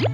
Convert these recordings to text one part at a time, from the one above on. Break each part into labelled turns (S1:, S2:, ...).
S1: In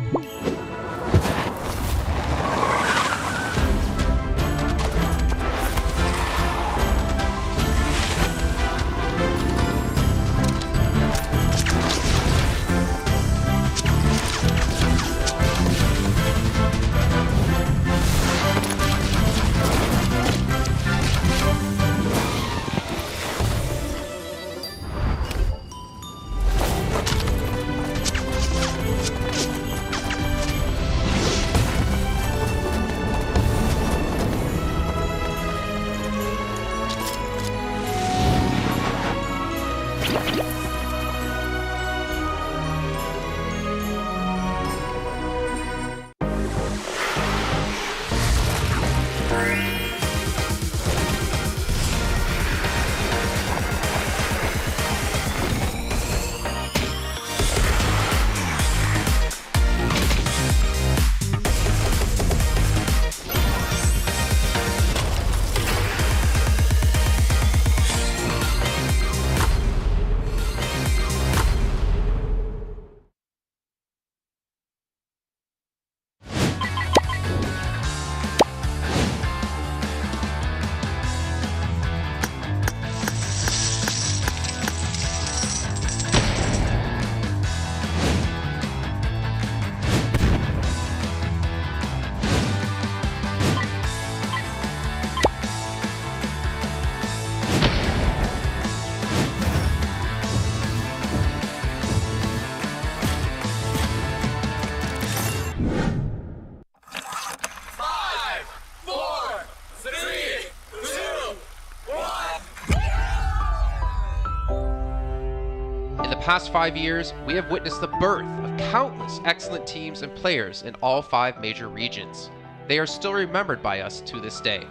S1: the past 5 years, we have witnessed the birth of countless excellent teams and players in all 5 major regions. They are still remembered by us to this day.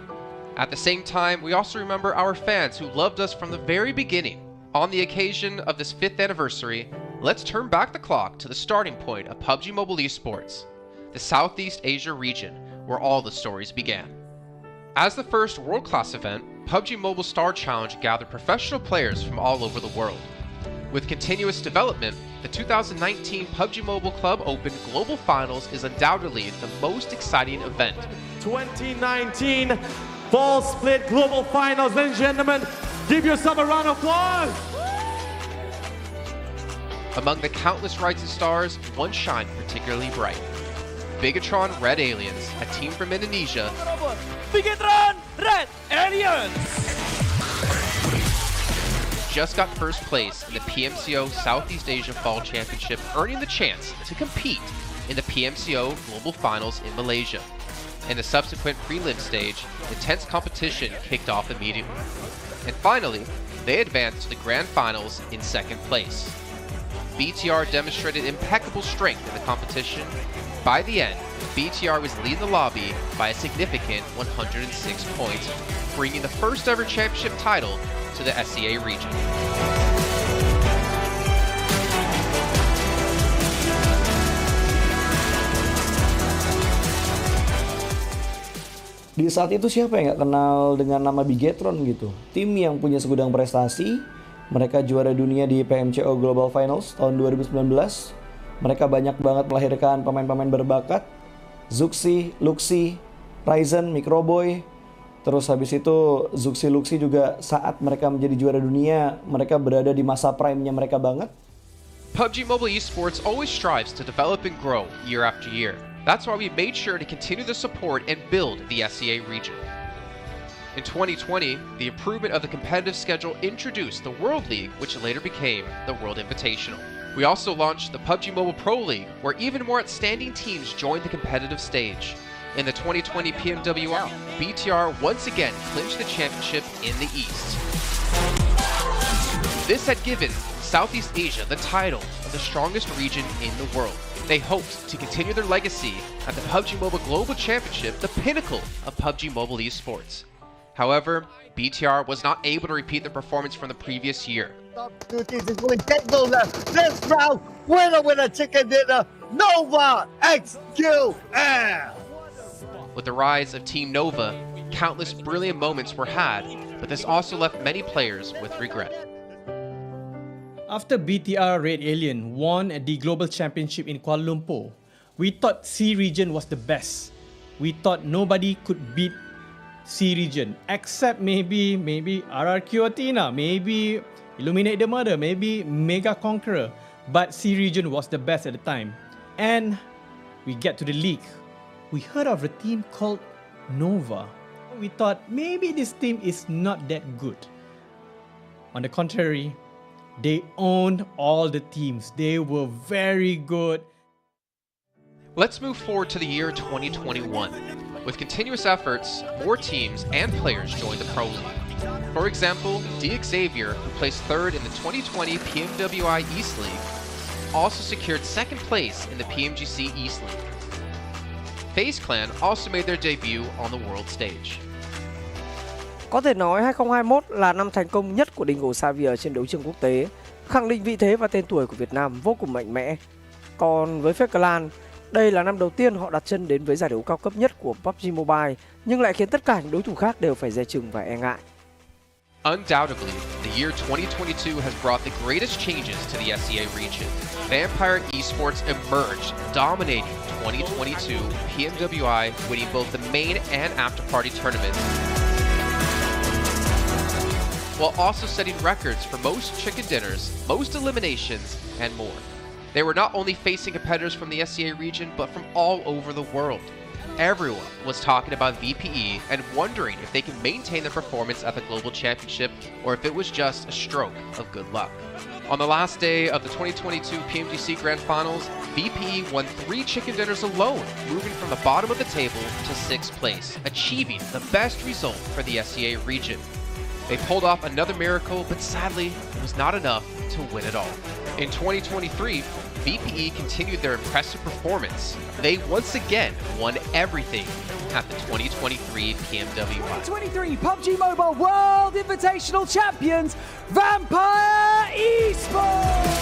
S1: At the same time, we also remember our fans who loved us from the very beginning. On the occasion of this 5th anniversary, let's turn back the clock to the starting point of PUBG Mobile Esports, the Southeast Asia region, where all the stories began. As the first world-class event, PUBG Mobile Star Challenge gathered professional players from all over the world. With continuous development, the 2019 PUBG Mobile Club Open Global Finals is undoubtedly the most exciting event.
S2: 2019 Fall Split Global Finals, ladies and gentlemen, give yourself a round of applause!
S1: Among the countless rising stars, one shined particularly bright. Bigatron Red Aliens, a team from Indonesia,
S3: Bigatron Red Aliens!
S1: just got first place in the PMCO Southeast Asia Fall Championship, earning the chance to compete in the PMCO Global Finals in Malaysia. In the subsequent prelim stage, intense competition kicked off immediately. And finally, they advanced to the Grand Finals in 2nd place. BTR demonstrated impeccable strength in the competition. By the end, BTR was leading the lobby by a significant 106 points, bringing the first ever championship title to the SEA region.
S4: Di saat itu siapa yang nggak kenal dengan nama Bigatron gitu? Tim yang punya segudang prestasi, mereka juara dunia di PMCO Global Finals tahun 2019. Mereka banyak banget melahirkan pemain-pemain berbakat, Zuxi, Luxi, Ryzen, Microboy. Terus habis itu Zuxi, Luxi juga saat mereka menjadi juara dunia, mereka berada di masa prime-nya mereka banget.
S1: PUBG Mobile Esports always strives to develop and grow year after year. That's why we made sure to continue the support and build the SEA region. In 2020, the improvement of the competitive schedule introduced the World League, which later became the World Invitational. We also launched the PUBG Mobile Pro League, where even more outstanding teams joined the competitive stage. In the 2020 PMWL, BTR once again clinched the championship in the East. This had given Southeast Asia the title of the strongest region in the world. They hoped to continue their legacy at the PUBG Mobile Global Championship, the pinnacle of PUBG Mobile Esports. However, BTR was not able to repeat their performance from the previous year.
S5: Top 2 teams is going this round, winner chicken dinner, Nova XQL.
S1: With the rise of Team Nova, countless brilliant moments were had, but this also left many players with regret.
S6: After BTR Red Alien won the Global Championship in Kuala Lumpur, We thought C region was the best. We thought nobody could beat C region except maybe RRQ Athena, maybe Illuminate the Murder, maybe Mega Conqueror. But C region was the best at the time. And we get to the league. We heard of a team called Nova. We thought maybe this team is not that good. On the contrary, they owned all the teams. They were very good.
S1: Let's move forward to the year 2021. With continuous efforts, more teams and players joined the Pro League. For example, Xavier, who placed third in the 2020 PMWI East League, also secured second place in the PMGC East League. FaZe Clan also made their debut on the world stage.
S7: Có thể nói 2021 là năm thành công nhất của Dingo Xavier trên đấu trường quốc tế, khẳng định vị thế và tên tuổi của Việt Nam vô cùng mạnh mẽ. Còn với FaZe Clan, đây là năm đầu tiên họ đặt chân đến với giải đấu cao cấp nhất của PUBG Mobile, nhưng lại khiến tất cả những đối thủ khác đều phải dè chừng và e ngại.
S1: Undoubtedly, the year 2022 has brought the greatest changes to the SEA region. Vampire Esports emerged, dominating 2022 PMWI, winning both the main and after-party tournaments, while also setting records for most chicken dinners, most eliminations, and more. They were not only facing competitors from the SEA region, but from all over the world. Everyone was talking about VPE and wondering if they can maintain their performance at the Global Championship or if it was just a stroke of good luck. On the last day of the 2022 PMGC Grand Finals, VPE won 3 chicken dinners alone, moving from the bottom of the table to 6th place, achieving the best result for the SEA region. They pulled off another miracle, but sadly, it was not enough to win it all. In 2023, VPE continued their impressive performance. They once again won everything at the 2023 PMWI.
S3: 2023 PUBG Mobile World Invitational Champions, Vampire Esports!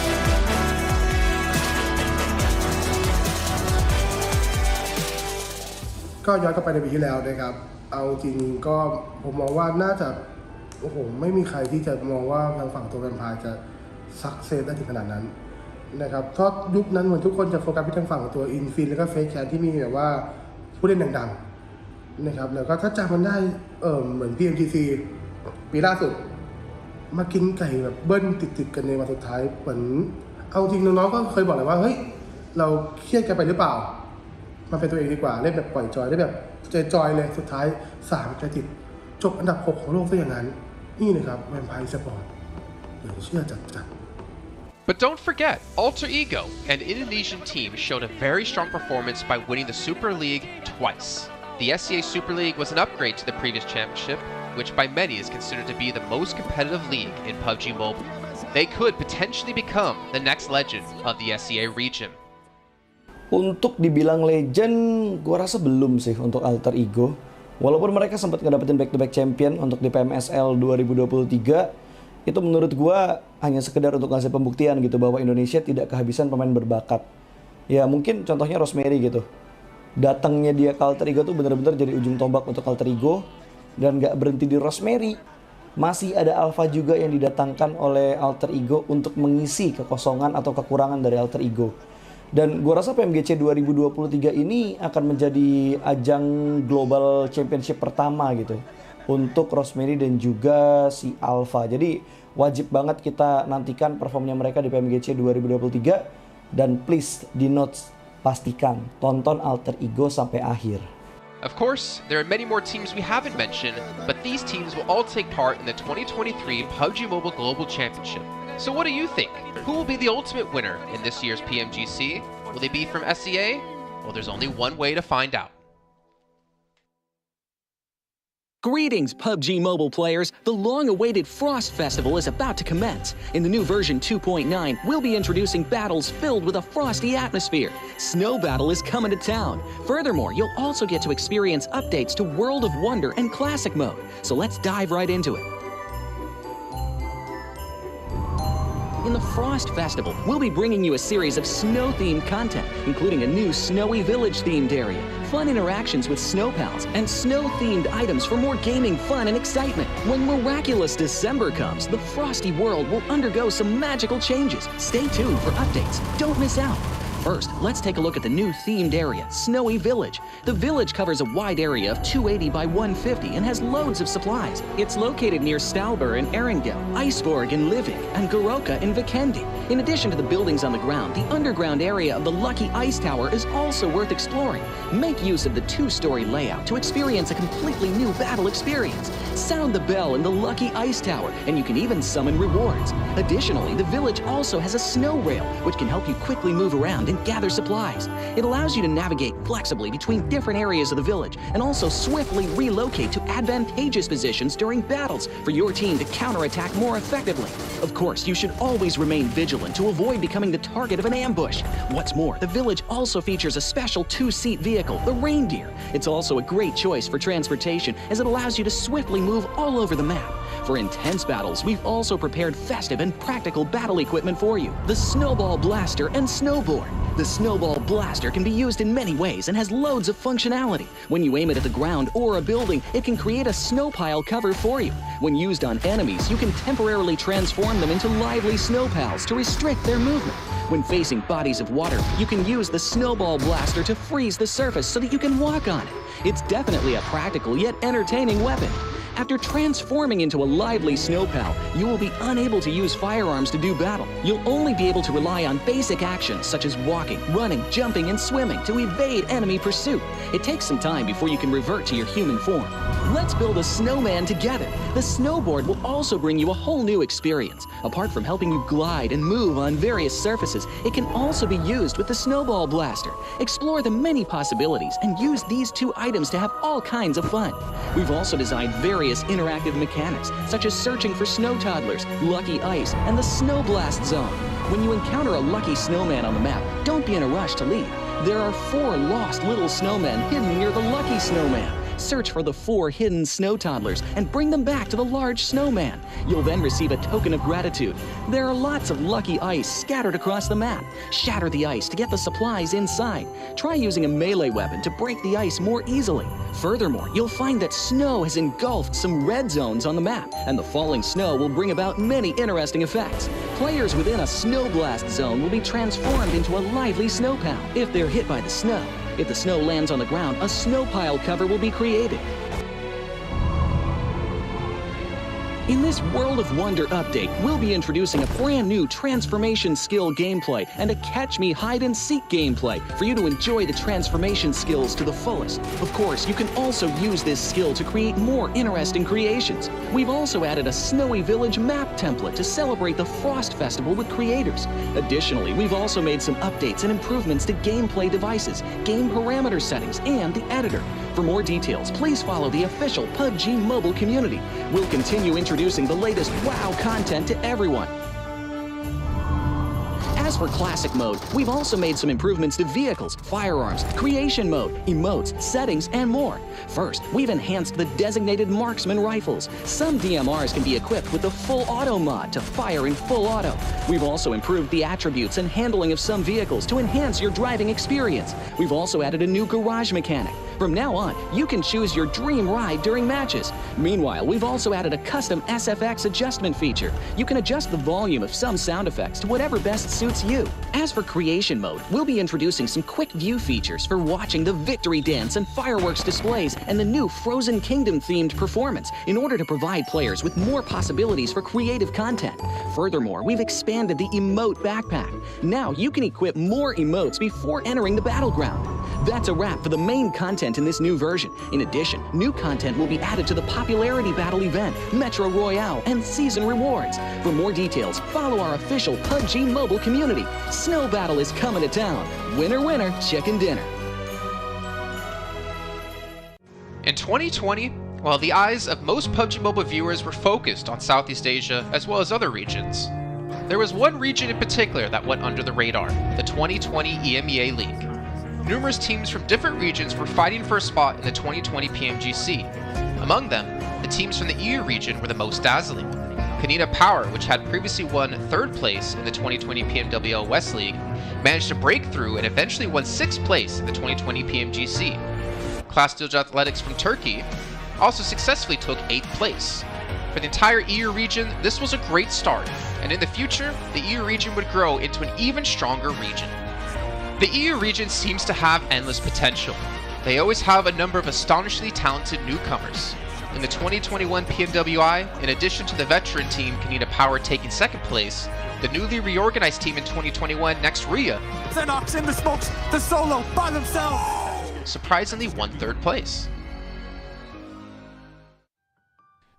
S8: ก็ย้อนกลับไปในปีที่แล้วนะครับเอาจริงก็ผมมองว่าน่าจะไม่มีใครที่จะมองว่าทางฝั่งตัวแวมไพร์จะซักเซสได้ถึงขนาดนั้นนะครับเพราะยุคนั้นเหมือนทุกคนจะโฟกัสไปทางฝั่งตัวอินฟินแล้วก็เฟซแคนที่มีแบบว่าผู้เล่นดังๆนะครับแล้วก็ถ้าจำมันได้เหมือน PMGC ปีล่าสุดมากินไก่แบบเบิ้ลติดๆกันในวันสุดท้ายเหมือนเอาจริงน้องๆก็เคยบอกเลยว่าเฮ้ยเราเครียดกันไปหรือเปล่ามาเป็นตัวเองดีกว่าเล่นแบบปล่อยจอยได้แบบจอยเลยสุดท้าย3คะแนนติดจบอันดับ6ของโลกซะอย่างนั้นนี่นะครับแวมไพร์สปอร์ตเหลือเชื่อจัด
S1: But don't forget, Alter Ego, an Indonesian team, showed a very strong performance by winning the Super League twice. The SEA Super League was an upgrade to the previous championship, which by many is considered to be the most competitive league in PUBG Mobile. They could potentially become the next legend of the SEA region.
S4: Untuk dibilang legend, gua rasa belum sih untuk Alter Ego. Walaupun mereka sempat ngedapetin back-to-back champion untuk di PMSL 2023, itu menurut gua hanya sekedar untuk ngasih pembuktian gitu bahwa Indonesia tidak kehabisan pemain berbakat. Ya mungkin contohnya Rosemary gitu. Datangnya dia ke Alter Ego tuh benar-benar jadi ujung tombak untuk Alter Ego. Dan gak berhenti di Rosemary. Masih ada Alpha juga yang didatangkan oleh Alter Ego untuk mengisi kekosongan atau kekurangan dari Alter Ego. Dan gua rasa PMGC 2023 ini akan menjadi ajang Global Championship pertama gitu untuk Rosemary dan juga si Alpha. Jadi wajib banget kita nantikan performnya mereka di PMGC 2023. Dan please di notes pastikan tonton Alter Ego sampai akhir.
S1: Of course, there are many more teams we haven't mentioned, but these teams will all take part in the 2023 PUBG Mobile Global Championship. So what do you think? Who will be the ultimate winner in this year's PMGC? Will they be from SEA? Well, there's only one way to find out.
S9: Greetings, PUBG Mobile players! The long-awaited Frost Festival is about to commence. In the new version 2.9, we'll be introducing battles filled with a frosty atmosphere. Snow Battle is coming to town. Furthermore, you'll also get to experience updates to World of Wonder and Classic Mode. So let's dive right into it. In the Frost Festival, we'll be bringing you a series of snow-themed content, including a new Snowy Village-themed area, fun interactions with snow pals, and snow-themed items for more gaming fun and excitement. When miraculous December comes, the frosty world will undergo some magical changes. Stay tuned for updates. Don't miss out. First, let's take a look at the new themed area, Snowy Village. The village covers a wide area of 280 by 150 and has loads of supplies. It's located near Stalber in Erengel, Iceborg in Livik, and Goroka in Vikendi. In addition to the buildings on the ground, the underground area of the Lucky Ice Tower is also worth exploring. Make use of the two-story layout to experience a completely new battle experience. Sound the bell in the Lucky Ice Tower, and you can even summon rewards. Additionally, the village also has a snow rail, which can help you quickly move around and gather supplies. It allows you to navigate flexibly between different areas of the village and also swiftly relocate to advantageous positions during battles for your team to counterattack more effectively. Of course, you should always remain vigilant to avoid becoming the target of an ambush. What's more, the village also features a special two-seat vehicle, the Reindeer. It's also a great choice for transportation as it allows you to swiftly move all over the map. For intense battles, we've also prepared festive and practical battle equipment for you, the Snowball Blaster and Snowboard. The Snowball Blaster can be used in many ways and has loads of functionality. When you aim it at the ground or a building, it can create a snow pile cover for you. When used on enemies, you can temporarily transform them into lively snow piles to restrict their movement. When facing bodies of water, you can use the Snowball Blaster to freeze the surface so that you can walk on it. It's definitely a practical yet entertaining weapon. After transforming into a lively snow pal, you will be unable to use firearms to do battle. You'll only be able to rely on basic actions such as walking, running, jumping, and swimming to evade enemy pursuit. It takes some time before you can revert to your human form. Let's build a snowman together. The snowboard will also bring you a whole new experience. Apart from helping you glide and move on various surfaces, it can also be used with the Snowball Blaster. Explore the many possibilities and use these two items to have all kinds of fun. We've also designed various interactive mechanics, such as searching for snow toddlers, lucky ice, and the snow blast zone. When you encounter a lucky snowman on the map, don't be in a rush to leave. There are 4 lost little snowmen hidden near the lucky snowman. Search for the 4 hidden snow toddlers and bring them back to the large snowman. You'll then receive a token of gratitude. There are lots of lucky ice scattered across the map. Shatter the ice to get the supplies inside. Try using a melee weapon to break the ice more easily. Furthermore, you'll find that snow has engulfed some red zones on the map, and the falling snow will bring about many interesting effects. Players within a snow blast zone will be transformed into a lively snow pal if they're hit by the snow. If the snow lands on the ground, a snow pile cover will be created. In this World of Wonder update, we'll be introducing a brand new transformation skill gameplay and a catch me hide and seek gameplay for you to enjoy the transformation skills to the fullest. Of course, you can also use this skill to create more interesting creations. We've also added a Snowy Village map template to celebrate the Frost Festival with creators. Additionally, we've also made some updates and improvements to gameplay devices, game parameter settings, and the editor. For more details, please follow the official PUBG Mobile community. We'll continue introducing the latest WoW content to everyone. As for Classic Mode, we've also made some improvements to vehicles, firearms, creation mode, emotes, settings, and more. First, we've enhanced the designated marksman rifles. Some DMRs can be equipped with the full auto mod to fire in full auto. We've also improved the attributes and handling of some vehicles to enhance your driving experience. We've also added a new garage mechanic. From now on, you can choose your dream ride during matches. Meanwhile, we've also added a custom SFX adjustment feature. You can adjust the volume of some sound effects to whatever best suits you. As for creation mode, we'll be introducing some quick view features for watching the victory dance and fireworks displays and the new Frozen Kingdom themed performance in order to provide players with more possibilities for creative content. Furthermore, we've expanded the emote backpack. Now you can equip more emotes before entering the battleground. That's a wrap for the main content in this new version. In addition, new content will be added to the popularity battle event, Metro Royale, and season rewards. For more details, follow our official PUBG Mobile community. Snow Battle is coming to town. Winner, winner, chicken dinner.
S1: In 2020, while the eyes of most PUBG Mobile viewers were focused on Southeast Asia as well as other regions, there was one region in particular that went under the radar, the 2020 EMEA League. Numerous teams from different regions were fighting for a spot in the 2020 PMGC. Among them, the teams from the EU region were the most dazzling. Kanina Power, which had previously won 3rd place in the 2020 PMWL West League, managed to break through and eventually won 6th place in the 2020 PMGC. Class Dilge Athletics from Turkey also successfully took 8th place. For the entire EU region, this was a great start, and in the future, the EU region would grow into an even stronger region. The EU region seems to have endless potential. They always have a number of astonishingly talented newcomers. In the 2021 PMWI, in addition to the veteran team Kanina Power taking second place, the newly reorganized team in 2021, Next Ria,
S2: Xenox in the smokes, the solo by themselves.
S1: surprisingly won third place.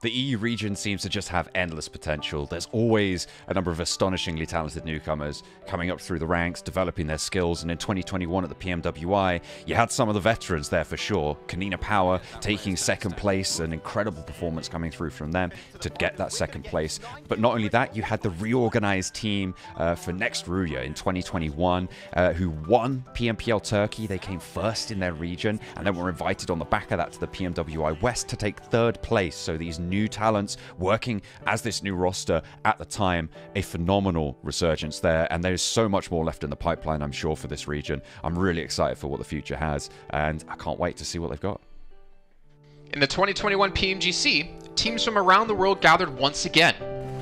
S10: The EU region seems to just have endless potential. There's always a number of astonishingly talented newcomers coming up through the ranks, developing their skills, and in 2021 at the PMWI, you had some of the veterans there for sure. Kanina Power taking second place, an incredible performance coming through from them to get that second place. But not only that, you had the reorganized team for Next Ruya in 2021 who won PMPL Turkey. They came first in their region and then were invited on the back of that to the PMWI West to take third place. So these new talents working as this new roster at the time, a phenomenal resurgence there, and there's so much more left in the pipeline, I'm sure, for this region. I'm really excited for what the future has, and I can't wait to see what they've got.
S1: In the 2021 PMGC, teams from around the world gathered once again.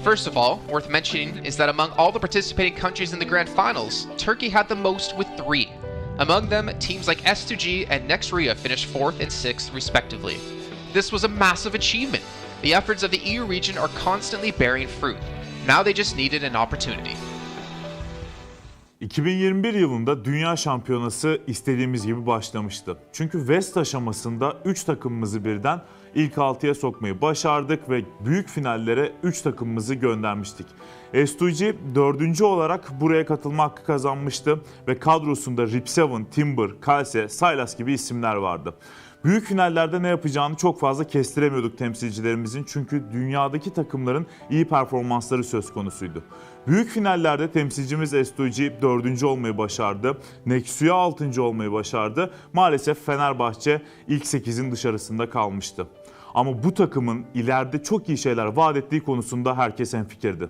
S1: First of all, worth mentioning is that among all the participating countries in the Grand Finals, Turkey had the most with 3. Among them, teams like S2G and Next Ria finished 4th and 6th respectively. This was a massive achievement. The efforts of the EU region are constantly bearing fruit. Now they just needed an opportunity.
S11: 2021 yılında Dünya Şampiyonası istediğimiz gibi başlamıştı. Çünkü West aşamasında 3 takımımızı birden ilk 6'ya sokmayı başardık ve büyük finallere 3 takımımızı göndermiştik. S2G 4. olarak buraya katılma hakkı kazanmıştı ve kadrosunda Rip7, Timber, Kalse, Sylas gibi isimler vardı. Büyük finallerde ne yapacağını çok fazla kestiremiyorduk temsilcilerimizin, çünkü dünyadaki takımların iyi performansları söz konusuydu. Büyük finallerde temsilcimiz S2G 4. olmayı başardı, Nexuya 6. olmayı başardı. Maalesef Fenerbahçe ilk 8'in dışarısında kalmıştı. Ama bu takımın ileride çok iyi şeyler vaat ettiği konusunda herkes hemfikirdi.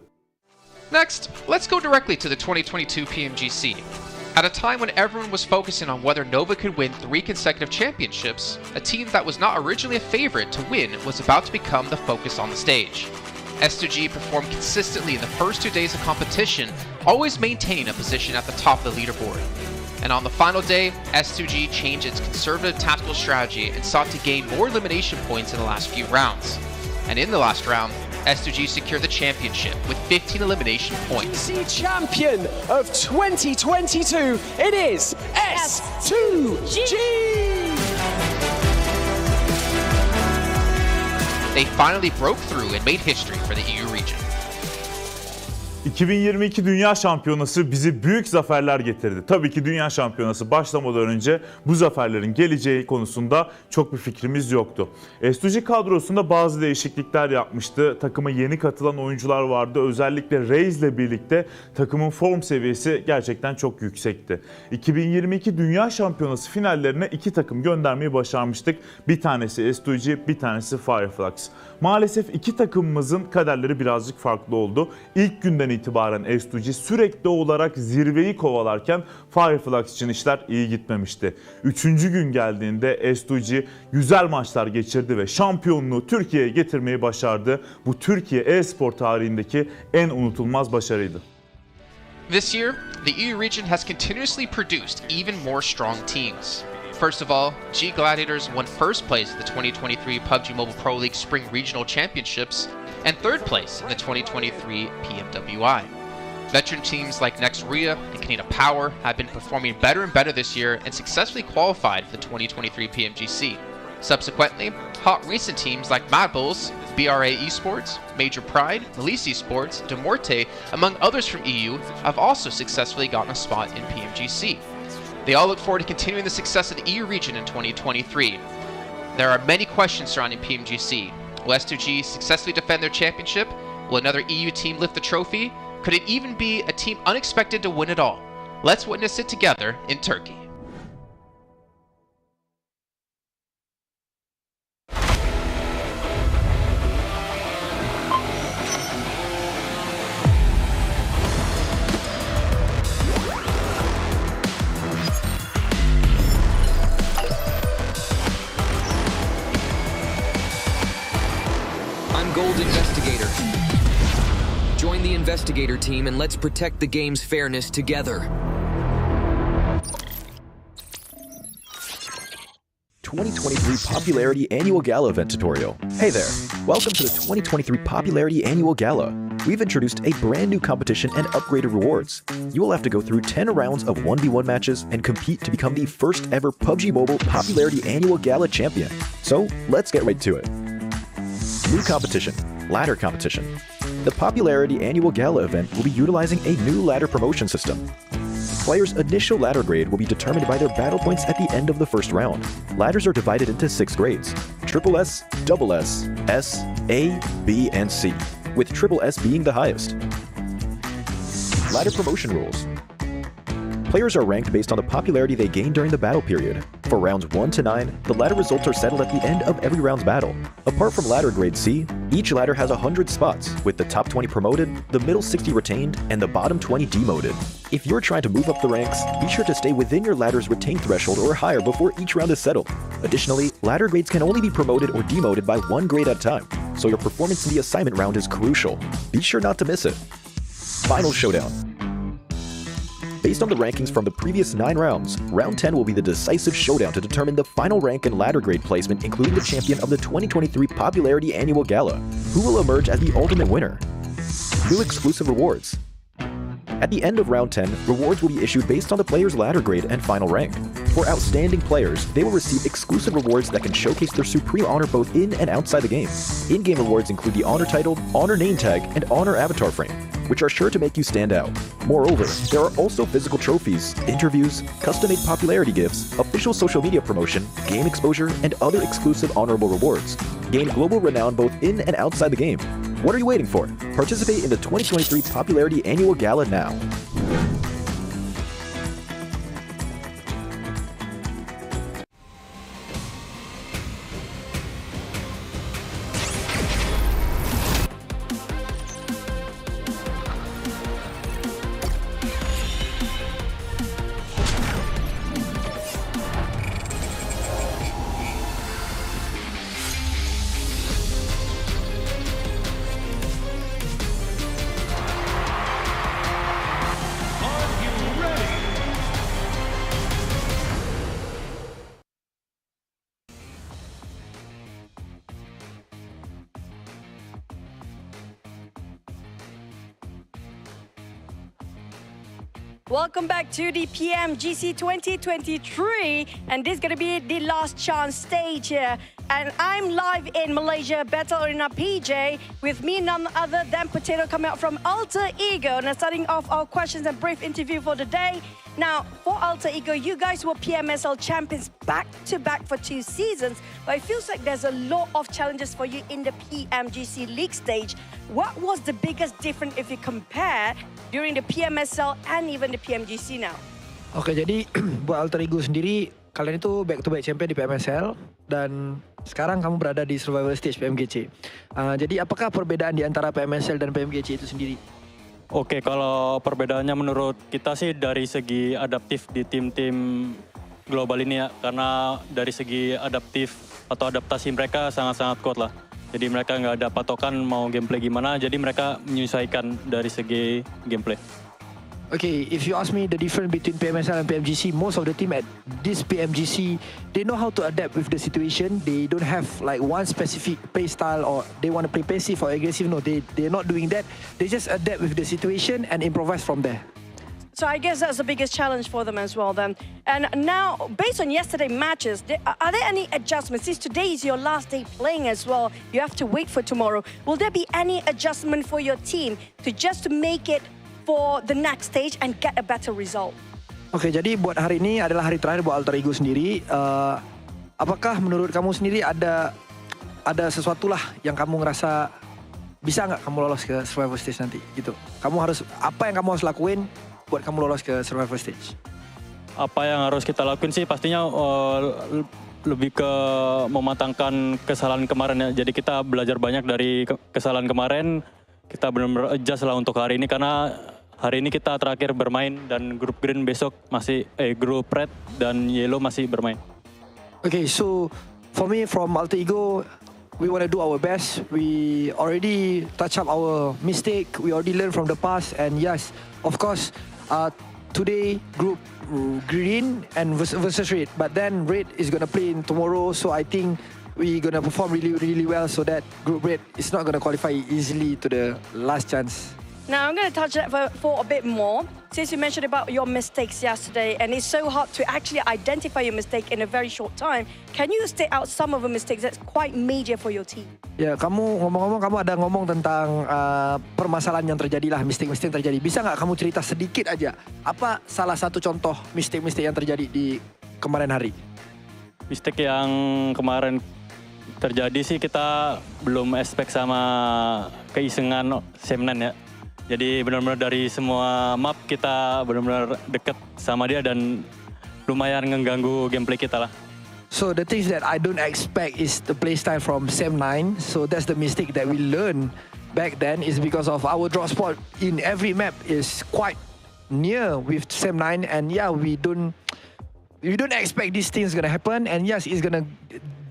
S1: Next, let's go directly to the 2022 PMGC. At a time when everyone was focusing on whether Nova could win 3 consecutive championships, a team that was not originally a favorite to win was about to become the focus on the stage. S2G performed consistently in the first 2 days of competition, always maintaining a position at the top of the leaderboard. And on the final day, S2G changed its conservative tactical strategy and sought to gain more elimination points in the last few rounds. And in the last round, S2G secured the championship with 15 elimination points.
S3: The champion of 2022, it is S2G!
S1: They finally broke through and made history for the EU region.
S11: 2022 Dünya Şampiyonası bizi büyük zaferler getirdi. Tabii ki Dünya Şampiyonası başlamadan önce bu zaferlerin geleceği konusunda çok bir fikrimiz yoktu. S2G kadrosunda bazı değişiklikler yapmıştı. Takıma yeni katılan oyuncular vardı. Özellikle Reis ile birlikte takımın form seviyesi gerçekten çok yüksekti. 2022 Dünya Şampiyonası finallerine 2 takım göndermeyi başarmıştık. Bir tanesi S2G, bir tanesi Fireflux. Maalesef 2 takımımızın kaderleri birazcık farklı oldu. İlk günden itibaren S2G sürekli olarak zirveyi kovalarken Fireflux için işler iyi gitmemişti. 3. gün geldiğinde S2G güzel maçlar geçirdi ve şampiyonluğu Türkiye'ye getirmeyi başardı. Bu Türkiye e-spor tarihindeki en unutulmaz başarıydı.
S1: This year, the EU region has continuously produced even more strong teams. First of all, G Gladiators won first place at the 2023 PUBG Mobile Pro League Spring Regional Championships and third place in the 2023 PMWI. Veteran teams like Next Ria and Kanina Power have been performing better and better this year and successfully qualified for the 2023 PMGC. Subsequently, hot recent teams like Mad Bulls, BRA Esports, Major Pride, Elise Esports, Demorte, among others from EU, have also successfully gotten a spot in PMGC. They all look forward to continuing the success of the EU region in 2023. There are many questions surrounding PMGC. Will S2G successfully defend their championship? Will another EU team lift the trophy? Could it even be a team unexpected to win it all? Let's witness it together in Turkey.
S12: Gold Investigator. Join the Investigator team and let's protect the game's fairness together. 2023 Popularity Annual Gala event tutorial. Hey there, welcome to the 2023 Popularity Annual Gala. We've introduced a brand new competition and upgraded rewards. You will have to go through 10 rounds of 1v1 matches and compete to become the first ever PUBG Mobile Popularity Annual Gala champion. So let's get right to it. New competition, ladder competition. The Popularity Annual Gala event will be utilizing a new ladder promotion system. Players' initial ladder grade will be determined by their battle points at the end of the first round. Ladders are divided into 6 grades: Triple S, Double S, S, A, B, and C, with Triple S being the highest. Ladder promotion rules. Players are ranked based on the popularity they gain during the battle period. For rounds 1 to 9, the ladder results are settled at the end of every round's battle. Apart from ladder grade C, each ladder has 100 spots, with the top 20 promoted, the middle 60 retained, and the bottom 20 demoted. If you're trying to move up the ranks, be sure to stay within your ladder's retained threshold or higher before each round is settled. Additionally, ladder grades can only be promoted or demoted by 1 grade at a time, so your performance in the assignment round is crucial. Be sure not to miss it. Final showdown. Based on the rankings from the previous 9 rounds, round 10 will be the decisive showdown to determine the final rank and ladder grade placement, including the champion of the 2023 Popularity Annual Gala, who will emerge as the ultimate winner. New exclusive rewards. At the end of round 10, rewards will be issued based on the player's ladder grade and final rank. For outstanding players, they will receive exclusive rewards that can showcase their supreme honor both in and outside the game. In-game rewards include the honor title, honor name tag, and honor avatar frame, which are sure to make you stand out. Moreover, there are also physical trophies, interviews, custom-made popularity gifts, official social media promotion, game exposure, and other exclusive honorable rewards. Gain global renown both in and outside the game. What are you waiting for? Participate in the 2023 Popularity Annual Gala now.
S13: Welcome back to the PMGC 2023, and this is going to be the last chance stage here. And I'm live in Malaysia, Battle Arena PJ, with me none other than Potato coming out from Alter Ego. Now starting off our questions and brief interview for the day. Now, for Alter Ego, you guys were PMSL champions back-to-back for 2 seasons, but it feels like there's a lot of challenges for you in the PMGC League stage. What was the biggest difference if you compare during the PMSL and even the PMGC now?
S7: Oke, jadi buat Alter Ego sendiri, kalian itu back-to-back champion di PMSL dan sekarang kamu berada di survival stage PMGC. Jadi apakah perbedaan di antara PMSL dan PMGC itu sendiri?
S14: Oke, kalau perbedaannya menurut kita sih dari segi adaptif di tim-tim global ini ya. Karena dari segi adaptif atau adaptasi mereka sangat-sangat kuat lah. Jadi mereka nggak ada patokan mau gameplay gimana, jadi mereka menyesuaikan dari segi gameplay.
S7: Okay, if you ask me the difference between PMSL and PMGC, most of the team at this PMGC, they know how to adapt with the situation. They don't have like one specific play style or they want to play passive or aggressive. No, they're not doing that. They just adapt with the situation and improvise from there.
S13: So I guess that's the biggest challenge for them as well then. And now, based on yesterday's matches, are there any adjustments? Since today is your last day playing as well, you have to wait for tomorrow. Will there be any adjustment for your team to just make it for the next stage and get a better result?
S7: Oke, jadi buat hari ini adalah hari terakhir buat Alter Ego sendiri. Apakah menurut kamu sendiri ada sesuatu lah yang kamu ngerasa bisa nggak kamu lolos ke survival stage nanti gitu? Apa yang kamu harus lakuin buat kamu lolos ke survival stage?
S14: Apa yang harus kita lakuin sih pastinya lebih ke mematangkan kesalahan kemarin ya. Jadi kita belajar banyak dari kesalahan kemarin. Kita benar-benar adjust lah untuk hari ini karena hari ini kita terakhir bermain dan grup green besok masih grup red dan yellow masih bermain.
S7: Okay, so for me from Alter Ego, we want to do our best. We already touch up our mistake. We already learn from the past, and yes, of course,
S15: today group green and versus red, but then red is gonna play in tomorrow, so I think we're gonna perform really well, so that group red is not gonna qualify easily to the last chance.
S13: Now, I'm going to touch that for a bit more. Since you mentioned about your mistakes yesterday, and it's so hard to actually identify your mistake in a very short time, can you state out some of the mistakes that's quite major for your team?
S15: Ya, kamu ngomong-ngomong, kamu ada ngomong tentang permasalahan yang terjadi lah, mistake-mistake yang terjadi. Bisa nggak kamu cerita sedikit aja, apa salah satu contoh mistake-mistake yang terjadi di kemarin hari?
S14: Mistake yang kemarin terjadi sih, kita belum expect sama keisengan Semnan ya. Jadi benar-benar dari semua map kita benar-benar dekat sama dia dan lumayan mengganggu gameplay kita lah.
S15: So the things that I don't expect is the playstyle from Sem9. So that's the mistake that we learned back then, is because of our drop spot in every map is quite near with Sem9, and yeah, we don't expect these things gonna happen, and yes,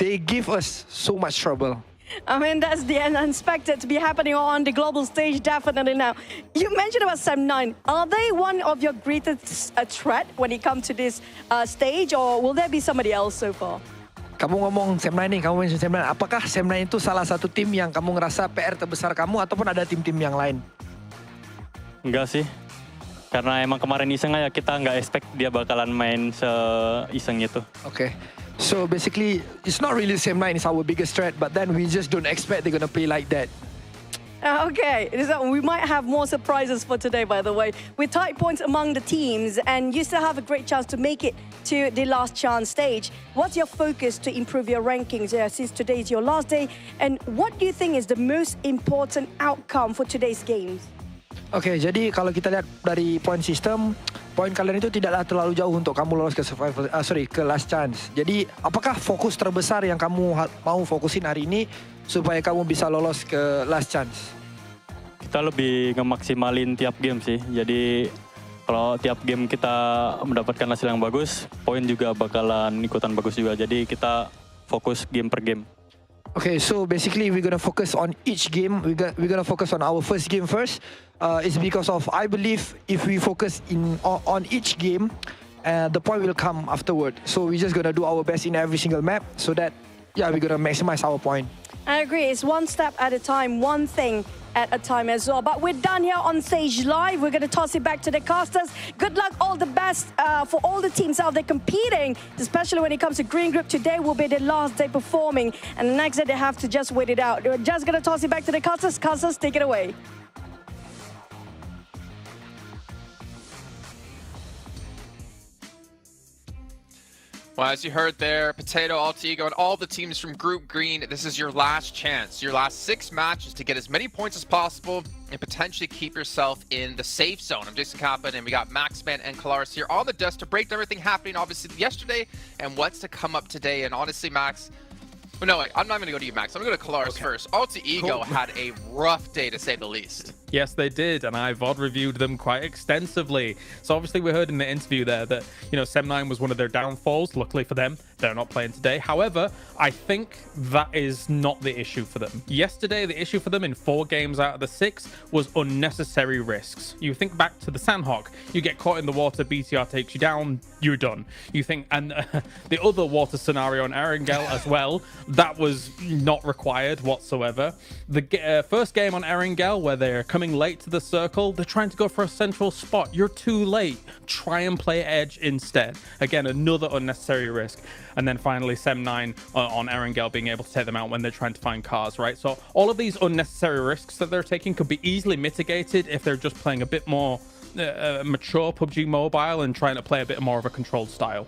S15: they give us so much trouble.
S13: I mean, that's the unexpected to be happening on the global stage, definitely. Now, you mentioned about Sem9. Are they one of your greatest threat when it comes to this stage, or will there be somebody else so far?
S15: Kamu ngomong Sem9 nih, kamu mention Sem9. Apakah Sem9 itu salah satu tim yang kamu ngerasa PR terbesar kamu, ataupun ada tim-tim yang lain?
S14: Enggak sih. Karena emang kemarin iseng aja, kita nggak expect dia bakalan main se-iseng itu.
S15: Okay. So basically, it's not really Sem9 is our biggest threat, but then we just don't expect they're gonna play like that.
S13: Okay, so we might have more surprises for today, by the way. With tight points among the teams, and you still have a great chance to make it to the last chance stage. What's your focus to improve your rankings since today is your last day? And what do you think is the most important outcome for today's games?
S15: Okay, jadi kalau kita lihat dari point system, poin kalian itu tidaklah terlalu jauh untuk kamu lolos ke ke last chance. Jadi, apakah fokus terbesar yang kamu mau fokusin hari ini supaya kamu bisa lolos ke last chance?
S14: Kita lebih ngemaksimalin tiap game sih. Jadi, kalau tiap game kita mendapatkan hasil yang bagus, poin juga bakalan ikutan bagus juga. Jadi, kita fokus game per game.
S15: Okay, so basically we're gonna focus on each game. We're gonna focus on our first game first. It's because of, I believe if we focus on each game, the point will come afterward. So we're just gonna do our best in every single map, so that we're gonna maximize our point.
S13: I agree. It's one step at a time, one thing at a time as well. But we're done here on stage live. We're going to toss it back to the casters. Good luck, all the best for all the teams out there competing, especially when it comes to Green Group. Today will be the last day performing, and the next day they have to just wait it out. We're just going to toss it back to the casters. Casters, take it away.
S1: Well, as you heard there, Potato, Alter Ego, and all the teams from Group Green, this is your last chance, your last 6 matches to get as many points as possible and potentially keep yourself in the safe zone. I'm Jason Kaplan, and we got Maxman and Kalaris here on the desk to break down everything happening, obviously, yesterday and what's to come up today. And honestly, Max, well, no, I'm not going to go to you, Max. I'm going to go to Kalaris first. Alter Ego had a rough day, to say the least.
S16: Yes, they did, and I VOD reviewed them quite extensively. So obviously we heard in the interview there that, you know, Sem9 was one of their downfalls. Luckily for them, they're not playing today. However, I think that is not the issue for them. Yesterday, the issue for them in 4 games out of the 6 was unnecessary risks. You think back to the Sandhawk, you get caught in the water, BTR takes you down, you're done. You think, and the other water scenario on Erangel as well, that was not required whatsoever. The first game on Erangel, where they're coming late to the circle, they're trying to go for a central spot. You're too late. Try and play edge instead. Again, another unnecessary risk. And then finally, Sem9 on Erangel being able to take them out when they're trying to find cars, right? So all of these unnecessary risks that they're taking could be easily mitigated if they're just playing a bit more mature PUBG Mobile and trying to play a bit more of a controlled style.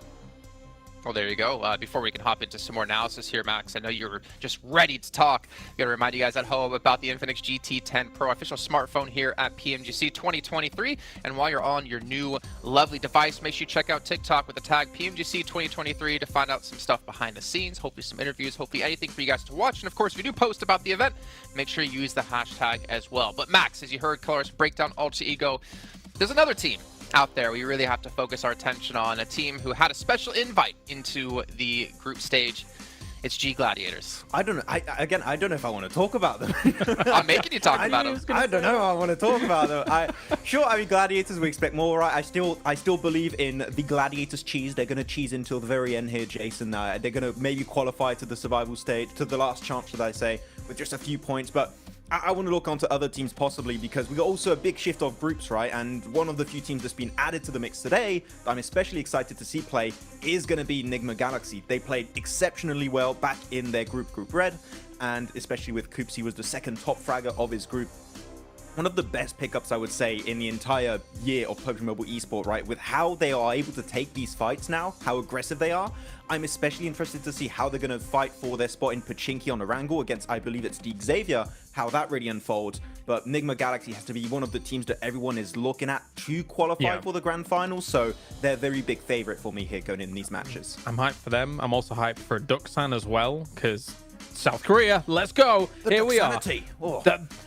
S1: Well, there you go. Before we can hop into some more analysis here, Max, I know you're just ready to talk. Got to remind you guys at home about the Infinix GT10 Pro official smartphone here at PMGC 2023. And while you're on your new lovely device, make sure you check out TikTok with the tag PMGC 2023 to find out some stuff behind the scenes, hopefully some interviews, hopefully anything for you guys to watch. And of course, if you do post about the event, make sure you use the hashtag as well. But Max, as you heard Kalaris break down Alter Ego, there's another team out there we really have to focus our attention on, a team who had a special invite into the group stage. It's G Gladiators.
S17: I don't know. I don't know if I want to talk about them.
S1: I'm making you talk about them.
S17: I don't know. I want to talk about them. I mean, Gladiators, we expect more, right? I still believe in the Gladiators cheese. They're going to cheese until the very end here, Jason. They're going to maybe qualify to the survival stage, to the last chance, should I say, with just a few points. But I want to look onto other teams possibly, because we got also a big shift of groups, right? And one of the few teams that's been added to the mix today that I'm especially excited to see play is going to be Enigma Galaxy. They played exceptionally well back in their Group Red, and especially with Coops, he was the second top fragger of his group. One of the best pickups, I would say, in the entire year of PUBG Mobile Esport, right? With how they are able to take these fights now, how aggressive they are. I'm especially interested to see how they're going to fight for their spot in Pachinki on Erangel against, I believe it's Deek Xavier, how that really unfolds. But Enigma Galaxy has to be one of the teams that everyone is looking at to qualify for the Grand Finals, so they're a very big favorite for me here going in these matches.
S16: I'm hyped for them. I'm also hyped for Duxan as well, because South Korea, let's go. Here we are.
S17: Oh.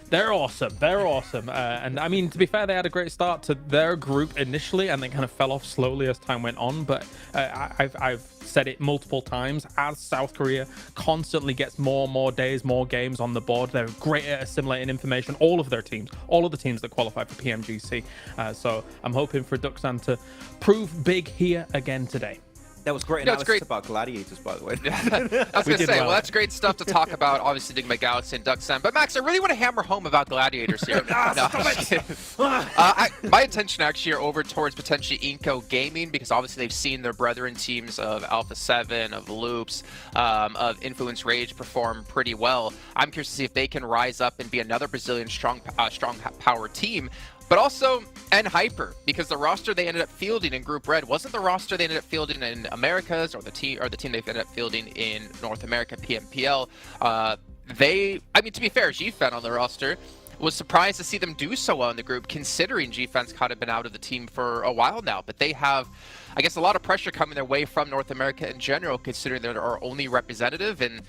S16: They're awesome. They're awesome. And I mean, to be fair, they had a great start to their group initially, and they kind of fell off slowly as time went on. But I've said it multiple times, as South Korea constantly gets more and more days, more games on the board, they're great at assimilating information. All of their teams, all of the teams that qualify for PMGC. So I'm hoping for Duxan to prove big here again today.
S17: That was great analysis about Gladiators, by the way.
S1: I was going to say, well, that's great stuff to talk about, obviously, Enigma Galaxy and Duxan. But, Max, I really want to hammer home about Gladiators here. My attention actually are over towards potentially Inco Gaming, because obviously they've seen their brethren teams of Alpha 7, of Loops, of Influence Rage perform pretty well. I'm curious to see if they can rise up and be another Brazilian strong power team. But also, and Hyper, because the roster they ended up fielding in Group Red wasn't the roster they ended up fielding in Americas, or the team they've ended up fielding in North America, PMPL. I mean, to be fair, GFan on the roster was surprised to see them do so well in the group, considering GFan's kind of been out of the team for a while now. But they have, I guess, a lot of pressure coming their way from North America in general, considering they're our only representative. And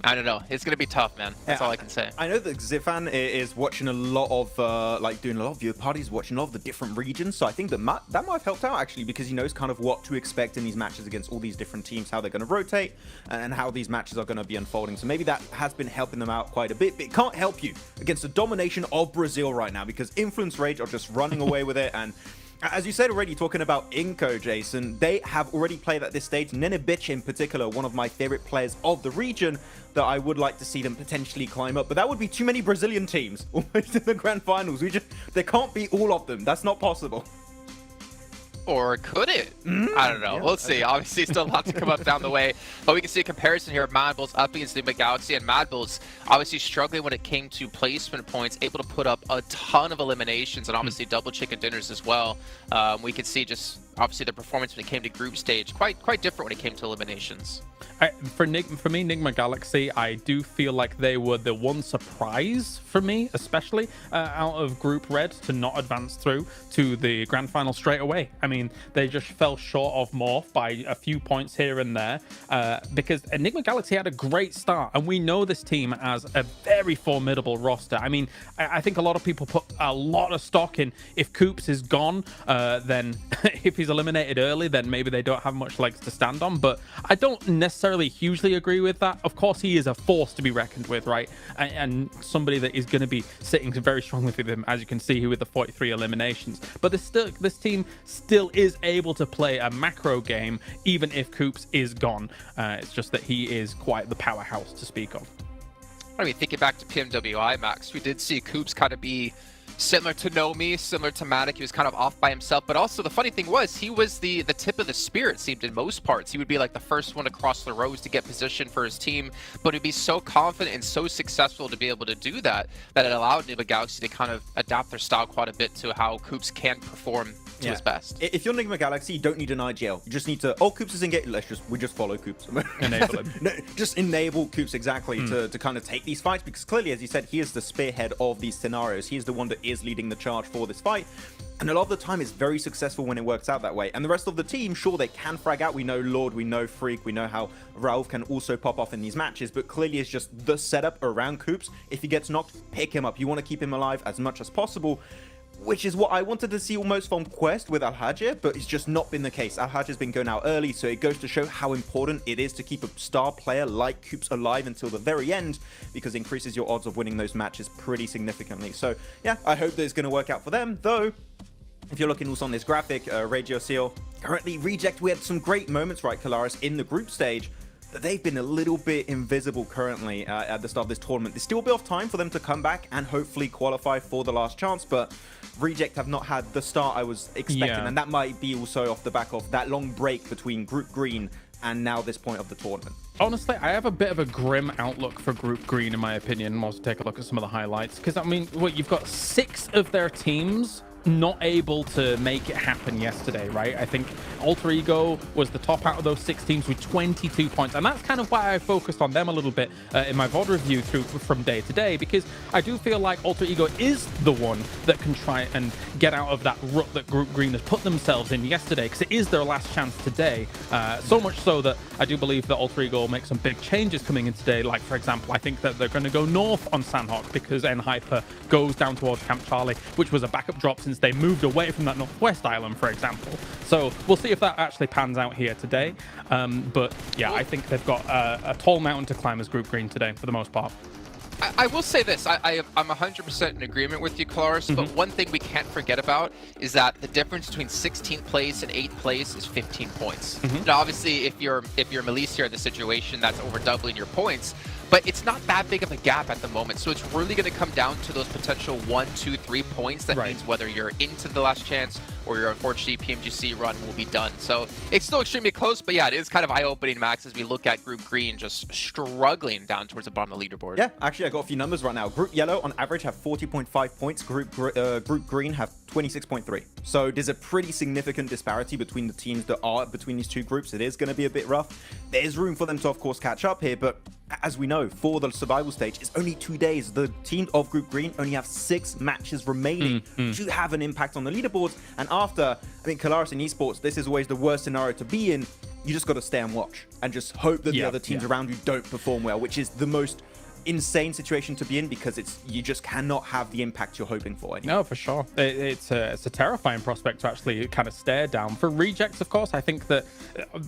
S1: I don't know. It's going to be tough, man. That's all I can say.
S17: I know that Zifan is watching a lot of, doing a lot of viewer parties, watching all of the different regions. So I think that might have helped out, actually, because he knows kind of what to expect in these matches against all these different teams, how they're going to rotate, and how these matches are going to be unfolding. So maybe that has been helping them out quite a bit. But it can't help you against the domination of Brazil right now, because Influence Rage are just running away with it. And as you said already, talking about Inco, Jason, they have already played at this stage. Nenebich in particular, one of my favorite players of the region, that I would like to see them potentially climb up. But that would be too many Brazilian teams almost in the Grand Finals. There can't be all of them. That's not possible.
S1: Or could it? I don't know. We'll see. Obviously, still a lot to come up down the way. But we can see a comparison here of Mad Bulls up against Enigma Galaxy. And Mad Bulls obviously struggling when it came to placement points, able to put up a ton of eliminations and obviously double chicken dinners as well. We could see just obviously the performance when it came to group stage quite different when it came to eliminations.
S16: For me, Enigma Galaxy, I do feel like they were the one surprise for me, especially out of Group Red, to not advance through to the Grand Final straight away. I mean, they just fell short of Morph by a few points here and there, because Enigma Galaxy had a great start, and we know this team as a very formidable roster. I mean, I think a lot of people put a lot of stock in if Coops is gone, then if he's eliminated early, then maybe they don't have much legs to stand on. But I don't necessarily hugely agree with that. Of course, he is a force to be reckoned with, right? And somebody that is going to be sitting very strongly with him, as you can see here with the 43 eliminations. But this team still is able to play a macro game, even if Coops is gone. It's just that he is quite the powerhouse to speak of.
S1: I mean, thinking back to PMWI, Max, we did see Coops kind of be similar to Nomi, similar to Matic. He was kind of off by himself, but also the funny thing was he was the tip of the spear, it seemed, in most parts. He would be like the first one to cross the roads to get position for his team, but he'd be so confident and so successful to be able to do that it allowed Enigma Galaxy to kind of adapt their style quite a bit to how Coops can perform to his best.
S17: If you're Enigma Galaxy, you don't need an IGL. You just need to, Coops is engaged, we just follow Coops.
S16: Enable him.
S17: No, just enable Coops, exactly, to kind of take these fights, because clearly, as you said, he is the spearhead of these scenarios. He is the one that is leading the charge for this fight. And a lot of the time, it's very successful when it works out that way. And the rest of the team, sure, they can frag out. We know Lord, we know Freak, we know how Rauf can also pop off in these matches. But clearly, it's just the setup around Coops. If he gets knocked, pick him up. You want to keep him alive as much as possible. which is what I wanted to see almost from Quest with Al-Hajj, but it's just not been the case. Al-Hajj has been going out early, so it goes to show how important it is to keep a star player like Coops alive until the very end, because it increases your odds of winning those matches pretty significantly. So yeah, I hope that it's going to work out for them, though. If you're looking also on this graphic, Radio Seal, currently Reject, we had some great moments, right, Kalaris, in the group stage, but they've been a little bit invisible currently at the start of this tournament. There's still a bit of time for them to come back and hopefully qualify for the last chance, but Reject have not had the start I was expecting, and that might be also off the back of that long break between Group Green and now this point of the tournament.
S16: Honestly, I have a bit of a grim outlook for Group Green, in my opinion. We'll also take a look at some of the highlights, because, I mean, you've got 6 of their teams not able to make it happen yesterday, right? I think Alter Ego was the top out of those 6 teams with 22 points, and that's kind of why I focused on them a little bit in my VOD review from day to day, because I do feel like Alter Ego is the one that can try and get out of that rut that Group Green has put themselves in yesterday, because it is their last chance today. So much so that I do believe that Alter Ego will make some big changes coming in today. Like, for example, I think that they're going to go north on Sandhawk because N-Hyper goes down towards Camp Charlie, which was a backup drop since they moved away from that northwest island, for example. So we'll see if that actually pans out here today. But yeah, I think they've got a tall mountain to climb as Group Green today, for the most part.
S1: I will say this, I'm 100% in agreement with you, Kalaris, but one thing we can't forget about is that the difference between 16th place and 8th place is 15 points. Now, obviously, if you're Melissa in the situation, that's over doubling your points, but it's not that big of a gap at the moment, so it's really going to come down to those potential 1, 2, 3 points. That means whether you're into the last chance or your unfortunately PMGC run will be done. So it's still extremely close, but yeah, it is kind of eye-opening, Max, as we look at Group Green just struggling down towards the bottom of the leaderboard.
S17: Yeah, actually, I got a few numbers right now. Group Yellow, on average, have 40.5 points. Group Green have 26.3. So there's a pretty significant disparity between the teams that are between these two groups. It is going to be a bit rough. There's room for them to, of course, catch up here, but as we know, for the survival stage, it's only 2 days. The team of Group Green only have 6 matches remaining to have an impact on the leaderboards. And after, I mean, Kalaris in esports, this is always the worst scenario to be in. You just got to stay and watch and just hope that the other teams around you don't perform well, which is the most insane situation to be in, because you just cannot have the impact you're hoping for anymore.
S16: No, for sure. It's a terrifying prospect to actually kind of stare down. For Rejects, of course, I think that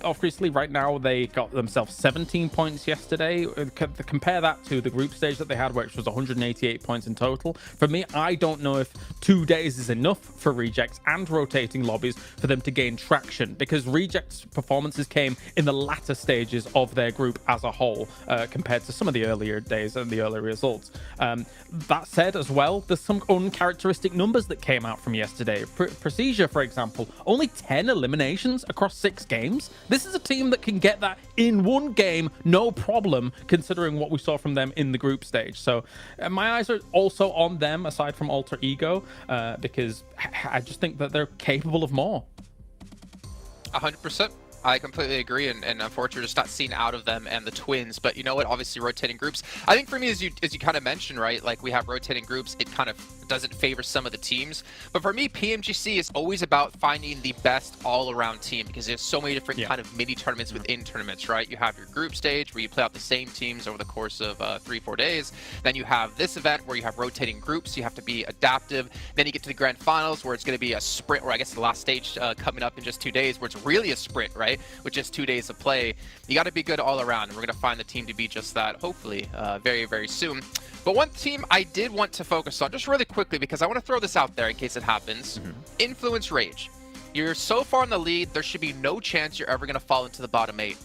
S16: obviously right now they got themselves 17 points yesterday. Compare that to the group stage that they had, which was 188 points in total. For me, I don't know if 2 days is enough for Rejects and rotating lobbies for them to gain traction, because Rejects' performances came in the latter stages of their group as a whole, compared to some of the earlier days and the early results. That said, as well, there's some uncharacteristic numbers that came out from yesterday. Procedure, for example, only 10 eliminations across 6 games. This is a team that can get that in 1 game, no problem, considering what we saw from them in the group stage. So my eyes are also on them, aside from Alter Ego, because I just think that they're capable of more.
S1: 100%. I completely agree, and unfortunately, we're just not seeing out of them and the Twins. But you know what? Obviously, rotating groups. I think for me, as you kind of mentioned, right? Like, we have rotating groups. It kind of doesn't favor some of the teams. But for me, PMGC is always about finding the best all-around team, because there's so many different kind of mini tournaments within tournaments, right? You have your group stage where you play out the same teams over the course of 3-4 days. Then you have this event where you have rotating groups. You have to be adaptive. Then you get to the grand finals where it's going to be a sprint, or I guess the last stage coming up in just 2 days, where it's really a sprint, right? With just 2 days of play. You got to be good all around, and we're going to find the team to be just that, hopefully, very, very soon. But one team I did want to focus on, just really quickly, because I want to throw this out there in case it happens. Influence Rage. You're so far in the lead, there should be no chance you're ever going to fall into the bottom 8.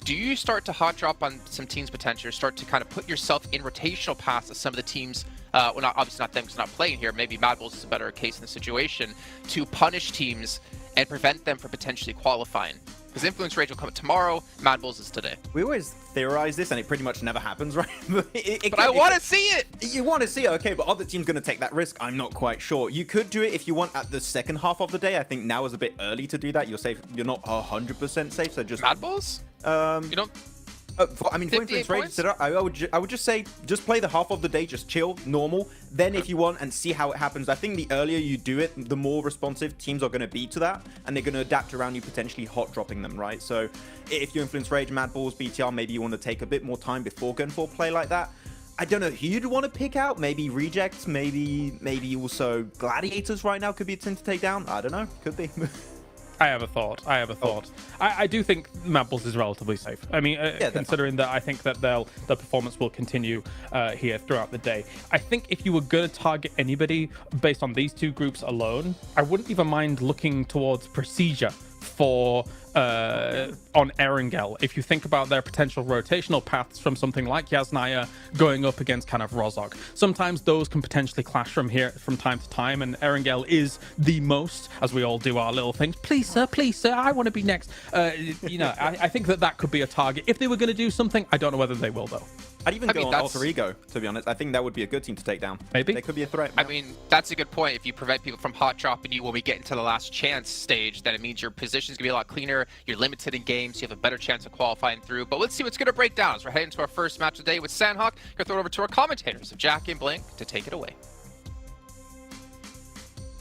S1: Do you start to hot drop on some teams' potential, or start to kind of put yourself in rotational paths of some of the teams, well, obviously not them because they're not playing here, maybe Mad Bulls is a better case in the situation, to punish teams and prevent them from potentially qualifying? Because Influence Rage will come tomorrow, Mad Bulls is today.
S17: We always theorize this, and it pretty much never happens, right?
S1: But I want to see it!
S17: You want to see it, okay, but are the teams going to take that risk? I'm not quite sure. You could do it if you want at the second half of the day. I think now is a bit early to do that. You're safe. You're not 100% safe, so just...
S1: Mad Bulls? You don't...
S17: I mean, for Influence Rage, I would just say, just play the half of the day, just chill, normal. Then if you want, and see how it happens. I think the earlier you do it, the more responsive teams are going to be to that, and they're going to adapt around you, potentially hot dropping them, right? So if you Influence Rage, Mad Bulls, BTR, maybe you want to take a bit more time before going for a play like that. I don't know who you'd want to pick out. Maybe Rejects, maybe also Gladiators right now could be a team to take down. I don't know. Could be.
S16: I have a thought. I do think Mad Bulls is relatively safe. I mean, considering that I think that their performance will continue here throughout the day. I think if you were going to target anybody based on these two groups alone, I wouldn't even mind looking towards Procedure for on Erangel. If you think about their potential rotational paths from something like Yasnaya going up against kind of Rozhok, sometimes those can potentially clash from time to time, and Erangel is the most, as we all do our little things. Please sir, I want to be next. I think that could be a target. If they were going to do something, I don't know whether they will though.
S17: I'd even go on Alter Ego, to be honest. I think that would be a good team to take down.
S16: Maybe.
S17: They could be a threat.
S1: I mean, that's a good point. If you prevent people from hot dropping you when we get into the last chance stage, then it means your position's going to be a lot cleaner. You're limited in games. You have a better chance of qualifying through. But let's see what's going to break down as we're heading to our first match of the day with Sandhawk. Going to throw it over to our commentators, Jack and Blink, to take it away.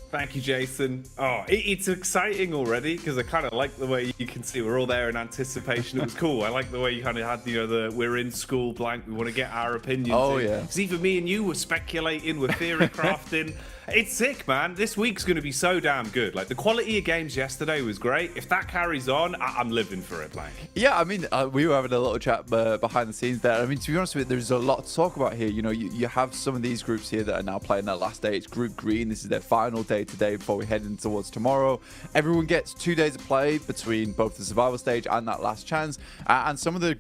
S18: Thank you, Jason. Oh, it's exciting already because I kind of like the way you can see we're all there in anticipation. It was cool. I like the way you kind of had, the we're in school blank. We want to get our opinions.
S10: Oh,
S18: in.
S10: yeah.
S18: Because even me and you were speculating, we're theory crafting. It's sick, man. This week's going to be so damn good. Like, the quality of games yesterday was great. If that carries on, I'm living for it, Blank.
S19: Yeah, I mean, we were having a little chat behind the scenes there. I mean, to be honest with you, there's a lot to talk about here. You have some of these groups here that are now playing their last day. It's Group Green. This is their final day today before we head in towards tomorrow. Everyone gets 2 days of play between both the survival stage and that last chance. And some of the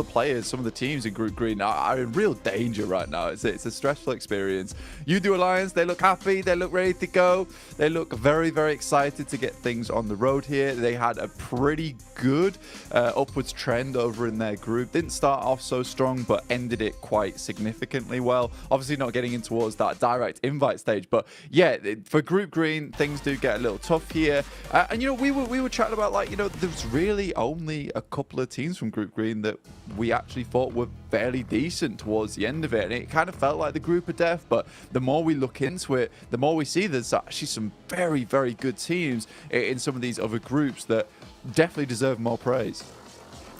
S19: players, some of the teams in Group Green are in real danger right now. It's a stressful experience. U2 Alliance, they look happy, they look ready to go, they look very, very excited to get things on the road here. They had a pretty good upwards trend over in their group. Didn't start off so strong, but ended it quite significantly well. Obviously not getting in towards that direct invite stage, but yeah, for Group Green, things do get a little tough here. And we were chatting about, like, there's really only a couple of teams from Group Green that we actually thought were fairly decent towards the end of it, and it kind of felt like the group of death. But the more we look into it, the more we see there's actually some very, very good teams in some of these other groups that definitely deserve more praise.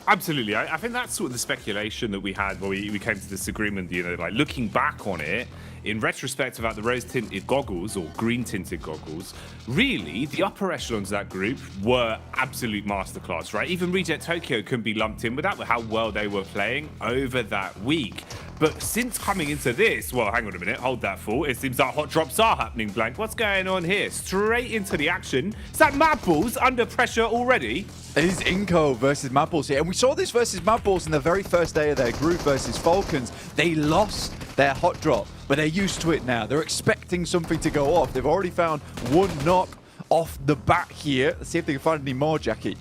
S18: Absolutely. I think that's sort of the speculation that we had when we came to this agreement, like looking back on it, in retrospect about the rose-tinted goggles or green-tinted goggles, really, the upper echelons of that group were absolute masterclass, right? Even Reject Tokyo can be lumped in with that, with how well they were playing over that week. But since coming into this, well, hang on a minute, hold that thought. It seems that hot drops are happening, Blank. What's going on here? Straight into the action. Is that Mad Bulls under pressure already?
S19: It is Inco versus Mad Bulls here. And we saw this versus Mad Bulls in the very first day of their group versus Falcons. They lost their hot drop, but they're used to it now. They're expecting something to go off. They've already found one knock off the bat here. Let's see if they can find any more, Jackie.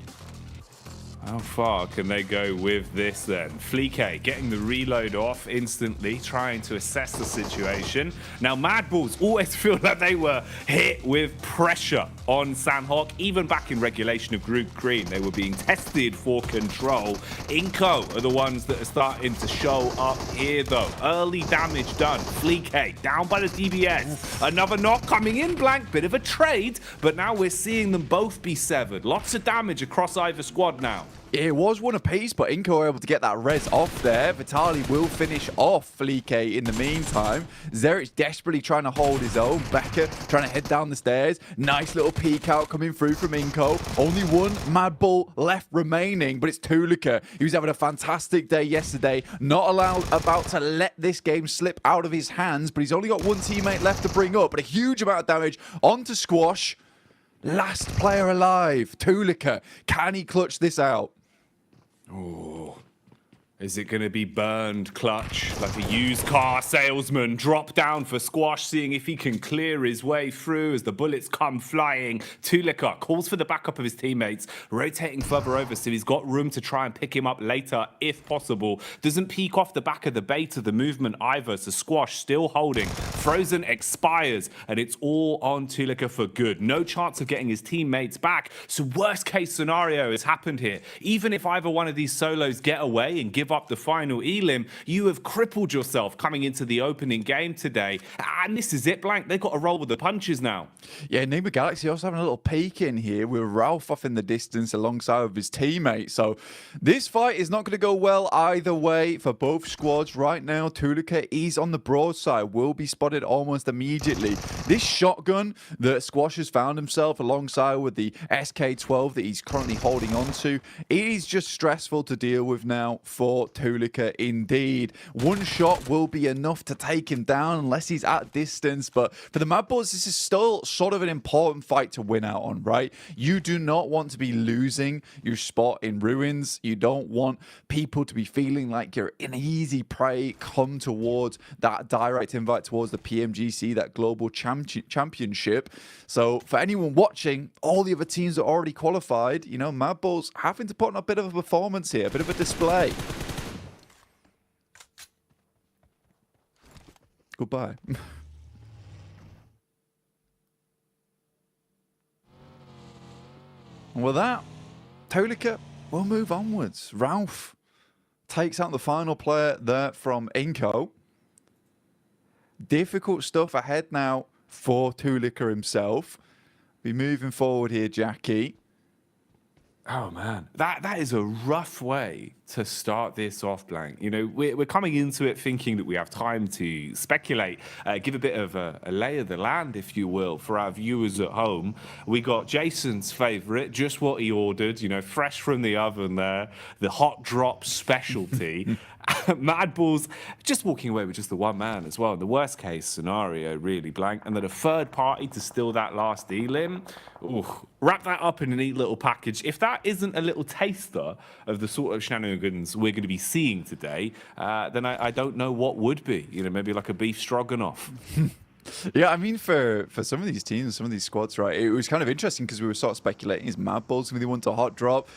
S18: How far can they go with this then? Fleeke getting the reload off instantly, trying to assess the situation. Now, Mad Bulls always feel like they were hit with pressure on Sandhawk. Even back in regulation of Group Green, they were being tested for control. Inco are the ones that are starting to show up here, though. Early damage done. Fleeke down by the DBS. Another knock coming in, Blank. Bit of a trade, but now we're seeing them both be severed. Lots of damage across either squad now.
S19: It was one apiece, but Inco were able to get that res off there. Vitali will finish off Fleeke in the meantime. Zerich desperately trying to hold his own. Becker trying to head down the stairs. Nice little peek out coming through from Inco. Only one Mad Bull left remaining, but it's Tulika. He was having a fantastic day yesterday. Not about to let this game slip out of his hands, but he's only got one teammate left to bring up. But a huge amount of damage onto Squash. Last player alive, Tulika. Can he clutch this out?
S18: Oh, is it going to be burned clutch like a used car salesman? Drop down for Squash, seeing if he can clear his way through as the bullets come flying. Tulika calls for the backup of his teammates, rotating further over so he's got room to try and pick him up later if possible. Doesn't peek off the back of the bait of the movement either, so Squash still holding. Frozen expires, and it's all on Tulika for good. No chance of getting his teammates back, so worst case scenario has happened here. Even if either one of these solos get away and give give up the final elim, you have crippled yourself coming into the opening game today. And this is it, Blank. They've got to roll with the punches now.
S19: Yeah, Neighbour Galaxy also having a little peek in here with Ralph off in the distance alongside with his teammate. So this fight is not going to go well either way for both squads right now. Tulika is on the broadside, will be spotted almost immediately. This shotgun that Squash has found himself alongside with the SK-12 that he's currently holding on to, it is just stressful to deal with now for Tulika indeed. One shot will be enough to take him down unless he's at distance, but for the Mad Bulls, this is still sort of an important fight to win out on, right? You do not want to be losing your spot in Ruins. You don't want people to be feeling like you're an easy prey come towards that direct invite towards the PMGC, that global championship. So for anyone watching, all the other teams are already qualified. You know, Mad Bulls having to put on a bit of a performance here, a bit of a display. Goodbye. And with that, Tulika will move onwards. Ralph takes out the final player there from Inco. Difficult stuff ahead now for Tulika himself. Be moving forward here, Jackie.
S18: Oh man, that is a rough way to start this off, Blank. You know, we're coming into it thinking that we have time to speculate, give a bit of a lay of the land, if you will, for our viewers at home. We got Jason's favourite, just what he ordered, you know, fresh from the oven there, the hot drop specialty. Mad Bulls just walking away with just the one man as well. In the worst case scenario, really, Blank. And then a third party to steal that last elim. Ooh, wrap that up in a neat little package. If that isn't a little taster of the sort of shenanigans we're going to be seeing today, then I don't know what would be. You know, maybe like a beef stroganoff.
S19: Yeah, I mean, for some of these teams, some of these squads, right, it was kind of interesting because we were sort of speculating, is Mad Bulls going to want to hot drop?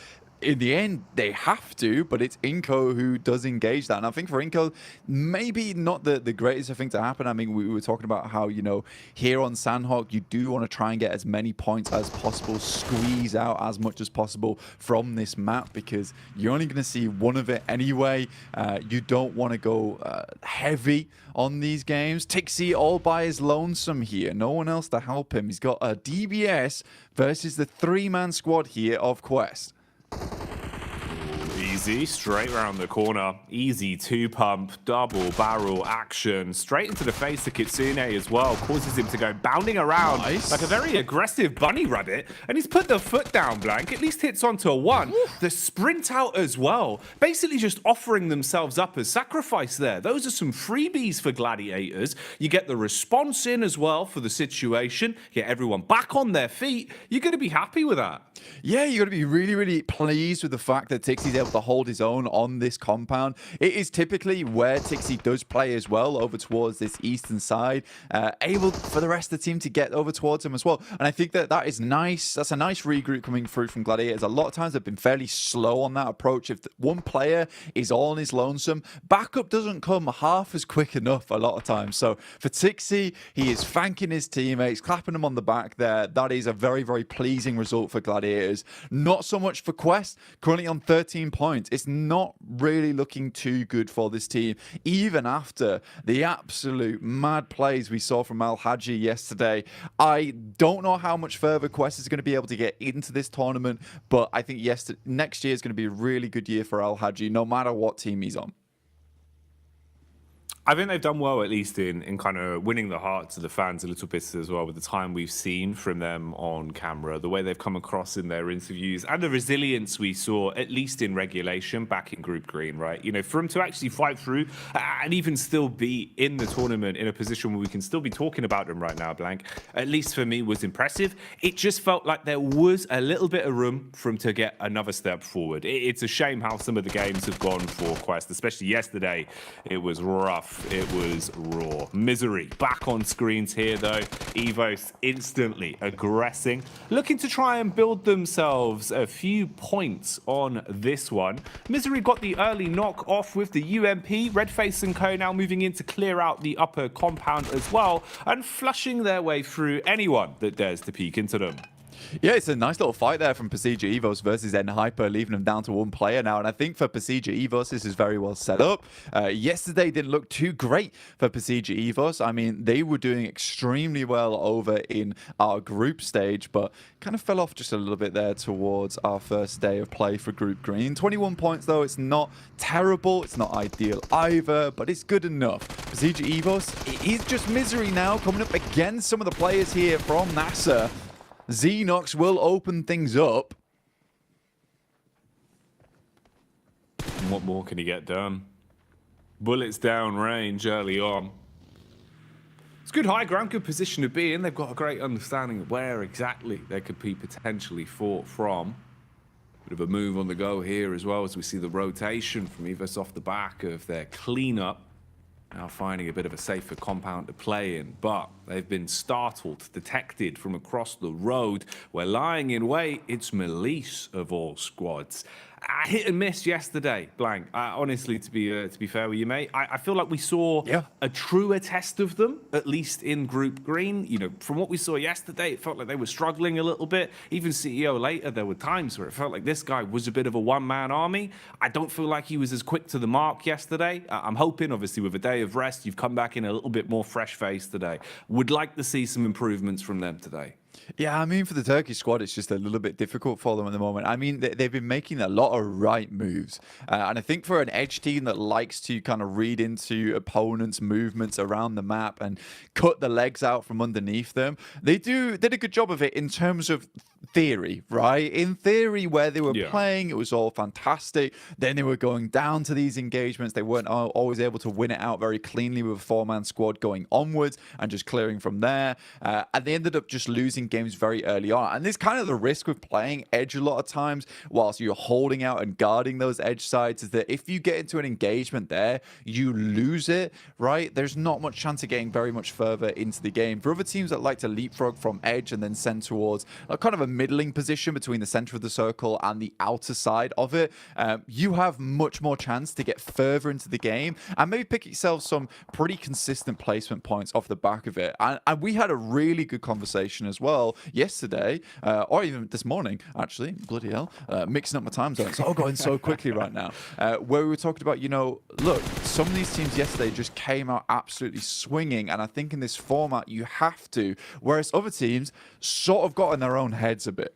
S19: In the end, they have to, but it's Inco who does engage that. And I think for Inco, maybe not the greatest thing to happen. I mean, we were talking about how, you know, here on Sandhawk, you do want to try and get as many points as possible, squeeze out as much as possible from this map, because you're only going to see one of it anyway. You don't want to go heavy on these games. Tixie all by his lonesome here. No one else to help him. He's got a DBS versus the three-man squad here of Quest.
S18: Easy, straight round the corner. Easy two-pump, double barrel action. Straight into the face of Kitsune as well. Causes him to go bounding around like a very aggressive bunny rabbit. And he's put the foot down, Blank. At least hits onto a one. The sprint out as well. Basically just offering themselves up as sacrifice there. Those are some freebies for Gladiators. You get the response in as well for the situation. Get everyone back on their feet. You're going to be happy with that.
S19: Yeah, you're going to be really, really pleased with the fact that Tixie's able to hold his own on this compound. It is typically where Tixie does play as well, over towards this eastern side, able for the rest of the team to get over towards him as well. And I think that is nice. That's a nice regroup coming through from Gladiators. A lot of times they've been fairly slow on that approach. If one player is all on his lonesome, backup doesn't come half as quick enough a lot of times. So for Tixie, he is thanking his teammates, clapping them on the back there. That is a very, very pleasing result for Gladiators. Not so much for Quest, currently on 13 points. It's not really looking too good for this team, even after the absolute mad plays we saw from Al Haji yesterday. I don't know how much further Quest is going to be able to get into this tournament, but I think next year is going to be a really good year for Al Haji, no matter what team he's on.
S18: I think they've done well, at least in kind of winning the hearts of the fans a little bit as well, with the time we've seen from them on camera, the way they've come across in their interviews, and the resilience we saw, at least in regulation, back in Group Green, right? You know, for them to actually fight through and even still be in the tournament in a position where we can still be talking about them right now, Blank, at least for me, was impressive. It just felt like there was a little bit of room for them to get another step forward. It's a shame how some of the games have gone for Quest, especially yesterday. It was rough. It was raw. Misery back on screens here, though. Evos instantly aggressing, looking to try and build themselves a few points on this one. Misery got the early knock off with the UMP. Redface and Co now moving in to clear out the upper compound as well, and flushing their way through anyone that dares to peek into them.
S19: Yeah, it's a nice little fight there from Pasija Evos versus Enhyper, leaving them down to one player now. And I think for Pasija Evos, this is very well set up. Yesterday didn't look too great for Pasija Evos. I mean, they were doing extremely well over in our group stage, but kind of fell off just a little bit there towards our first day of play for Group Green. 21 points, though. It's not terrible. It's not ideal either, but it's good enough. Pasija Evos, it is just misery now, coming up against some of the players here from NASA. Xenox will open things up.
S18: And what more can he get done? Bullets down range early on. It's good high ground, good position to be in. They've got a great understanding of where exactly they could be potentially fought from. Bit of a move on the go here as well as we see the rotation from Evos off the back of their cleanup. Now finding a bit of a safer compound to play in, but they've been startled, detected from across the road. We're lying in wait. It's Melise of all squads. Hit and miss yesterday, Blank. Honestly, to be fair with you, mate, I feel like we saw a truer test of them, at least in Group Green. You know, from what we saw yesterday, it felt like they were struggling a little bit. Even CEO later, there were times where it felt like this guy was a bit of a one-man army. I don't feel like he was as quick to the mark yesterday. I'm hoping, obviously, with a day of rest, you've come back in a little bit more fresh-faced today. Would like to see some improvements from them today.
S19: Yeah, I mean, for the Turkish squad, it's just a little bit difficult for them at the moment. I mean, they've been making a lot of right moves. And I think for an Edge team that likes to kind of read into opponents' movements around the map and cut the legs out from underneath them, they did a good job of it in terms of theory, right? In theory, where they were playing, it was all fantastic. Then they were going down to these engagements. They weren't always able to win it out very cleanly with a four-man squad going onwards and just clearing from there. And they ended up just losing games very early on. And there's kind of the risk with playing Edge a lot of times whilst you're holding out and guarding those Edge sides is that if you get into an engagement there, you lose it, right? There's not much chance of getting very much further into the game. For other teams that like to leapfrog from Edge and then send towards a kind of a middling position between the center of the circle and the outer side of it, you have much more chance to get further into the game and maybe pick yourself some pretty consistent placement points off the back of it. And we had a really good conversation as well yesterday, or even this morning, actually, bloody hell, mixing up my time zones. It's all going so quickly right now, where we were talking about, you know, look, some of these teams yesterday just came out absolutely swinging, and I think in this format you have to, whereas other teams sort of got in their own heads a bit.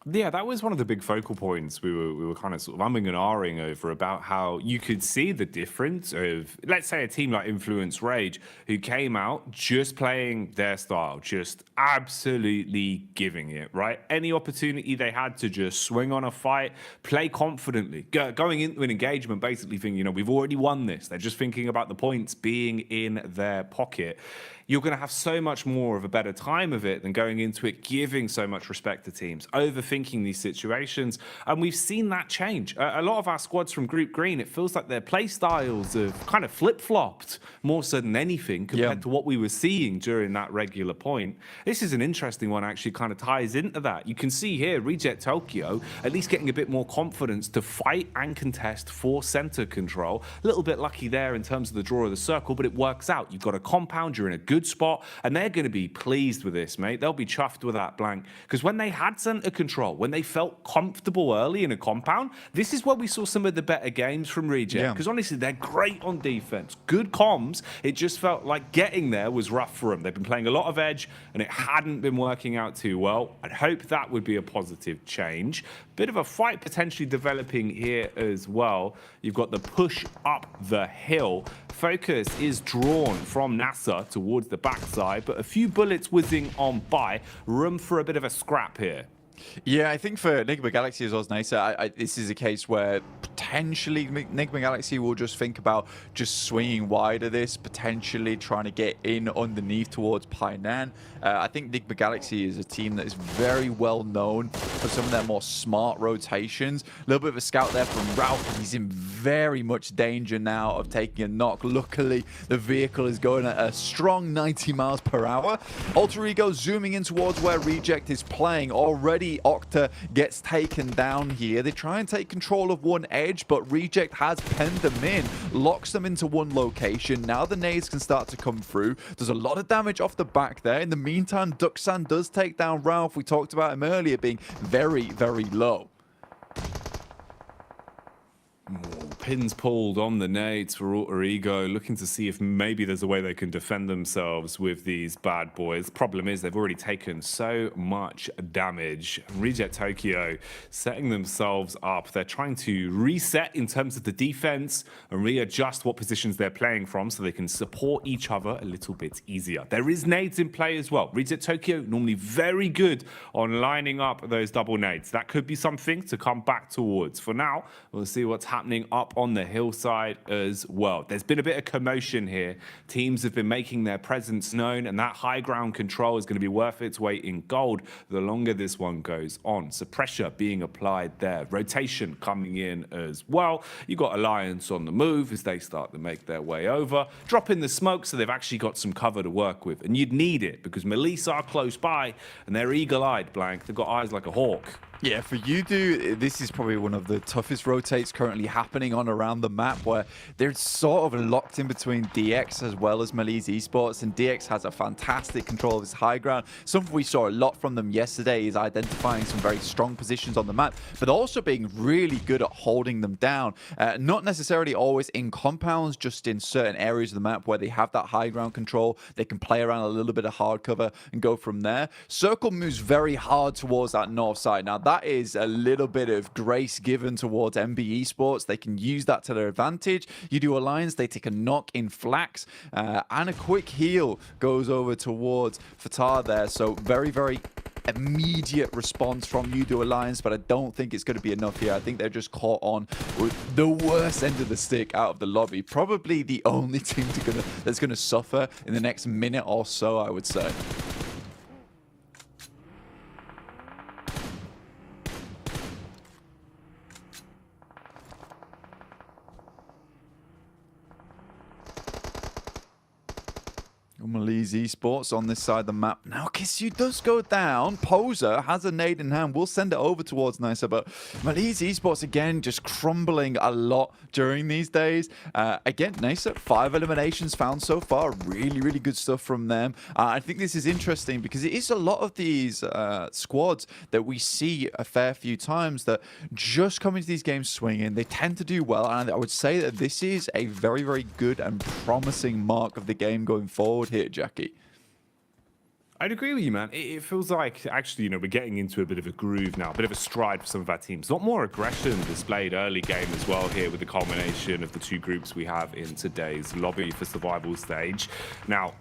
S18: Yeah, that was one of the big focal points we were kind of sort of umming and ahhing over, about how you could see the difference of, let's say, a team like Influence Rage, who came out just playing their style, just absolutely giving it, right? Any opportunity they had to just swing on a fight, play confidently, going into an engagement, basically thinking, you know, we've already won this. They're just thinking about the points being in their pocket. You're going to have so much more of a better time of it than going into it giving so much respect to teams, overthinking these situations. And we've seen that change. A lot of our squads from Group Green, it feels like their play styles have kind of flip-flopped more so than anything compared to what we were seeing during that regular point. This is an interesting one, actually kind of ties into that. You can see here, Reject Tokyo at least getting a bit more confidence to fight and contest for center control. A little bit lucky there in terms of the draw of the circle, but it works out. You've got a compound, you're in a good spot, and they're going to be pleased with this, mate. They'll be chuffed with that, Blank, because when they had center control, when they felt comfortable early in a compound, this is where we saw some of the better games from Reject, because honestly, they're great on defense, good comms. It just felt like getting there was rough for them. They've been playing a lot of Edge, and it hadn't been working out too well. I'd hope that would be a positive change. Bit of a fight potentially developing here as well. You've got the push up the hill. Focus is drawn from NASA towards the backside, but a few bullets whizzing on by. Room for a bit of a scrap here.
S19: Yeah, I think for Enigma Galaxy as well as NASA, this is a case where potentially Enigma Galaxy will just think about just swinging wide of this, potentially trying to get in underneath towards Painan. I think Enigma Galaxy is a team that is very well known for some of their more smart rotations. A little bit of a scout there from Ralph. He's in very much danger now of taking a knock. Luckily, the vehicle is going at a strong 90 miles per hour. Alter Ego zooming in towards where Reject is playing, already Already Octa gets taken down here. They try and take control of one edge, but Reject has penned them in, locks them into one location. Now the nades can start to come through. There's a lot of damage off the back there. In the meantime, Duxan does take down Ralph. We talked about him earlier being very, very low.
S18: Pins pulled on the nades for Alter Ego, looking to see if maybe there's a way they can defend themselves with these bad boys. Problem is they've already taken so much damage. Reject Tokyo setting themselves up. They're trying to reset in terms of the defense and readjust what positions they're playing from so they can support each other a little bit easier. There is nades in play as well. Reject Tokyo normally very good on lining up those double nades. That could be something to come back towards. For now, we'll see what's happening up on the hillside as well. There's been a bit of commotion here. Teams have been making their presence known, and that high ground control is going to be worth its weight in gold the longer this one goes on. So pressure being applied there. Rotation coming in as well. You've got Alliance on the move as they start to make their way over. Drop in the smoke so they've actually got some cover to work with. And you'd need it because Melissa are close by and they're eagle-eyed, Blank. They've got eyes like a hawk.
S19: Yeah, for Yudu, this is probably one of the toughest rotates currently happening on around the map, where they're sort of locked in between DX as well as Malise Esports, and DX has a fantastic control of his high ground. Something we saw a lot from them yesterday is identifying some very strong positions on the map, but also being really good at holding them down. Not necessarily always in compounds, just in certain areas of the map where they have that high ground control. They can play around a little bit of hard cover and go from there. Circle moves very hard towards that north side. Now, that is a little bit of grace given towards MB Esports. They can use that to their advantage. You do Alliance, they take a knock in Flax, and a quick heal goes over towards Fatah there. So very, very immediate response from Yudu Alliance, but I don't think it's going to be enough here. I think they're just caught on with the worst end of the stick out of the lobby. Probably the only team that's going to suffer in the next minute or so, I would say. Malise Esports on this side of the map. Now Kisyu does go down. Poser has a nade in hand. We'll send it over towards Nisa, but Malise Esports again just crumbling a lot during these days. Again, Nisa, 5 eliminations found so far. Really, really good stuff from them. I think this is interesting because it is a lot of these squads that we see a fair few times that just come into these games swinging. They tend to do well, and I would say that this is a very, very good and promising mark of the game going forward here, Jackie.
S18: I'd agree with you, man. It feels like, actually, we're getting into a bit of a groove now, a bit of a stride for some of our teams. A lot more aggression displayed early game as well here with the culmination of the two groups we have in today's lobby for survival stage. Now,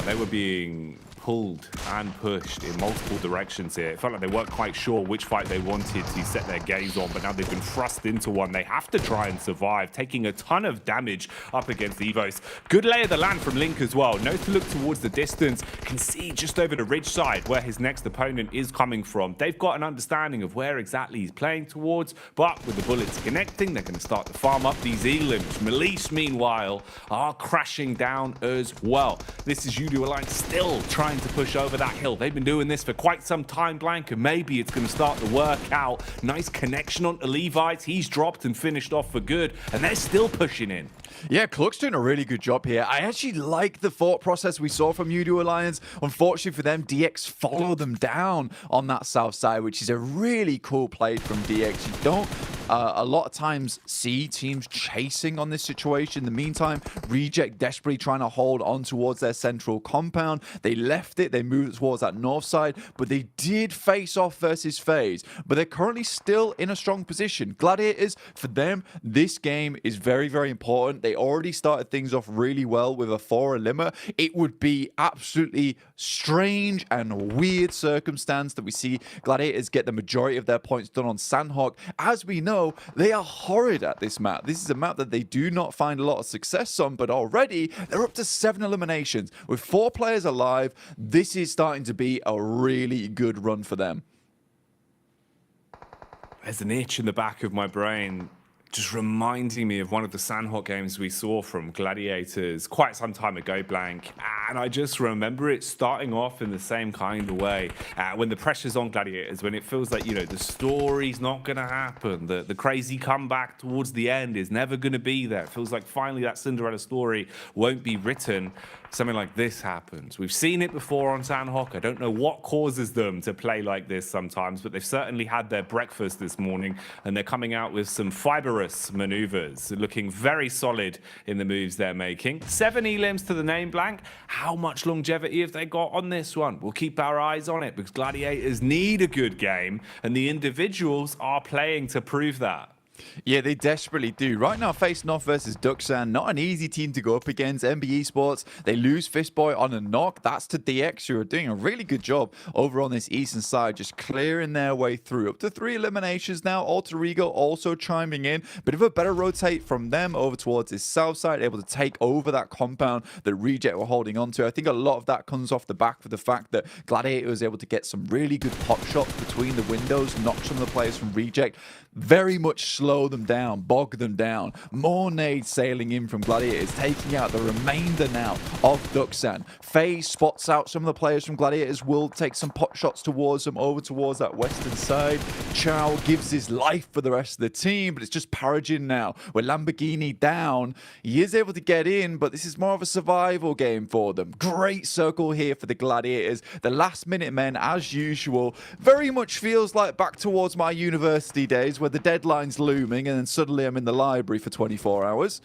S18: they were being pulled and pushed in multiple directions here. It felt like they weren't quite sure which fight they wanted to set their gaze on, but now they've been thrust into one. They have to try and survive, taking a ton of damage up against Evos. Good lay of the land from Link as well. Knows to look towards the distance. Can see just over the ridge side where his next opponent is coming from. They've got an understanding of where exactly he's playing towards, but with the bullets connecting, they're going to start to farm up these elims. Melise, meanwhile, are crashing down as well. This is Yudu Alliance still trying to push over that hill. They've been doing this for quite some time, Blank, and maybe it's going to start to work out. Nice connection onto Levites. He's dropped and finished off for good, and they're still pushing in.
S19: Yeah, Cluck's doing a really good job here. I actually like the thought process we saw from Yudu Alliance. Unfortunately for them, DX follow them down on that south side, which is a really cool play from DX. You don't a lot of times see teams chasing on this situation. In the meantime, Reject desperately trying to hold on towards their central compound. They left it, they moved towards that north side, but they did face off versus FaZe. But they're currently still in a strong position. Gladiators, for them, this game is very, very important. They already started things off really well with a 4 eliminer. It would be absolutely strange and weird circumstance that we see Gladiators get the majority of their points done on Sandhawk. As we know, they are horrid at this map. This is a map that they do not find a lot of success on, but already they're up to 7 eliminations. With 4 players alive, this is starting to be a really good run for them.
S18: There's an itch in the back of my brain just reminding me of one of the Sandhawk games we saw from Gladiators quite some time ago, Blank. And I just remember it starting off in the same kind of way. When the pressure's on Gladiators, when it feels like, the story's not going to happen, the crazy comeback towards the end is never going to be there. It feels like finally that Cinderella story won't be written. Something like this happens. We've seen it before on Sanhok. I don't know what causes them to play like this sometimes, but they've certainly had their breakfast this morning, and they're coming out with some fibrous maneuvers, looking very solid in the moves they're making. 7 elims to the name blank. How much longevity have they got on this one? We'll keep our eyes on it because Gladiators need a good game, and the individuals are playing to prove that.
S19: Yeah, they desperately do. Right now, facing off versus Duxan, not an easy team to go up against. MBE Sports, they lose Fistboy on a knock. That's to DX, who are doing a really good job over on this eastern side, just clearing their way through. Up to 3 eliminations now. Alter Ego also chiming in. Bit of a better rotate from them over towards this south side, able to take over that compound that Reject were holding on to. I think a lot of that comes off the back of the fact that Gladiator was able to get some really good pop shots between the windows, knock some of the players from Reject. Very much slow them down, bog them down. More nades sailing in from Gladiators, taking out the remainder now of Duxan. FaZe spots out some of the players from Gladiators, will take some pot shots towards them, over towards that western side. Chow gives his life for the rest of the team, but it's just Paragin now. With Lamborghini down, he is able to get in, but this is more of a survival game for them. Great circle here for the Gladiators. The last minute men, as usual, very much feels like back towards my university days where the deadline's looming and then suddenly I'm in the library for 24 hours.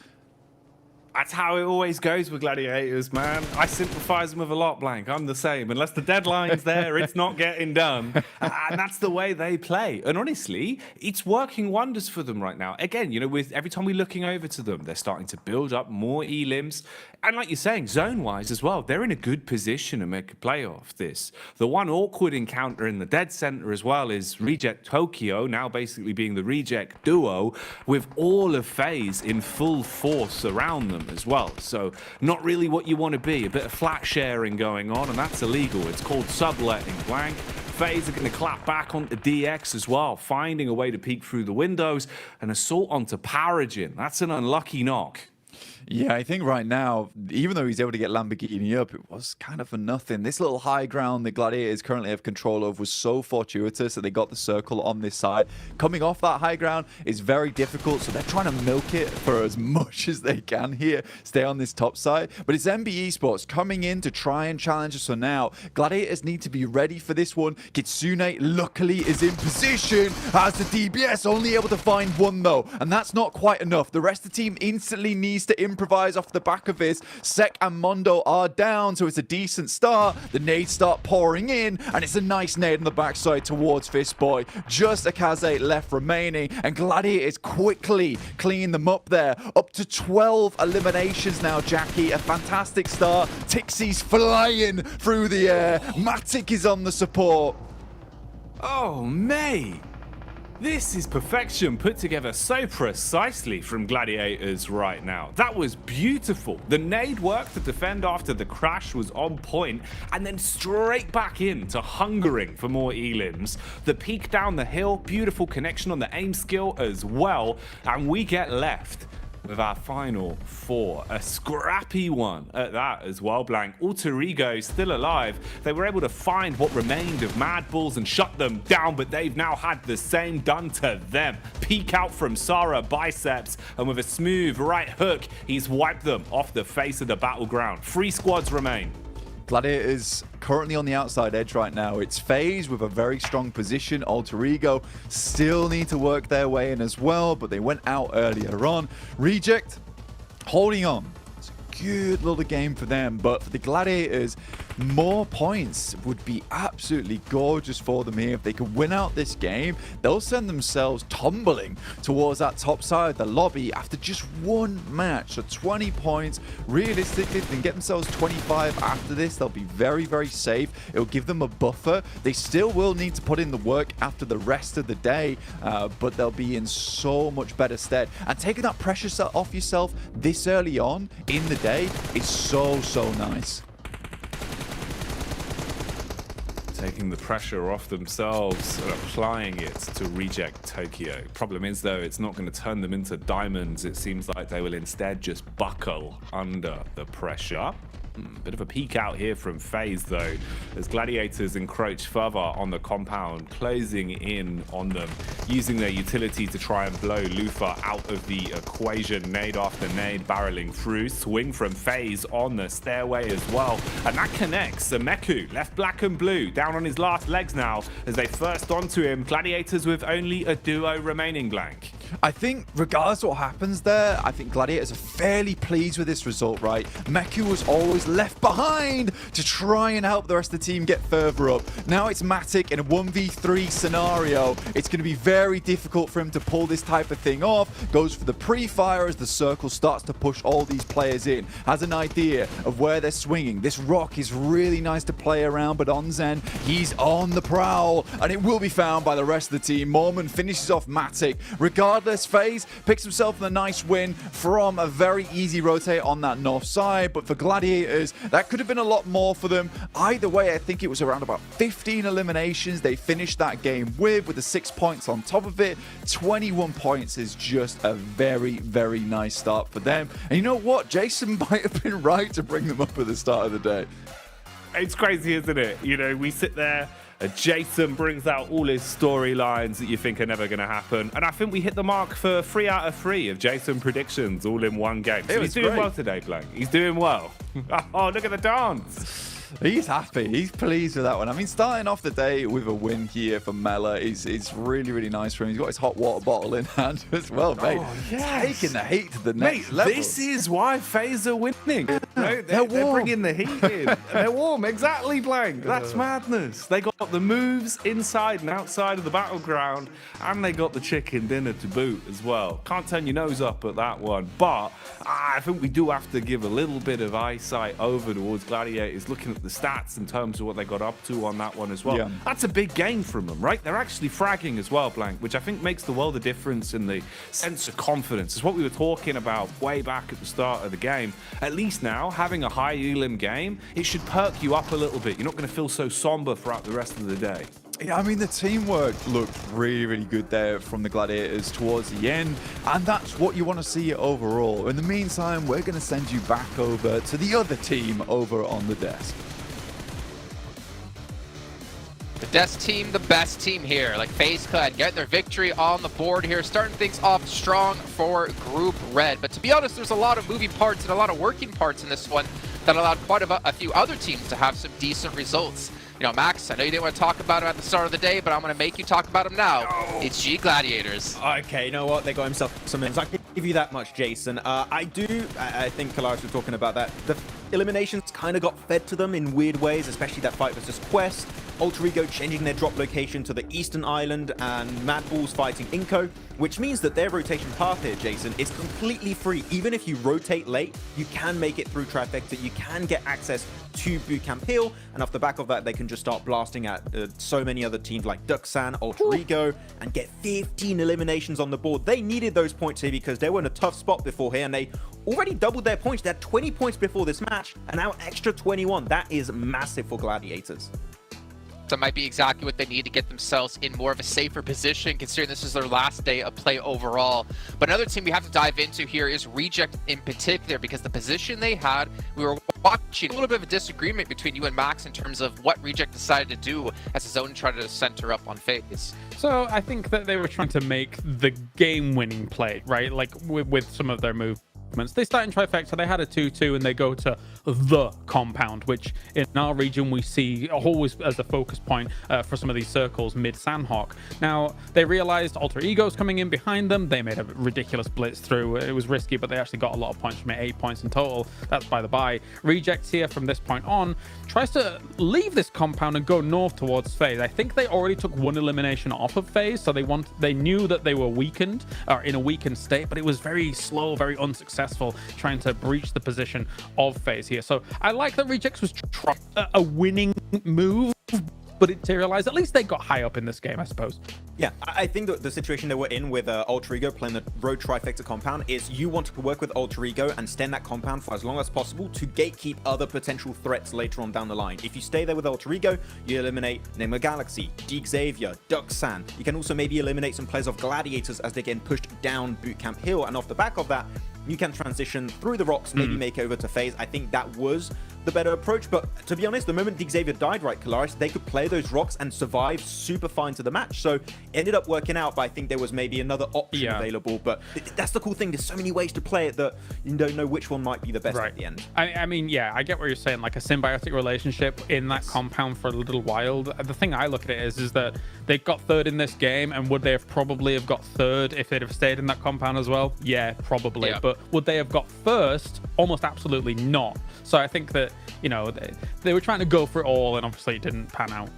S18: That's how it always goes with Gladiators, man. I sympathize them with a lot, Blank. I'm the same. Unless the deadline's there, it's not getting done. And that's the way they play. And honestly, it's working wonders for them right now. Again, with every time we're looking over to them, they're starting to build up more elims. And like you're saying, zone-wise as well, they're in a good position to make a play off this. The one awkward encounter in the dead center as well is Reject Tokyo, now basically being the Reject duo, with all of FaZe in full force around them as well. So not really what you want to be. A bit of flat sharing going on, and that's illegal. It's called subletting, Blank. FaZe are going to clap back onto DX as well, finding a way to peek through the windows. An assault onto Paragin. That's an unlucky knock.
S19: Yeah, I think right now, even though he's able to get Lamborghini up, it was kind of for nothing. This little high ground the Gladiators currently have control of was so fortuitous that they got the circle on this side. Coming off that high ground is very difficult, so they're trying to milk it for as much as they can here, stay on this top side. But it's MBE Sports coming in to try and challenge us for now. Gladiators need to be ready for this one. Kitsune luckily is in position as the DBS, only able to find one though, and that's not quite enough. The rest of the team instantly needs to improvise off the back of this. Sek and Mondo are down, so it's a decent start. The nades start pouring in, and it's a nice nade on the backside towards Fistboy. Just a Kaze left remaining, and Gladiators quickly clean them up there. Up to 12 eliminations now, Jackie. A fantastic start. Tixie's flying through the air. Matic is on the support.
S18: Oh, mate. This is perfection put together so precisely from Gladiators right now. That was beautiful. The nade work to defend after the crash was on point, and then straight back into hungering for more elims. The peek down the hill, beautiful connection on the aim skill as well, and we get left with our final 4. A scrappy one at that as well, Blank. Alter Ego still alive. They were able to find what remained of Mad Bulls and shut them down, but they've now had the same done to them. Peek out from Sarah Biceps, and with a smooth right hook, he's wiped them off the face of the battleground. 3 squads remain.
S19: Gladiators currently on the outside edge right now. It's FaZe with a very strong position. Alter Ego still need to work their way in as well, but they went out earlier on. Reject holding on. It's a good little game for them, but for the Gladiators, more points would be absolutely gorgeous for them here. If they could win out this game, they'll send themselves tumbling towards that top side of the lobby after just one match. So 20 points. Realistically, if they can get themselves 25 after this, they'll be very, very safe. It'll give them a buffer. They still will need to put in the work after the rest of the day, but they'll be in so much better stead. And taking that pressure off yourself this early on in the day is so, so nice.
S18: Taking the pressure off themselves and applying it to Reject Tokyo. Problem is, though, it's not going to turn them into diamonds. It seems like they will instead just buckle under the pressure. Bit of a peek out here from FaZe, though, as Gladiators encroach further on the compound, closing in on them, using their utility to try and blow Lufa out of the equation. Nade after nade barreling through. Swing from FaZe on the stairway as well. And that connects. So Meku left black and blue, down on his last legs now as they first onto him. Gladiators with only a duo remaining, Blank.
S19: I think regardless of what happens there, I think Gladiators are fairly pleased with this result, right? Meku was always left behind to try and help the rest of the team get further up. Now it's Matic in a 1v3 scenario. It's going to be very difficult for him to pull this type of thing off. Goes for the pre-fire as the circle starts to push all these players in. Has an idea of where they're swinging. This rock is really nice to play around, but Onzen, he's on the prowl, and it will be found by the rest of the team. Mormon finishes off Matic. Regardless, FaZe picks himself a nice win from a very easy rotate on that north side, but for Gladiators, that could have been a lot more for them. Either way, I think it was around about 15 eliminations they finished that game with the 6 points on top of it. 21 points is just a very, very nice start for them. And you know what? Jason might have been right to bring them up at the start of the day.
S18: It's crazy, isn't it? You know, we sit there, Jason brings out all his storylines that you think are never going to happen. And I think we hit the mark for 3 out of 3 of Jason predictions all in one game. So he's doing well today, Blank. He's doing well. Oh, look at the dance.
S19: He's happy. He's pleased with that one. I mean, starting off the day with a win here for Mela is really, really nice for him. He's got his hot water bottle in hand as well, mate.
S18: Oh, yes.
S19: Taking the heat to the next level.
S18: This is why FaZe are winning. No, they're bringing the heat in. They're warm. Exactly, Blank. That's madness. They got the moves inside and outside of the battleground, and they got the chicken dinner to boot as well. Can't turn your nose up at that one, but I think we do have to give a little bit of eyesight over towards Gladiators, looking at the stats in terms of what they got up to on that one as well.
S19: Yeah.
S18: That's a big game from them, right? They're actually fragging as well, Blank, which I think makes the world of difference in the sense of confidence. It's what we were talking about way back at the start of the game. At least now, having a high elim game, it should perk you up a little bit. You're not going to feel so somber throughout the rest of the day.
S19: Yeah, I mean, the teamwork looked really, really good there from the Gladiators towards the end, and that's what you want to see overall. In the meantime, we're going to send you back over to the other team over on the desk.
S1: The desk team, the best team here. Like FaZe could get their victory on the board here, starting things off strong for Group Red. But to be honest, there's a lot of moving parts and a lot of working parts in this one that allowed quite a few other teams to have some decent results. You know, Max, I know you didn't want to talk about him at the start of the day, but I'm going to make you talk about him now. No. It's G Gladiators.
S17: Okay, you know what? They got himself some wins. I can give you that much, Jason. I think Kalaris was talking about that. The eliminations kind of got fed to them in weird ways, especially that fight versus Quest. Alter Ego changing their drop location to the Eastern Island, and Mad Bulls fighting Inko, which means that their rotation path here, Jason, is completely free. Even if you rotate late, you can make it through Trifecta, you can get access to Bootcamp Hill, and off the back of that, they can just start blasting at so many other teams like Duxan, Alter Ego, and get 15 eliminations on the board. They needed those points here because they were in a tough spot before here, and they already doubled their points. They had 20 points before this match, and now extra 21. That is massive for Gladiators.
S1: That might be exactly what they need to get themselves in more of a safer position, considering this is their last day of play overall. But another team we have to dive into here is Reject in particular, because the position they had, we were watching a little bit of a disagreement between you and Max in terms of what Reject decided to do as his own tried to center up on FaZe.
S16: So I think that they were trying to make the game-winning play, right? Like with some of their moves. They start in Trifecta, they had a 2-2, and they go to the compound, which in our region we see always as a focus point for some of these circles mid-Sandhawk. Now, they realized Alter Ego's coming in behind them. They made a ridiculous blitz through. It was risky, but they actually got a lot of points from it, 8 points in total. That's by the by. Rejects here from this point on tries to leave this compound and go north towards FaZe. I think they already took one elimination off of FaZe, so they knew that they were weakened, or in a weakened state, but it was very slow, very unsuccessful trying to breach the position of FaZe here. So I like that Rejects was trying a winning move, but it materialized. At least they got high up in this game, I suppose.
S17: Yeah, I think that the situation they were in with Alter Ego playing the Road Trifecta compound is you want to work with Alter Ego and stand that compound for as long as possible to gatekeep other potential threats later on down the line. If you stay there with Alter Ego, you eliminate Nemo Galaxy, Deke Xavier, Duxan. You can also maybe eliminate some players of Gladiators as they're getting pushed down Bootcamp Hill, and off the back of that, you can transition through the rocks, maybe make over to phase. I think that was the better approach. But to be honest, the moment Xavier died, right, Kalaris, they could play those rocks and survive super fine to the match. So it ended up working out, but I think there was maybe another option available. But that's the cool thing. There's so many ways to play it that you don't know which one might be the best at the end.
S16: I mean, yeah, I get what you're saying, like a symbiotic relationship in that compound for a little while. The thing I look at it is that they got third in this game, and would they have probably have got third if they'd have stayed in that compound as well? Yeah, probably.
S1: Yeah.
S16: But would they have got first? Almost absolutely not. So I think that, you know, they were trying to go for it all, and obviously it didn't pan out.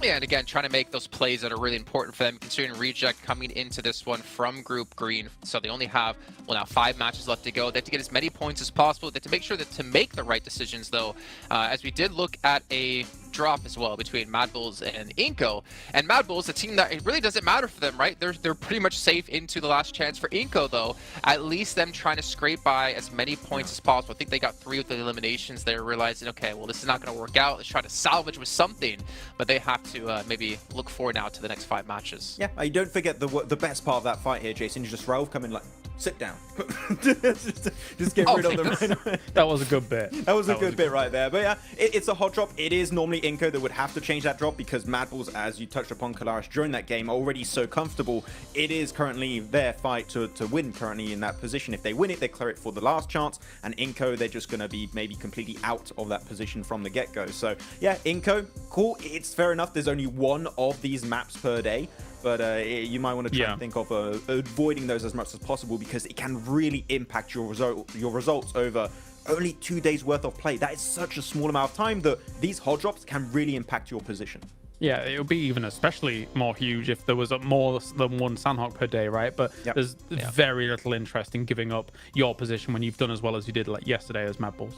S1: Yeah, and again, trying to make those plays that are really important for them, considering Reject coming into this one from Group Green. So they only have, well, now 5 matches left to go. They have to get as many points as possible. They have to make sure that to make the right decisions, though, as we did look at a drop as well between Mad Bulls and Inco. And Mad Bulls, a team that it really doesn't matter for them, right? They're pretty much safe into the last chance. For Inco, though, at least them trying to scrape by as many points as possible. I think they got 3 with the eliminations. They're realizing, okay, well, this is not going to work out. Let's try to salvage with something. But they have to maybe look forward now to the next 5 matches.
S17: Yeah, don't forget the best part of that fight here, Jason. You just Rauf come in like, sit down. just get rid of them right away.
S16: That was a good bit.
S17: That was a good bit right there. But yeah, it's a hot drop. It is normally Inco that would have to change that drop because Mad Bulls, as you touched upon, Kalaris, during that game, are already so comfortable. It is currently their fight to win currently in that position. If they win it, they clear it for the last chance. And Inco, they're just going to be maybe completely out of that position from the get-go. So yeah, Inco, cool. It's fair enough. There's only 1 of these maps per day. But you might want to try and think of avoiding those as much as possible because it can really impact your results over only 2 days worth of play. That is such a small amount of time that these hot drops can really impact your position.
S16: Yeah, it would be even especially more huge if there was more than 1 Sandhawk per day, right? But there's very little interest in giving up your position when you've done as well as you did like yesterday as Mad Bulls.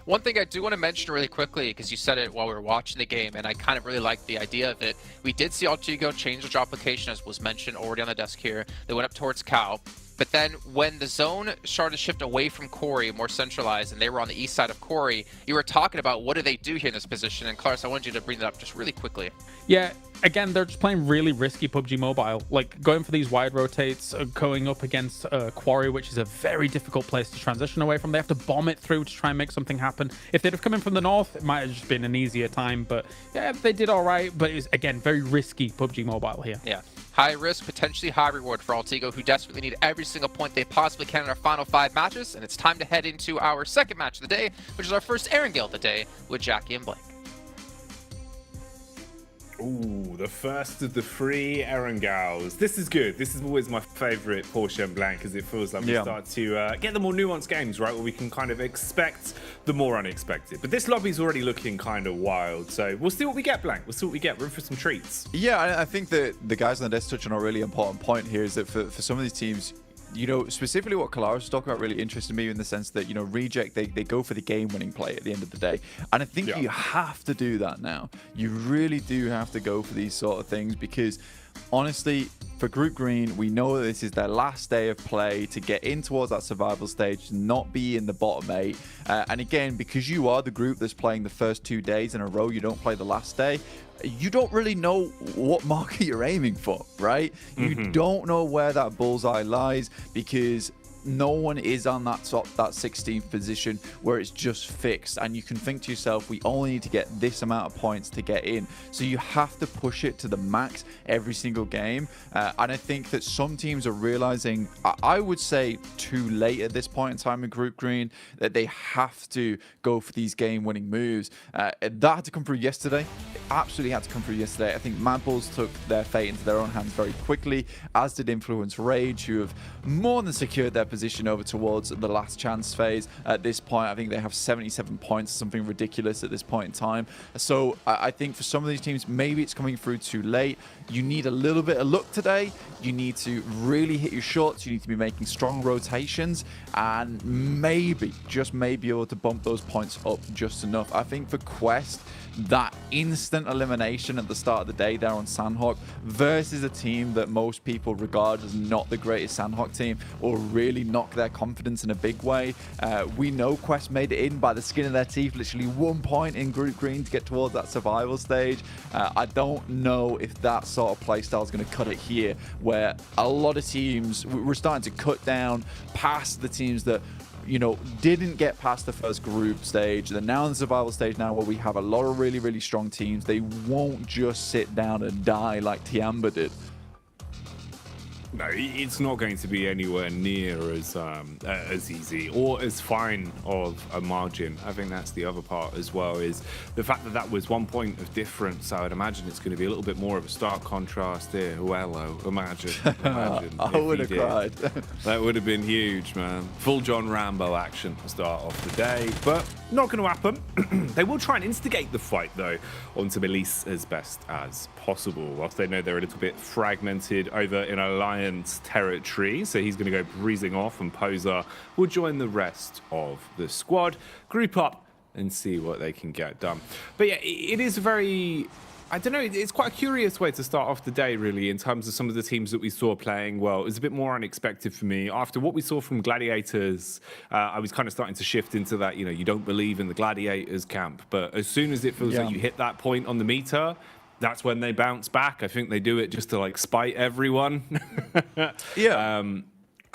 S1: One thing I do want to mention really quickly, because you said it while we were watching the game, and I kind of really liked the idea of it. We did see Altigo change the drop location, as was mentioned already on the desk here. They went up towards Cow. But then when the zone started to shift away from Corey, more centralized, and they were on the east side of Corey, you were talking about what do they do here in this position. And Klaus, I wanted you to bring that up just really quickly.
S16: Yeah, again, they're just playing really risky PUBG Mobile. Like going for these wide rotates, going up against Quarry, which is a very difficult place to transition away from. They have to bomb it through to try and make something happen. If they'd have come in from the north, it might have just been an easier time. But yeah, they did all right. But it was, again, very risky PUBG Mobile here.
S1: Yeah. High risk, potentially high reward for Altigo, who desperately need every single point they possibly can in our final 5 matches. And it's time to head into our second match of the day, which is our first Erangel of the day with Jackie and Blake.
S18: Ooh, the first of the 3 Erangels. This is good. This is always my favorite Porsche and Blanc because it feels like we start to get the more nuanced games, right? Where we can kind of expect the more unexpected. But this lobby's already looking kind of wild. So we'll see what we get, Blanc. We'll see what we get. We're in for some treats.
S19: Yeah, I think that the guys on the desk touch on a really important point here is that for some of these teams, you know, specifically what Kalaris was talking about really interested me in the sense that, you know, Reject, they go for the game-winning play at the end of the day. And I think you have to do that now. You really do have to go for these sort of things because, honestly, for Group Green, we know that this is their last day of play to get in towards that survival stage, not be in the bottom 8. And again, because you are the group that's playing the first 2 days in a row, you don't play the last day, you don't really know what marker you're aiming for, right? You don't know where that bullseye lies because no one is on that 16th position where it's just fixed, and you can think to yourself, we only need to get this amount of points to get in. So you have to push it to the max every single game, and I think that some teams are realizing, I would say too late at this point in time in Group Green, that they have to go for these game-winning moves. That had to come through yesterday. It absolutely had to come through yesterday. I think Mad Bulls took their fate into their own hands very quickly, as did Influence Rage, who have more than secured their position over towards the last chance phase. At this point, I think they have 77 points, something ridiculous at this point in time. So I think for some of these teams, maybe it's coming through too late. You need a little bit of luck today. You need to really hit your shots. You need to be making strong rotations and maybe, just maybe, able to bump those points up just enough. I think for Quest, that instant elimination at the start of the day there on Sandhawk versus a team that most people regard as not the greatest Sandhawk team or really knock their confidence in a big way. We know Quest made it in by the skin of their teeth, literally 1 point in Group Green to get towards that survival stage. I don't know if that sort of playstyle is going to cut it here, where where a lot of teams, we're starting to cut down past the teams that, you know, didn't get past the first group stage. They're now in the survival stage now, where we have a lot of really, really strong teams. They won't just sit down and die like Tiamba did.
S18: No, it's not going to be anywhere near as easy or as fine of a margin. I think that's the other part as well, is the fact that that was 1 point of difference. I would imagine it's going to be a little bit more of a stark contrast here. Wello, imagine
S19: I would have cried.
S18: That would have been huge, man. Full John Rambo action to start off the day, but not going to happen. They will try and instigate the fight, though, onto Melise as best as possible, whilst they know they're a little bit fragmented over in Alliance territory. So he's going to go breezing off, and Poser will join the rest of the squad, group up and see what they can get done. But yeah, it is very, I don't know, it's quite a curious way to start off the day, really, in terms of some of the teams that we saw playing well. It was a bit more unexpected for me. After what we saw from Gladiators, I was kind of starting to shift into that, you know, you don't believe in the Gladiators camp. But as soon as it feels like you hit that point on the meter, that's when they bounce back. I think they do it just to, like, spite everyone.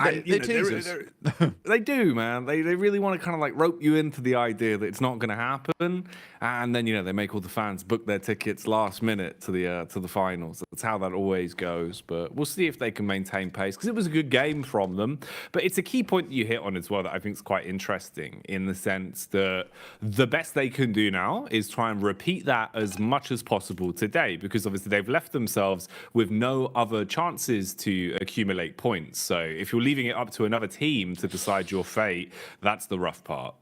S18: They do, man. They really want to kind of like rope you into the idea that it's not going to happen, and then, you know, they make all the fans book their tickets last minute to the finals. That's how that always goes. But we'll see if they can maintain pace, because it was a good game from them. But it's a key point that you hit on as well that I think is quite interesting, in the sense that the best they can do now is try and repeat that as much as possible today, because obviously they've left themselves with no other chances to accumulate points. So if you're leaving it up to another team to decide your fate, that's the rough part.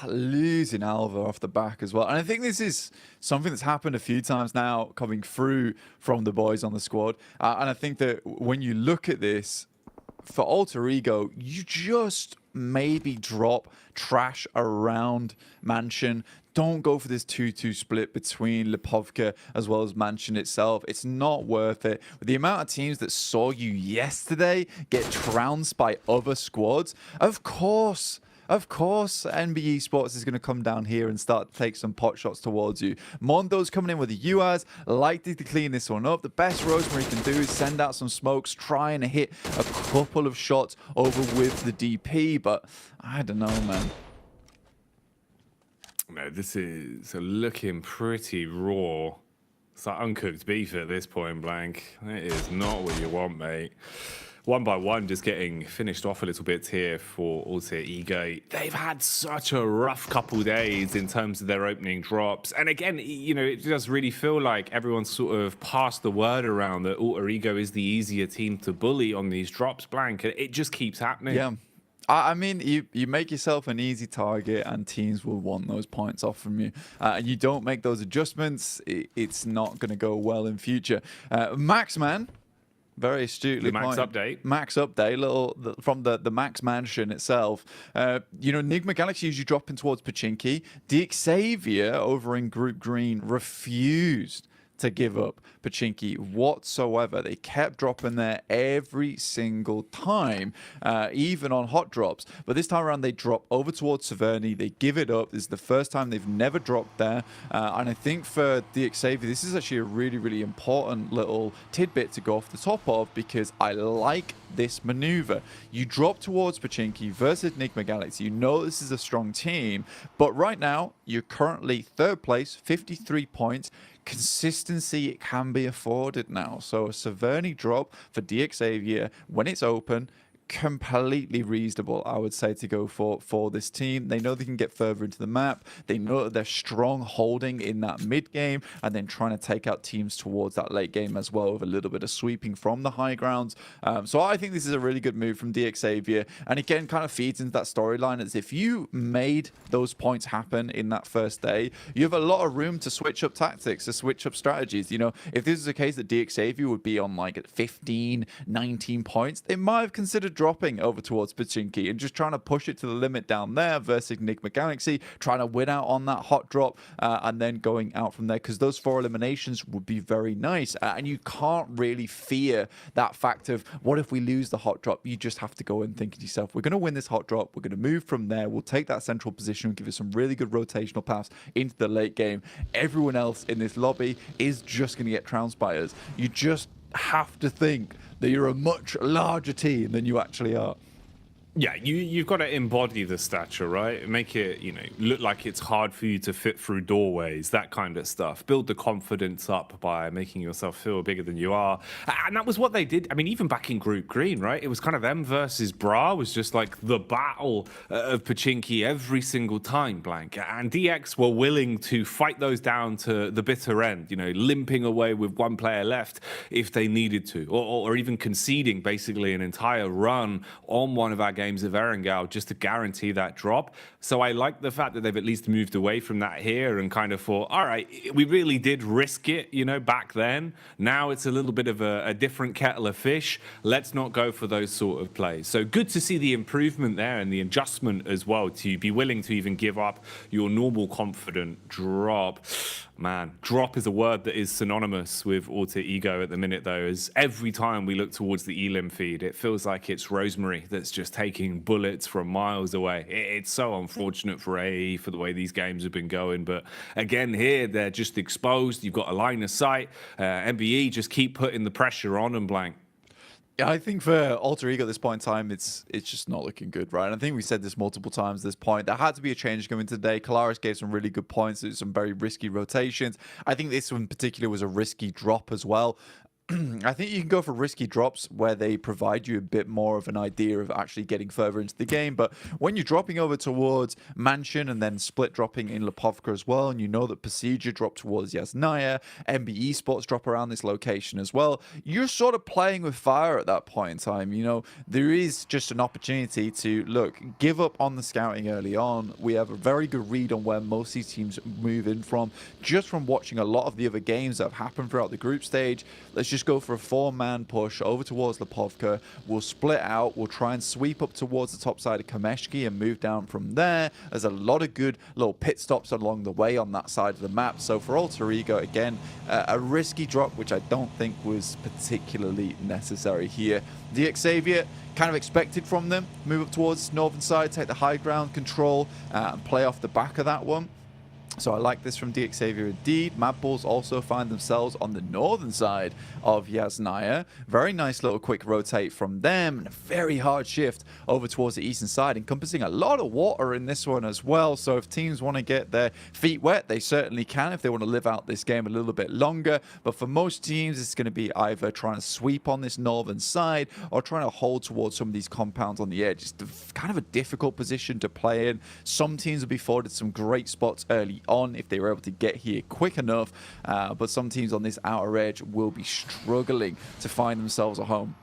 S19: Losing Alva off the back as well. And I think this is something that's happened a few times now coming through from the boys on the squad. And I think that when you look at this, for Alter Ego, you just maybe drop trash around Mansion. Don't go for this 2-2 split between Lipovka as well as Mansion itself. It's not worth it. With the amount of teams that saw you yesterday get trounced by other squads, of course, NBE Sports is going to come down here and start to take some pot shots towards you. Mondo's coming in with the UAS, likely to clean this one up. The best Rosemary can do is send out some smokes, try and hit a couple of shots over with the DP, but I don't know, man.
S18: No, this is looking pretty raw. It's like uncooked beef at this point blank. It is not what you want, mate. One by one, just getting finished off a little bit here for Alter Ego. They've had such a rough couple days in terms of their opening drops. And again, you know, it does really feel like everyone's sort of passed the word around that Alter Ego is the easier team to bully on these drops, blank. It just keeps happening.
S19: Yeah. I mean, you make yourself an easy target, and teams will want those points off from you. And you don't make those adjustments, it's not going to go well in future. Maxman, very astutely
S18: the Max
S19: pointed.
S18: update.
S19: Max update, from the Max Mansion itself. You know, Nigma Galaxy usually dropping towards Pachinki. Xavier over in Group Green refused to give up Pachinki whatsoever. They kept dropping there every single time, even on hot drops. But this time around, they drop over towards Severny. They give it up. This is the first time they've never dropped there. And I think for Xavier, this is actually a really, really important little tidbit to go off the top of, because I like this maneuver. You drop towards Pachinki versus Nigma Galaxy. You know this is a strong team, but right now, you're currently third place, 53 points. Consistency, it can be afforded now. So a Severny drop for Xavier when it's open, completely reasonable, I would say, to go for this team. They know they can get further into the map. They know that they're strong holding in that mid game, and then trying to take out teams towards that late game as well, with a little bit of sweeping from the high grounds. So I think this is a really good move from Xavier, and again, kind of feeds into that storyline, as if you made those points happen in that first day, you have a lot of room to switch up tactics, to switch up strategies. You know, if this is a case that Xavier would be on like 15, 19 points, they might have considered dropping over towards Pachinki and just trying to push it to the limit down there versus Nigma Galaxy, trying to win out on that hot drop, and then going out from there, because those 4 eliminations would be very nice. And you can't really fear that fact of, what if we lose the hot drop? You just have to go and think to yourself, we're going to win this hot drop, we're going to move from there, we'll take that central position and give it some really good rotational paths into the late game. Everyone else in this lobby is just going to get trounced by us. You just have to think that you're a much larger team than you actually are.
S18: Yeah, you've got to embody the stature, right? Make it, look like it's hard for you to fit through doorways, that kind of stuff. Build the confidence up by making yourself feel bigger than you are. And that was what they did. I mean, even back in Group Green, right? It was kind of them versus Bra, was just like the battle of Pachinki every single time, Blank. And DX were willing to fight those down to the bitter end, limping away with one player left if they needed to, or even conceding basically an entire run on one of our games of Erangel just to guarantee that drop. So I like the fact that they've at least moved away from that here and kind of thought, all right, we really did risk it, back then. Now it's a little bit of a different kettle of fish. Let's not go for those sort of plays. So good to see the improvement there and the adjustment as well, to be willing to even give up your normal confident drop. Man, drop is a word that is synonymous with Alter Ego at the minute, though, as every time we look towards the Elim feed, it feels like it's Rosemary that's just taking bullets from miles away. It's so unfortunate for AE for the way these games have been going. But again, here, they're just exposed. You've got a line of sight. MBE just keep putting the pressure on and Blank.
S19: Yeah, I think for Alter Ego at this point in time, it's just not looking good, right? And I think we said this multiple times at this point. There had to be a change coming today. Kalaris gave some really good points. Some very risky rotations. I think this one in particular was a risky drop as well. I think you can go for risky drops where they provide you a bit more of an idea of actually getting further into the game. But when you're dropping over towards Mansion and then split dropping in Lipovka as well, and you know that Pasija dropped towards Yasnaya, MBE Sports drop around this location as well, you're sort of playing with fire at that point in time. There is just an opportunity to, look, give up on the scouting early on. We have a very good read on where most of these teams move in from, just from watching a lot of the other games that have happened throughout the group stage. Let's just go for a 4-man push over towards Lipovka. We'll split out. We'll try and sweep up towards the top side of Kameshki and move down from there. There's a lot of good little pit stops along the way on that side of the map. So for Alter Ego, again, a risky drop, which I don't think was particularly necessary here. The Xavier, kind of expected from them. Move up towards northern side, take the high ground control, and play off the back of that one. So I like this from DXavier indeed. Mad Bulls also find themselves on the northern side of Yasnaya. Very nice little quick rotate from them, and a very hard shift over towards the eastern side, encompassing a lot of water in this one as well. So if teams want to get their feet wet, they certainly can if they want to live out this game a little bit longer. But for most teams, it's going to be either trying to sweep on this northern side or trying to hold towards some of these compounds on the edge. It's kind of a difficult position to play in. Some teams will be afforded some great spots early on if they were able to get here quick enough, but some teams on this outer edge will be struggling to find themselves a home.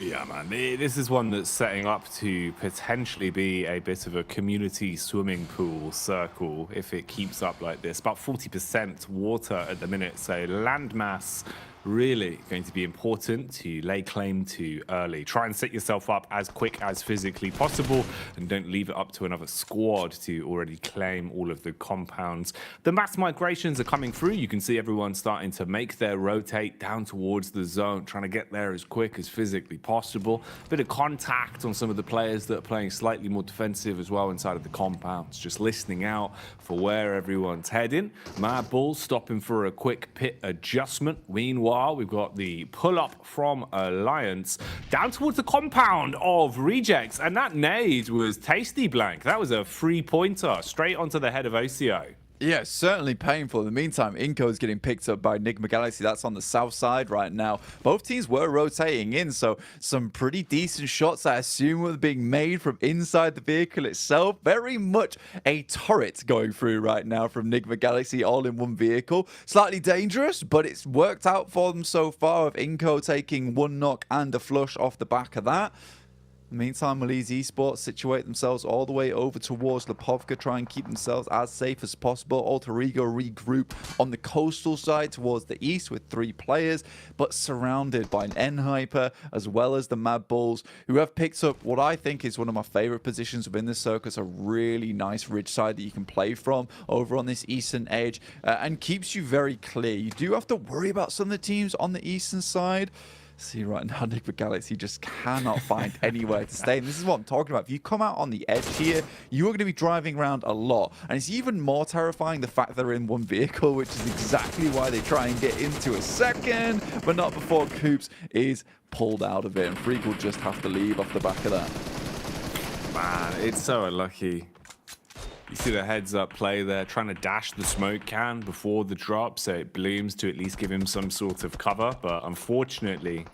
S18: Yeah, man, this is one that's setting up to potentially be a bit of a community swimming pool circle if it keeps up like this. About 40% water at the minute, so landmass really going to be important to lay claim to early. Try and set yourself up as quick as physically possible and don't leave it up to another squad to already claim all of the compounds. The mass migrations are coming through. You can see everyone starting to make their rotate down towards the zone, trying to get there as quick as physically possible. Bit of contact on some of the players that are playing slightly more defensive as well inside of the compounds, just listening out for where everyone's heading. Mad Bulls stopping for a quick pit adjustment. Meanwhile, we've got the pull-up from Alliance down towards the compound of Rejects, and that nade was tasty, Blank. That was a 3-pointer straight onto the head of OCO.
S19: Yeah, certainly painful. In the meantime, Inco is getting picked up by Enigma Galaxy. That's on the south side right now. Both teams were rotating in, so some pretty decent shots, I assume, were being made from inside the vehicle itself. Very much a turret going through right now from Enigma Galaxy, all in one vehicle. Slightly dangerous, but it's worked out for them so far, with Inco taking one knock and a flush off the back of that. In the meantime, Malise Esports situate themselves all the way over towards Lipovka, try and keep themselves as safe as possible. Alter Ego regroup on the coastal side towards the east with 3 players, but surrounded by an N-Hyper as well as the Mad Bulls, who have picked up what I think is one of my favorite positions within the circus, a really nice ridge side that you can play from over on this eastern edge, and keeps you very clear. You do have to worry about some of the teams on the eastern side. See right now, Liquid Galaxy just cannot find anywhere to stay. And this is what I'm talking about. If you come out on the edge here, you are going to be driving around a lot. And it's even more terrifying the fact they're in one vehicle, which is exactly why they try and get into a second, but not before Coops is pulled out of it. And Freak will just have to leave off the back of that.
S18: Man, it's so unlucky. You see the heads-up play there, trying to dash the smoke can before the drop, so it blooms to at least give him some sort of cover. But unfortunately,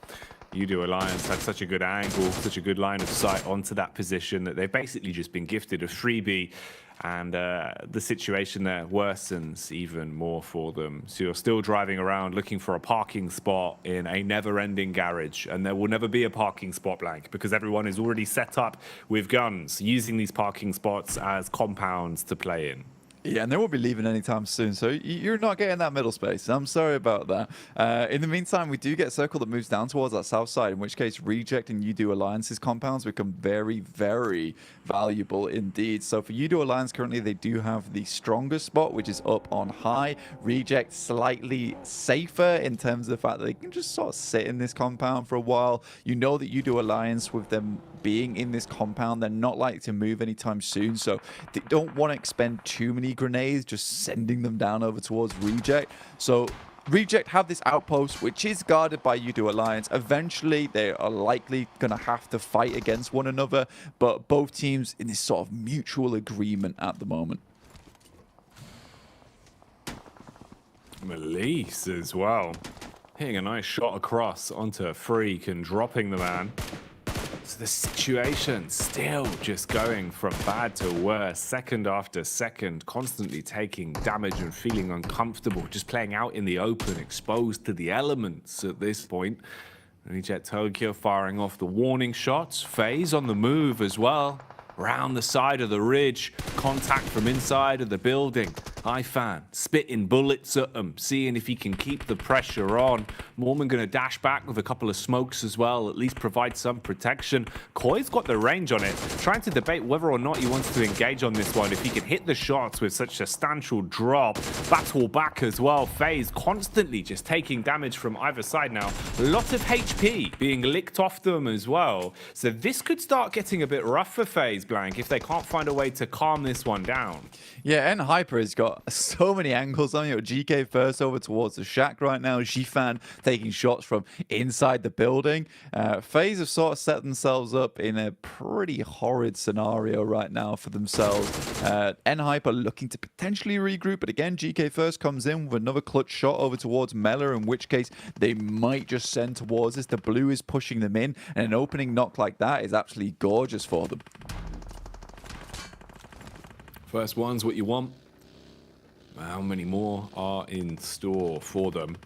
S18: Udo Alliance had such a good angle, such a good line of sight onto that position that they've basically just been gifted a freebie. And the situation there worsens even more for them. So you're still driving around looking for a parking spot in a never-ending garage. And there will never be a parking spot blank because everyone is already set up with guns, using these parking spots as compounds to play in.
S19: Yeah, and they won't be leaving anytime soon, so you're not getting that middle space. I'm sorry about that. In the meantime, we do get a circle that moves down towards that south side, in which case Reject and Udo Alliance's compounds become very, very valuable indeed. So for Udo Alliance, currently they do have the strongest spot, which is up on high. Reject slightly safer in terms of the fact that they can just sort of sit in this compound for a while. You know that Udo Alliance, with them being in this compound, they're not likely to move anytime soon, so they don't want to expend too many grenades just sending them down over towards Reject. So Reject have this outpost which is guarded by Udo Alliance. Eventually they are likely going to have to fight against one another, but both teams in this sort of mutual agreement at the moment.
S18: Melise as well, hitting a nice shot across onto Freak and dropping the man. So the situation still just going from bad to worse, second after second, constantly taking damage and feeling uncomfortable, just playing out in the open, exposed to the elements at this point. Reject Tokyo firing off the warning shots. FaZe on the move as well. Round the side of the ridge, contact from inside of the building. Ifan spitting bullets at him, seeing if he can keep the pressure on. Mormon going to dash back with a couple of smokes as well, at least provide some protection. Koi's got the range on it, trying to debate whether or not he wants to engage on this one. If he can hit the shots with such a substantial drop, battle back as well. FaZe constantly just taking damage from either side now. A lot of HP being licked off them as well. So this could start getting a bit rough for FaZe, Blank, if they can't find a way to calm this one down.
S19: Yeah, and Hyper has got so many angles on you. GK first over towards the shack right now. Jifan taking shots from inside the building. FaZe have sort of set themselves up in a pretty horrid scenario right now for themselves. Hyper looking to potentially regroup, but again, GK first comes in with another clutch shot over towards Mela, in which case they might just send towards this. The blue is pushing them in, and an opening knock like that is absolutely gorgeous for them.
S18: First one's what you want. How many more are in store for them?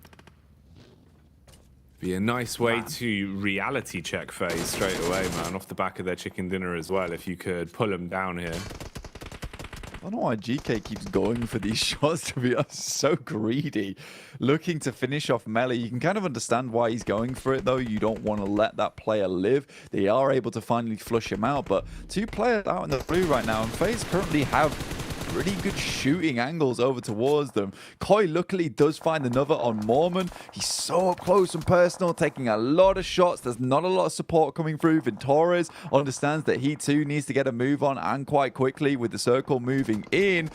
S18: Be a nice way to reality check FaZe straight away, man, off the back of their chicken dinner as well, if you could pull them down here.
S19: I don't know why GK keeps going for these shots, to be honest. So greedy. Looking to finish off Melee. You can kind of understand why he's going for it, though. You don't want to let that player live. They are able to finally flush him out, but two players out in the blue right now, and FaZe currently have pretty good shooting angles over towards them. Koi luckily does find another on Mormon. He's so up close and personal, taking a lot of shots. There's not a lot of support coming through. Ventores understands that he too needs to get a move on, and quite quickly with the circle moving in.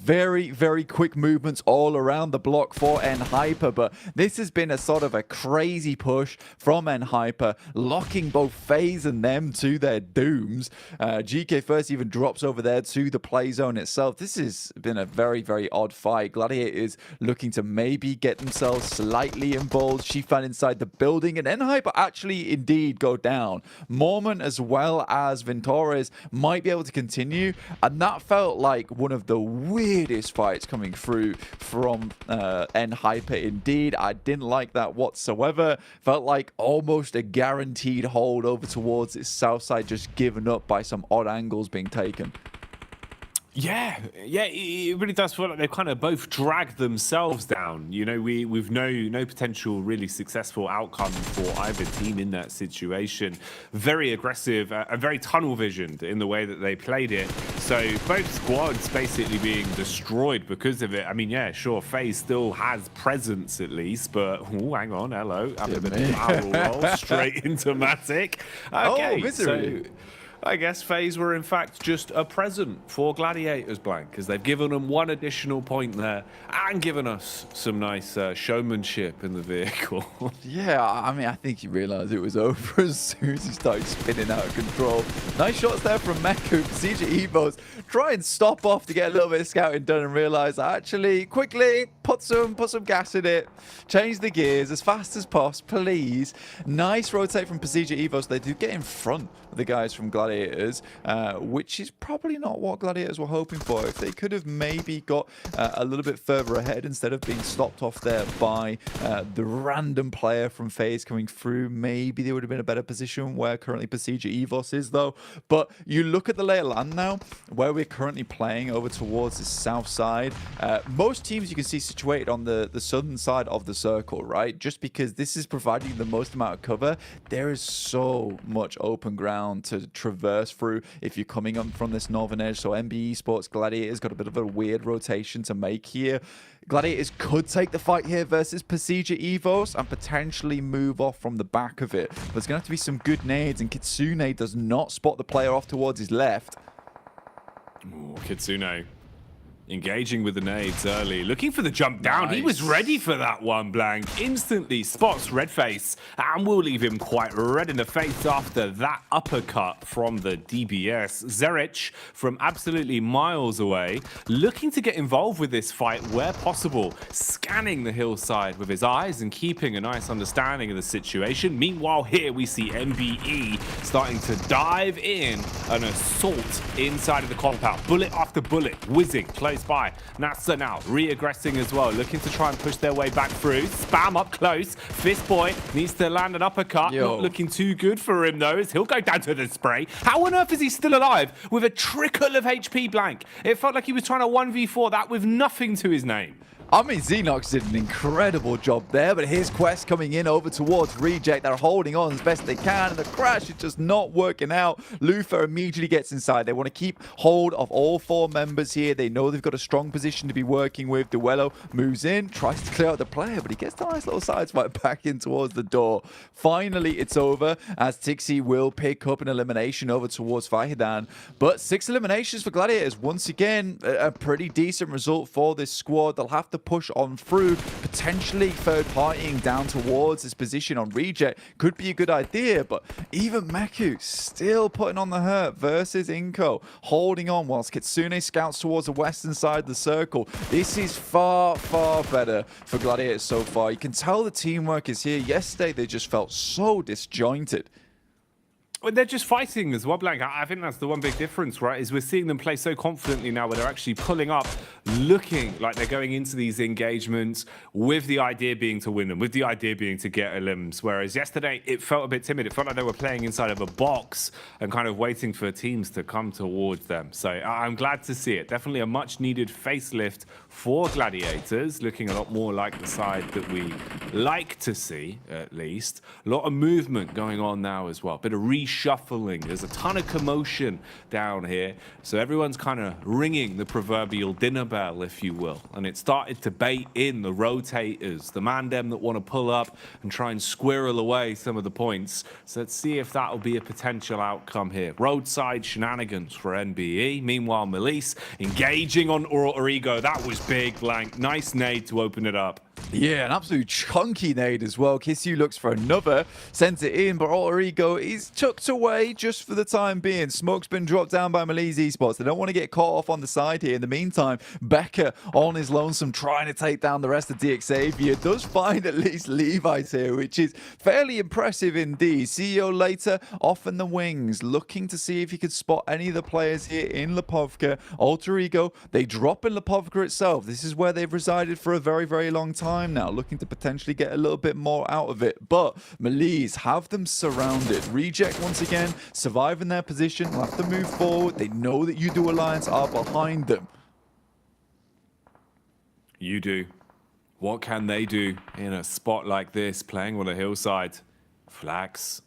S19: Very, very quick movements all around the block for Hyper, but this has been a sort of a crazy push from Hyper, locking both FaZe and them to their dooms. GK first even drops over there to the play zone itself. This has been a very, very odd fight. Gladiator is looking to maybe get themselves slightly involved. Shifan inside the building, and Hyper actually indeed go down. Mormon as well as Ventores might be able to continue, and that felt like one of the weirdest fights coming through from Hyper indeed. I didn't like that whatsoever. Felt like almost a guaranteed hold over towards its south side, just given up by some odd angles being taken.
S18: Yeah, it really does feel like they've kind of both dragged themselves down. You know, we've no potential really successful outcome for either team in that situation. Very aggressive and very tunnel visioned in the way that they played it. So So both squads basically being destroyed because of it. I mean, yeah, sure, FaZe still has presence at least, but hang on, hello, having a bit of barrel roll straight into Matic. Okay,
S19: misery.
S18: so I guess FaZe were in fact just a present for Gladiators, Blank, because they've given them one additional point there and given us some nice showmanship in the vehicle.
S19: Yeah, I mean, I think he realised it was over as soon as he started spinning out of control. Nice shots there from Meku. PCG Evos try and stop off to get a little bit of scouting done and realise actually quickly put some gas in it, change the gears as fast as possible, please. Nice rotate from PCG Evos. They do get in front of the guys from Gladiators, which is probably not what Gladiators were hoping for. If they could have maybe got a little bit further ahead instead of being stopped off there by the random player from FaZe coming through, maybe they would have been in a better position where currently PCG Evos is though. But you look at the lay of land now, where we're currently playing over towards the south side. Most teams you can see situated on the southern side of the circle, right? Just because this is providing the most amount of cover, there is so much open ground to traverse through if you're coming up from this northern edge. So MBE Sports Gladiators got a bit of a weird rotation to make here. Gladiators could take the fight here versus Pasija Evos and potentially move off from the back of it. But there's going to have to be some good nades, and Kitsune does not spot the player off towards his left.
S18: Ooh, Kitsune engaging with the nades early, looking for the jump down. Nice. He was ready for that one, Blank. Instantly spots Redface and will leave him quite red in the face after that uppercut from the DBS. Zerich from absolutely miles away, looking to get involved with this fight where possible, scanning the hillside with his eyes and keeping a nice understanding of the situation. Meanwhile, here we see MBE starting to dive in an assault inside of the compound. Bullet after bullet, whizzing close by. Natsa now re-aggressing as well, looking to try and push their way back through. Spam up close. Fist Boy needs to land an uppercut. Not looking too good for him though, as he'll go down to the spray. How on earth is he still alive with a trickle of HP, Blank? It felt like he was trying to 1v4 that with nothing to his name.
S19: I mean, Xenox did an incredible job there, but his quest coming in over towards Reject. They're holding on as best they can, and the crash is just not working out. Luther immediately gets inside. They want to keep hold of all four members here. They know they've got a strong position to be working with. Duello moves in, tries to clear out the player, but he gets a nice little sideswipe back in towards the door. Finally, it's over, as Tixi will pick up an elimination over towards Fahidan. But 6 eliminations for Gladiators. Once again, a pretty decent result for this squad. They'll have to push on through, potentially third partying down towards this position on Reject could be a good idea, but even Meku still putting on the hurt versus Inko, holding on whilst Kitsune scouts towards the western side of the circle. This is far, far better for Gladiators so far. You can tell the teamwork is here. Yesterday they just felt so disjointed.
S18: Well, they're just fighting as well, Blank. I think that's the one big difference, right? Is we're seeing them play so confidently now where they're actually pulling up, looking like they're going into these engagements with the idea being to win them, with the idea being to get elims. Whereas yesterday, it felt a bit timid. It felt like they were playing inside of a box and kind of waiting for teams to come towards them. So I'm glad to see it. Definitely a much needed facelift for Gladiators, looking a lot more like the side that we like to see, at least. A lot of movement going on now as well. Bit of reshuffling. There's a ton of commotion down here. So everyone's kind of ringing the proverbial dinner bell, if you will. And it started to bait in the rotators, the mandem that want to pull up and try and squirrel away some of the points. So let's see if that'll be a potential outcome here. Roadside shenanigans for NBE. Meanwhile, Melise engaging on Origo. That was big, Blank. Nice nade to open it up.
S19: Yeah, an absolute chunky nade as well. Kisyu looks for another, sends it in, but Origo is chucked away just for the time being. Smoke's been dropped down by Melise Esports. They don't want to get caught off on the side here. In the meantime, Becker on his lonesome trying to take down the rest of DX Xavier. Does find at least Levi's here, which is fairly impressive indeed. CEO later off in the wings, looking to see if he could spot any of the players here in Lipovka. Alter Ego, they drop in Lipovka itself. This is where they've resided for a very, very long time now, looking to potentially get a little bit more out of it. But Melise have them surrounded. Reject once again, surviving their position, will have to move forward. They know that U-Do Alliance are behind them.
S18: U-Do, what can they do in a spot like this, playing on a hillside? Flax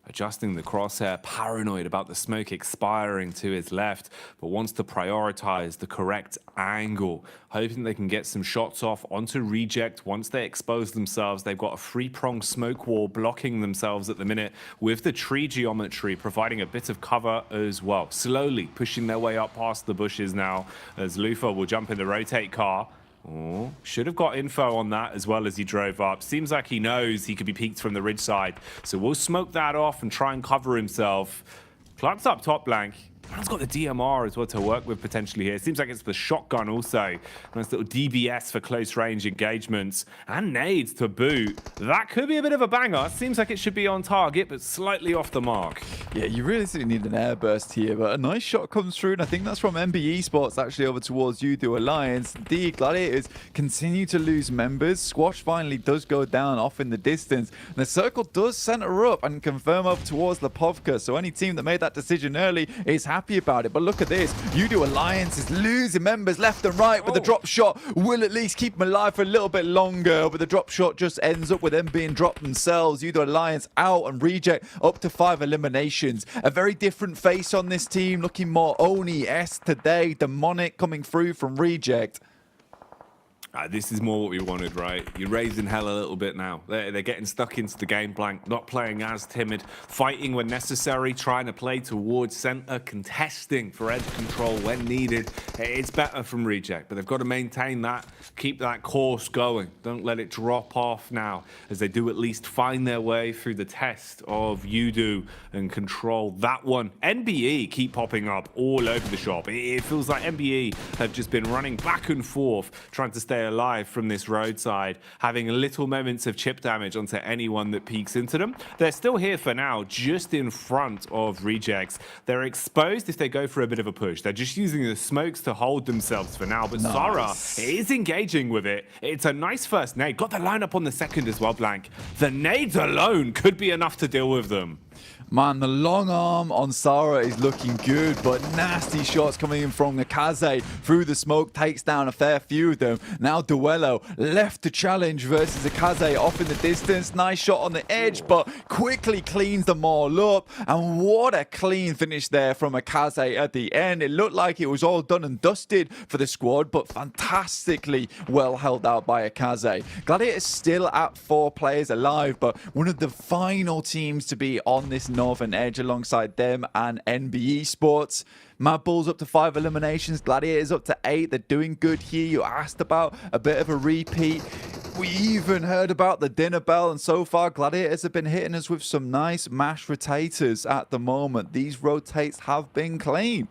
S18: adjusting the crosshair, paranoid about the smoke expiring to his left, but wants to prioritize the correct angle, hoping they can get some shots off onto Reject. Once they expose themselves, they've got a three-pronged smoke wall blocking themselves at the minute, with the tree geometry providing a bit of cover as well. Slowly pushing their way up past the bushes now, as Lufa will jump in the rotate car. Oh, should have got info on that as well as he drove up. Seems like he knows he could be peeked from the ridge side. So we'll smoke that off and try and cover himself. Clark's up top, Blank. Man's got the DMR as well to work with potentially here. Seems like it's the shotgun also. Nice little DBS for close range engagements. And nades to boot. That could be a bit of a banger. Seems like it should be on target, but slightly off the mark.
S19: Yeah, you really need an airburst here, but a nice shot comes through, and I think that's from MBE Sports actually over towards Udo Alliance. The Gladiators continue to lose members. Squash finally does go down off in the distance. And the circle does center up and confirm up towards Lepovka. So any team that made that decision early is happy about it. But look at this. Udo Alliance is losing members left and right, but the drop shot will at least keep them alive for a little bit longer. But the drop shot just ends up with them being dropped themselves. Udo Alliance out and Reject up to 5 eliminations. A very different face on this team, looking more Oni-esque today. Demonic coming through from Reject.
S18: This is more what we wanted, right? You're raising hell a little bit now. They're getting stuck into the game Blank, not playing as timid, fighting when necessary, trying to play towards center, contesting for edge control when needed. It's better from Reject, but they've got to maintain that, keep that course going. Don't let it drop off now, as they do at least find their way through the test of Udo and control that one. NBE keep popping up all over the shop. It feels like NBE have just been running back and forth, trying to stay alive from this roadside, having little moments of chip damage onto anyone that peeks into them. They're still here for now, just in front of Rejects. They're exposed if they go for a bit of a push. They're just using the smokes to hold themselves for now, but Sara is engaging with it. It's a nice first nade. Got the lineup on the second as well, Blank. The nades alone could be enough to deal with them.
S19: Man, the long arm on Sara is looking good, but nasty shots coming in from Nakaze through the smoke, takes down a fair few of them. Now Duello left to challenge versus Nakaze off in the distance. Nice shot on the edge, but quickly cleans them all up. And what a clean finish there from Nakaze at the end. It looked like it was all done and dusted for the squad, but fantastically well held out by Nakaze. Gladiators still at 4 players alive, but one of the final teams to be on this northern edge alongside them and NBE Sports. Mad Bulls up to 5 eliminations, Gladiators up to 8. They're doing good here. You asked about a bit of a repeat. We even heard about the dinner bell, and so far Gladiators have been hitting us with some nice mashed rotators at the moment. These rotates have been clean.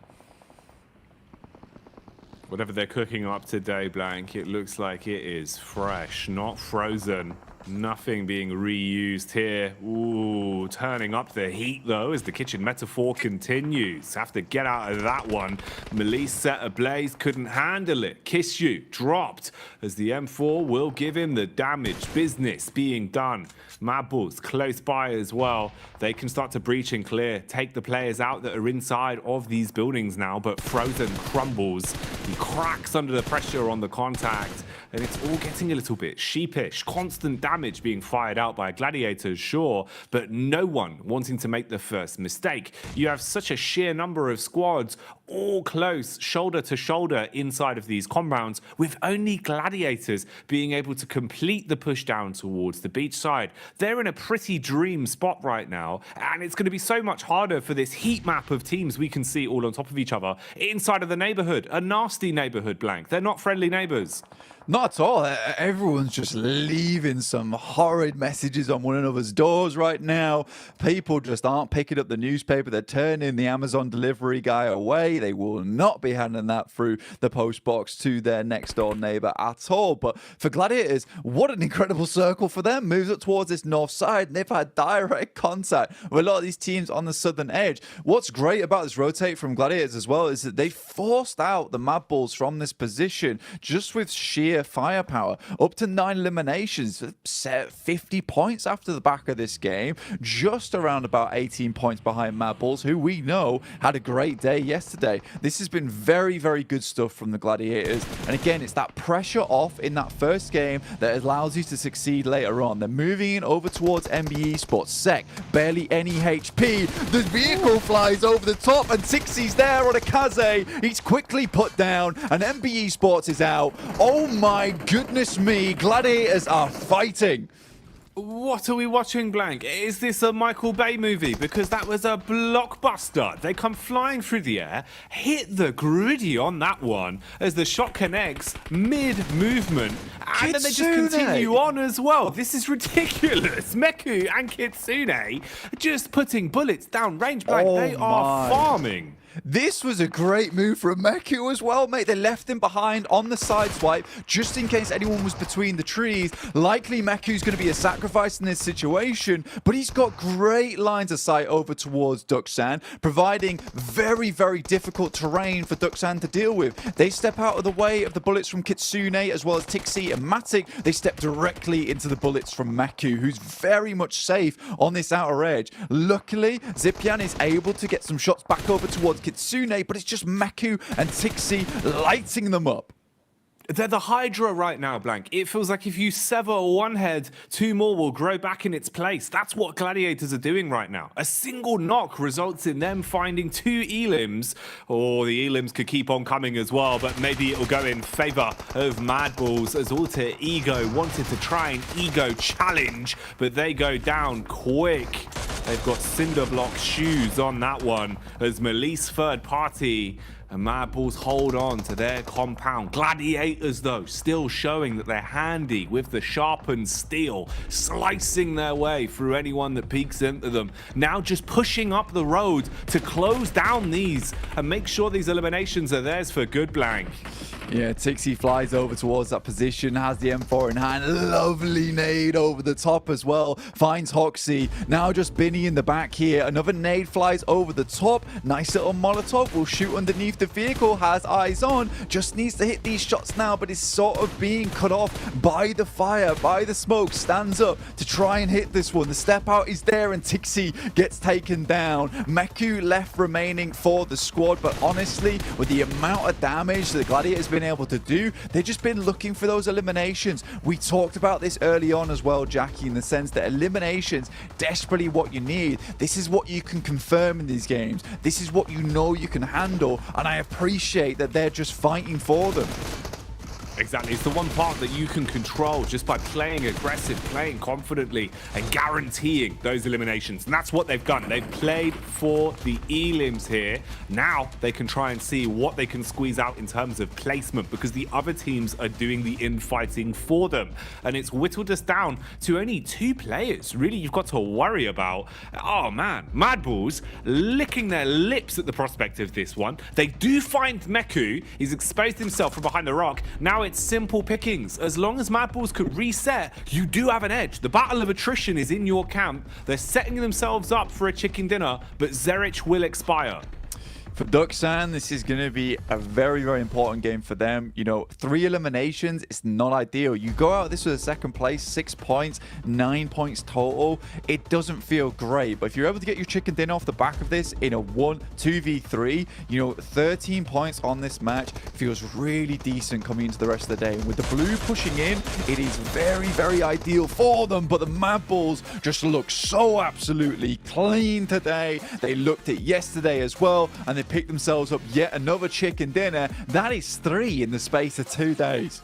S18: Whatever they're cooking up today, Blank, it looks like it is fresh, not frozen. Nothing being reused here. Ooh, turning up the heat though as the kitchen metaphor continues. Have to get out of that one. Melise set ablaze, couldn't handle it. Kiss You dropped as the M4 will give him the damage. Business being done. Mad Bulls close by as well. They can start to breach and clear. Take the players out that are inside of these buildings now, but Frozen crumbles. He cracks under the pressure on the contact. And it's all getting a little bit sheepish. Constant damage being fired out by Gladiators, sure, but no one wanting to make the first mistake. You have such a sheer number of squads all close, shoulder to shoulder inside of these compounds, with only Gladiators being able to complete the push down towards the beach side. They're in a pretty dream spot right now, and it's going to be so much harder for this heat map of teams we can see all on top of each other inside of the neighborhood. A nasty neighborhood, Blank. They're not friendly neighbors.
S19: Not at all. Everyone's just leaving some horrid messages on one another's doors right now. People just aren't picking up the newspaper. They're turning the Amazon delivery guy away. They will not be handing that through the post box to their next door neighbor at all. But for Gladiators, what an incredible circle for them. Moves up towards this north side, and they've had direct contact with a lot of these teams on the southern edge. What's great about this rotate from Gladiators as well is that they forced out the Mad Bulls from this position just with sheer sheer firepower. Up to 9 eliminations, set 50 points after the back of this game, just around about 18 points behind Mad Bulls, who we know had a great day yesterday. This has been very, very good stuff from the Gladiators. And again, it's that pressure off in that first game that allows you to succeed later on. They're moving in over towards MBE Sports. Sec, barely any HP. The vehicle flies over the top and Tixie's there on a Kaze. He's quickly put down and MBE Sports is out. Oh my goodness me, Gladiators are fighting.
S18: What are we watching, Blank? Is this a Michael Bay movie? Because that was a blockbuster. They come flying through the air, hit the griddy on that one as the shot connects mid-movement, and then they just continue on as well. This is ridiculous. Meku and Kitsune just putting bullets down range, Blank. They are farming.
S19: This was a great move from Meku as well, mate. They left him behind on the side swipe just in case anyone was between the trees. Likely Meku's going to be a sacrifice in this situation, but he's got great lines of sight over towards Duxan, providing very, very difficult terrain for Duxan to deal with. They step out of the way of the bullets from Kitsune as well as Tixie and Matic. They step directly into the bullets from Meku, who's very much safe on this outer edge. Luckily, Zipian is able to get some shots back over towards Kitsune, but it's just Meku and Tixie lighting them up.
S18: They're the Hydra right now, Blank. It feels like if you sever one head, 2 more will grow back in its place. That's what Gladiators are doing right now. A single knock results in them finding 2 elims, or the elims could keep on coming as well, but maybe it'll go in favor of Mad Bulls as Alter Ego wanted to try an ego challenge, but they go down quick. They've got cinder block shoes on that one as Melise third party and Mad Bulls hold on to their compound. Gladiators, though, still showing that they're handy with the sharpened steel, slicing their way through anyone that peeks into them. Now just pushing up the road to close down these and make sure these eliminations are theirs for good, Blank.
S19: Yeah, Tixie flies over towards that position, has the M4 in hand. Lovely nade over the top as well. Finds Hoxie. Now just Binny in the back here. Another nade flies over the top. Nice little Molotov. Will shoot underneath the vehicle. Has eyes on. Just needs to hit these shots now, but is sort of being cut off by the fire, by the smoke. Stands up to try and hit this one. The step out is there and Tixie gets taken down. Meku left remaining for the squad, but honestly, with the amount of damage the Gladiators been able to do, they've just been looking for those eliminations. We talked about this early on as well, Jackie, in the sense that eliminations desperately what you need. This is what you can confirm in these games. This is what you know you can handle, and I appreciate that they're just fighting for them.
S18: Exactly, it's the one part that you can control just by playing aggressive, playing confidently, and guaranteeing those eliminations. And that's what they've done. They've played for the elims here. Now they can try and see what they can squeeze out in terms of placement, because the other teams are doing the infighting for them. And it's whittled us down to only 2 players, really, you've got to worry about. Oh man, Mad Bulls licking their lips at the prospect of this one. They do find Meku. He's exposed himself from behind the rock. Now it's simple pickings. As long as Mad Bulls could reset, you do have an edge. The battle of attrition is in your camp. They're setting themselves up for a chicken dinner, but Zerich will expire.
S19: For Duxan, this is going to be a very, very important game for them. You know, 3 eliminations, it's not ideal. You go out this with a second place, 6 points, 9 points total. It doesn't feel great, but if you're able to get your chicken dinner off the back of this in a 2v3, you know, 13 points on this match feels really decent coming into the rest of the day. And with the blue pushing in, it is very, very ideal for them, but the Mad Bulls just look so absolutely clean today. They looked at yesterday as well, and they picked themselves up yet another chicken dinner. That is 3 in the space of 2 days.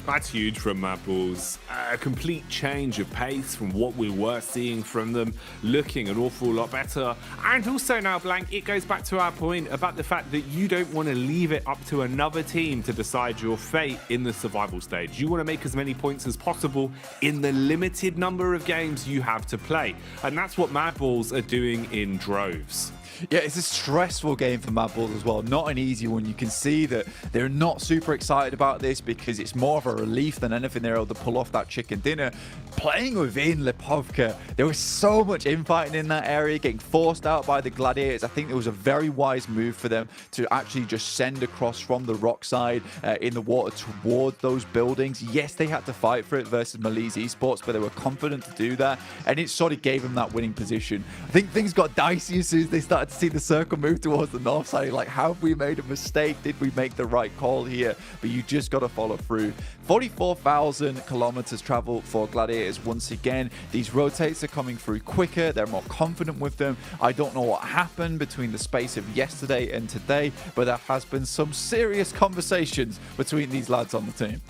S18: That's huge from Mad Bulls. A complete change of pace from what we were seeing from them, looking an awful lot better. And also now, Blank, it goes back to our point about the fact that you don't want to leave it up to another team to decide your fate in the survival stage. You want to make as many points as possible in the limited number of games you have to play. And that's what Mad Bulls are doing in droves.
S19: Yeah, it's a stressful game for Mad Bulls as well. Not an easy one. You can see that they're not super excited about this because it's more of a relief than anything they're able to pull off that chicken dinner. Playing within Lipovka, there was so much infighting in that area, getting forced out by the Gladiators. I think it was a very wise move for them to actually just send across from the rock side in the water towards those buildings. Yes, they had to fight for it versus Malise Esports, but they were confident to do that, and it sort of gave them that winning position. I think things got dicey as soon as they started to see the circle move towards the north side. Like, have we made a mistake? Did we make the right call here? But you just got to follow through. 44,000 kilometers travel for Gladiators once again. These rotates are coming through quicker. They're more confident with them. I don't know what happened between the space of yesterday and today, but there has been some serious conversations between these lads on the team.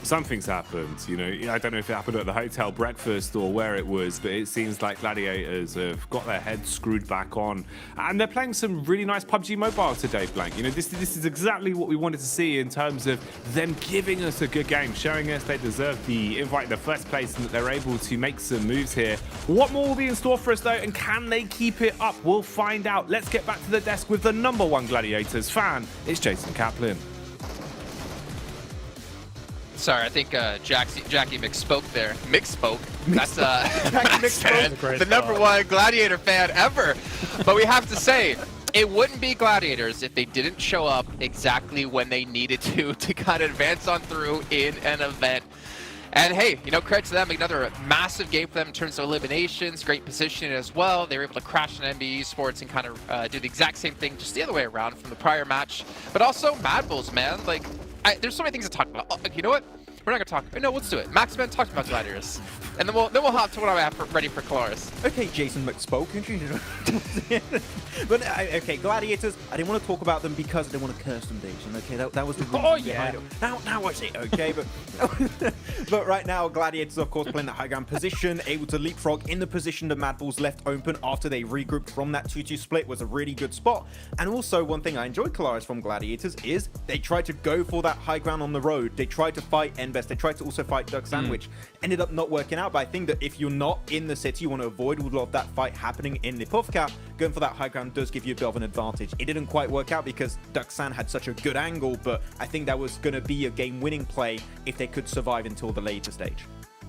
S18: Something's happened, you know. I don't know if it happened at the hotel breakfast or where it was, but it seems like Gladiators have got their heads screwed back on, and they're playing some really nice PUBG Mobile today, Blank. You know, this is exactly what we wanted to see in terms of them giving us a good game, showing us they deserve the invite in the first place and that they're able to make some moves here. What more will be in store for us though, and can they keep it up? We'll find out. Let's get back to the desk with the #1 Gladiators fan. It's Jason Kaplan.
S1: Sorry, I think Jackie mixspoke there. Mixspoke. That's the #1 Gladiator fan ever. But we have to say, it wouldn't be Gladiators if they didn't show up exactly when they needed to kind of advance on through in an event. And hey, you know, credit to them, another massive game for them in terms of eliminations, great positioning as well. They were able to crash in NBA Esports and kind of do the exact same thing, just the other way around from the prior match. But also, Mad Bulls, man, like, there's so many things to talk about. Oh, you know what? We're not gonna talk. No, let's do it. Maxman talked about Gladiators, and then we'll hop to what I have ready for Colaris.
S17: Okay, Jason McSpoke. But okay, Gladiators. I didn't want to talk about them because I didn't want to curse them, Jason. Okay, that was the reason behind it. Now I see. Okay, but right now, Gladiators, of course, playing the high ground position, able to leapfrog in the position that Mad Bulls left open after they regrouped from that 2-2 split was a really good spot. And also, one thing I enjoyed, Colaris, from Gladiators is they tried to go for that high ground on the road. They tried to fight Best. They tried to also fight Duck Sandwich. Ended up not working out, but I think that if you're not in the city, you want to avoid a lot of that fight happening in Lipovka. Going for that high ground does give you a bit of an advantage. It didn't quite work out because Duck Sand had such a good angle, but I think that was going to be a game-winning play if they could survive until the later stage.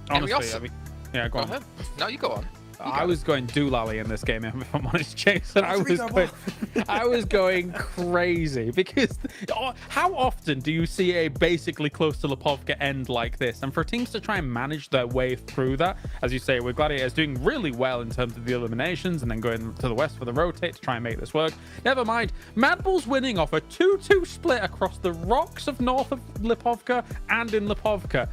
S16: Honestly, yeah, go on.
S1: Ahead. No, you go on.
S16: I was going doolally in this game, if I'm honest, Jason. I was going crazy because how often do you see a basically close to Lipovka end like this? And for teams to try and manage their way through that, as you say, with Gladiators doing really well in terms of the eliminations and then going to the west for the rotate to try and make this work. Never mind, Mad Bulls winning off a 2-2 split across the rocks of north of Lipovka and in Lipovka.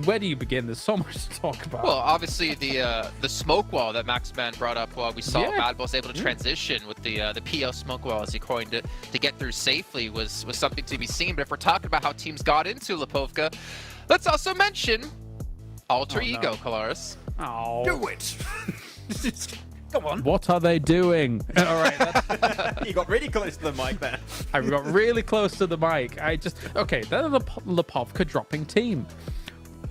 S16: Where do you begin? There's so much to talk about.
S1: Well, obviously the smoke wall that Maxman brought up while we saw Mad Bulls able to transition with the PO smoke wall, as he coined it, to get through safely was something to be seen. But if we're talking about how teams got into Lipovka, let's also mention Alter Ego, Colaris.
S16: Oh.
S17: Do it! Come on.
S16: What are they doing? All right.
S17: You got really close to the mic there.
S16: I got really close to the mic. Okay, they're the Lipovka dropping team.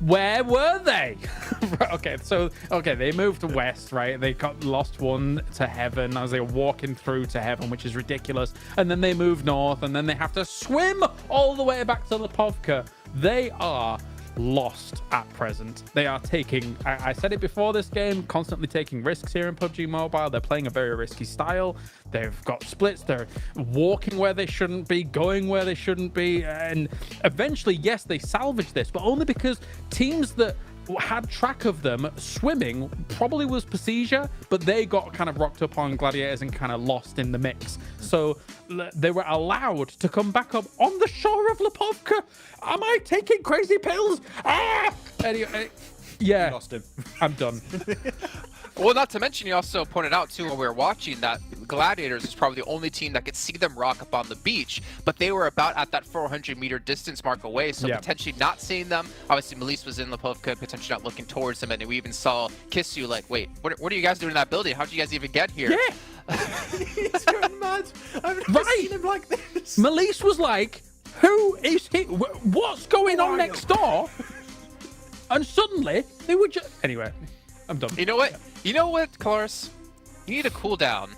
S16: Where were they? They moved west, right? They lost one to Heaven as they were walking through to Heaven, which is ridiculous. And then they moved north, and then they have to swim all the way back to Lipovka. They are lost at present. They are taking, I said it before this game, constantly taking risks here in PUBG Mobile. They're playing a very risky style. They've got splits. They're walking where they shouldn't be, going where they shouldn't be. And eventually, yes, they salvaged this, but only because teams that had track of them swimming probably was Pasija, but they got kind of rocked up on Gladiators and kind of lost in the mix. So they were allowed to come back up on the shore of Lipovka. Am I taking crazy pills? Anyway, yeah,
S17: you lost him.
S16: I'm done.
S1: Well, not to mention, you also pointed out, too, while we were watching, that Gladiators is probably the only team that could see them rock up on the beach, but they were about at that 400-meter distance mark away, so potentially not seeing them. Obviously, Malise was in Lipovka, potentially not looking towards them, and we even saw Kissu like, wait, what are you guys doing in that building? How did you guys even get here?
S16: Yeah.
S17: He's going mad. I've never seen him like this.
S16: Malise was like, who is he? What's going on next door? And suddenly, they were just... Anyway, I'm done.
S1: You know what, Colaris? You need to cool down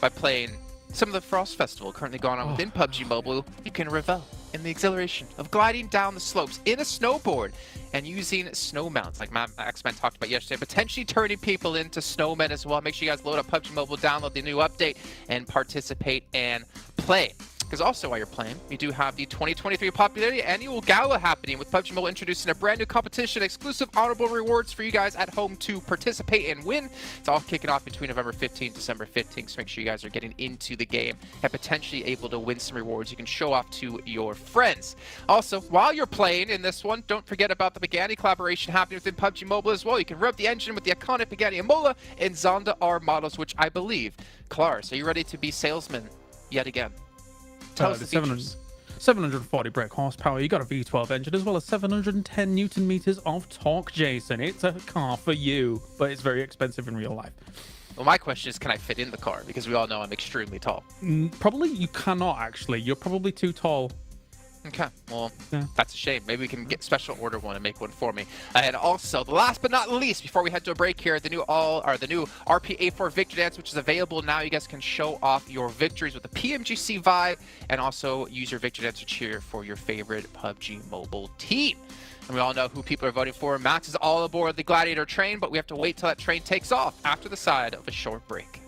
S1: by playing some of the Frost Festival currently going on within PUBG Mobile. You can revel in the exhilaration of gliding down the slopes in a snowboard and using snow mounts like X-Men talked about yesterday, potentially turning people into snowmen as well. Make sure you guys load up PUBG Mobile, download the new update, and participate and play. Because also while you're playing, we do have the 2023 Popularity Annual Gala happening with PUBG Mobile introducing a brand new competition, exclusive honorable rewards for you guys at home to participate and win. It's all kicking off between November 15th and December 15th, so make sure you guys are getting into the game and potentially able to win some rewards you can show off to your friends. Also, while you're playing in this one, don't forget about the Pagani collaboration happening within PUBG Mobile as well. You can rev the engine with the iconic Pagani Amola and Zonda R models, which I believe. Clars, are you ready to be salesman yet again? Tell us the
S16: 740 brake horsepower. You got a V12 engine as well as 710 Newton meters of torque, Jason. It's a car for you, but it's very expensive in real life.
S1: Well, my question is, can I fit in the car? Because we all know I'm extremely tall.
S16: Probably you cannot, actually. You're probably too tall.
S1: Okay, well, that's a shame. Maybe we can get special order one and make one for me. And also, the last but not least, before we head to a break here, the new RP-A4 Victory Dance, which is available now. You guys can show off your victories with the PMGC vibe, and also use your Victory Dance to cheer for your favorite PUBG Mobile team. And we all know who people are voting for. Max is all aboard the Gladiator train, but we have to wait till that train takes off after the side of a short break.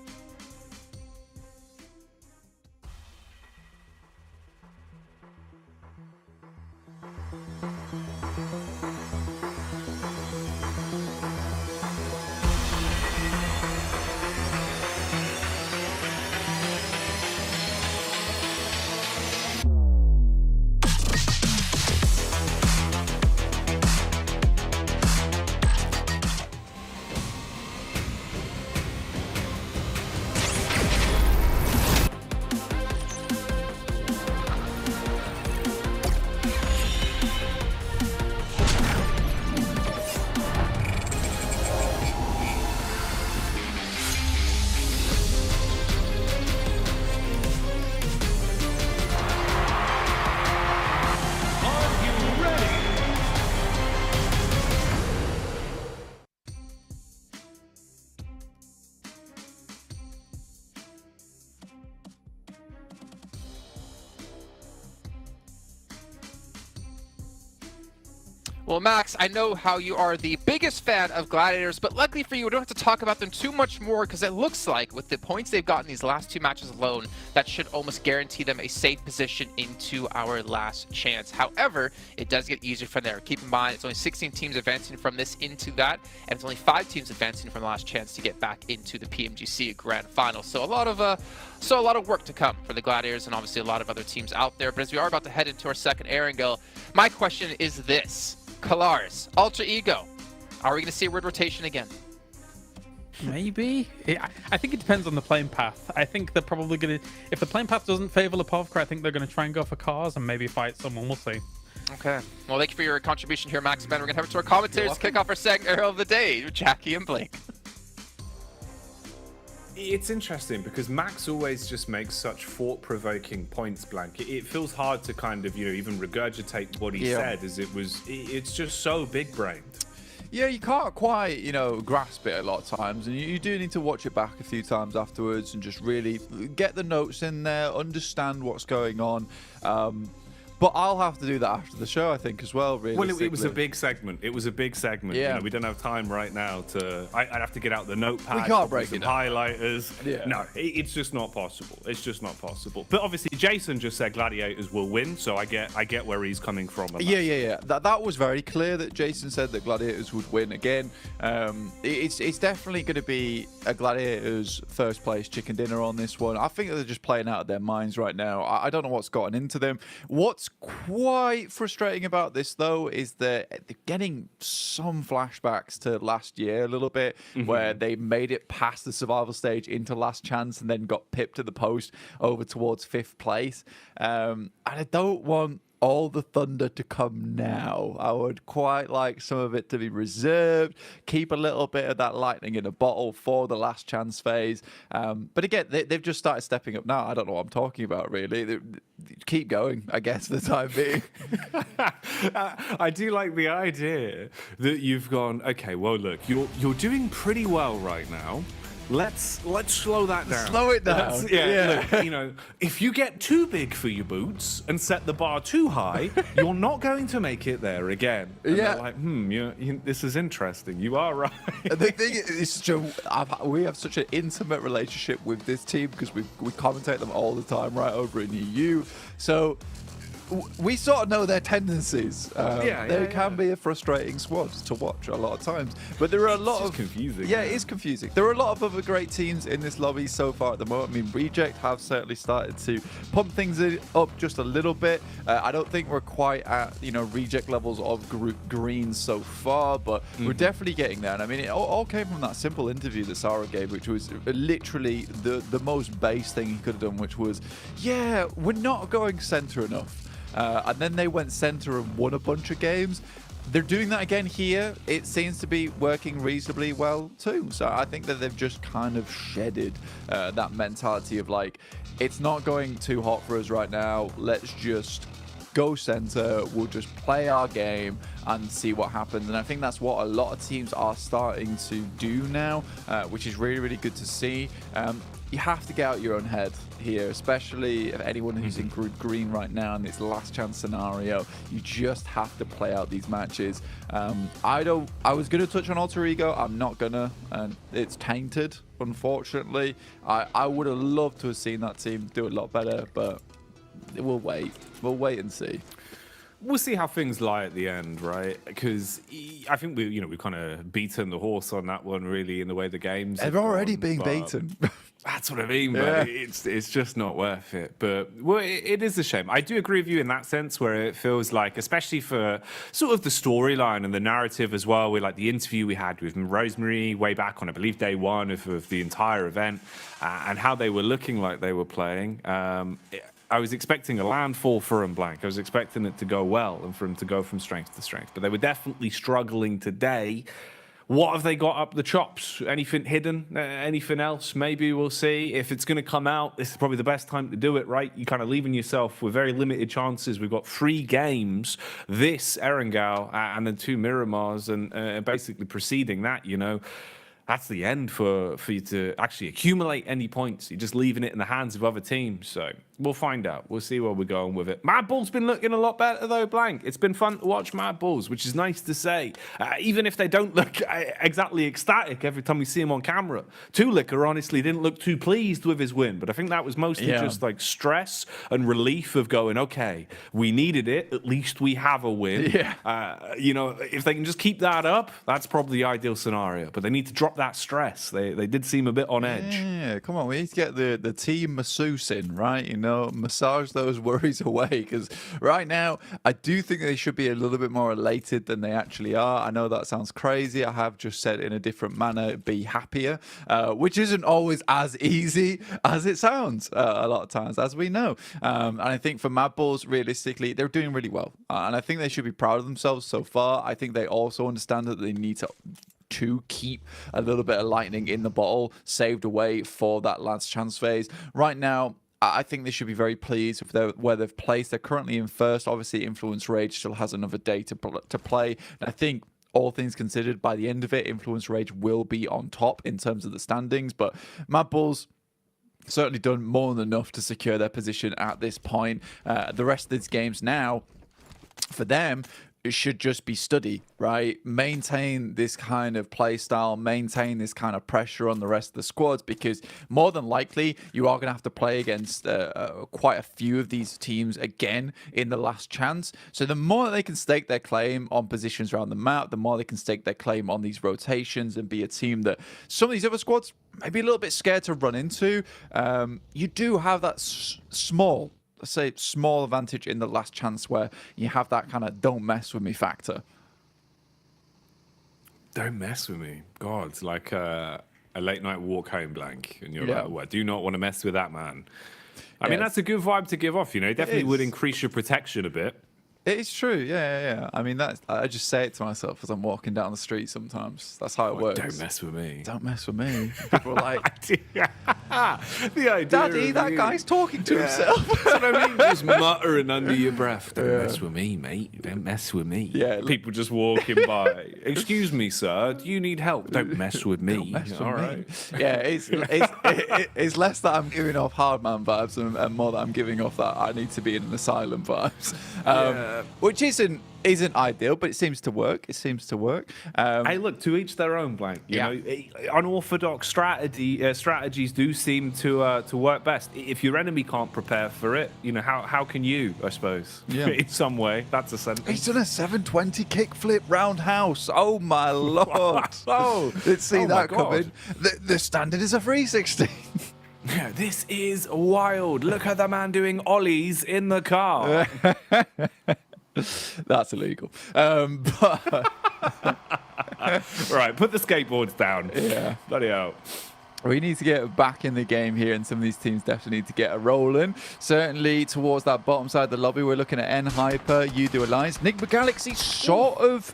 S1: Well, Max, I know how you are the biggest fan of Gladiators, but luckily for you, we don't have to talk about them too much more because it looks like with the points they've gotten these last two matches alone, that should almost guarantee them a safe position into our last chance. However, it does get easier from there. Keep in mind, it's only 16 teams advancing from this into that, and it's only 5 teams advancing from the last chance to get back into the PMGC Grand Finals. So a lot of work to come for the Gladiators and obviously a lot of other teams out there. But as we are about to head into our second Erangel, my question is this. Clars, Alter Ego, are we going to see a word rotation again?
S16: Maybe. I think it depends on the playing path. I think they're probably going to... If the playing path doesn't favor Lipovka, I think they're going to try and go for cars and maybe fight someone. We'll see.
S1: Okay. Well, thank you for your contribution here, Max. Ben, we're going to head over to our commentators to kick off our second Arrow of the Day with Jackie and Blake.
S18: It's interesting because Max always just makes such thought-provoking points blank. It feels hard to kind of, even regurgitate what he said as it's just so big-brained.
S19: Yeah, you can't quite, grasp it a lot of times, and you do need to watch it back a few times afterwards and just really get the notes in there, understand what's going on. But I'll have to do that after the show, I think, as well, really.
S18: Well, it was a big segment. It was a big segment.
S19: Yeah.
S18: We don't have time right now to... I'd have to get out the notepad.
S19: We can't break
S18: some
S19: it down.
S18: highlighters. Yeah. No, it's just not possible. It's just not possible. But obviously, Jason just said Gladiators will win, so I get where he's coming from.
S19: Yeah. That was very clear that Jason said that Gladiators would win again. It's definitely going to be a Gladiators first place chicken dinner on this one. I think they're just playing out of their minds right now. I don't know what's gotten into them. What's quite frustrating about this, though, is that they're getting some flashbacks to last year a little bit, where they made it past the survival stage into last chance and then got pipped at the post over towards 5th place. And I don't want all the thunder to come now. I would quite like some of it to be reserved, keep a little bit of that lightning in a bottle for the last chance phase. But again, they've just started stepping up now. I don't know what I'm talking about, really. Keep going, I guess, for the time being.
S18: I do like the idea that you've gone, okay, well, look, you're doing pretty well right now. let's slow that down.
S19: Slow it down.
S18: Look, you know, if you get too big for your boots and set the bar too high, you're not going to make it there again. And they're like, this is interesting. You are right.
S19: The thing is, we have such an intimate relationship with this team because we commentate them all the time right over in EU. So we sort of know their tendencies. They can be a frustrating squad to watch a lot of times, but there are a lot of
S18: confusing.
S19: Yeah, it is confusing. There are a lot of other great teams in this lobby so far at the moment. I mean, Reject have certainly started to pump things up just a little bit. I don't think we're quite at Reject levels of Group Green so far, but we're definitely getting there. And I mean, it all came from that simple interview that Sarah gave, which was literally the most base thing he could have done, which was, we're not going center enough. And then they went center and won a bunch of games. They're doing that again here. It seems to be working reasonably well too. So I think that they've just kind of shedded that mentality of like, it's not going too hot for us right now. Let's just go center. We'll just play our game and see what happens. And I think that's what a lot of teams are starting to do now, which is really, really good to see. You have to get out your own head here, especially if anyone who's in Group Green right now in this last chance scenario. You just have to play out these matches. I was going to touch on Alter Ego. I'm not gonna, and it's tainted, unfortunately. I would have loved to have seen that team do a lot better, but we'll wait. We'll wait and see.
S18: We'll see how things lie at the end, right? Because I think we've kind of beaten the horse on that one, really, in the way the games.
S19: They're already being beaten.
S18: That's what I mean, but it's just not worth it. But it is a shame. I do agree with you in that sense, where it feels like, especially for sort of the storyline and the narrative as well, with like the interview we had with Rosemary way back on, I believe, day one of the entire event, and how they were looking like they were playing. I was expecting a landfall for him, Blank. I was expecting it to go well and for him to go from strength to strength. But they were definitely struggling today. What have they got up the chops? Anything hidden? Anything else? Maybe we'll see. If it's going to come out, this is probably the best time to do it, right? You're kind of leaving yourself with very limited chances. We've got 3 games, this Erangel and then 2 Miramars, and basically preceding that, that's the end for you to actually accumulate any points. You're just leaving it in the hands of other teams. So we'll find out. We'll see where we're going with it. Mad Bull's been looking a lot better, though, Blank. It's been fun to watch Mad Bulls, which is nice to say. Even if they don't look exactly ecstatic every time we see him on camera. Tulicker, honestly, didn't look too pleased with his win. But I think that was mostly just like stress and relief of going, okay, we needed it. At least we have a win. If they can just keep that up, that's probably the ideal scenario. But they need to drop that stress. They did seem a bit on edge.
S19: Yeah, come on. We need to get the team masseuse in, right? Massage those worries away, because right now I do think they should be a little bit more elated than they actually are. I know that sounds crazy. I have just said in a different manner, be happier, which isn't always as easy as it sounds a lot of times, as we know. And I think for Mad Bulls, realistically, they're doing really well. And I think they should be proud of themselves so far. I think they also understand that they need to keep a little bit of lightning in the bottle saved away for that last chance phase. Right now, I think they should be very pleased with where they've placed. They're currently in first. Obviously, Influence Rage still has another day to play. And I think, all things considered, by the end of it, Influence Rage will be on top in terms of the standings. But Mad Bulls certainly done more than enough to secure their position at this point. The rest of these games now, for them, it should just be study, right? Maintain this kind of play style, maintain this kind of pressure on the rest of the squads, because more than likely you are going to have to play against quite a few of these teams again in the last chance. So the more they can stake their claim on positions around the map, the more they can stake their claim on these rotations and be a team that some of these other squads might be a little bit scared to run into. You do have that small advantage in the last chance where you have that kind of don't mess with me factor.
S18: Don't mess with me. God, it's like a late night walk home, Blank. And you're like, well, I do not want to mess with that man. I mean, that's a good vibe to give off, It definitely would increase your protection a bit.
S19: It is true, yeah. I mean, I just say it to myself as I'm walking down the street sometimes. That's how it works.
S18: Don't mess with me.
S19: Don't mess with me. People are like,
S18: The idea
S19: Daddy,
S18: of
S19: that
S18: you-
S19: guy's talking to himself.
S18: That's what I mean. Just muttering under your breath. Don't mess with me, mate. Don't mess with me.
S19: Yeah.
S18: People just walking by. Excuse me, sir. Do you need help? Don't mess with me. All right.
S19: Yeah, it's less that I'm giving off hard man vibes and more that I'm giving off that I need to be in an asylum vibes, which isn't ideal, but it seems to work. It seems to work.
S18: Hey, look, to each their own, Blank. You know, unorthodox strategies do seem to work best. If your enemy can't prepare for it, you know, how can you? I suppose.
S19: Yeah.
S18: In some way, that's a sentence.
S19: He's done a 720 kickflip roundhouse. Oh my lord!
S18: Oh,
S19: let's see
S18: oh
S19: that
S18: my God.
S19: coming. The standard is a 360.
S18: Yeah, this is wild. Look at the man doing ollies in the car.
S19: That's illegal. But
S18: right, put the skateboards down.
S19: Yeah.
S18: Bloody hell.
S19: We need to get back in the game here, and some of these teams definitely need to get a rolling. Certainly towards that bottom side of the lobby, we're looking at N-Hyper, Udo Alliance. Nigma Galaxy sort of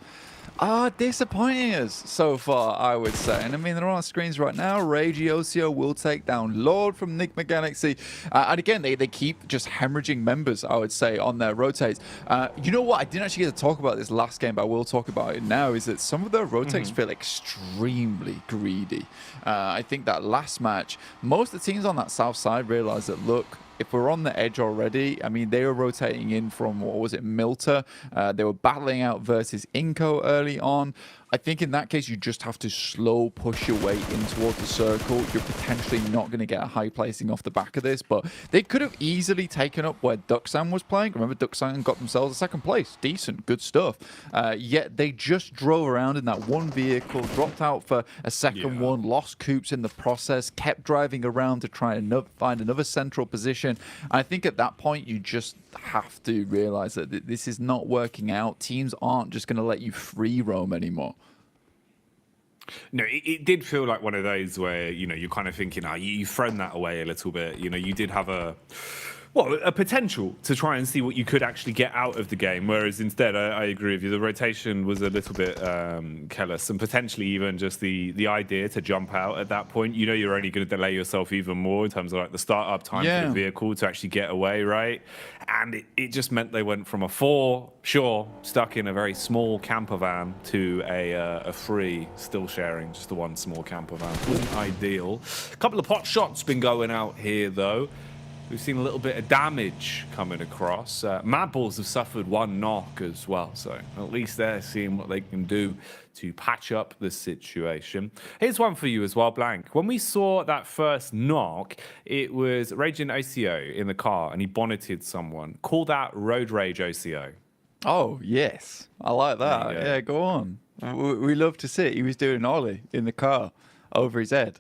S19: are disappointing us so far, I would say. And I mean, they're on our screens right now. Ragey Ocio will take down Lord from Nigma Galaxy. And again, they keep just hemorrhaging members, I would say, on their rotates. You know what? I didn't actually get to talk about this last game, but I will talk about it now, is that some of their rotates feel extremely greedy. I think that last match, most of the teams on that south side realized that, look, if we're on the edge already, I mean, they were rotating in from, what was it, Milta. They were battling out versus Inco early on. I think in that case, you just have to slow push your way in towards the circle. You're potentially not going to get a high placing off the back of this, but they could have easily taken up where Duxan was playing. Remember, Duxan got themselves a second place. Decent, good stuff. Yet they just drove around in that one vehicle, dropped out for a second one, lost Coops in the process, kept driving around to try and find another central position. And I think at that point, you just have to realize that this is not working out. Teams aren't just going to let you free roam anymore.
S18: No, it did feel like one of those where, you know, you're kind of thinking, you've thrown that away a little bit. You know, you did have a potential to try and see what you could actually get out of the game. Whereas instead, I agree with you, the rotation was a little bit careless, and potentially even just the idea to jump out at that point. You know, you're only going to delay yourself even more in terms of like the startup time for the vehicle to actually get away, right? And it just meant they went from a 4, stuck in a very small camper van, to a 3, still sharing just the one small camper van. Wasn't ideal. A couple of pot shots been going out here, though. We've seen a little bit of damage coming across. Mad Balls have suffered one knock as well, so at least they're seeing what they can do to patch up the situation. Here's one for you as well, Blank. When we saw that first knock, it was Raging OCO in the car, and he bonneted someone. Call that Road Rage OCO.
S19: Oh, yes. I like that. Yeah, go on. We love to see it. He was doing an ollie in the car over his head.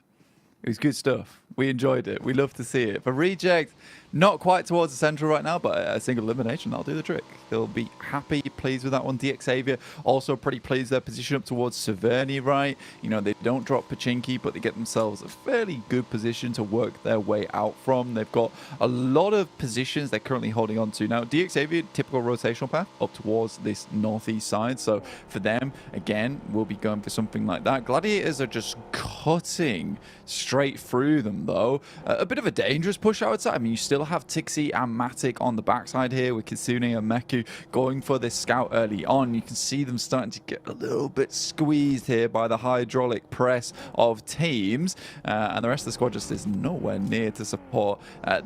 S19: It was good stuff. We enjoyed it. We love to see it. For Reject, not quite towards the central right now, but a single elimination, that'll do the trick. They'll be happy, pleased with that one. DX Xavier also pretty pleased their position up towards Severny, right? You know, they don't drop Pachinki, but they get themselves a fairly good position to work their way out from. They've got a lot of positions they're currently holding on to. Now, DX Xavier, typical rotational path up towards this northeast side. So for them, again, we'll be going for something like that. Gladiators are just cutting straight through them, though. A bit of a dangerous push, I would say. I mean, you still have Tixie and Matic on the backside here with Kitsune and Meku going for this scout early on. You can see them starting to get a little bit squeezed here by the hydraulic press of teams, and the rest of the squad just is nowhere near to support.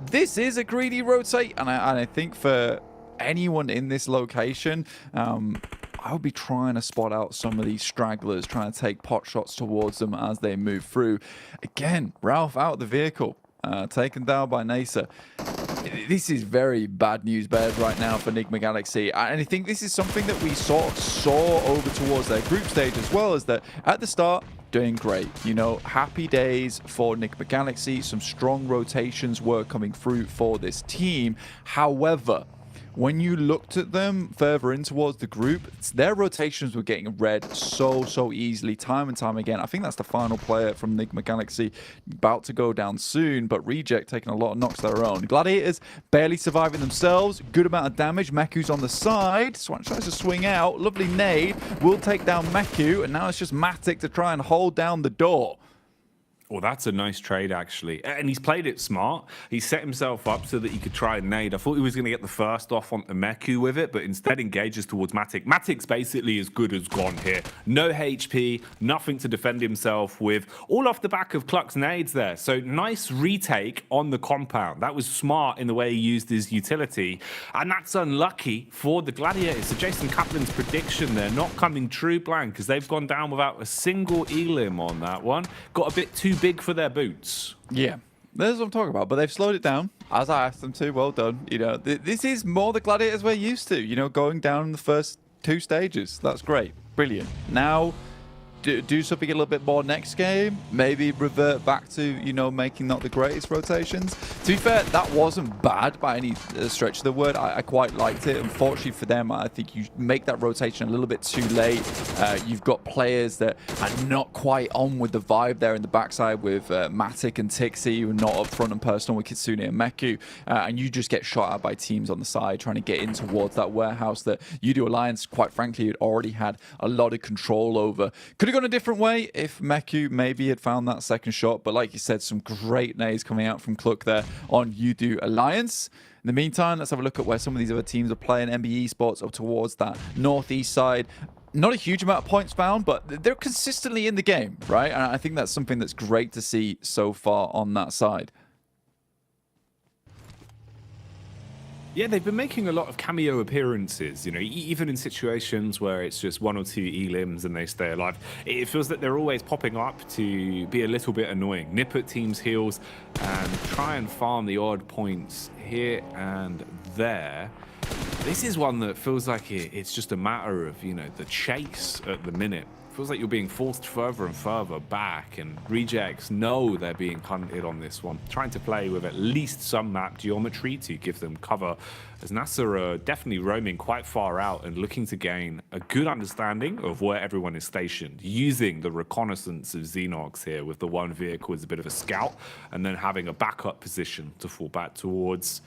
S19: This is a greedy rotate, and I think for anyone in this location, I would be trying to spot out some of these stragglers, trying to take pot shots towards them as they move through. Again, Ralph out the vehicle, taken down by Nasa. This is very bad news bears right now for Nigma Galaxy. And I think this is something that we sort of saw over towards their group stage as well, is that at the start, doing great. You know, happy days for Nigma Galaxy. Some strong rotations were coming through for this team. However, when you looked at them further in towards the group, their rotations were getting read so easily, time and time again. I think that's the final player from Nigma Galaxy, about to go down soon, but Reject taking a lot of knocks of their own. Gladiators barely surviving themselves, good amount of damage. Meku's on the side, tries to swing out, lovely nade, will take down Meku, and now it's just Matic to try and hold down the door.
S18: Well, that's a nice trade, actually. And he's played it smart. He set himself up so that he could try and nade. I thought he was going to get the first off on Meku with it, but instead engages towards Matic. Matic's basically as good as gone here. No HP, nothing to defend himself with, all off the back of Cluck's nades there. So nice retake on the compound. That was smart in the way he used his utility. And that's unlucky for the Gladiators. So Jason Kaplan's prediction there not coming true, Blank, because they've gone down without a single elim on that one. Got a bit too big for their boots.
S19: Yeah, that's what I'm talking about. But they've slowed it down, as I asked them to. Well done. You know, this is more the Gladiators we're used to. You know, going down in the first 2 stages. That's great. Brilliant. Now, do something a little bit more next game. Maybe revert back to, you know, making not the greatest rotations. To be fair, that wasn't bad by any stretch of the word. I quite liked it. Unfortunately for them, I think you make that rotation a little bit too late. You've got players that are not quite on with the vibe there in the backside with Matic and Tixi, who are not up front and personal with Kitsune and Meku. And you just get shot at by teams on the side trying to get in towards that warehouse that UDO Alliance, quite frankly, had already had a lot of control over. Could have gone a different way if Meku maybe had found that second shot, but like you said, some great nades coming out from Cluck there on UDO Alliance. In the meantime, let's have a look at where some of these other teams are playing. MBE Sports up towards that northeast side. Not a huge amount of points found, but they're consistently in the game, right? And I think that's something that's great to see so far on that side.
S18: Yeah, they've been making a lot of cameo appearances, you know, even in situations where it's just 1 or 2 elims and they stay alive. It feels that they're always popping up to be a little bit annoying, nip at teams' heels and try and farm the odd points here and there. This is one that feels like it's just a matter of, you know, the chase at the minute. Feels like you're being forced further and further back, and Rejects know they're being hunted on this one. Trying to play with at least some map geometry to give them cover, as NASA are definitely roaming quite far out and looking to gain a good understanding of where everyone is stationed, using the reconnaissance of Xenox here with the one vehicle as a bit of a scout, and then having a backup position to fall back towards.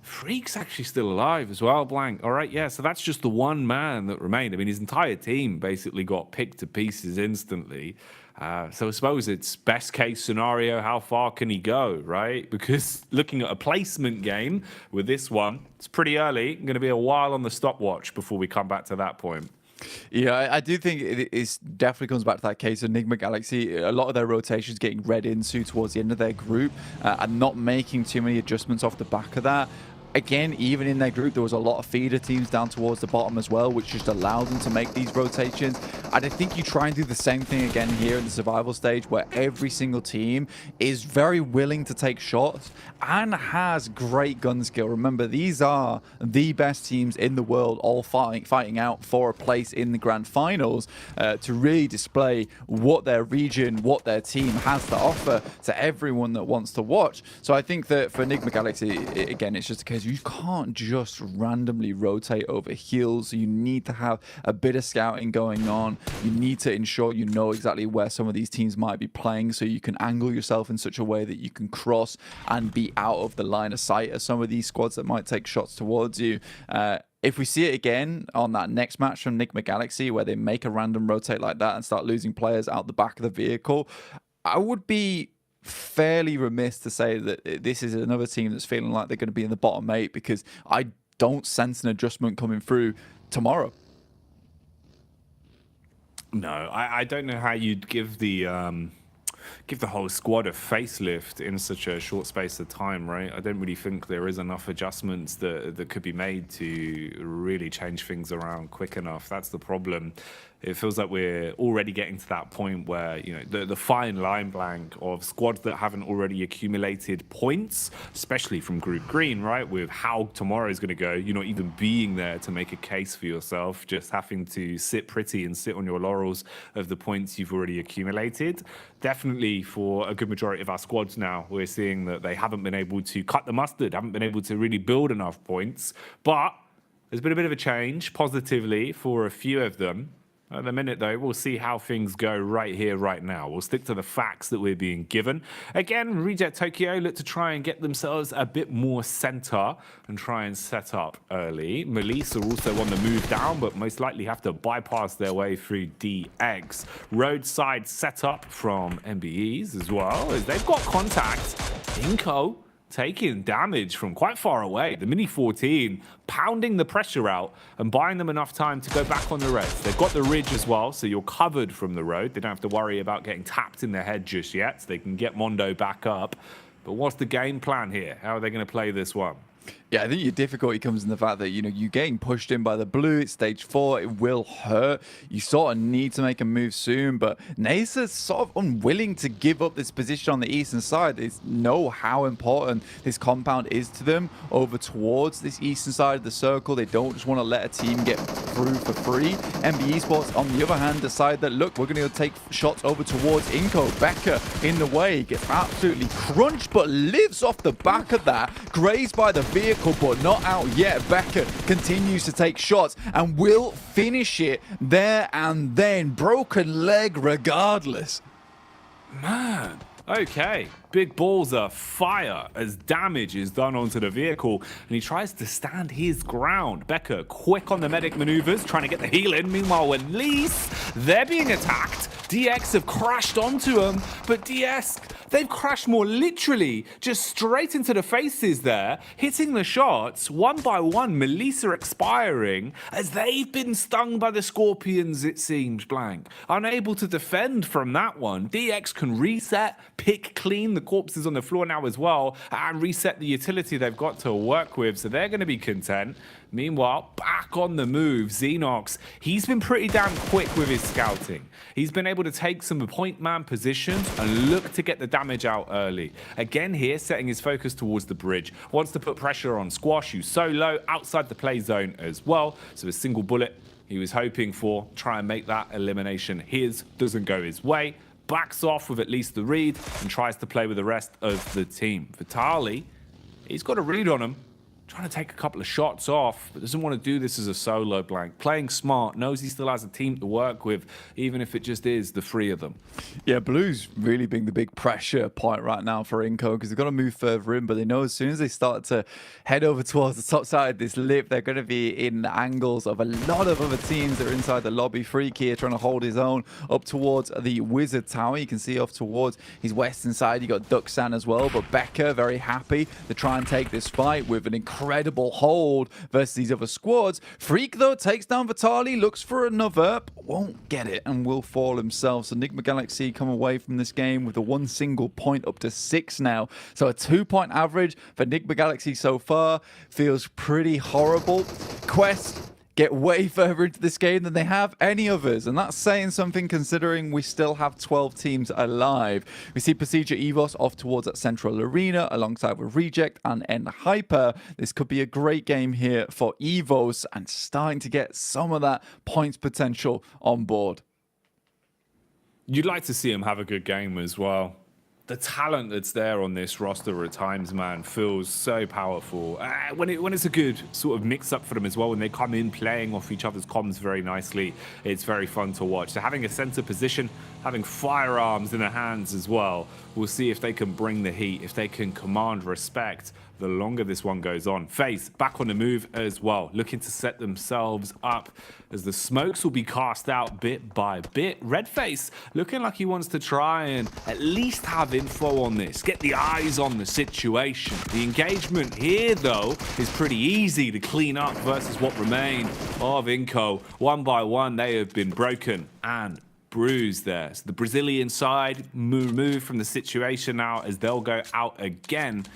S18: Freak's actually still alive as well, Blank. All right, yeah, so that's just the one man that remained. I mean, his entire team basically got picked to pieces instantly. So I suppose it's best case scenario, how far can he go, right? Because looking at a placement game with this one, it's pretty early. Going to be a while on the stopwatch before we come back to that point.
S19: Yeah, I do think it definitely comes back to that case of Enigma Galaxy. A lot of their rotations getting read into towards the end of their group and not making too many adjustments off the back of that. Again, even in their group, there was a lot of feeder teams down towards the bottom as well, which just allowed them to make these rotations. And I think you try and do the same thing again here in the survival stage, where every single team is very willing to take shots and has great gun skill. Remember, these are the best teams in the world, all fighting out for a place in the Grand Finals to really display what their region, what their team has to offer to everyone that wants to watch. So I think that for Enigma Galaxy, again, it's just a case you can't just randomly rotate over heals. You need to have a bit of scouting going on. You need to ensure you know exactly where some of these teams might be playing, so you can angle yourself in such a way that you can cross and be out of the line of sight of some of these squads that might take shots towards you. If we see it again on that next match from Enigma Galaxy, where they make a random rotate like that and start losing players out the back of the vehicle, I would be fairly remiss to say that this is another team that's feeling like they're going to be in the bottom 8, because I don't sense an adjustment coming through tomorrow.
S18: No, I don't know how you'd give the whole squad a facelift in such a short space of time, right? I don't really think there is enough adjustments that could be made to really change things around quick enough. That's the problem. It feels like we're already getting to that point where, you know, the fine line, Blank, of squads that haven't already accumulated points, especially from Group Green, right? With how tomorrow's going to go, you're not even being there to make a case for yourself, just having to sit pretty and sit on your laurels of the points you've already accumulated. Definitely for a good majority of our squads now, we're seeing that they haven't been able to cut the mustard, haven't been able to really build enough points. But there's been a bit of a change positively for a few of them. At the minute, though, we'll see how things go right here, right now. We'll stick to the facts that we're being given. Again, Reject Tokyo look to try and get themselves a bit more center and try and set up early. Melissa are also on the move down, but most likely have to bypass their way through DX. Roadside setup from MBEs as well, as they've got contact. Inko taking damage from quite far away. The Mini 14 pounding the pressure out and buying them enough time to go back on the reds. They've got the ridge as well, so you're covered from the road. They don't have to worry about getting tapped in their head just yet. So they can get Mondo back up. But what's the game plan here? How are they going to play this one?
S19: Yeah, I think your difficulty comes in the fact that, you know, you're getting pushed in by the blue. It's stage 4. It will hurt. You sort of need to make a move soon, but Nasa's sort of unwilling to give up this position on the eastern side. They know how important this compound is to them over towards this eastern side of the circle. They don't just want to let a team get through for free. MBE Sports, on the other hand, decide that, look, we're going to take shots over towards Inko. Becker in the way, gets absolutely crunched, but lives off the back of that. Grazed by the vehicle, but not out yet. Becker continues to take shots and will finish it there and then. Broken leg regardless.
S18: Man, okay. Big balls are fire as damage is done onto the vehicle, and he tries to stand his ground. Becker quick on the medic maneuvers, trying to get the heal in. Meanwhile, when Lease, they're being attacked. DX have crashed onto them, but DS, they've crashed more literally just straight into the faces there, hitting the shots one by one. Melissa expiring as they've been stung by the Scorpions, it seems, Blank. Unable to defend from that one. DX can reset, pick clean the corpses on the floor now as well, and reset the utility they've got to work with, so they're going to be content. Meanwhile, back on the move, Xenox, he's been pretty damn quick with his scouting. He's been able to take some point man positions and look to get the damage out early. Again here, setting his focus towards the bridge. Wants to put pressure on Squash, who's so low, outside the play zone as well. So a single bullet he was hoping for, try and make that elimination his, doesn't go his way. Backs off with at least the read and tries to play with the rest of the team. Vitali, he's got a read on him. Trying to take a couple of shots off, but doesn't want to do this as a solo, Blank. Playing smart, knows he still has a team to work with, even if it just is the 3 of them.
S19: Yeah, Blue's really being the big pressure point right now for Inko, because they've got to move further in, but they know as soon as they start to head over towards the top side of this lip, they're going to be in angles of a lot of other teams that are inside the lobby. Freak here trying to hold his own up towards the Wizard Tower. You can see off towards his western side, you got Duxan as well, but Becker very happy to try and take this fight with an incredible hold versus these other squads. Freak, though, takes down Vitali, looks for another, but won't get it and will fall himself. So Enigma Galaxy come away from this game with a 1 single point up to 6 now. So a 2-point average for Enigma Galaxy so far feels pretty horrible. Quest get way further into this game than they have any others, and that's saying something considering we still have 12 teams alive. We see Procedure Evos off towards that central arena alongside with Reject and Hyper. This could be a great game here for Evos and starting to get some of that points potential on board.
S18: You'd like to see him have a good game as well. The talent that's there on this roster at times, man, feels so powerful. When it's a good sort of mix-up for them as well, when they come in playing off each other's comms very nicely, it's very fun to watch. So having a center position, having firearms in their hands as well, we'll see if they can bring the heat, if they can command respect the longer this one goes on. FaZe back on the move as well, looking to set themselves up as the smokes will be cast out bit by bit. Redface looking like he wants to try and at least have info on this, get the eyes on the situation. The engagement here, though, is pretty easy to clean up versus what remain of Inko. One by one, they have been broken and bruised there. So the Brazilian side move from the situation now as they'll go out again.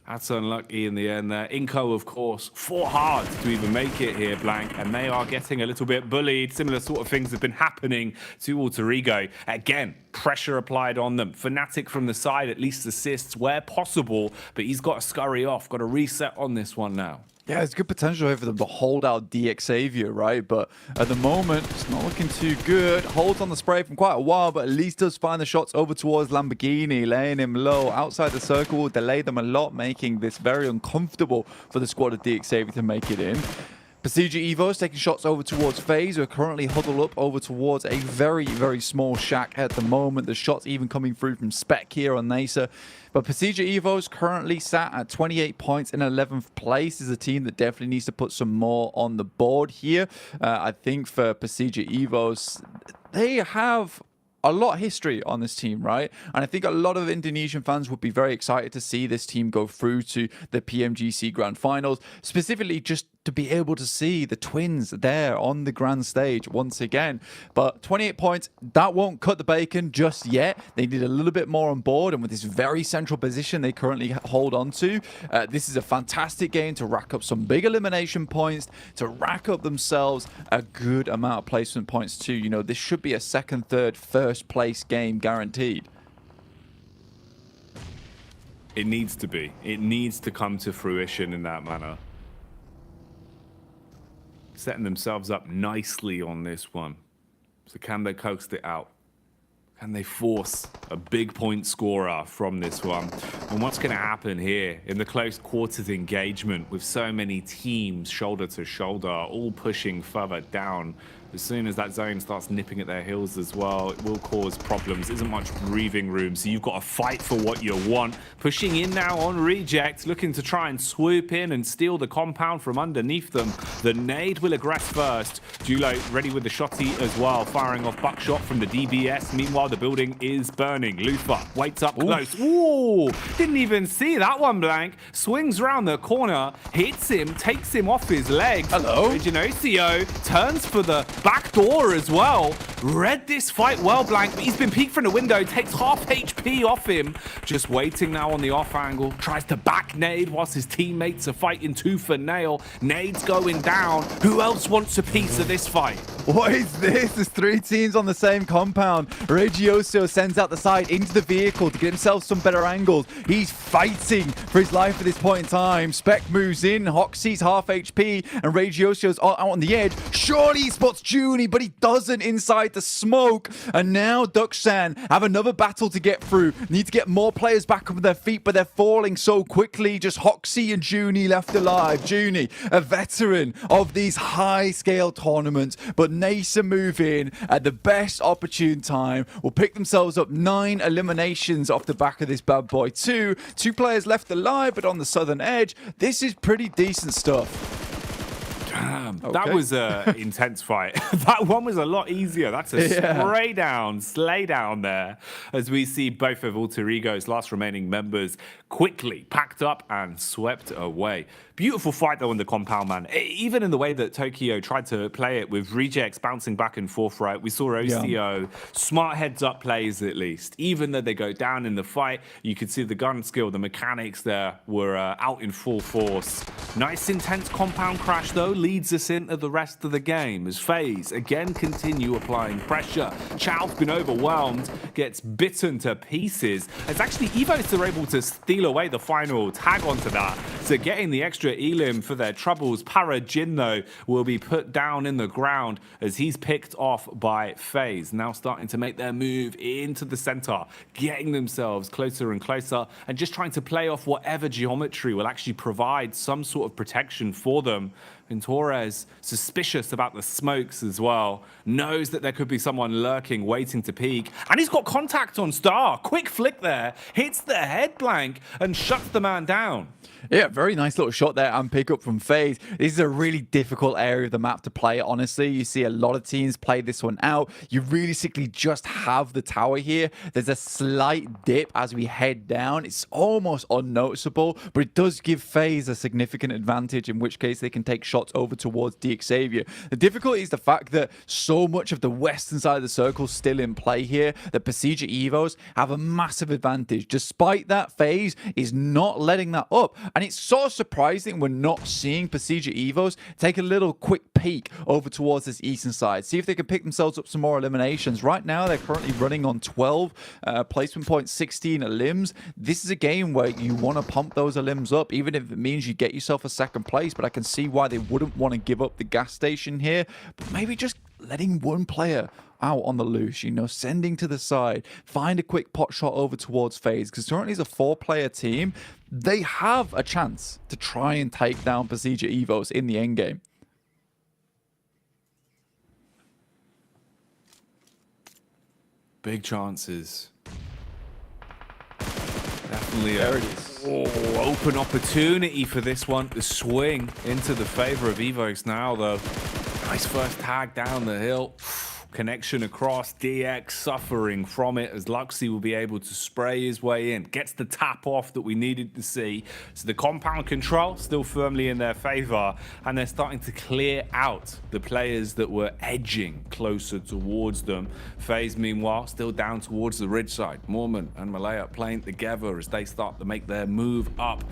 S18: That's unlucky in the end there. Inko, of course, fought hard to even make it here, Blank, and they are getting a little bit bullied. Similar sort of things have been happening to Alter Ego. Again, pressure applied on them. Fnatic from the side at least assists where possible, but he's got to scurry off, got to reset on this one now.
S19: Yeah, it's good potential here for them to hold out DX Xavier, right? But at the moment, it's not looking too good. Holds on the spray from quite a while, but at least does find the shots over towards Lamborghini, laying him low. Outside the circle will delay them a lot, making this very uncomfortable for the squad of DX Xavier to make it in.
S12: Pasija Evos taking shots over towards FaZe, who are currently huddled up over towards a very, very small shack at the moment. The shots even coming through from Spec here on Nasa. But Pasija Evos currently sat at 28 points in 11th place. Is a team that definitely needs to put some more on the board here. I think for Pasija Evos, they have a lot of history on this team, right? And I think a lot of Indonesian fans would be very excited to see this team go through to the PMGC Grand Finals, specifically just to be able to see the twins there on the grand stage once again. But 28 points, that won't cut the bacon just yet. They need a little bit more on board, and with this very central position they currently hold on to, this is a fantastic game to rack up some big elimination points, to rack up themselves a good amount of placement points too. You know, this should be a second, third, first place game guaranteed.
S18: It needs to be. It needs to come to fruition in that manner. Setting themselves up nicely on this one. So can they coax it out? Can they force a big point scorer from this one? And what's going to happen here in the close quarters engagement with so many teams shoulder to shoulder, all pushing further down? As soon as that zone starts nipping at their heels as well, it will cause problems. Isn't much breathing room, so you've got to fight for what you want. Pushing in now on Reject, looking to try and swoop in and steal the compound from underneath them. The nade will aggress first. Julo ready with the shotty as well, firing off buckshot from the DBS. Meanwhile, the building is burning. Lufa waits up close. Ooh, didn't even see that one, Blank. Swings round the corner, hits him, takes him off his legs.
S12: Hello.
S18: Genocio turns for the back door as well. Read this fight well, Blank, but he's been peeked from the window, takes half HP off him. Just waiting now on the off angle. Tries to back nade whilst his teammates are fighting tooth for nail. Nade's going down. Who else wants a piece of this fight?
S12: What is this? There's 3 teams on the same compound. Regioso sends out the side into the vehicle to get himself some better angles. He's fighting for his life at this point in time. Spec moves in. Hoxie's half HP, and Regioso's out on the edge. Surely he spots Junie, but he doesn't inside the smoke. And now Dukshan have another battle to get through. Need to get more players back up on their feet, but they're falling so quickly. Just Hoxie and Junie left alive. Junie, a veteran of these high-scale tournaments, but Nasa move in at the best opportune time. Will pick themselves up 9 eliminations off the back of this bad boy. Two players left alive, but on the southern edge, this is pretty decent stuff.
S18: Damn, that was an intense fight. That one was a lot easier. That's a slay down there, as we see both of Alter Ego's last remaining members quickly packed up and swept away. Beautiful fight though in the compound, man. Even in the way that Tokyo tried to play it with rejects bouncing back and forth, right? We saw OCO, smart heads up plays at least. Even though they go down in the fight, you could see the gun skill, the mechanics there were out in full force. Nice intense compound crash though leads us into the rest of the game as FaZe again continue applying pressure. Chow's been overwhelmed, gets bitten to pieces. It's actually Evos are able to steal away the final tag onto that. So getting the extra elim for their troubles. Para Jin, though, will be put down in the ground as he's picked off by FaZe. Now starting to make their move into the center, getting themselves closer and closer, and just trying to play off whatever geometry will actually provide some sort of protection for them. And Torres, suspicious about the smokes as well, knows that there could be someone lurking, waiting to peek. And he's got contact on Star. Quick flick there, hits the head blank, and shuts the man down.
S12: Yeah, very nice little shot there and pick up from FaZe. This is a really difficult area of the map to play, honestly. You see a lot of teams play this one out. You realistically just have the tower here. There's a slight dip as we head down. It's almost unnoticeable, but it does give FaZe a significant advantage, in which case they can take shots over towards DXavier. The difficulty is the fact that so much of the western side of the circle is still in play here, that Pasija Evos have a massive advantage. Despite that, FaZe is not letting that up. And it's so surprising we're not seeing Pasija Evos take a little quick peek over towards this eastern side. See if they can pick themselves up some more eliminations. Right now, they're currently running on 12 placement points, 16 elims. This is a game where you want to pump those elims up, even if it means you get yourself a second place. But I can see why they wouldn't want to give up the gas station here. But maybe just letting one player out on the loose, you know, sending to the side, find a quick pot shot over towards FaZe, because currently it's a 4-player team. They have a chance to try and take down Pasija Evos in the endgame.
S18: Big chances. Definitely
S19: there it is.
S18: Open opportunity for this one to swing into the favor of Evos now, though. Nice first tag down the hill. Connection across, DX suffering from it as Luxy will be able to spray his way in. Gets the tap off that we needed to see. So the compound control still firmly in their favor, and they're starting to clear out the players that were edging closer towards them. FaZe, meanwhile, still down towards the ridge side. Mormon and Malaya playing together as they start to make their move up.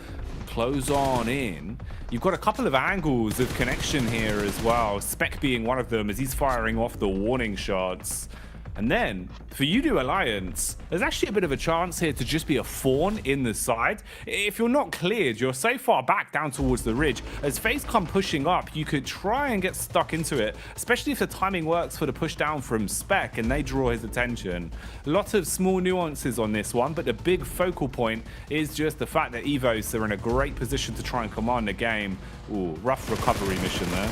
S18: Close on in. You've got a couple of angles of connection here as well. Spec being one of them as he's firing off the warning shots. And then, for Udo Alliance, there's actually a bit of a chance here to just be a fawn in the side. If you're not cleared, you're so far back down towards the ridge. As FaZe come pushing up, you could try and get stuck into it, especially if the timing works for the push down from Spec and they draw his attention. Lots of small nuances on this one, but the big focal point is just the fact that Evos are in a great position to try and command the game. Ooh, rough recovery mission there.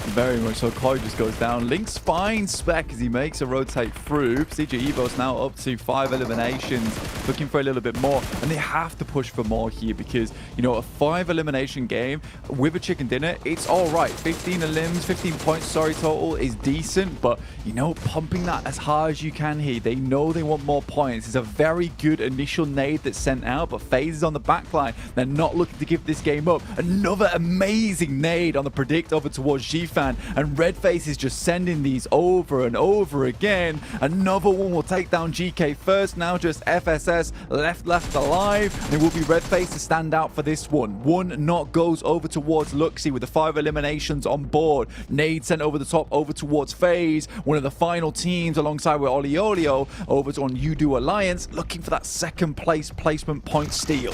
S19: Very much so. Chloe just goes down. Lynx finds Spec as he makes a rotate through. CJ Evos now up to 5 eliminations, looking for a little bit more. And they have to push for more here because, you know, a 5 elimination game with a chicken dinner, it's all right. 15 elims, 15 points, sorry, total is decent. But, you know, pumping that as hard as you can here. They know they want more points. It's a very good initial nade that's sent out, but FaZe is on the back line. They're not looking to give this game up. Another amazing nade on the predict over towards GFan. And Redface is just sending these over and over again. Another one will take down GK first. Now just FSS left alive. And it will be Redface to stand out for this one. One knock goes over towards Luxy with the 5 eliminations on board. Nade sent over the top over towards FaZe. One of the final teams alongside with Olio over on Udo Alliance, looking for that second place placement point steal.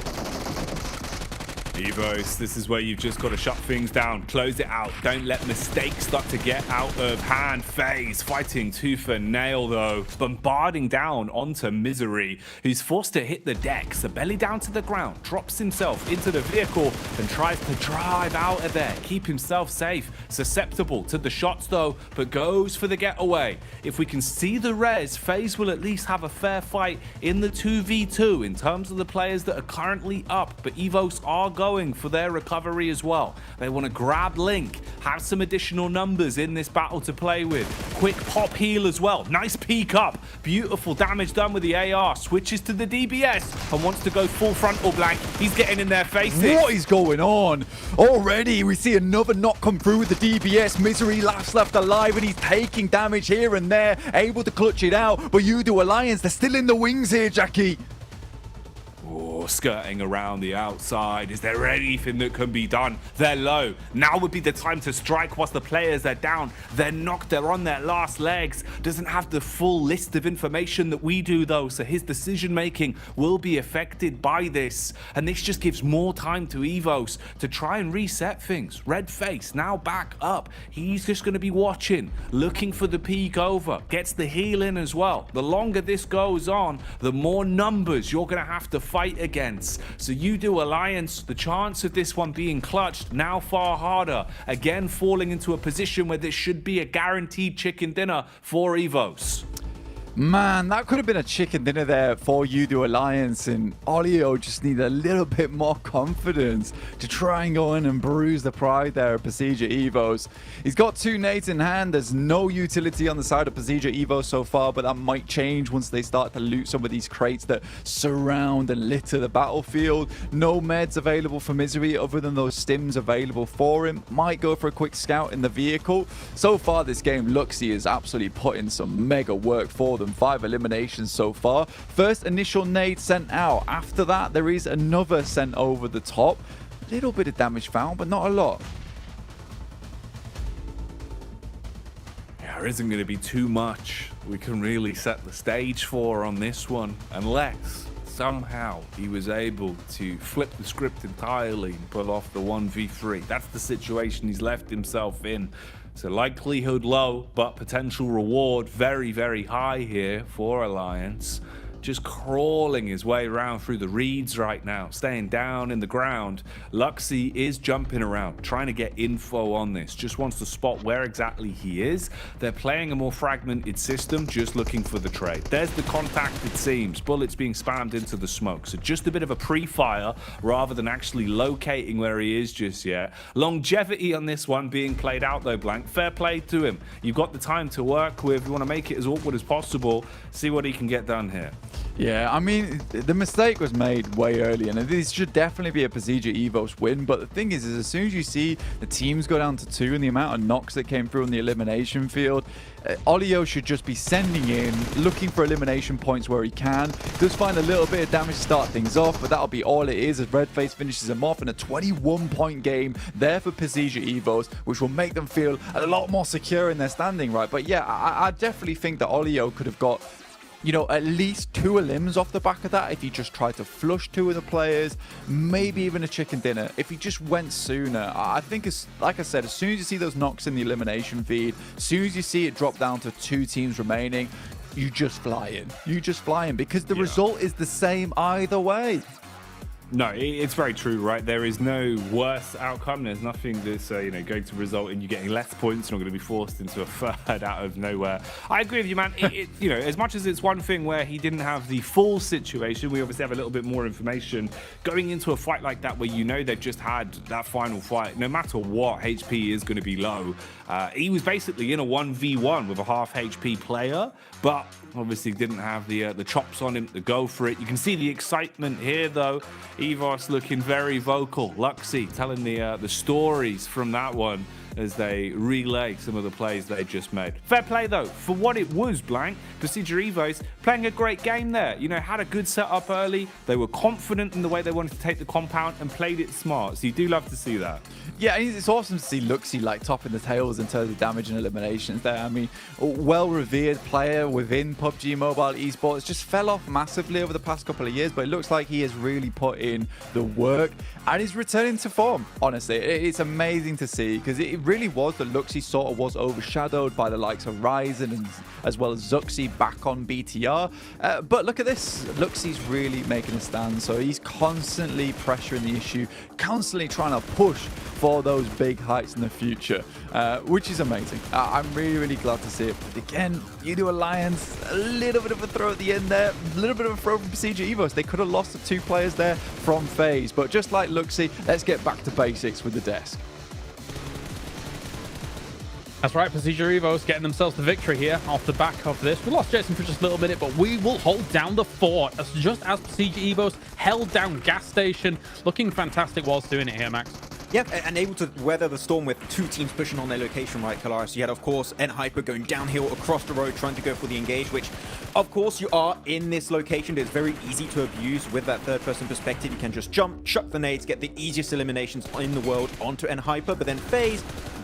S18: Evos, this is where you've just got to shut things down, close it out, don't let mistakes start to get out of hand. FaZe fighting tooth and nail though, bombarding down onto Misery, who's forced to hit the deck, so belly down to the ground, drops himself into the vehicle and tries to drive out of there, keep himself safe, susceptible to the shots though, but goes for the getaway. If we can see the res, FaZe will at least have a fair fight in the 2v2 in terms of the players that are currently up, but Evos are going for their recovery as well. They want to grab Link, have some additional numbers in this battle to play with. Quick pop heal as well. Nice peek up. Beautiful damage done with the AR. Switches to the DBS and wants to go full frontal blank. He's getting in their faces.
S19: What is going on? Already we see another knock come through with the DBS. Misery left alive and he's taking damage here and there. Able to clutch it out. But Udo Alliance, they're still in the wings here, Jackie.
S18: Oh, skirting around the outside. Is there anything that can be done? They're low. Now would be the time to strike whilst the players are down. They're knocked. They're on their last legs. Doesn't have the full list of information that we do though, so his decision making will be affected by this. And this just gives more time to Evos to try and reset things. Redface now back up. He's just going to be watching, looking for the peek over. Gets the heal in as well. The longer this goes on, the more numbers you're going to have to fight against. So Udo Alliance, the chance of this one being clutched now far harder. Again, falling into a position where this should be a guaranteed chicken dinner for Evos.
S19: Man, that could have been a chicken dinner there for Udo Alliance, and Olio just need a little bit more confidence to try and go in and bruise the pride there of Pasija Evos. He's got 2 nades in hand. There's no utility on the side of Pasija Evos so far, but that might change once they start to loot some of these crates that surround and litter the battlefield. No meds available for Misery other than those stims available for him. Might go for a quick scout in the vehicle. So far this game, Luxy is absolutely putting some mega work for them. 5 eliminations so far. First initial nade sent out. After that, there is another sent over the top. A little bit of damage found, but not a lot.
S18: Yeah, there isn't going to be too much we can really set the stage for on this one, unless somehow he was able to flip the script entirely and pull off the 1v3. That's the situation he's left himself in. So likelihood low, but potential reward very, very high here for Alliance. just crawling his way around through the reeds right now, staying down in the ground. Luxy is jumping around, trying to get info on this, just wants to spot where exactly he is. They're playing a more fragmented system, just looking for the trade. There's the contact, it seems. Bullets being spammed into the smoke. So just a bit of a pre-fire rather than actually locating where he is just yet. Longevity on this one being played out though, Blank. Fair play to him. You've got the time to work with. You want to make it as awkward as possible. See what he can get done here.
S19: Yeah, I mean, the mistake was made way early, and this should definitely be a Pasija Evos win. But the thing is as soon as you see the teams go down to 2 and the amount of knocks that came through on the elimination field, Olio should just be sending in, looking for elimination points where he can. Does find a little bit of damage to start things off, but that'll be all it is as Redface finishes him off in a 21-point game there for Pasija Evos, which will make them feel a lot more secure in their standing, right? But yeah, I definitely think that Olio could have got, you know, at least 2 elims off the back of that if he just tried to flush 2 of the players, maybe even a chicken dinner if he just went sooner. I think, like I said, as soon as you see those knocks in the elimination feed, as soon as you see it drop down to 2 teams remaining, you just fly in. You just fly in because the result is the same either way.
S18: No, it's very true, right? There is no worse outcome. There's nothing that's going to result in you getting less points. You're not going to be forced into a third out of nowhere. I agree with you, man. As much as it's one thing where he didn't have the full situation, we obviously have a little bit more information. Going into a fight like that where they've just had that final fight, no matter what, HP is going to be low. He was basically in a 1v1 with a half HP player, but obviously didn't have the chops on him to go for it. You can see the excitement here, though. Evos looking very vocal. Luxy telling the stories from that one as they relay some of the plays they just made. Fair play, though, for what it was, Blank. Pasija Evos playing a great game there. Had a good setup early. They were confident in the way they wanted to take the compound and played it smart. So you do love to see that.
S19: Yeah, it's awesome to see Luxy like topping the tails in terms of damage and eliminations there. I mean, well-revered player within PUBG Mobile Esports, just fell off massively over the past couple of years, but it looks like he has really put in the work and he's returning to form, honestly. It's amazing to see because it really was that Luxy sort of was overshadowed by the likes of Ryzen and as well as Zuxi back on BTR. But look at this. Luxy's really making a stand, so he's constantly pressuring the issue, constantly trying to push for those big heights in the future, which is amazing. I'm really, really glad to see it. But again, Udo Alliance, a little bit of a throw at the end there, a little bit of a throw from Pasija Evos. They could have lost the 2 players there from FaZe, but just like Luxy, let's get back to basics with the desk.
S16: That's right, Pasija Evos getting themselves the victory here off the back of this. We lost Jason for just a little minute, but we will hold down the fort just as Pasija Evos held down Gas Station. Looking fantastic whilst doing it here, Max.
S17: Yep, and able to weather the storm with 2 teams pushing on their location, right, Kalaris? You had, of course, Hyper going downhill across the road, trying to go for the engage, which, of course, you are in this location. It's very easy to abuse with that third-person perspective. You can just jump, chuck the nades, get the easiest eliminations in the world onto Hyper, but then FaZe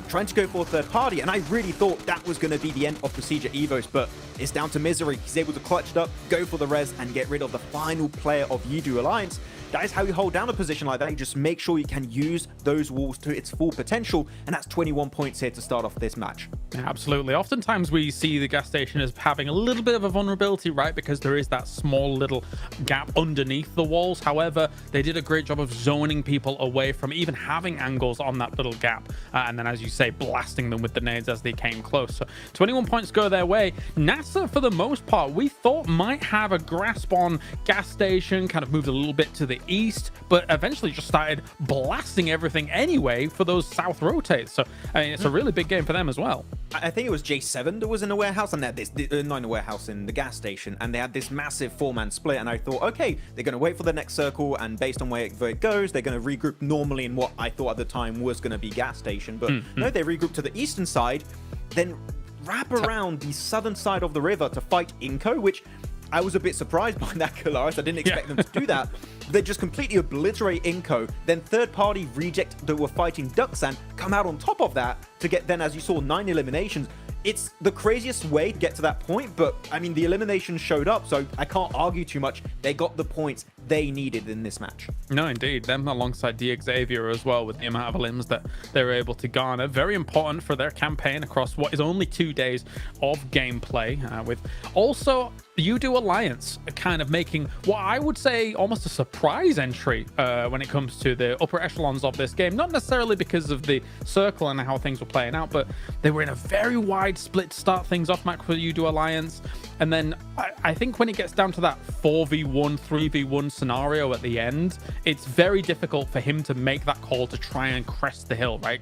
S17: trying to go for a third party, and I really thought that was going to be the end of Pasija Evos, but it's down to Misery. He's able to clutch it up, go for the res, and get rid of the final player of Yidu Alliance. That is how you hold down a position like that. You just make sure you can use those walls to its full potential, and that's 21 points here to start off this match.
S16: Absolutely. Oftentimes we see the Gas Station as having a little bit of a vulnerability, right? Because there is that small little gap underneath the walls. However, they did a great job of zoning people away from even having angles on that little gap. And then, as you say, blasting them with the nades as they came close. So 21 points go their way. NASA, for the most part, we thought might have a grasp on Gas Station, kind of moved a little bit to the east, but eventually just started blasting everything anyway for those south rotates. So I mean, it's a really big game for them as well.
S17: I think it was J7 that was in the warehouse, and they had this, not in the warehouse, in the gas station, and they had this massive 4-man split, and I thought, okay, they're going to wait for the next circle, and based on where it goes, they're going to regroup normally in what I thought at the time was going to be gas station, but no, they regrouped to the eastern side, then wrap around the southern side of the river to fight Inko, which I was a bit surprised by that, Kalaris. I didn't expect them to do that. They just completely obliterate Inko. Then third-party reject that were fighting Duxan come out on top of that to get then, as you saw, 9 eliminations. It's the craziest way to get to that point, but I mean, the eliminations showed up, so I can't argue too much. They got the points. they needed in this match.
S16: No, indeed. Them alongside Xavier as well, with the amount of limbs that they were able to garner. Very important for their campaign across what is only 2 days of gameplay. With also UDO Alliance kind of making what I would say almost a surprise entry when it comes to the upper echelons of this game. Not necessarily because of the circle and how things were playing out, but they were in a very wide split to start things off match for UDO Alliance. And then I think when it gets down to that 4v1, 3v1 scenario at the end, it's very difficult for him to make that call to try and crest the hill, right?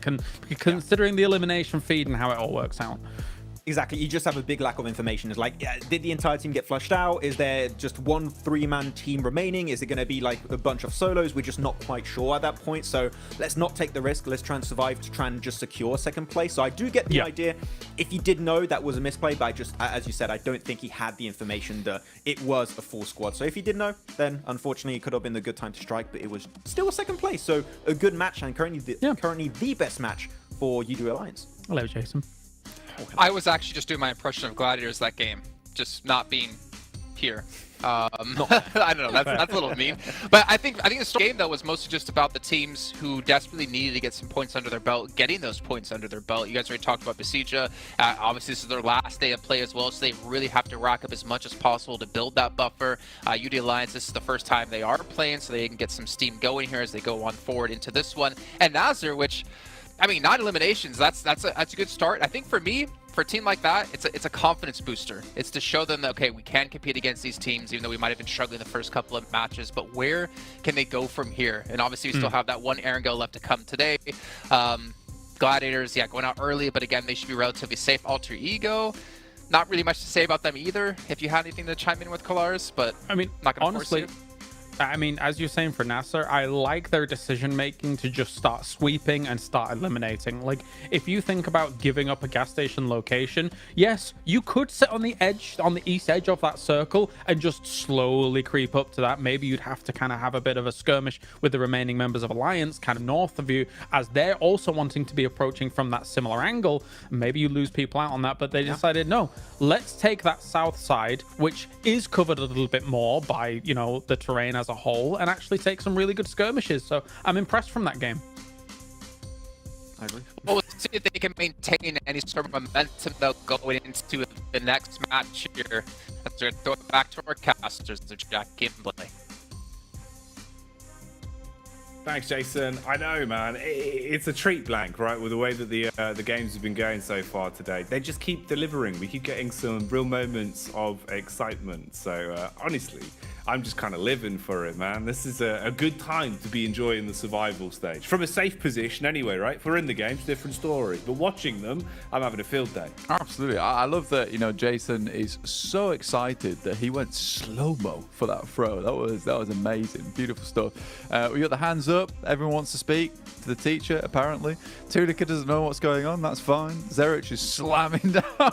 S16: Considering the elimination feed and how it all works out.
S17: Exactly. You just have a big lack of information. It's like, did the entire team get flushed out? Is there just one 3-man team remaining? Is it going to be like a bunch of solos? We're just not quite sure at that point. So let's not take the risk. Let's try and survive to try and just secure second place. So I do get the idea. If he did know that was a misplay, but I just, as you said, I don't think he had the information that it was a full squad. So if he did know, then unfortunately it could have been the good time to strike, but it was still a second place. So a good match, and currently the best match for UDO Alliance.
S16: Hello, Jason.
S20: I was actually just doing my impression of Gladiators that game, just not being here. I don't know, that's a little mean. But I think this game, though, was mostly just about the teams who desperately needed to get some points under their belt, getting those points under their belt. You guys already talked about Besieja. Obviously, this is their last day of play as well, so they really have to rack up as much as possible to build that buffer. UD Alliance, this is the first time they are playing, so they can get some steam going here as they go on forward into this one. And Nazir, which, I mean, 9 eliminations, that's a good start. I think for me, for a team like that, it's a confidence booster. It's to show them that, okay, we can compete against these teams, even though we might have been struggling the first couple of matches, but where can they go from here? And obviously, we still have that one Erangel left to come today. Gladiators, going out early, but again, they should be relatively safe. Alter Ego, not really much to say about them either. If you had anything to chime in with Colars, but
S16: I mean,
S20: not gonna
S16: honestly,
S20: force you.
S16: I mean, as you're saying for Nasser, I like their decision making to just start sweeping and start eliminating. Like, if you think about giving up a gas station location, yes, you could sit on the edge, on the east edge of that circle and just slowly creep up to that. Maybe you'd have to kind of have a bit of a skirmish with the remaining members of Alliance, kind of north of you, as they're also wanting to be approaching from that similar angle. Maybe you lose people out on that, but they decided, no, let's take that south side, which is covered a little bit more by, you know, the terrain as a whole, and actually take some really good skirmishes. So I'm impressed from that game.
S17: I agree.
S20: Well, we'll see if they can maintain any sort of momentum though going into the next match here. Let's throw it back to our casters, Jack Gimbley.
S18: Thanks, Jason. I know, man. It's a treat blank, right? With the way that the games have been going so far today, they just keep delivering. We keep getting some real moments of excitement. So honestly, I'm just kind of living for it, man. This is a good time to be enjoying the survival stage from a safe position, anyway, right? If we're in the games, different story. But watching them, I'm having a field day.
S19: Absolutely. I love that, Jason is so excited that he went slow-mo for that throw. That was amazing. Beautiful stuff. We got the hands up. Everyone wants to speak to the teacher, apparently. Tulika doesn't know what's going on. That's fine. Zerich is slamming down.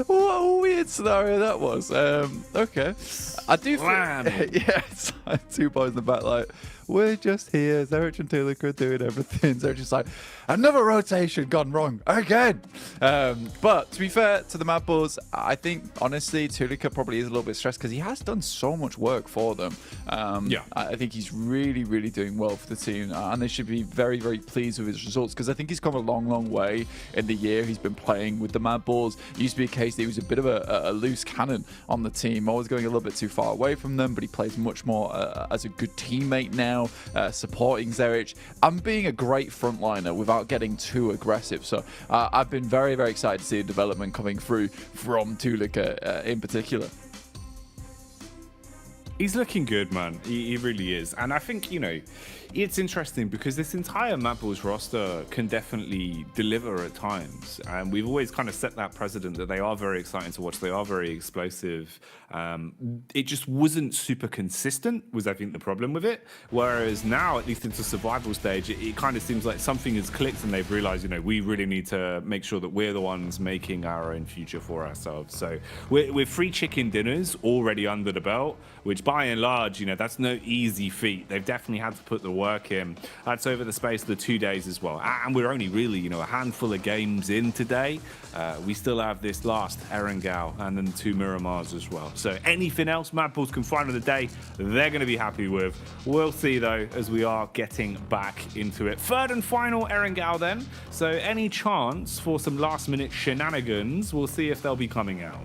S19: What a weird scenario that was. Okay. I do think... Yes. 2 boys in the back, like, we're just here. Zerich and Tulika doing everything. Zerich is like, another rotation gone wrong again. But to be fair to the Mad Bulls, I think, honestly, Tulika probably is a little bit stressed because he has done so much work for them. I think he's really, really doing well for the team. And they should be very, very pleased with his results because I think he's come a long, long way in the year he's been playing with the Mad Bulls. It used to be a case that he was a bit of a loose cannon on the team, always going a little bit too far away from them, but he plays much more as a good teammate now. Supporting Zerich and being a great frontliner without getting too aggressive. So I've been very, very excited to see the development coming through from Tulika in particular.
S18: He's looking good, man. He really is. And I think, it's interesting because this entire Mad Bulls roster can definitely deliver at times. And we've always kind of set that precedent that they are very exciting to watch. They are very explosive. It just wasn't super consistent, was I think the problem with it. Whereas now, at least into survival stage, it kind of seems like something has clicked and they've realized, we really need to make sure that we're the ones making our own future for ourselves. So we're free chicken dinners already under the belt, which by and large, that's no easy feat. They've definitely had to put the work in. That's over the space of the 2 days as well. And we're only really, a handful of games in today. We still have this last Erangel and then 2 Miramars as well. So anything else Mad Bulls can find on the day, they're going to be happy with. We'll see, though, as we are getting back into it. Third and final Erangel then. So any chance for some last-minute shenanigans? We'll see if they'll be coming out.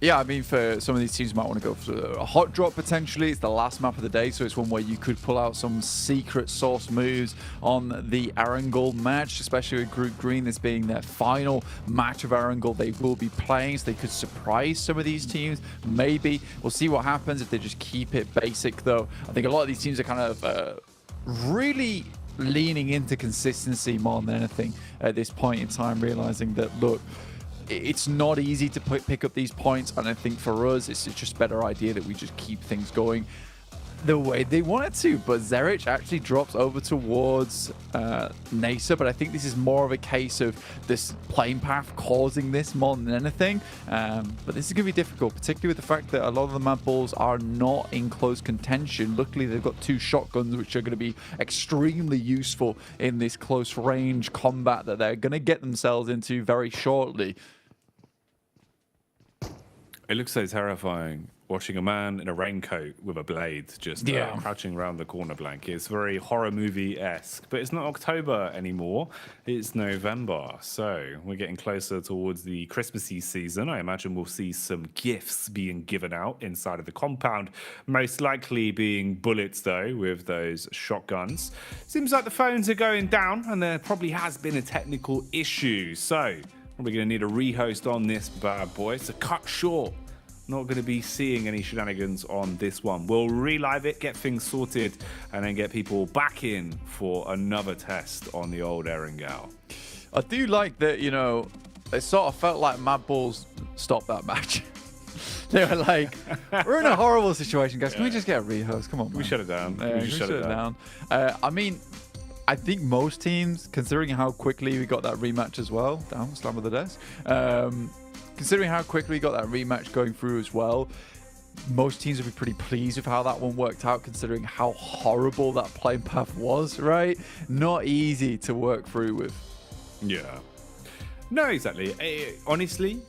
S19: Yeah, I mean, for some of these teams, you might want to go for a hot drop potentially. It's the last map of the day, so it's one where you could pull out some secret sauce moves on the Erangel match, especially with Group Green, this being their final match of Erangel they will be playing, so they could surprise some of these teams. Maybe. We'll see what happens if they just keep it basic, though. I think a lot of these teams are kind of really leaning into consistency more than anything at this point in time, realizing that, look, it's not easy to pick up these points, and I think for us, it's just a better idea that we just keep things going the way they want it to. But Zerich actually drops over towards Nasa, but I think this is more of a case of this playing path causing this more than anything. But this is going to be difficult, particularly with the fact that a lot of the Mad Bulls are not in close contention. Luckily, they've got 2 shotguns, which are going to be extremely useful in this close range combat that they're going to get themselves into very shortly.
S18: It looks so terrifying watching a man in a raincoat with a blade just crouching around the corner blank. It's very horror movie-esque, but it's not October anymore. It's November, so we're getting closer towards the Christmassy season. I imagine we'll see some gifts being given out inside of the compound, most likely being bullets, though, with those shotguns. Seems like the phones are going down, and there probably has been a technical issue, so we're going to need a rehost on this bad boy, so cut short. Not going to be seeing any shenanigans on this one. We'll relive it, get things sorted, and then get people back in for another test on the old Erangel.
S19: I do like that, it sort of felt like Mad Bulls stopped that match. They were like, we're in a horrible situation, guys. Can we just get a rehost? Come on, man.
S18: We shut it down.
S19: Yeah, we shut it down. I mean, I think most teams, considering how quickly we got that rematch as well, down, slam of the desk, considering how quickly we got that rematch going through as well, most teams would be pretty pleased with how that one worked out, considering how horrible that playing path was, right? Not easy to work through with.
S18: Yeah. No, exactly. Honestly,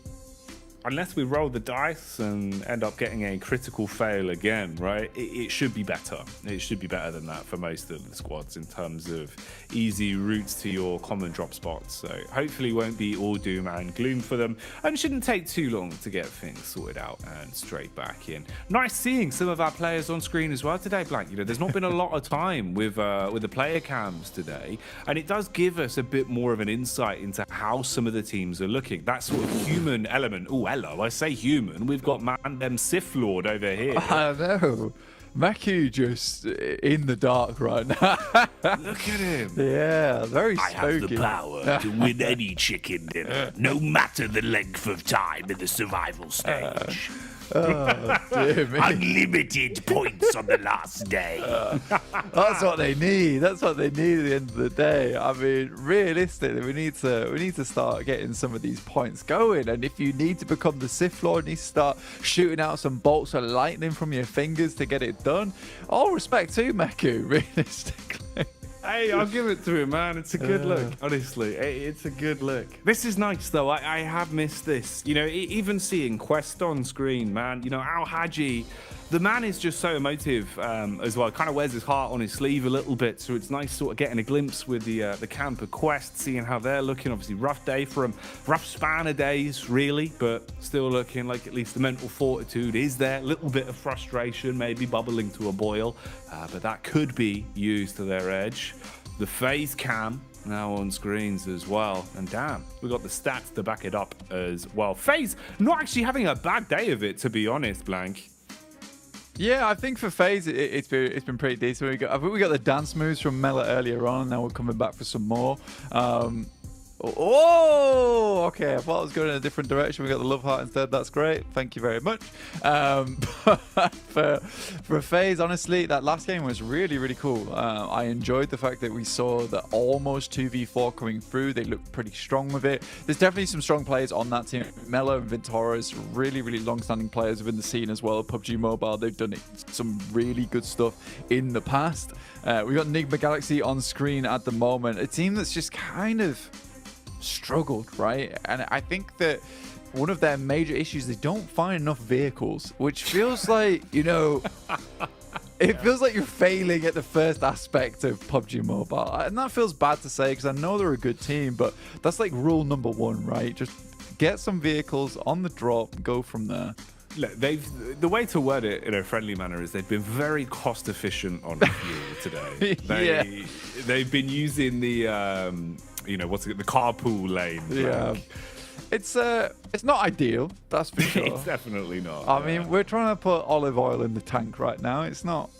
S18: unless we roll the dice and end up getting a critical fail again, right? It should be better. It should be better than that for most of the squads in terms of easy routes to your common drop spots. So hopefully it won't be all doom and gloom for them, and it shouldn't take too long to get things sorted out and straight back in. Nice seeing some of our players on screen as well today, Blank. There's not been a lot of time with the player cams today, and it does give us a bit more of an insight into how some of the teams are looking. That sort of human element. Oh, hello, I say human. We've got Sith Lord over here.
S19: I know. Maku just in the dark right now.
S18: Look at him.
S19: Yeah, very spooky.
S21: I have the power to win any chicken dinner, no matter the length of time in the survival stage.
S19: Oh, dear me.
S21: Unlimited points on the last day.
S19: That's what they need. That's what they need at the end of the day. I mean, realistically, we need to start getting some of these points going. And if you need to become the Sith Lord, you need to start shooting out some bolts of lightning from your fingers to get it done. All respect to Maku, realistically.
S18: Hey, I'll give it to him, man. It's a good look. Honestly, it's a good look. This is nice, though. I have missed this. Even seeing Quest on screen, man. Al Haji, the man is just so emotive as well. Kind of wears his heart on his sleeve a little bit. So it's nice sort of getting a glimpse with the camp of Quest, seeing how they're looking. Obviously, rough day for them. Rough span of days, really. But still looking like at least the mental fortitude is there. A little bit of frustration, maybe bubbling to a boil. But that could be used to their edge. The FaZe cam now on screens as well. And damn, we got the stats to back it up as well. FaZe not actually having a bad day of it, to be honest, Blank.
S19: Yeah, I think for FaZe, it's been pretty decent. I think we got the dance moves from Mela earlier on, and now we're coming back for some more. Oh, okay. I thought I was going in a different direction. We got the love heart instead. That's great. Thank you very much. For FaZe, honestly, that last game was really, really cool. I enjoyed the fact that we saw the almost 2v4 coming through. They looked pretty strong with it. There's definitely some strong players on that team. Mello and Ventoras, really, really long-standing players within the scene as well. PUBG Mobile, they've done some really good stuff in the past. We got Enigma Galaxy on screen at the moment. A team that's just kind of struggled, right? And I think that one of their major issues, they don't find enough vehicles, which feels like, you know, it feels like you're failing at the first aspect of PUBG Mobile. And that feels bad to say because I know they're a good team, but that's like rule number one, right? Just get some vehicles on the drop and go from there.
S18: Look, the way to word it in a friendly manner is they've been very cost efficient on fuel today. They've been using the you know, the carpool lane.
S19: Yeah. It's not ideal, that's for sure.
S18: It's definitely not.
S19: I mean, we're trying to put olive oil in the tank right now. It's not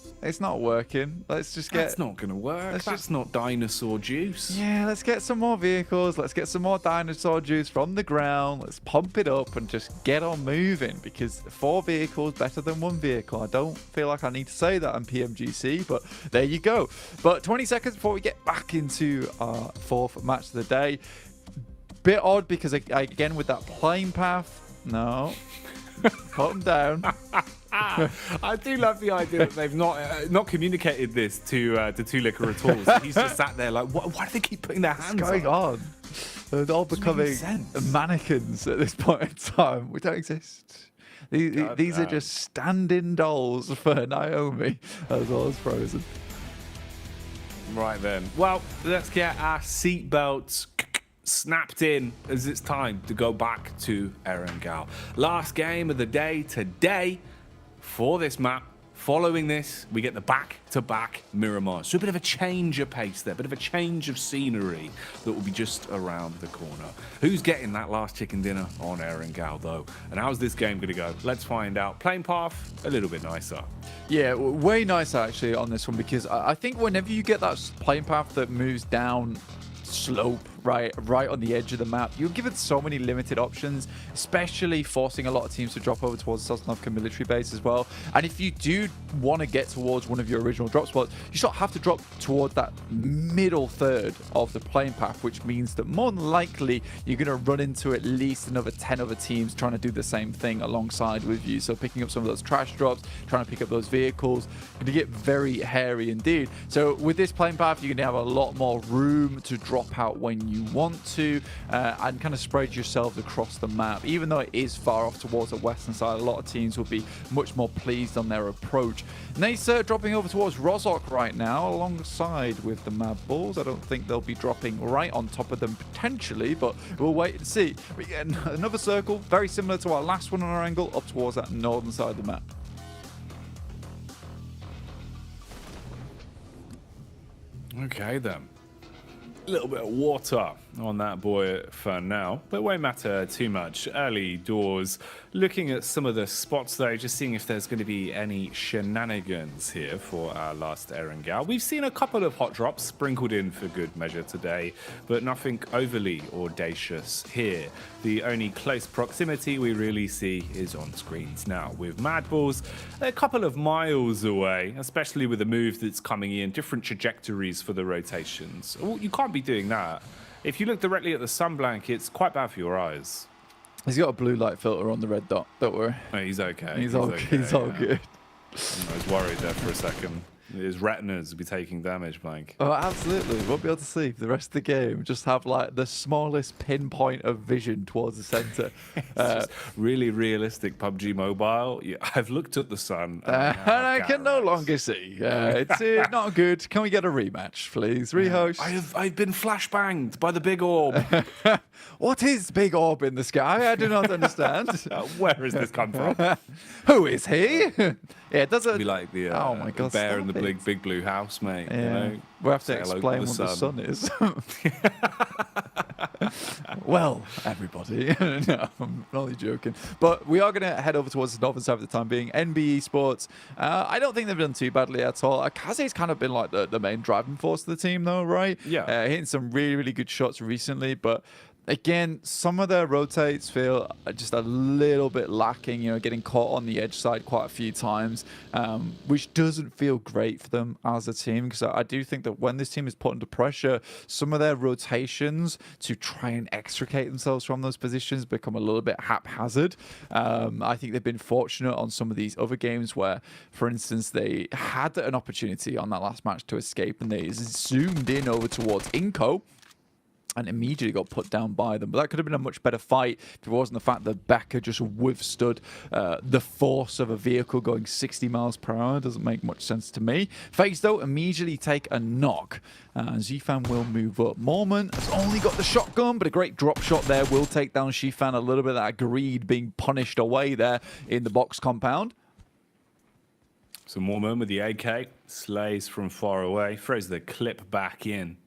S19: working. Let's just get...
S18: That's not going to work. That's not dinosaur juice.
S19: Yeah, let's get some more vehicles. Let's get some more dinosaur juice from the ground. Let's pump it up and just get on moving, because 4 vehicles better than 1 vehicle. I don't feel like I need to say that on PMGC, but there you go. But 20 seconds before we get back into our 4th match of the day. Bit odd because, again, with that plane path, no... Calm down.
S18: I do love the idea that they've not communicated this to Liquor at all. So he's just sat there like, why do they keep putting their hands
S19: What's going on? They're all becoming mannequins at this point in time. We don't exist. These are just stand-in dolls for Naomi as well as Frozen.
S18: Right then. Well, let's get our seatbelts snapped in as it's time to go back to Erangel. Last game of the day today for this map. Following this, we get the back-to-back Miramar. So a bit of a change of pace there, a bit of a change of scenery that will be just around the corner. Who's getting that last chicken dinner on Erangel, though? And how's this game going to go? Let's find out. Plane path, a little bit nicer.
S19: Yeah, way nicer, actually, on this one, because I think whenever you get that plane path that moves down slope right on the edge of the map, you're given so many limited options, especially forcing a lot of teams to drop over towards the Sosnovka military base as well. And if you do want to get towards one of your original drop spots, you sort of have to drop toward that middle third of the plane path, which means that more than likely you're going to run into at least another 10 other teams trying to do the same thing alongside with you. So picking up some of those trash drops, trying to pick up those vehicles, going to get very hairy indeed. So with this plane path, you're going to have a lot more room to drop out when you want to, and kind of spread yourselves across the map. Even though it is far off towards the western side, a lot of teams will be much more pleased on their approach. Nacer dropping over towards Rozhok right now, alongside with the Mad Bulls. I don't think they'll be dropping right on top of them potentially, but we'll wait and see. We get another circle, very similar to our last one on our angle, up towards that northern side of the map.
S18: Okay then. A little bit of water on that boy for now, but it won't matter too much. Early doors, looking at some of the spots though, just seeing if there's going to be any shenanigans here for our last Erangel. We've seen a couple of hot drops sprinkled in for good measure today, but nothing overly audacious here. The only close proximity we really see is on screens now, with Mad Bulls a couple of miles away, especially with the move that's coming in, different trajectories for the rotations. Well, you can't be doing that. If you look directly at the sunblank, it's quite bad for your eyes.
S19: He's got a blue light filter on the red dot, don't worry.
S18: Oh, he's okay.
S19: He's all good.
S18: I was worried there for a second. His retinas would be taking damage, Blank.
S19: Oh, absolutely. Won't be able to see for the rest of the game. Just have like the smallest pinpoint of vision towards the center.
S18: Really realistic PUBG Mobile. Yeah, I've looked at the sun.
S19: And I can no longer see. It's not good. Can we get a rematch, please? Rehost.
S18: I've been flashbanged by the big orb.
S19: What is big orb in the sky? I do not understand.
S18: Where has this come from?
S19: Who is he? Yeah, it doesn't
S18: be like the
S19: oh my God,
S18: bear in the big blue house, mate.
S19: Yeah.
S18: You know,
S19: we'll have to explain what the sun is. Well, everybody. No, I'm only joking. But we are going to head over towards the northern side for the time being. NBE Sports, I don't think they've done too badly at all. Akaze's kind of been like the main driving force of the team, though, right?
S18: Yeah.
S19: Hitting some really, really good shots recently, but again, some of their rotates feel just a little bit lacking, getting caught on the edge side quite a few times, which doesn't feel great for them as a team, because I do think that when this team is put under pressure, some of their rotations to try and extricate themselves from those positions become a little bit haphazard. I think they've been fortunate on some of these other games where, for instance, they had an opportunity on that last match to escape and they zoomed in over towards Inco and immediately got put down by them. But that could have been a much better fight if it wasn't the fact that Becker just withstood the force of a vehicle going 60 miles per hour. Doesn't make much sense to me. FaZe, though, immediately take a knock. Zfan will move up. Mormon has only got the shotgun, but a great drop shot there will take down Shifan. A little bit of that greed being punished away there in the box compound.
S18: So Mormon with the AK, slays from far away, throws the clip back in,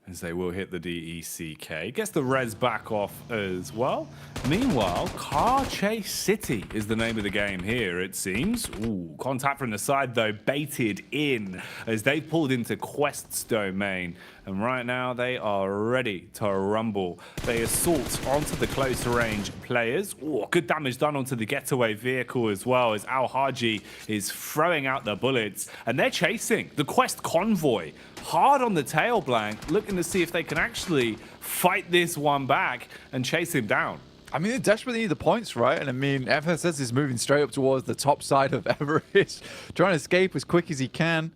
S18: as they will hit the DECK. Gets the res back off as well. Meanwhile, Car Chase City is the name of the game here, it seems. Ooh, contact from the side, though, baited in as they pulled into Quest's domain. And right now, they are ready to rumble. They assault onto the close range players. Ooh, good damage done onto the getaway vehicle as well, as Al Haji is throwing out the bullets. And they're chasing the Quest convoy hard on the tail blank, looking to see if they can actually fight this one back and chase him down.
S19: I mean, they desperately need the points, right? And I mean, FSS is moving straight up towards the top side of Everest, trying to escape as quick as he can.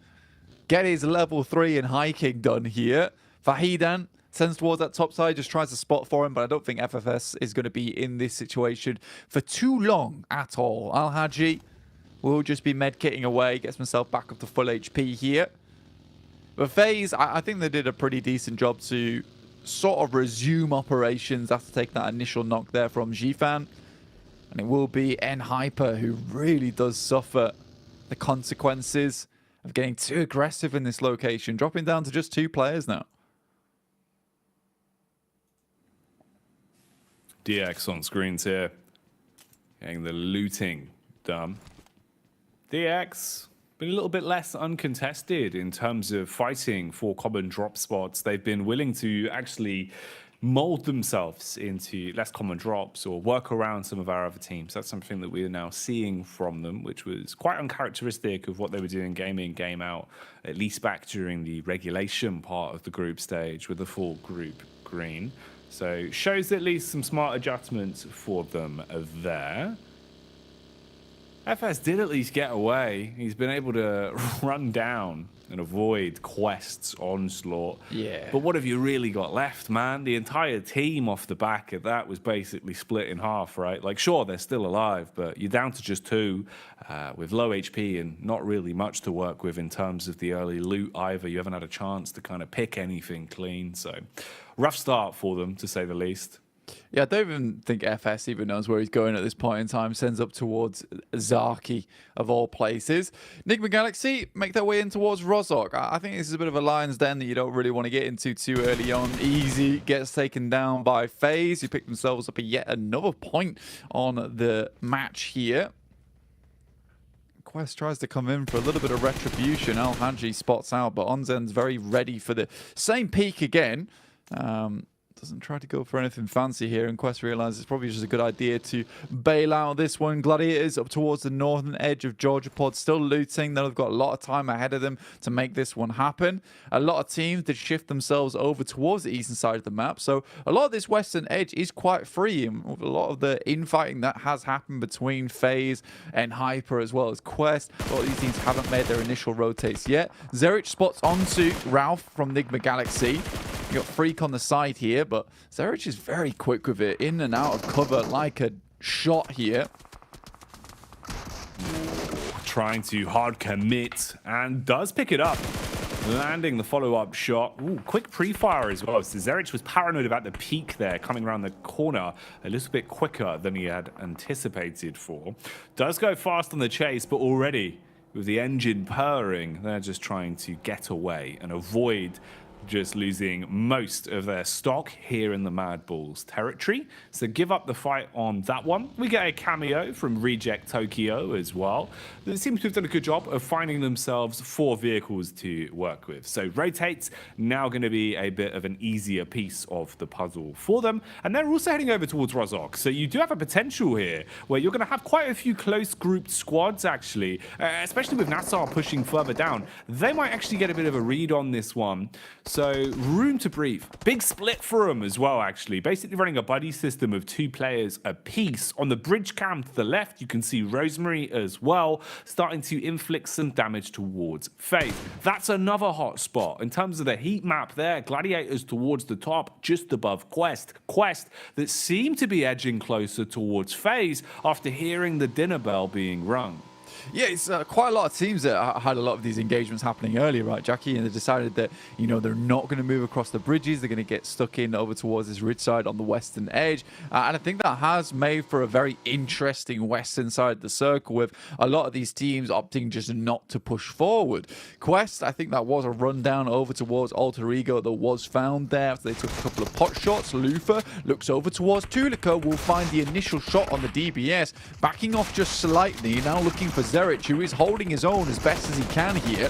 S19: Get his level 3 in hiking done here. Fahidan sends towards that top side, just tries to spot for him, but I don't think FFS is going to be in this situation for too long at all. Al Haji will just be medkitting away, gets himself back up to full HP here. But FaZe, I think they did a pretty decent job to sort of resume operations after taking that initial knock there from Zfan. And it will be N-Hyper who really does suffer the consequences of getting too aggressive in this location, dropping down to just 2 players now.
S18: DX on screens here, getting the looting done. DX been a little bit less uncontested in terms of fighting for common drop spots. They've been willing to actually mold themselves into less common drops or work around some of our other teams. That's something that we are now seeing from them, which was quite uncharacteristic of what they were doing game in, game out, at least back during the regulation part of the group stage with the full group green. So shows at least some smart adjustments for them there. FS did at least get away. He's been able to run down and avoid Quest's onslaught.
S19: Yeah.
S18: But what have you really got left, man? The entire team off the back of that was basically split in half, right? Like, sure, they're still alive, but you're down to just 2 with low HP and not really much to work with in terms of the early loot either. You haven't had a chance to kind of pick anything clean. So rough start for them, to say the least.
S19: Yeah, I don't even think FS even knows where he's going at this point in time. Sends up towards Zaki, of all places. Enigma Galaxy make their way in towards Rozhok. I think this is a bit of a lion's den that you don't really want to get into too early on. Easy gets taken down by FaZe, who pick themselves up yet another point on the match here. Quest tries to come in for a little bit of retribution. Al Haji spots out, but Onzen's very ready for the same peak again. Doesn't try to go for anything fancy here, and Quest realizes it's probably just a good idea to bail out this one. Gladiators up towards the northern edge of Georgia Pod, still looting. They've got a lot of time ahead of them to make this one happen. A lot of teams did shift themselves over towards the eastern side of the map, so a lot of this western edge is quite free, and a lot of the infighting that has happened between FaZe and Hyper as well as Quest. A lot of these teams haven't made their initial rotates yet. Zerich spots onto Ralph from Enigma Galaxy. You got Freak on the side here, but Zerich is very quick with it, in and out of cover like a shot here.
S18: Trying to hard commit and does pick it up, landing the follow-up shot. Ooh, quick pre-fire as well. So Zerich was paranoid about the peak there, coming around the corner a little bit quicker than he had anticipated for. Does go fast on the chase, but already with the engine purring, they're just trying to get away and avoid just losing most of their stock here in the Mad Bulls territory. So give up the fight on that one. We get a cameo from Reject Tokyo as well. They seem to have done a good job of finding themselves 4 vehicles to work with. So Rotate's now going to be a bit of an easier piece of the puzzle for them. And they're also heading over towards Rozhok. So you do have a potential here where you're going to have quite a few close grouped squads actually, especially with Nassar pushing further down. They might actually get a bit of a read on this one. So room to breathe. Big split for them as well actually. Basically running a buddy system of 2 players apiece. On the bridge cam to the left you can see Rosemary as well starting to inflict some damage towards FaZe. That's another hot spot. In terms of the heat map there, Gladiators towards the top just above Quest that seem to be edging closer towards FaZe after hearing the dinner bell being rung.
S19: Yeah, it's quite a lot of teams that had a lot of these engagements happening earlier, right, Jackie? And they decided that, you know, they're not going to move across the bridges. They're going to get stuck in over towards this ridge side on the western edge. And I think that has made for a very interesting western side of the circle with a lot of these teams opting just not to push forward. Quest, I think that was a rundown over towards Alter Ego that was found there after they took a couple of pot shots. Luther looks over towards Tulica, will find the initial shot on the DBS, backing off just slightly, now looking for Zerich, who is holding his own as best as he can here.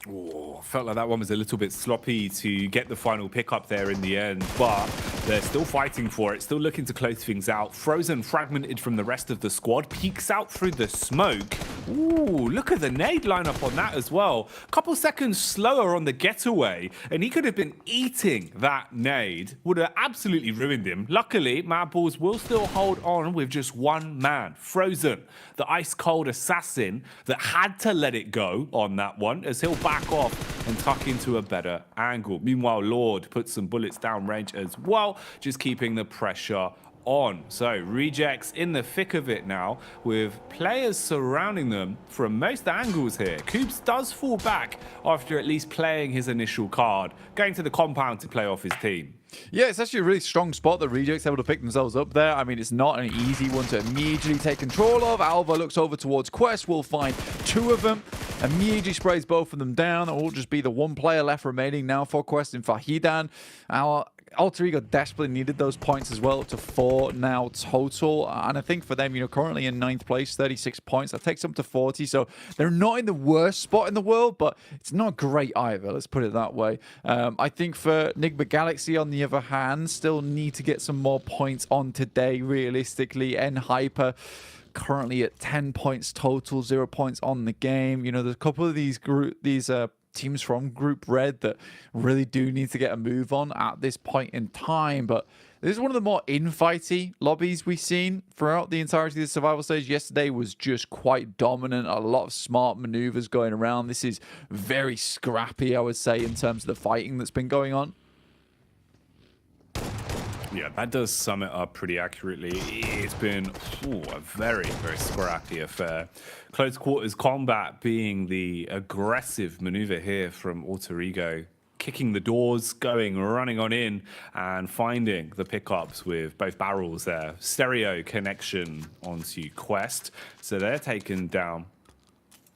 S18: Oh, felt like that one was a little bit sloppy to get the final pickup there in the end, but they're still fighting for it, still looking to close things out. Frozen, fragmented from the rest of the squad, peeks out through the smoke. Ooh, look at the nade lineup on that as well. Couple seconds slower on the getaway, and he could have been eating that nade. Would have absolutely ruined him. Luckily, Mad Bulls will still hold on with just one man, Frozen, the ice-cold assassin that had to let it go on that one, as he'll back off and tuck into a better angle. Meanwhile, Lord puts some bullets down range as well, just keeping the pressure on. So Rejects in the thick of it now with players surrounding them from most angles here. Coops does fall back after at least playing his initial card, going to the compound to play off his team.
S19: Yeah, it's actually a really strong spot that Rejects able to pick themselves up there. I mean, it's not an easy one to immediately take control of. Alva looks over towards Quest, will find 2 of them, immediately sprays both of them down. It will just be the 1 player left remaining now for Quest in Fahidan. Our Alter Ego desperately needed those points as well, up to 4 now total. And I think for them, you know, currently in 9th place, 36 points. That takes them to 40. So they're not in the worst spot in the world, but it's not great either. Let's put it that way. I think for Nigma Galaxy, on the other hand, still need to get some more points on today, realistically. N-Hyper currently at 10 points total, 0 points on the game. You know, there's a couple of these teams from Group Red that really do need to get a move on at this point in time. But this is one of the more infighty lobbies we've seen throughout the entirety of the survival stage. Yesterday was just quite dominant. A lot of smart maneuvers going around. This is very scrappy, I would say, in terms of the fighting that's been going on.
S18: Yeah, that does sum it up pretty accurately. It's been a very, very scrappy affair. Close quarters combat being the aggressive maneuver here from Alter Ego. Kicking the doors, running on in, and finding the pickups with both barrels there. Stereo connection onto Quest. So they're taken down.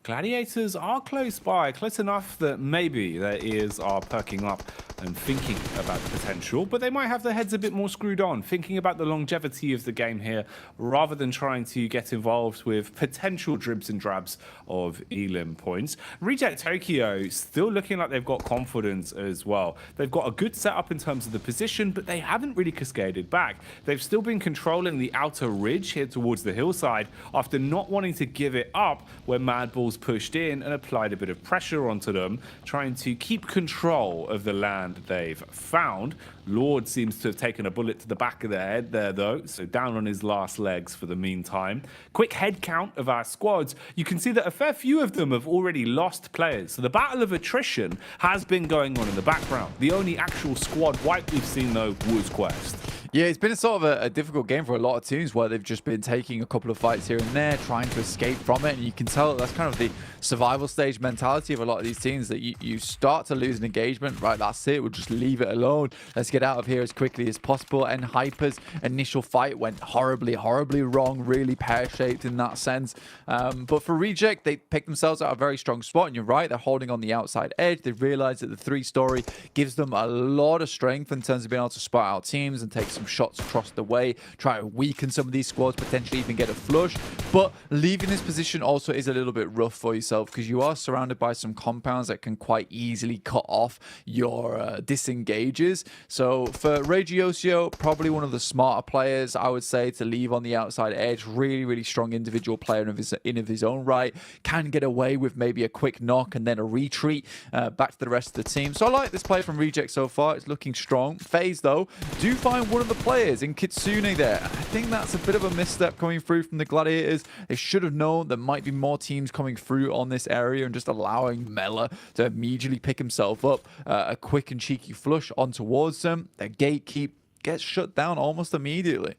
S18: Gladiators are close by, close enough that maybe their ears are perking up and thinking about the potential, but they might have their heads a bit more screwed on, thinking about the longevity of the game here, rather than trying to get involved with potential dribs and drabs of Elim points. Reject Tokyo still looking like they've got confidence as well. They've got a good setup in terms of the position, but they haven't really cascaded back. They've still been controlling the outer ridge here towards the hillside after not wanting to give it up when Mad Bulls pushed in and applied a bit of pressure onto them, trying to keep control of the land they've found. Lord seems to have taken a bullet to the back of the head there though, so down on his last legs for the meantime. Quick head count of our squads. You can see that a fair few of them have already lost players, so the battle of attrition has been going on in the background. The only actual squad wipe we've seen though was Quest.
S19: Yeah, it's been a sort of a difficult game for a lot of teams where they've just been taking a couple of fights here and there, trying to escape from it. And you can tell that's kind of the survival stage mentality of a lot of these teams, that you start to lose an engagement. Right, that's it. We'll just leave it alone. Let's get out of here as quickly as possible. And Hyper's initial fight went horribly, horribly wrong, really pear-shaped in that sense. But for Reject, they picked themselves out a very strong spot. And you're right, they're holding on the outside edge. They've realized that the 3-story gives them a lot of strength in terms of being able to spot out teams and take some shots across the way, try to weaken some of these squads, potentially even get a flush. But leaving this position also is a little bit rough for yourself, because you are surrounded by some compounds that can quite easily cut off your disengages. So for Regiosio, probably one of the smarter players, I would say, to leave on the outside edge. Really, really strong individual player in of his own right. Can get away with maybe a quick knock and then a retreat back to the rest of the team. So I like this play from Reject so far. It's looking strong. FaZe, though, do find one of the players in Kitsune there. I think that's a bit of a misstep coming through from the Gladiators. They should have known there might be more teams coming through on this area, and just allowing Mela to immediately pick himself up a quick and cheeky flush on towards them. Their gatekeep gets shut down almost immediately.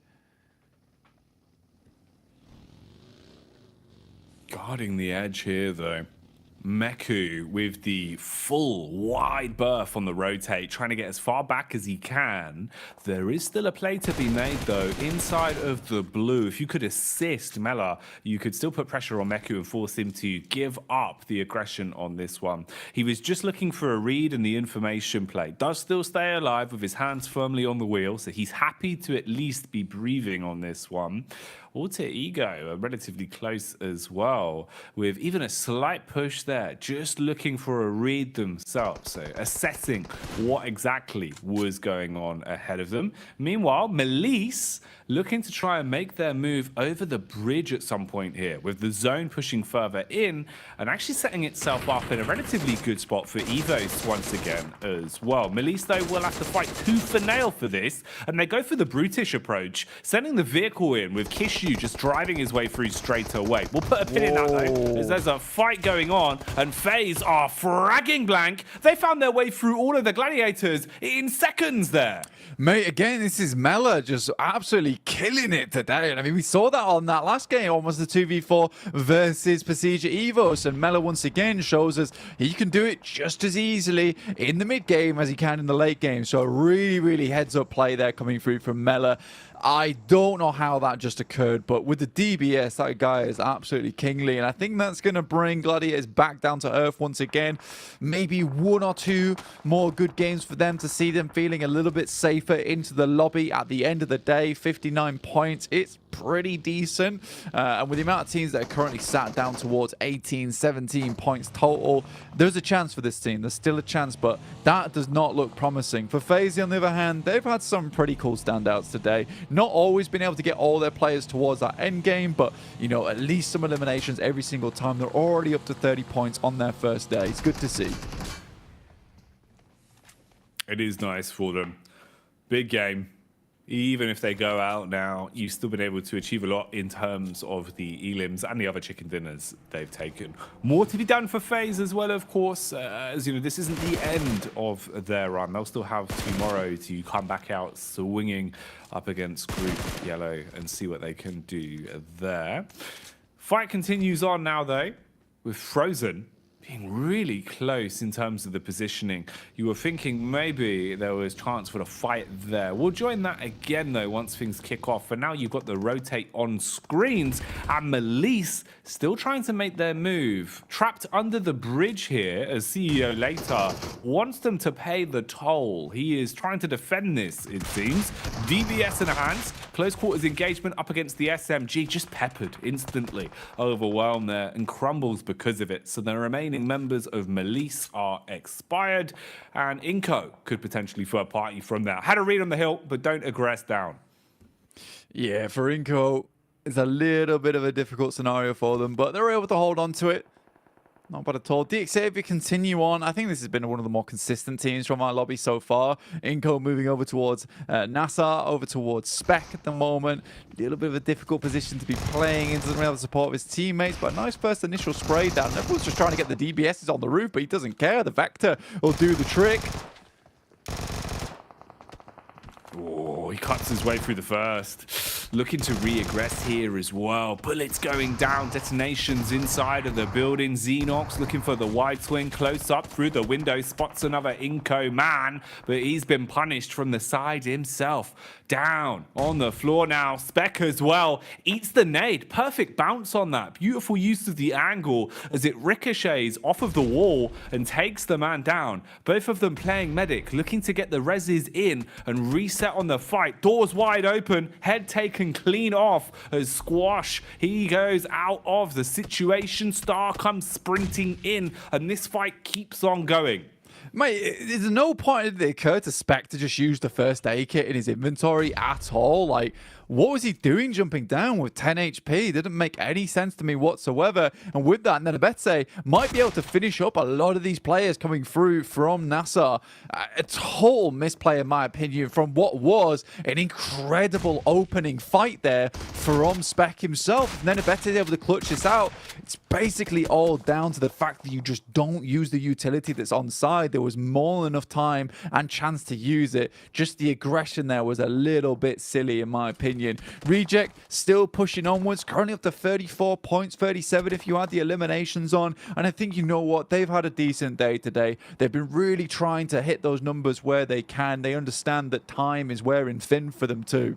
S18: Guarding the edge here, though. Meku with the full wide berth on the rotate, trying to get as far back as he can. There is still a play to be made, though, inside of the blue. If you could assist Mela, you could still put pressure on Meku and force him to give up the aggression on this one. He was just looking for a read, and the information play does still stay alive with his hands firmly on the wheel, so he's happy to at least be breathing on this one. Alter Ego are relatively close as well, with even a slight push there, just looking for a read themselves, so assessing what exactly was going on ahead of them. Meanwhile, Melise looking to try and make their move over the bridge at some point here, with the zone pushing further in and actually setting itself up in a relatively good spot for Evos once again as well. Melise, though, will have to fight tooth and nail for this, and they go for the brutish approach, sending the vehicle in with Kishu just driving his way through straight away. We'll put a pin in that, though, as there's a fight going on, and FaZe are fragging blank. They found their way through all of the Gladiators in seconds there.
S19: Mate, again, this is Mela just absolutely killing it today. And I mean, we saw that on that last game, almost the 2v4 versus Pasija Evos. And Mela once again shows us he can do it just as easily in the mid game as he can in the late game. So really, really heads up play there coming through from Mela. I don't know how that just occurred, but with the DBS, that guy is absolutely kingly, and I think that's going to bring Gladiators back down to earth once again. Maybe one or two more good games for them to see them feeling a little bit safer into the lobby at the end of the day. 59 points, it's pretty decent, and with the amount of teams that are currently sat down towards 18, 17 points total, there's a chance for this team. There's still a chance, but that does not look promising. For FaZe, on the other hand, they've had some pretty cool standouts today. Not always been able to get all their players towards that end game, but, you know, at least some eliminations every single time. They're already up to 30 points on their first day. It's good to see.
S18: It is nice for them. Big game. Even if they go out now, you've still been able to achieve a lot in terms of the elims and the other chicken dinners they've taken. More to be done for FaZe as well, of course, as you know, this isn't the end of their run. They'll still have tomorrow to come back out swinging up against Group Yellow and see what they can do there. Fight continues on now, though, with Frozen being really close in terms of the positioning. You were thinking maybe there was chance for the fight there. We'll join that again, though, once things kick off. For now, you've got the rotate on screens, and Melise still trying to make their move. Trapped under the bridge here, as CEO later wants them to pay the toll. He is trying to defend this, it seems. DBS in the hands. Close quarters engagement up against the SMG, just peppered instantly. Overwhelmed there and crumbles because of it. So the remaining members of Melise are expired, and Inco could potentially third party from there. Had a read on the hill, but don't aggress down.
S19: Yeah, for Inco, it's a little bit of a difficult scenario for them, but they're able to hold on to it. Not bad at all. DXAV continue on. I think this has been one of the more consistent teams from our lobby so far. Inco moving over towards NASA, over towards Spec at the moment. A little bit of a difficult position to be playing in. Doesn't really have the support of his teammates, but a nice first initial spray down. Everyone's just trying to get the DBSs on the roof, but he doesn't care. The Vector will do the trick.
S18: Oh, Oh, he cuts his way through the first. Looking to re-aggress here as well. Bullets going down, detonations inside of the building. Xenox looking for the wide swing, close up through the window, spots another Inco man, but he's been punished from the side himself. Down on the floor now. Spec as well, eats the nade. Perfect bounce on that. Beautiful use of the angle as it ricochets off of the wall and takes the man down. Both of them playing medic, looking to get the reses in and reset on the fight. Doors wide open, head taken clean off as Squash, he goes out of the situation. Star comes sprinting in and this fight keeps on going.
S19: Mate, there's no point did it occur to Spec to just use the first aid kit in his inventory at all. Like, what was he doing jumping down with 10 HP? It didn't make any sense to me whatsoever. And with that, Nenebete might be able to finish up a lot of these players coming through from NASA. A total misplay, in my opinion, from what was an incredible opening fight there from Spec himself. Nenebete is able to clutch this out. It's basically all down to the fact that you just don't use the utility that's on side. There was more than enough time and chance to use it. Just the aggression there was a little bit silly, in my opinion. Reject still pushing onwards, currently up to 34 points, 37 if you add the eliminations on. And I think, you know what, they've had a decent day today. They've been really trying to hit those numbers where they can. They understand that time is wearing thin for them too.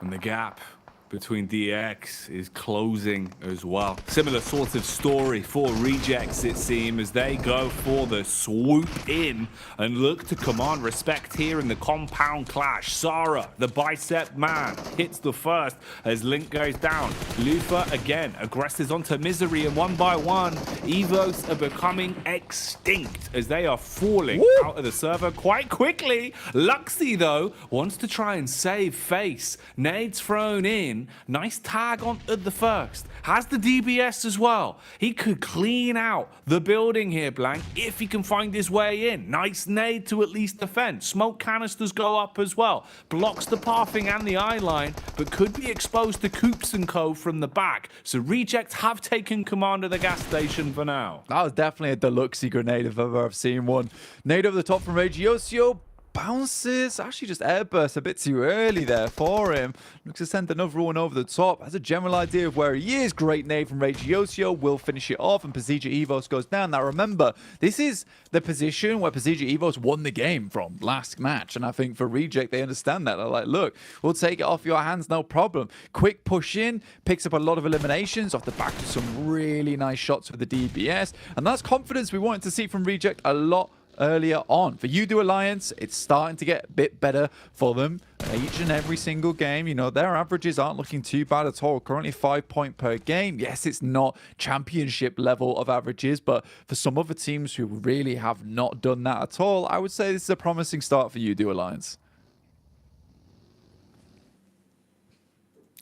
S18: And the gap between DX is closing as well. Similar sort of story for Rejects, it seems, as they go for the swoop in and look to command respect here in the compound clash. Sarah, the bicep man, hits the first as Link goes down. Lufa again aggresses onto Misery, and one by one, Evos are becoming extinct as they are falling out of the server quite quickly. Luxy, though, wants to try and save face. Nade's thrown in. Nice tag on the first. Has the DBS as well. He could clean out the building here, Blank, if he can find his way in. Nice nade to at least defend. Smoke canisters go up as well. Blocks the pathing and the eye line, but could be exposed to Coops and Co from the back. So Rejects have taken command of the gas station for now.
S19: That was definitely a deluxe grenade if I've ever seen one. Nade over the top from Regiosio. Bounces, actually just airburst a bit too early there for him. Looks to send another one over the top. Has a general idea of where he is. Great nade from Regiosio. Will finish it off and Pazija Evos goes down. Now remember, this is the position where Pazija Evos won the game from last match. And I think for Reject, they understand that. They're like, look, we'll take it off your hands, no problem. Quick push in, picks up a lot of eliminations off the back of some really nice shots for the DBS. And that's confidence we wanted to see from Reject a lot earlier on. For Udo Alliance, it's starting to get a bit better for them each and every single game. You know, their averages aren't looking too bad at all. Currently 5 points per game. Yes, it's not championship level of averages, but for some other teams who really have not done that at all, I would say this is a promising start for Udo Alliance.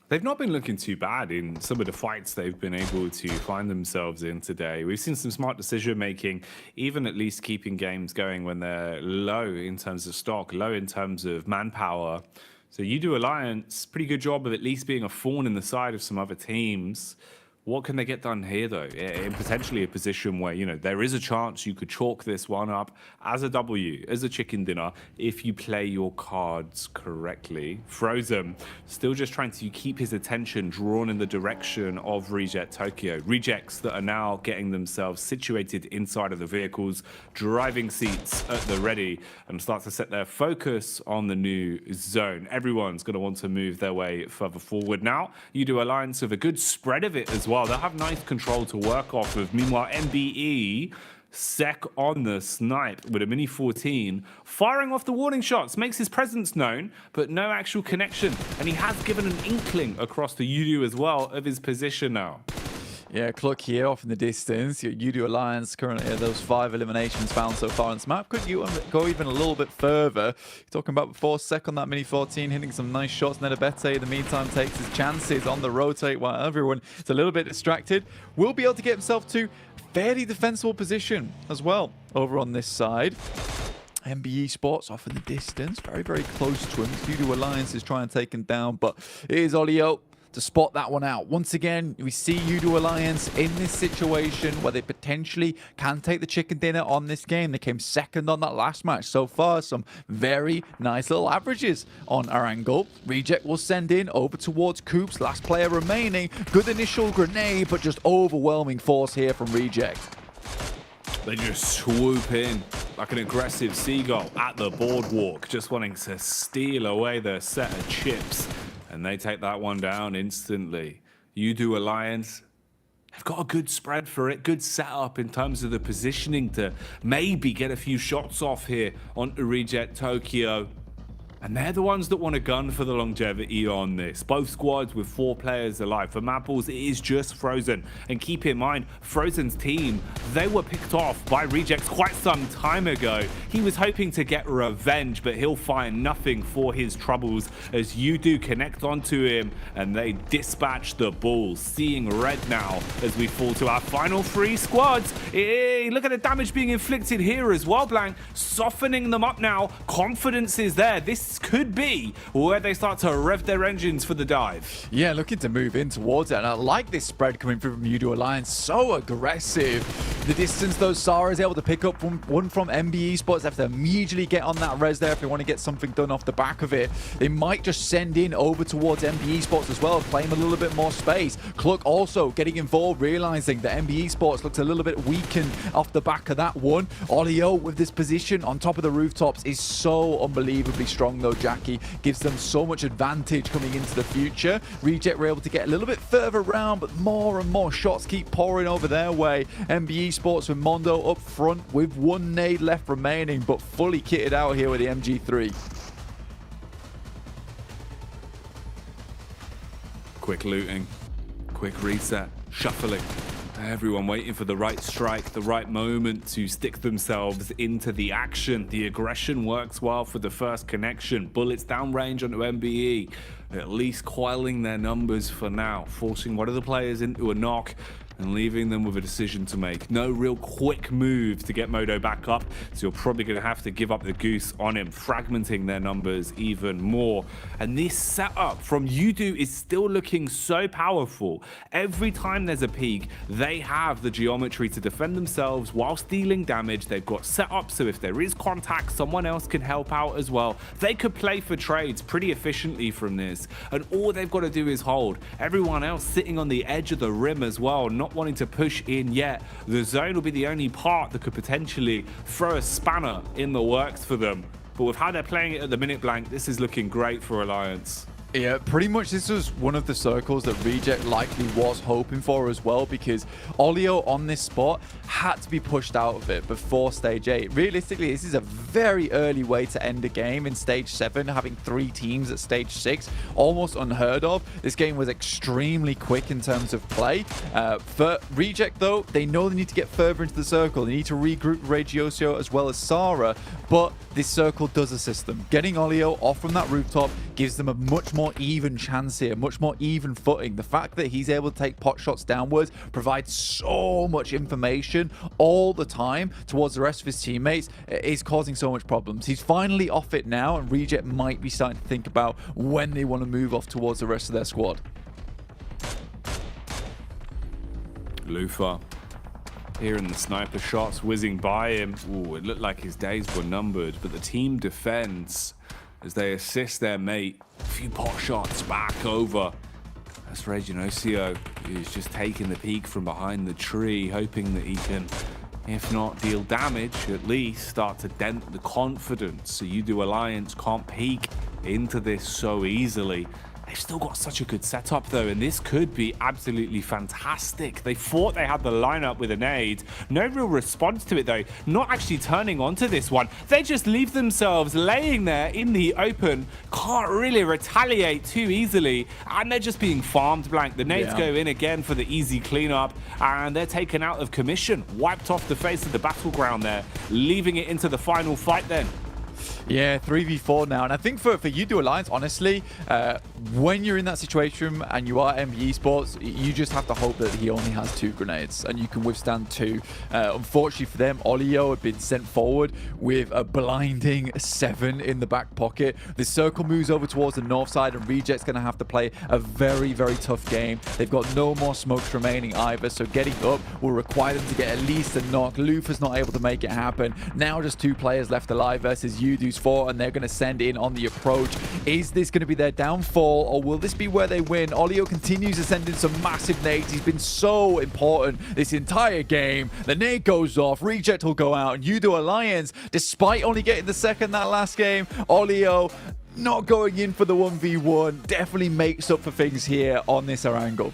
S18: They've not been looking too bad in some of the fights they've been able to find themselves in today. We've seen some smart decision making, even at least keeping games going when they're low in terms of stock, low in terms of manpower. So Udo Alliance, pretty good job of at least being a thorn in the side of some other teams. What can they get done here, though? In potentially a position where, you know, there is a chance you could chalk this one up as a W, as a chicken dinner, if you play your cards correctly. Frozen, still just trying to keep his attention drawn in the direction of Reject Tokyo. Rejects that are now getting themselves situated inside of the vehicles, driving seats at the ready, and start to set their focus on the new zone. Everyone's going to want to move their way further forward now. Udo Alliance with a good spread of it as well. They'll have nice control to work off of. Meanwhile, MBE, Sec on the snipe with a Mini 14, firing off the warning shots, makes his presence known, but no actual connection. And he has given an inkling across the Udo as well of his position now.
S19: Yeah, Cluck here off in the distance. Your Udo Alliance currently at those 5 eliminations found so far on this map. Could you go even a little bit further? You're talking about before Sec on that Mini 14, hitting some nice shots. Nenebete in the meantime takes his chances on the rotate while everyone is a little bit distracted. Will be able to get himself to fairly defensible position as well over on this side. MBE Sports off in the distance, very, very close to him. Udo Alliance is trying to take him down, but it is Olio to spot that one out. Once again, we see Udo Alliance in this situation where they potentially can take the chicken dinner on this game. They came second on that last match. So far, some very nice little averages on our angle. Reject will send in over towards Coops, last player remaining. Good initial grenade, but just overwhelming force here from Reject.
S18: They just swoop in like an aggressive seagull at the boardwalk, just wanting to steal away their set of chips. And they take that one down instantly. Udo Alliance have got a good spread for it, good setup in terms of the positioning to maybe get a few shots off here onto Reject Tokyo. And they're the ones that want to gun for the longevity on this. Both squads with 4 players alive. For Madballs, it is just Frozen. And keep in mind, Frozen's team, they were picked off by Rejects quite some time ago. He was hoping to get revenge, but he'll find nothing for his troubles as you do connect onto him and they dispatch the Bulls. Seeing red now as we fall to our final 3 squads. Hey, look at the damage being inflicted here as well, Blank. Softening them up now. Confidence is there. This could be where they start to rev their engines for the dive.
S19: Yeah, looking to move in towards it. And I like this spread coming through from Udo Alliance. So aggressive. The distance, though, Sarah is able to pick up one from MBE Sports. They have to immediately get on that res there if they want to get something done off the back of it. They might just send in over towards MBE Sports as well, claim a little bit more space. Cluck also getting involved, realizing that MBE Sports looks a little bit weakened off the back of that one. Olio with this position on top of the rooftops is so unbelievably strong, though, Jackie. Gives them so much advantage coming into the future. Reject were able to get a little bit further around, but more and more shots keep pouring over their way. MBE Sports with Mondo up front with 1 nade left remaining, but fully kitted out here with the MG3.
S18: Quick looting, quick reset, shuffling. Everyone waiting for the right strike, the right moment to stick themselves into the action. The aggression works well for the first connection. Bullets downrange onto MBE, at least quelling their numbers for now, forcing one of the players into a knock and leaving them with a decision to make. No real quick move to get Modo back up, so you're probably going to have to give up the goose on him, fragmenting their numbers even more. And this setup from Udo is still looking so powerful. Every time there's a peak, they have the geometry to defend themselves while dealing damage. They've got setup, so if there is contact, someone else can help out as well. They could play for trades pretty efficiently from this, and all they've got to do is hold. Everyone else sitting on the edge of the rim as well, not wanting to push in yet. The zone will be the only part that could potentially throw a spanner in the works for them. But with how they're playing it at the minute, Blank, this is looking great for Alliance.
S19: Yeah, pretty much this was one of the circles that Reject likely was hoping for as well, because Olio on this spot had to be pushed out of it before stage 8. Realistically, this is a very early way to end a game in stage 7, having 3 teams at stage 6. Almost unheard of. This game was extremely quick in terms of play. For Reject, though, they know they need to get further into the circle. They need to regroup Regiosio as well as Sarah, but this circle does assist them. Getting Olio off from that rooftop gives them a much more even chance here, much more even footing. The fact that he's able to take pot shots downwards provides so much information all the time towards the rest of his teammates is causing so much problems. He's finally off it now, and Reject might be starting to think about when they want to move off towards the rest of their squad.
S18: Lufa hearing the sniper shots whizzing by him. Ooh, it looked like his days were numbered, but the team defends as they assist their mate. A few pot shots back over. That's Reginosio, who's just taking the peek from behind the tree, hoping that he can, if not deal damage, at least start to dent the confidence. So Udo Alliance can't peek into this so easily. They've still got such a good setup though, and this could be absolutely fantastic. They thought they had the lineup with a nade. No real response to it though. Not actually turning onto this one. They just leave themselves laying there in the open. Can't really retaliate too easily, and they're just being farmed, Blank. The nades go in again for the easy cleanup, and they're taken out of commission. Wiped off the face of the battleground there, leaving it into the final fight then.
S19: Yeah, 3v4 now. And I think for UDO Alliance, honestly, when you're in that situation and you are MBE Sports, you just have to hope that he only has 2 grenades and you can withstand 2. Unfortunately for them, Olio had been sent forward with a blinding 7 in the back pocket. The circle moves over towards the north side and Reject's going to have to play a very, very tough game. They've got no more smokes remaining either, so getting up will require them to get at least a knock. Lufa's not able to make it happen. Now just 2 players left alive versus UDO's 4, and they're going to send in on the approach. Is this going to be their downfall, or will this be where they win? Olio continues to send in some massive nades. He's been so important this entire game. The nade goes off, Reject will go out, and UDO Alliance, despite only getting the second that last game, Olio not going in for the 1v1 definitely makes up for things here on this Erangel.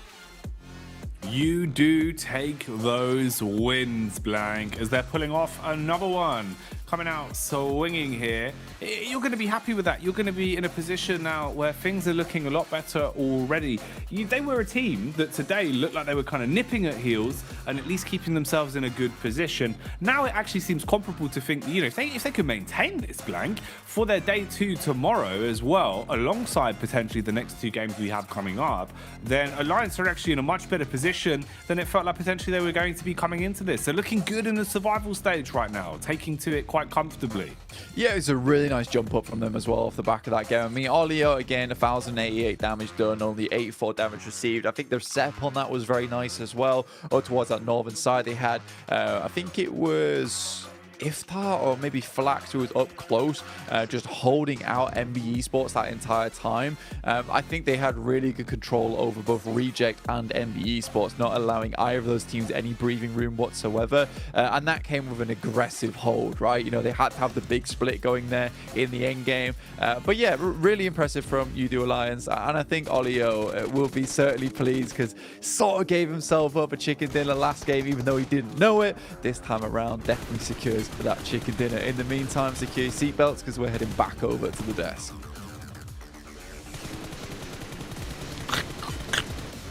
S18: You do take those wins, Blank, as they're pulling off another one. Coming out swinging here. You're going to be happy with that. You're going to be in a position now where things are looking a lot better already. They were a team that today looked like they were kind of nipping at heels and at least keeping themselves in a good position. Now it actually seems comparable to think, you know, if they could maintain this, Blank, for their day 2 tomorrow as well, alongside potentially the next 2 games we have coming up, then Alliance are actually in a much better position than it felt like potentially they were going to be coming into this. They're looking good in the survival stage right now, taking to it quite comfortably.
S19: Yeah, it's a really nice jump up from them as well off the back of that game. I mean, Olio, again, 1,088 damage done, only 84 damage received. I think their setup on that was very nice as well. Or towards that northern side, they had, I think it was Iftar or maybe Flax, who was up close, just holding out MBE Sports that entire time. I think they had really good control over both Reject and MBE Sports, not allowing either of those teams any breathing room whatsoever. And that came with an aggressive hold, right? You know, they had to have the big split going there in the end game. But yeah, really impressive from UDO Alliance. And I think Olio will be certainly pleased because sort of gave himself up a chicken dinner last game, even though he didn't know it. This time around, definitely secures that chicken dinner. In the meantime, secure your seatbelts because we're heading back over to the desk.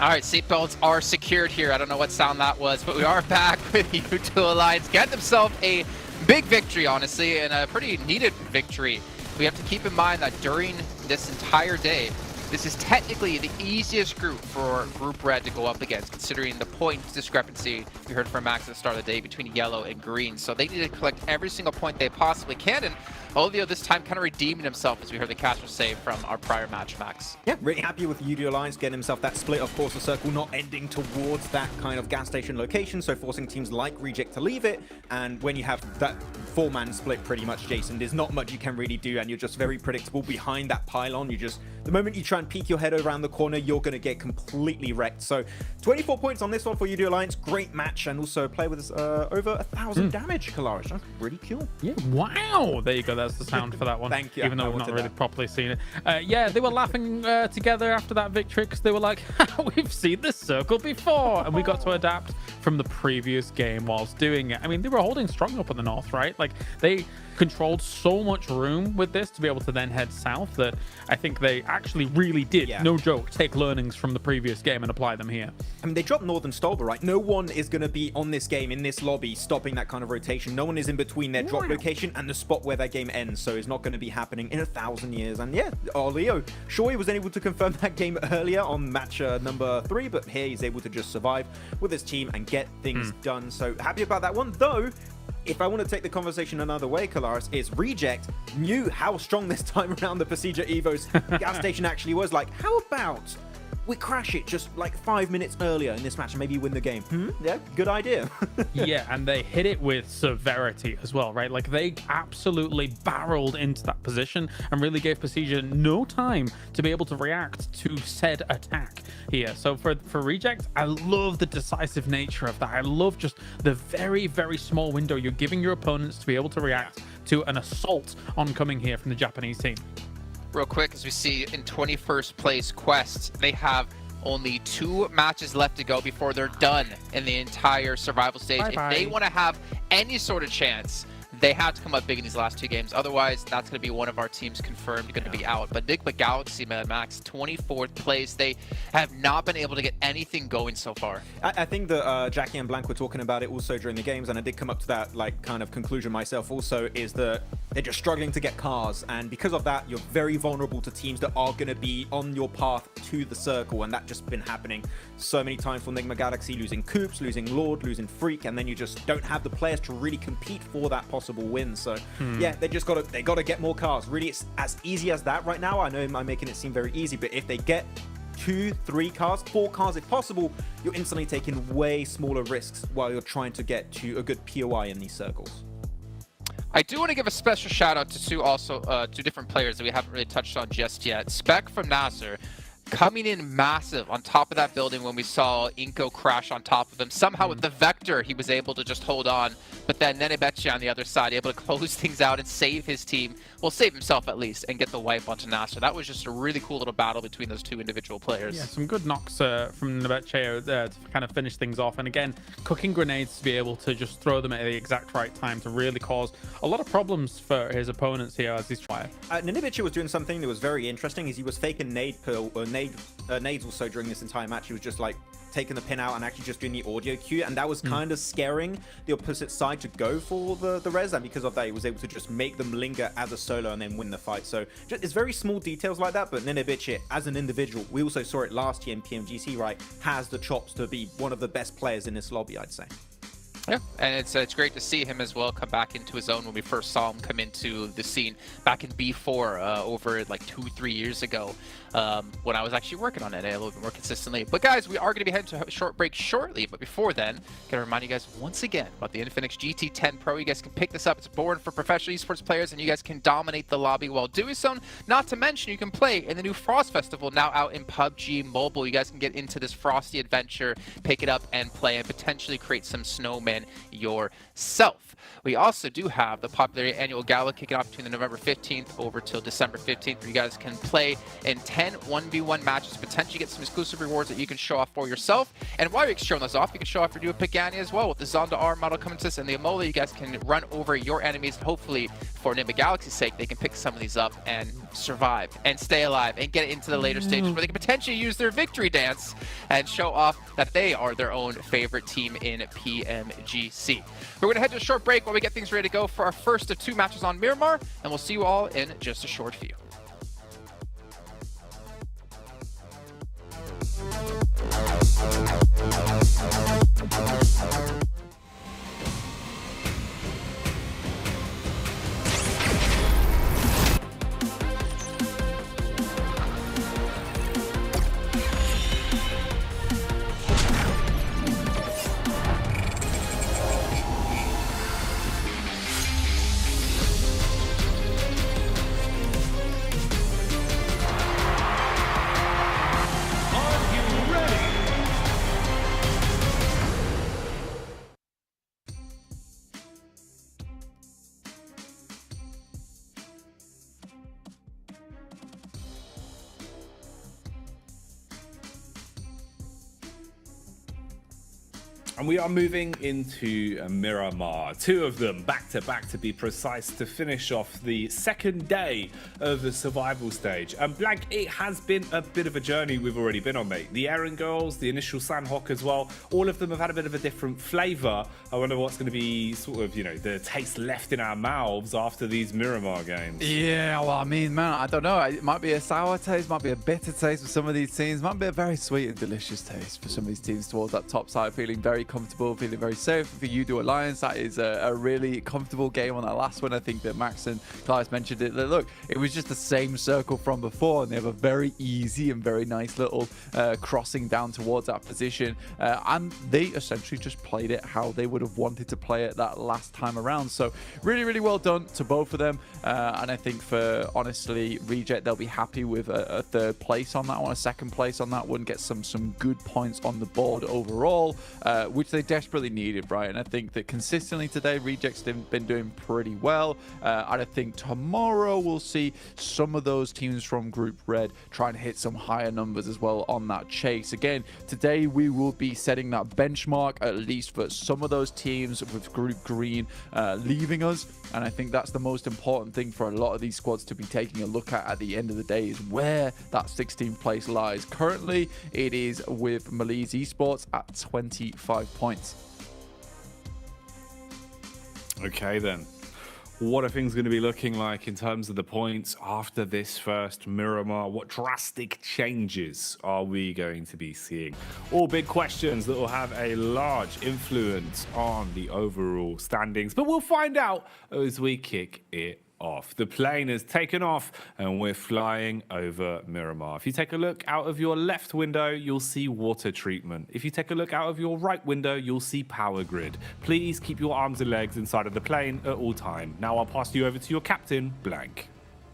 S1: All right, seatbelts are secured here. I don't know what sound that was, but we are back with UDO Alliance. Get themselves a big victory, honestly, and a pretty needed victory. We have to keep in mind that during this entire day, this is technically the easiest group for Group Red to go up against, considering the point discrepancy we heard from Max at the start of the day between yellow and green. So they need to collect every single point they possibly can, and Olio this time kind of redeeming himself, as we heard the caster say from our prior match, Max.
S17: Yeah, really happy with UDO Alliance getting himself that split. Of course, the circle not ending towards that kind of gas station location, so forcing teams like Reject to leave it. And when you have that 4-man split, pretty much, Jason, there's not much you can really do, and you're just very predictable behind that pylon. The moment you try and peek your head around the corner, you're going to get completely wrecked. So 24 points on this one for UDO Alliance. Great match, and also play with over 1,000 damage, Kalaris. That's really cool.
S16: Yeah, wow. There you go. That's the sound for that one.
S17: Thank you.
S16: Even though we've not really properly seen it. Yeah, they were laughing together after that victory because they were like, we've seen this circle before. And we got to adapt from the previous game whilst doing it. I mean, they were holding strong up in the north, right? Like, they controlled so much room with this to be able to then head south that I think they actually really did, no joke, take learnings from the previous game and apply them here.
S17: I mean, they dropped Northern Stolber, right? No one is going to be on this game, in this lobby, stopping that kind of rotation. No one is in between their drop location and the spot where their game ends, so it's not going to be happening in 1,000 years. And yeah, Olio, sure, he was able to confirm that game earlier on match number 3, but here he's able to just survive with his team and get things done. So happy about that one, though. If I want to take the conversation another way, Kalaris, is Reject knew how strong this time around the Procedure Evo's gas station actually was. Like, how about we crash it just like 5 minutes earlier in this match and maybe win the game? Yeah, good idea.
S16: Yeah, and they hit it with severity as well, right? Like, they absolutely barreled into that position and really gave Procedure no time to be able to react to said attack here. So for Reject, I love the decisive nature of that. I love just the very, very small window you're giving your opponents to be able to react to an assault oncoming here from the Japanese team.
S1: Real quick, as we see in 21st place Quest, they have only 2 matches left to go before they're done in the entire survival stage. If they want to have any sort of chance,
S20: they had to come up big in these last 2 games. Otherwise, that's going to be one of our teams confirmed going to be out. But Enigma Galaxy, man, Max, 24th place. They have not been able to get anything going so far.
S17: I think that Jackie and Blank were talking about it also during the games, and I did come up to that like kind of conclusion myself also, is that they're just struggling to get cars, and because of that, you're very vulnerable to teams that are going to be on your path to the circle, and that's just been happening so many times for Enigma Galaxy, losing Coops, losing Lord, losing Freak, and then you just don't have the players to really compete for that possible win. So yeah, they gotta get more cars. Really, it's as easy as that right now. I know I'm making it seem very easy, but if they get 2, 3 cars, 4 cars if possible, you're instantly taking way smaller risks while you're trying to get to a good POI in these circles.
S20: I do want to give a special shout out to two different players that we haven't really touched on just yet. Spec from Nasser, coming in massive on top of that building when we saw Inko crash on top of him. Somehow with the Vector, he was able to just hold on. But then Nenebechi on the other side, able to close things out and save his team. Well, save himself at least, and get the wipe onto Nasser. That was just a really cool little battle between those 2 individual players.
S16: Yeah, some good knocks from Nenebechi to kind of finish things off. And again, cooking grenades to be able to just throw them at the exact right time to really cause a lot of problems for his opponents here as he's trying.
S17: Nenebechi was doing something that was very interesting, is he was faking nades also during this entire match. He was just like taking the pin out and actually just doing the audio cue, and that was kind of scaring the opposite side to go for the res, and because of that he was able to just make them linger as a solo and then win the fight. So it's very small details like that, but Nenebechi as an individual, we also saw it last year in PMGC, right, has the chops to be one of the best players in this lobby, I'd say.
S20: Yeah, and it's great to see him as well come back into his own when we first saw him come into the scene back in B4 over like 2-3 years ago when I was actually working on it a little bit more consistently. But guys, we are going to be heading to a short break shortly, but before then, going to remind you guys once again about the Infinix GT10 Pro. You guys can pick this up. It's born for professional esports players, and you guys can dominate the lobby while doing so. Not to mention, you can play in the new Frost Festival now out in PUBG Mobile. You guys can get into this frosty adventure, pick it up and play, and potentially create some snowmen yourself. We also do have the Popularity Annual Gala kicking off between the November 15th over till December 15th, where you guys can play in 10 1v1 matches, potentially get some exclusive rewards that you can show off for yourself. And while you're showing those off, you can show off your new Pagani as well with the Zonda R model coming to us and the Amola. You guys can run over your enemies, and hopefully for Enigma Galaxy's sake, they can pick some of these up and survive and stay alive and get into the later stages where they can potentially use their victory dance and show off that they are their own favorite team in PMGC. We're going to head to a short break while we get things ready to go for our first of 2 matches on Miramar, and we'll see you all in just a short few.
S18: And we are moving into Miramar, 2 of them back to be precise, to finish off the second day of the survival stage. And Blank, it has been a bit of a journey we've already been on, mate. The Eren Girls, the initial Sandhawk as well, all of them have had a bit of a different flavour. I wonder what's going to be sort of, you know, the taste left in our mouths after these Miramar games.
S19: Yeah, well, I mean, man, I don't know. It might be a sour taste, might be a bitter taste for some of these teams, might be a very sweet and delicious taste for some of these teams towards that top side, feeling very comfortable, feeling very safe. For you do Alliance, that is a really comfortable game on that last one. I think that Max and Clive mentioned it. Look, it was just the same circle from before, and they have a very easy and very nice little crossing down towards that position, and they essentially just played it how they would have wanted to play it that last time around. So really, really well done to both of them, and I think for, honestly, Reject, they'll be happy with a 3rd place on that one, a 2nd place on that one, get some good points on the board overall. which they desperately needed, right? And I think that consistently today, Reject's been doing pretty well. And I think tomorrow we'll see some of those teams from Group Red try and hit some higher numbers as well on that chase. Again, today we will be setting that benchmark, at least for some of those teams with Group Green leaving us. And I think that's the most important thing for a lot of these squads to be taking a look at the end of the day, is where that 16th place lies. Currently, it is with Malice Esports at 25 points.
S18: Okay then. What are things going to be looking like in terms of the points after this first Miramar? What drastic changes are we going to be seeing? All big questions that will have a large influence on the overall standings, but we'll find out as we kick it off. The plane has taken off and we're flying over Miramar. If you take a look out of your left window, you'll see water treatment. If you take a look out of your right window, you'll see power grid. Please keep your arms and legs inside of the plane at all time. Now I'll pass you over to your captain, Blank.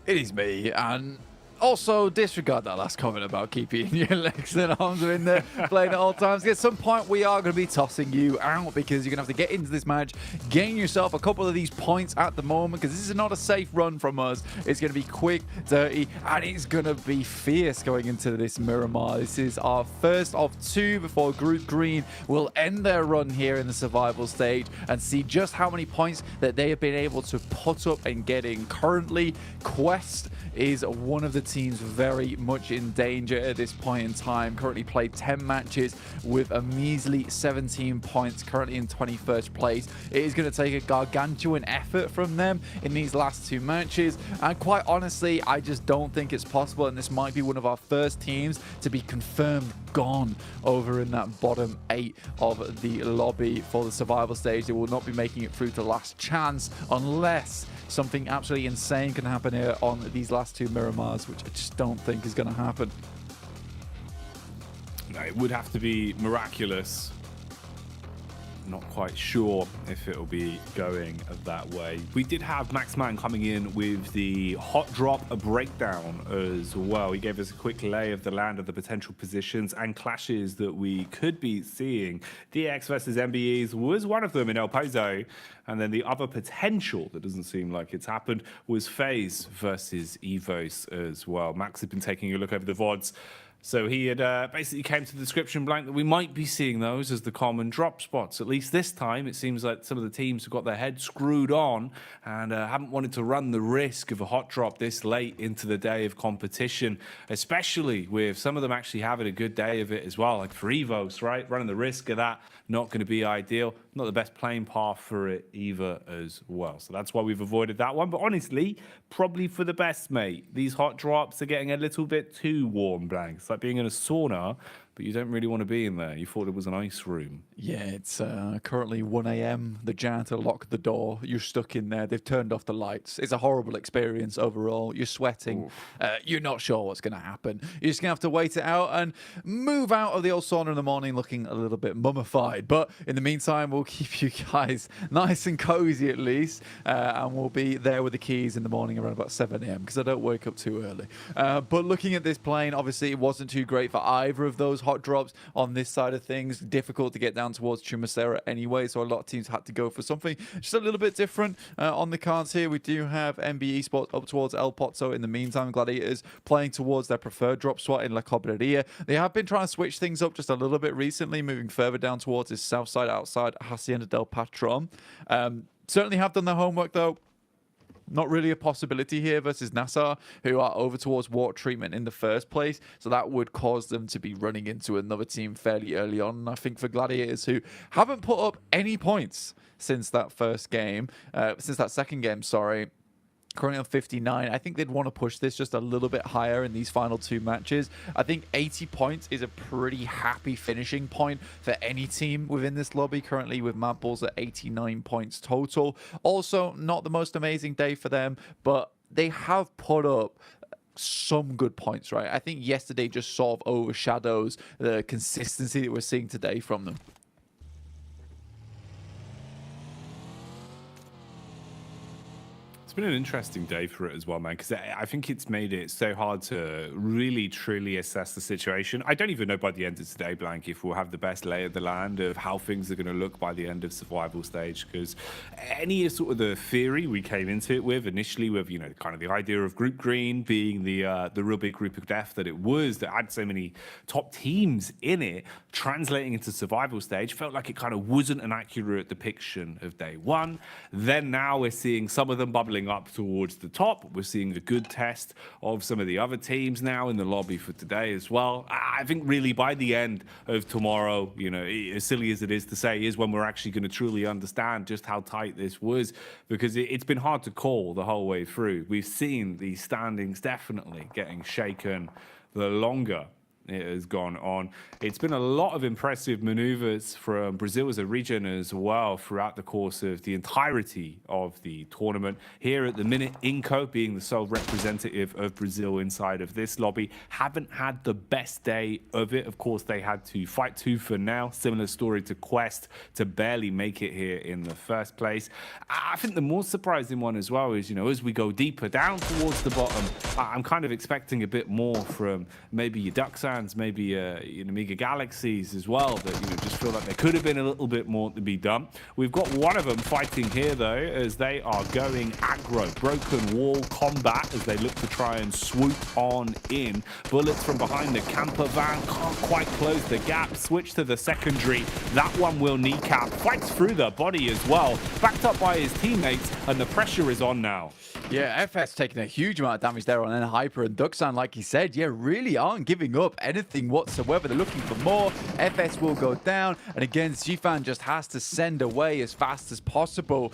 S19: It is me, and also disregard that last comment about keeping your legs and arms in the plane at all times. At some point, we are going to be tossing you out because you're going to have to get into this match, gain yourself a couple of these points at the moment, because this is not a safe run from us. It's going to be quick, dirty, and it's going to be fierce going into this Miramar. This is our first of two before Group Green will end their run here in the survival stage and see just how many points that they have been able to put up and get in. Currently, Quest is one of the teams very much in danger at this point in time. Currently played 10 matches with a measly 17 points, currently in 21st place. It is going to take a gargantuan effort from them in these last two matches, and quite honestly, I just don't think it's possible, and this might be one of our first teams to be confirmed gone over in that bottom 8 of the lobby for the survival stage. They will not be making it through to last chance unless something absolutely insane can happen here on these last two Miramars, which I just don't think is going to happen.
S18: No, it would have to be miraculous. Not quite sure if it'll be going that way. We did have Maxman coming in with the hot drop breakdown as well. He gave us a quick lay of the land of the potential positions and clashes that we could be seeing. DX versus MBEs was one of them in El Pozo. And then the other potential that doesn't seem like it's happened was FaZe versus Evos as well. Max has been taking a look over the VODs. So he had basically came to the description blank that we might be seeing those as the common drop spots. At least this time, it seems like some of the teams have got their heads screwed on and haven't wanted to run the risk of a hot drop this late into the day of competition, especially with some of them actually having a good day of it as well. Like for Evos, right? Running the risk of that, not going to be ideal. Not the best playing path for it either as well. So that's why we've avoided that one. But honestly, probably for the best, mate. These hot drops are getting a little bit too warm, Blank. It's like being in a sauna, but you don't really want to be in there. You thought it was an ice room.
S19: Yeah, it's currently 1 a.m. The janitor locked the door. You're stuck in there. They've turned off the lights. It's a horrible experience overall. You're sweating. You're not sure what's going to happen. You're just going to have to wait it out and move out of the old sauna in the morning looking a little bit mummified. But in the meantime, we'll keep you guys nice and cozy at least. And we'll be there with the keys in the morning around about 7 a.m. because I don't wake up too early. But looking at this plane, obviously it wasn't too great for either of those hot drops on this side of things. Difficult to get down towards Chumacera anyway, so a lot of teams had to go for something just a little bit different on the cards here. We do have MB Esports up towards El Pozo. In the meantime, Gladiators playing towards their preferred drop spot in La Cobreria. They have been trying to switch things up just a little bit recently, moving further down towards his south side outside Hacienda del Patron. Certainly have done their homework though. Not really a possibility here versus Nassar, who are over towards water treatment in the first place. So that would cause them to be running into another team fairly early on. And I think for Gladiators, who haven't put up any points since that second game, sorry, currently on 59. I think they'd want to push this just a little bit higher in these final two matches. I think 80 points is a pretty happy finishing point for any team within this lobby, currently with Mad Bulls at 89 points total. Also, not the most amazing day for them, but they have put up some good points, right? I think yesterday just sort of overshadows the consistency that we're seeing today from them.
S18: been an interesting day for it as well, man, because I think it's made it so hard to really, truly assess the situation. I don't even know by the end of today, Blank, if we'll have the best lay of the land of how things are going to look by the end of survival stage, because any sort of the theory we came into it with initially, with, you know, kind of the idea of Group Green being the real big group of death that it was, that had so many top teams in it, translating into survival stage, felt like it kind of wasn't an accurate depiction of day one. Then now we're seeing some of them bubbling up towards the top. We're seeing a good test of some of the other teams now in the lobby for today as well. I think really by the end of tomorrow, you know, as silly as it is to say, is when we're actually going to truly understand just how tight this was, because it's been hard to call the whole way through. We've seen these standings definitely getting shaken the longer it has gone on. It's been a lot of impressive maneuvers from Brazil as a region as well throughout the course of the entirety of the tournament. Here at the minute, Inco, being the sole representative of Brazil inside of this lobby, haven't had the best day of it. Of course, they had to fight tooth and nail. Similar story to Quest, to barely make it here in the first place. I think the more surprising one as well is, you know, as we go deeper down towards the bottom, I'm kind of expecting a bit more from maybe your Duxan, maybe you know, Mega Galaxies as well, that, you know, just feel like there could have been a little bit more to be done. We've got one of them fighting here though, as they are going aggro, broken wall combat, as they look to try and swoop on in. Bullets from behind the camper van, can't quite close the gap. Switch to the secondary, that one will kneecap, fights through the body as well, backed up by his teammates, and the pressure is on now.
S19: Yeah, FS taking a huge amount of damage there on Hyper, and Duxan, like he said, yeah, really aren't giving up anything whatsoever. They're looking for more. FS will go down, and again, Zifan just has to send away as fast as possible.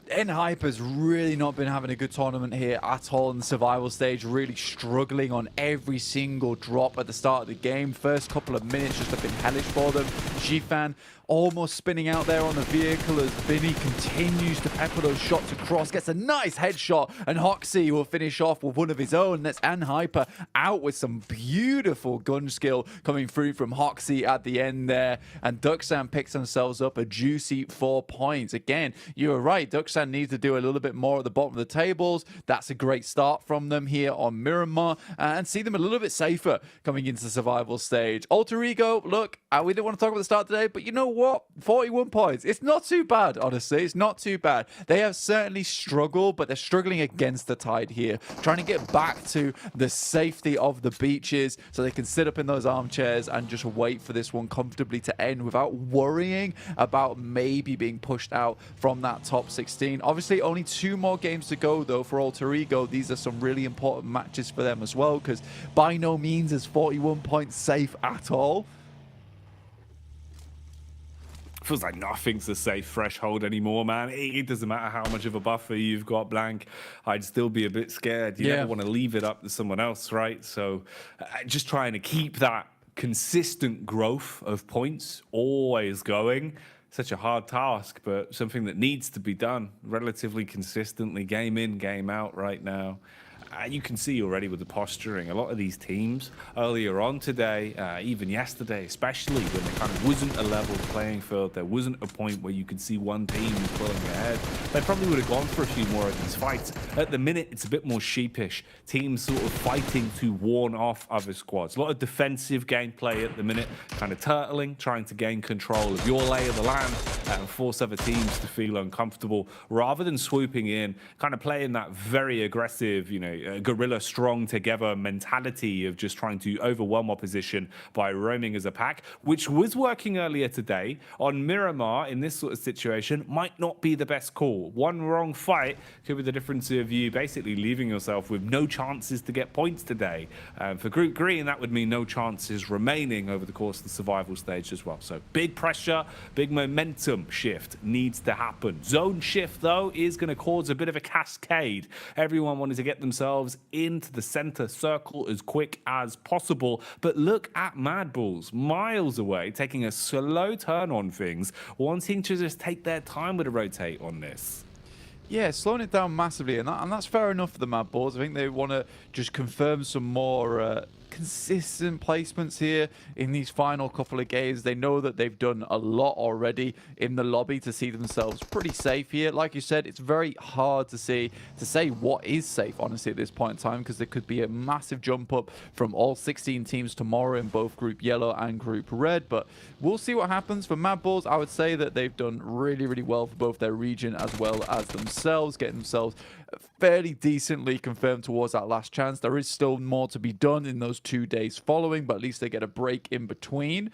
S19: Hyper's really not been having a good tournament here at all in the survival stage, really struggling on every single drop at the start of the game. First couple of minutes just have been hellish for them. Zifan almost spinning out there on the vehicle as Vinny continues to pepper those shots across, gets a nice headshot, and Hoxie will finish off with one of his own. That's Hyper out with some beautiful gun skill coming through from Hoxie at the end there, and Duxan picks themselves up a juicy 4 points. Again, you were right, Duxan needs to do a little bit more at the bottom of the tables. That's a great start from them here on Miramar, and see them a little bit safer coming into the survival stage. Alter Ego, look, we didn't want to talk about the start today, but you know what? 41 points. It's not too bad, honestly. It's not too bad. They have certainly struggled, but they're struggling against the tide here, trying to get back to the safety of the beaches so they can sit up in those armchairs and just wait for this one comfortably to end without worrying about maybe being pushed out from that top 16. Obviously, only 2 more games to go, though, for Alter Ego. These are some really important matches for them as well, because by no means is 41 points safe at all.
S18: Feels like nothing's a safe threshold anymore, man. It doesn't matter how much of a buffer you've got, Blank. I'd still be a bit scared. You never want to leave it up to someone else, right? So just trying to keep that consistent growth of points always going. Such a hard task, but something that needs to be done relatively consistently, game in, game out right now. You can see already with the posturing, a lot of these teams earlier on today, even yesterday, especially when there kind of wasn't a level playing field, there wasn't a point where you could see one team pulling ahead, they probably would have gone for a few more of these fights. At the minute, it's a bit more sheepish. Teams sort of fighting to warn off other squads. A lot of defensive gameplay at the minute, kind of turtling, trying to gain control of your lay of the land and force other teams to feel uncomfortable, rather than swooping in, kind of playing that very aggressive, you know, guerrilla strong together mentality of just trying to overwhelm opposition by roaming as a pack, which was working earlier today. On Miramar, in this sort of situation, might not be the best call. One wrong fight could be the difference of you basically leaving yourself with no chances to get points today. For Group Green, that would mean no chances remaining over the course of the survival stage as well. So big pressure, big momentum shift needs to happen. Zone shift, though, is going to cause a bit of a cascade. Everyone wanted to get themselves into the center circle as quick as possible, but look at Mad Bulls miles away, taking a slow turn on things, wanting to just take their time with a rotate on this.
S19: Yeah, slowing it down massively, and that's fair enough for the Mad Bulls. I think they want to just confirm some more consistent placements here in these final couple of games. They know that they've done a lot already in the lobby to see themselves pretty safe here. Like you said, it's very hard to say what is safe, honestly, at this point in time, because there could be a massive jump up from all 16 teams tomorrow in both Group Yellow and Group Red. But we'll see what happens. For Mad Bulls, I would say that they've done really, really well for both their region as well as themselves, getting themselves fairly decently confirmed towards that last chance. There is still more to be done in those 2 days following, but at least they get a break in between.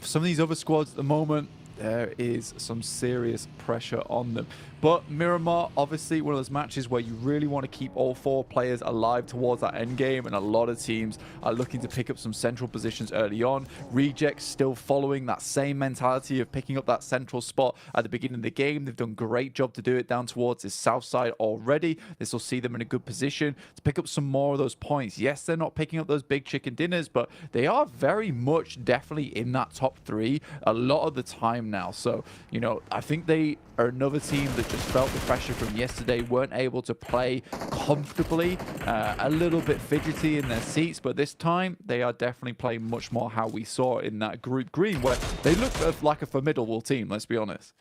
S19: For some of these other squads at the moment, there is some serious pressure on them. But Miramar, obviously one of those matches where you really want to keep all 4 players alive towards that end game, and a lot of teams are looking to pick up some central positions early on. Reject still following that same mentality of picking up that central spot at the beginning of the game. They've done a great job to do it down towards this south side already. This will see them in a good position to pick up some more of those points. Yes, they're not picking up those big chicken dinners, but they are very much definitely in that top 3 a lot of the time now. So, you know, I think they are another team that just felt the pressure from yesterday, weren't able to play comfortably, a little bit fidgety in their seats, but this time they are definitely playing much more how we saw in that Group Green, where they look like a formidable team, let's be honest.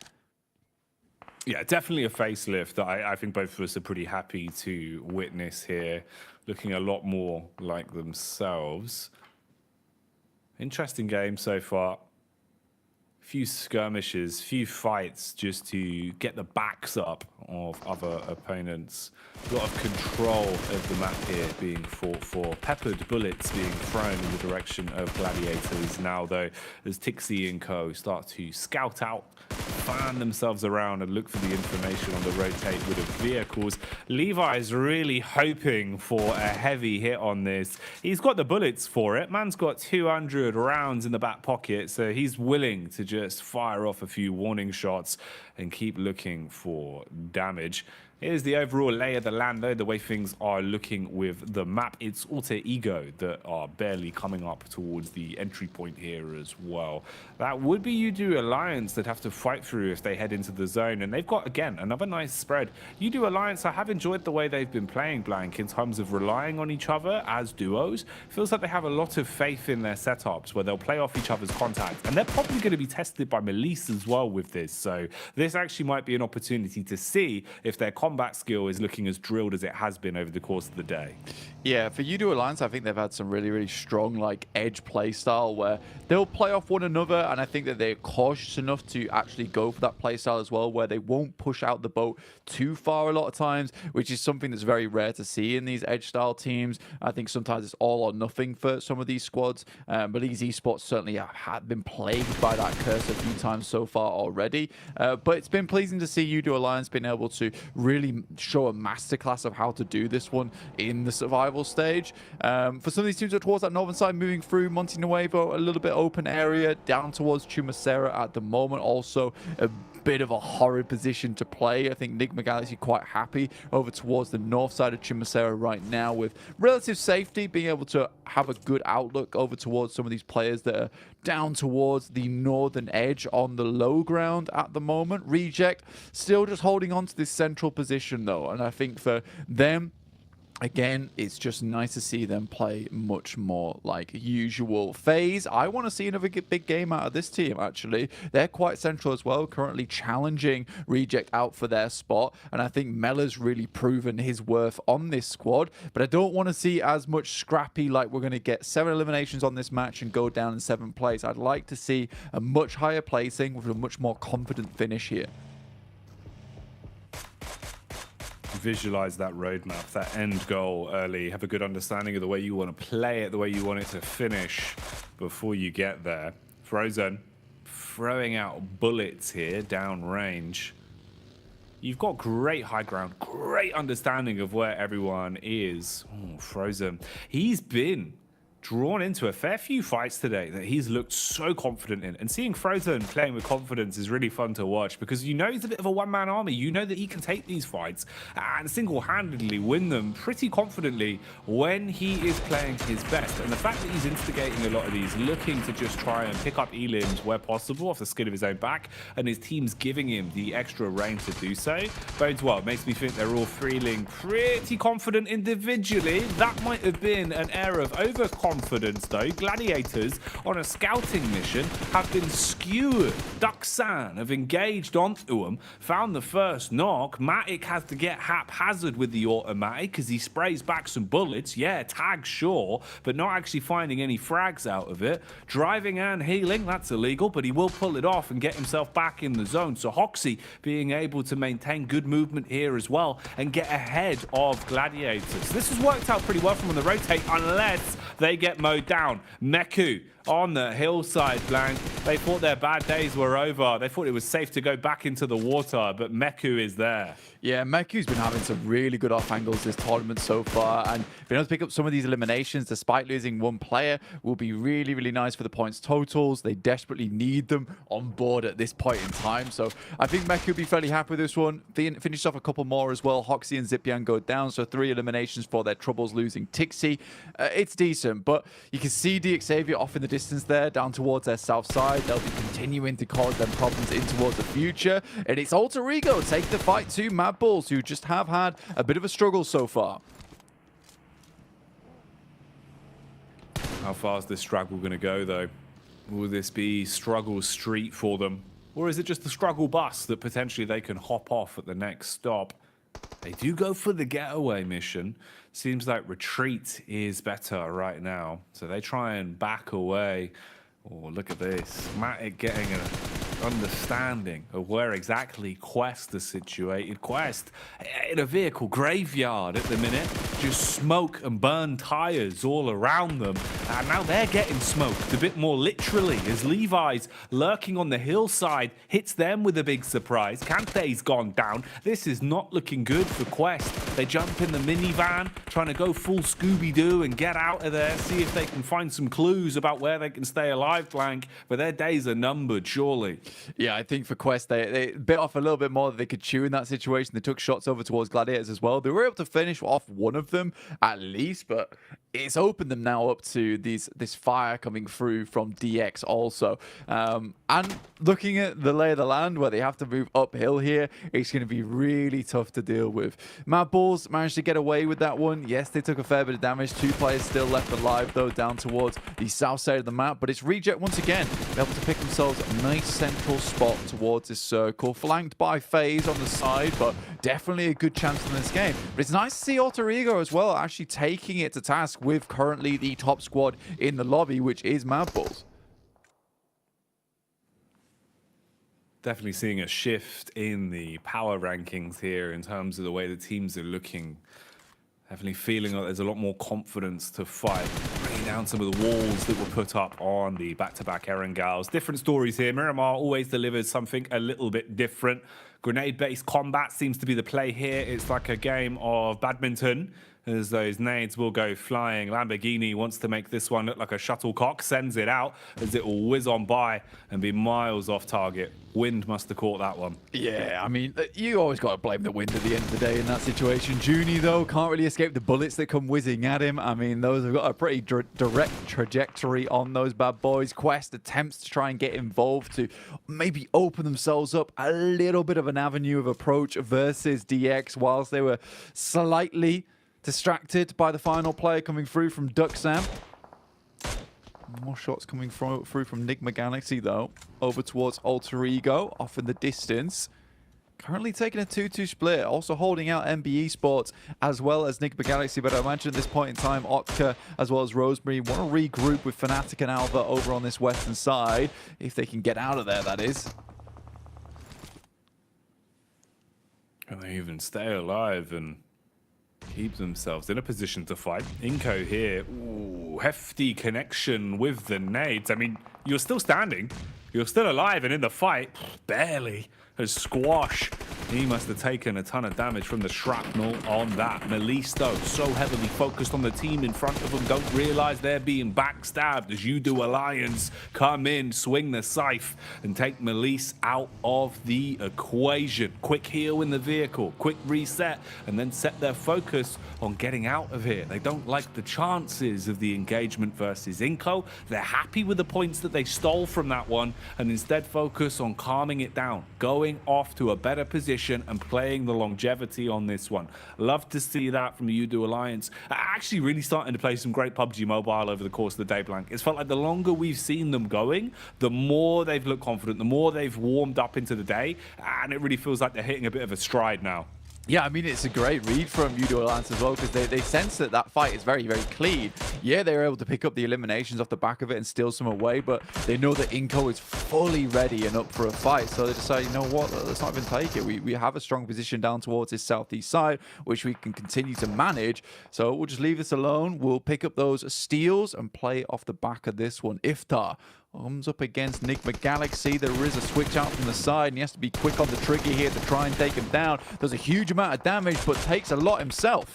S18: Yeah, definitely a facelift that I think both of us are pretty happy to witness here, looking a lot more like themselves. Interesting game so far. Few skirmishes, few fights just to get the backs up of other opponents. A lot of control of the map here being fought for. Peppered bullets being thrown in the direction of Gladiators now, though, as Tixie and co start to scout out, fan themselves around and look for the information on the rotate with the vehicles. Levi is really hoping for a heavy hit on this. He's got the bullets for it. Man's got 200 rounds in the back pocket, so he's willing to just fire off a few warning shots and keep looking for damage. Here's the overall lay of the land, though, the way things are looking with the map. It's Alter Ego that are barely coming up towards the entry point here as well. That would be Udo Alliance that have to fight through if they head into the zone. And they've got, again, another nice spread. Udo Alliance, I have enjoyed the way they've been playing, Blank, in terms of relying on each other as duos. Feels like they have a lot of faith in their setups where they'll play off each other's contacts. And they're probably going to be tested by Melise as well with this. So this actually might be an opportunity to see if their combat skill is looking as drilled as it has been over the course of the day.
S19: Yeah, for Udo Alliance, I think they've had some really, really strong edge play style where they'll play off one another, and I think that they're cautious enough to actually go for that play style as well, where they won't push out the boat too far a lot of times, which is something that's very rare to see in these edge style teams. I think sometimes it's all or nothing for some of these squads, but these esports certainly have been plagued by that curse a few times so far already. But it's been pleasing to see Udo Alliance being able to really show a masterclass of how to do this one in the survival stage. For some of these teams towards that northern side, moving through Monte Nuevo, a little bit open area down towards Chumacera at the moment. Also a bit of a horrid position to play. I think Nigma Galaxy quite happy over towards the north side of Chumacera right now with relative safety, being able to have a good outlook over towards some of these players that are down towards the northern edge on the low ground at the moment. Reject still just holding on to this central position though, and I think for them, again, it's just nice to see them play much more like usual. FaZe, I want to see another big game out of this team, actually. They're quite central as well, currently challenging Reject out for their spot, and I think Mela's really proven his worth on this squad, but I don't want to see as much scrappy, like we're going to get 7 eliminations on this match and go down in 7th place. I'd like to see a much higher placing with a much more confident finish here.
S18: Visualize that roadmap, that end goal early, have a good understanding of the way you want to play it, the way you want it to finish before you get there. Frozen throwing out bullets here down range. You've got great high ground, great understanding of where everyone is. Ooh, Frozen, he's been drawn into a fair few fights today that he's looked so confident in. And seeing Frozen playing with confidence is really fun to watch because you know he's a bit of a one-man army. You know that he can take these fights and single-handedly win them pretty confidently when he is playing his best. And the fact that he's instigating a lot of these, looking to just try and pick up elims where possible off the skin of his own back, and his team's giving him the extra range to do so, bodes well. It makes me think they're all feeling pretty confident individually. That might have been an air of overconfidence though. Gladiators on a scouting mission have been skewered. Duxan have engaged onto them, found the first knock. Matic has to get haphazard with the automatic because he sprays back some bullets. Yeah, tag sure, but not actually finding any frags out of it. Driving and healing, that's illegal, but he will pull it off and get himself back in the zone. So Hoxie being able to maintain good movement here as well and get ahead of Gladiators. This has worked out pretty well for them on the rotate unless they get mowed down. Meku on the hillside flank. They thought their bad days were over. They thought it was safe to go back into the water, but Meku is there.
S19: Yeah, Meku's been having some really good off angles this tournament so far, and being able to pick up some of these eliminations despite losing one player will be really, really nice for the points totals. They desperately need them on board at this point in time, so I think Meku will be fairly happy with this one. Finished off a couple more as well. Hoxie and Zipian go down, so 3 eliminations for their troubles losing Tixie. It's decent, but you can see DXavier off in the distance there, down towards their south side. They'll be continuing to cause them problems in towards the future, and it's Alter Ego take the fight to Mad Bulls, who just have had a bit of a struggle so far.
S18: How far is this struggle going to go, though? Will this be struggle street for them? Or is it just the struggle bus that potentially they can hop off at the next stop? They do go for the getaway mission. Seems like retreat is better right now. So they try and back away. Oh, look at this. Matic getting an understanding of where exactly Quest is situated. Quest in a vehicle graveyard at the minute. Just smoke and burn tires all around them. And now they're getting smoked a bit more literally as Levi's lurking on the hillside hits them with a big surprise. Kante's gone down. This is not looking good for Quest. They jump in the minivan, trying to go full Scooby-Doo and get out of there, see if they can find some clues about where they can stay alive, Blank. But their days are numbered, surely.
S19: Yeah, I think for Quest, they bit off a little bit more that they could chew in that situation. They took shots over towards Gladiators as well. They were able to finish off one of them at least, but it's opened them now up to this fire coming through from DX also. And looking at the lay of the land where they have to move uphill here, it's going to be really tough to deal with. Mad Bulls managed to get away with that one. Yes, they took a fair bit of damage. 2 players still left alive though down towards the south side of the map, but it's Reject once again able to pick themselves a nice central spot towards this circle, flanked by FaZe on the side, but definitely a good chance in this game. But it's nice to see Alter Ego as well actually taking it to task with currently the top squad in the lobby, which is Mad Bulls.
S18: Definitely seeing a shift in the power rankings here in terms of the way the teams are looking. Definitely feeling like there's a lot more confidence to fight, bringing down some of the walls that were put up on the back-to-back Erangals. Different stories here. Miramar always delivers something a little bit different. Grenade-based combat seems to be the play here. It's like a game of badminton, as those nades will go flying. Lamborghini wants to make this one look like a shuttlecock, sends it out as it will whiz on by and be miles off target. Wind must have caught that one.
S19: Yeah, I mean, you always got to blame the wind at the end of the day in that situation. Junie, though, can't really escape the bullets that come whizzing at him. I mean, those have got a pretty direct trajectory on those bad boys. Quest attempts to try and get involved to maybe open themselves up a little bit of an avenue of approach versus DX whilst they were slightly distracted by the final player coming through from Duxam. More shots coming through from Nigma Galaxy, though. Over towards Alter Ego, off in the distance. Currently taking a 2-2 split. Also holding out MBE Sports as well as Nigma Galaxy. But I imagine at this point in time, Otka as well as Rosemary want to regroup with Fnatic and Alva over on this western side. If they can get out of there, that is.
S18: And they even stay alive and keep themselves in a position to fight. Inko here, ooh, hefty connection with the nades. I mean, you're still standing, you're still alive and in the fight, barely. As Squash He must have taken a ton of damage from the shrapnel on that. Melisto, so heavily focused on the team in front of them, don't realize they're being backstabbed as UDO Alliance come in, swing the scythe, and take Melise out of the equation. Quick heal in the vehicle, quick reset, and then set their focus on getting out of here. They don't like the chances of the engagement versus Inco. They're happy with the points that they stole from that one, and instead focus on calming it down, going off to a better position and playing the longevity on this one. Love to see that from the UDO Alliance. Actually really starting to play some great PUBG Mobile over the course of the day, Blank. It's felt like the longer we've seen them going, the more they've looked confident, the more they've warmed up into the day, and it really feels like they're hitting a bit of a stride now.
S19: Yeah, I mean, it's a great read from UDO Alliance as well, because they sense that that fight is very, very clean. Yeah, they were able to pick up the eliminations off the back of it and steal some away, but they know that Inco is fully ready and up for a fight. So they decide, you know what, let's not even take it. We have a strong position down towards this southeast side, which we can continue to manage. So we'll just leave this alone. We'll pick up those steals and play off the back of this one. Iftar comes up against Enigma Galaxy. There is a switch out from the side, and he has to be quick on the trigger here to try and take him down. Does a huge amount of damage, but takes a lot himself.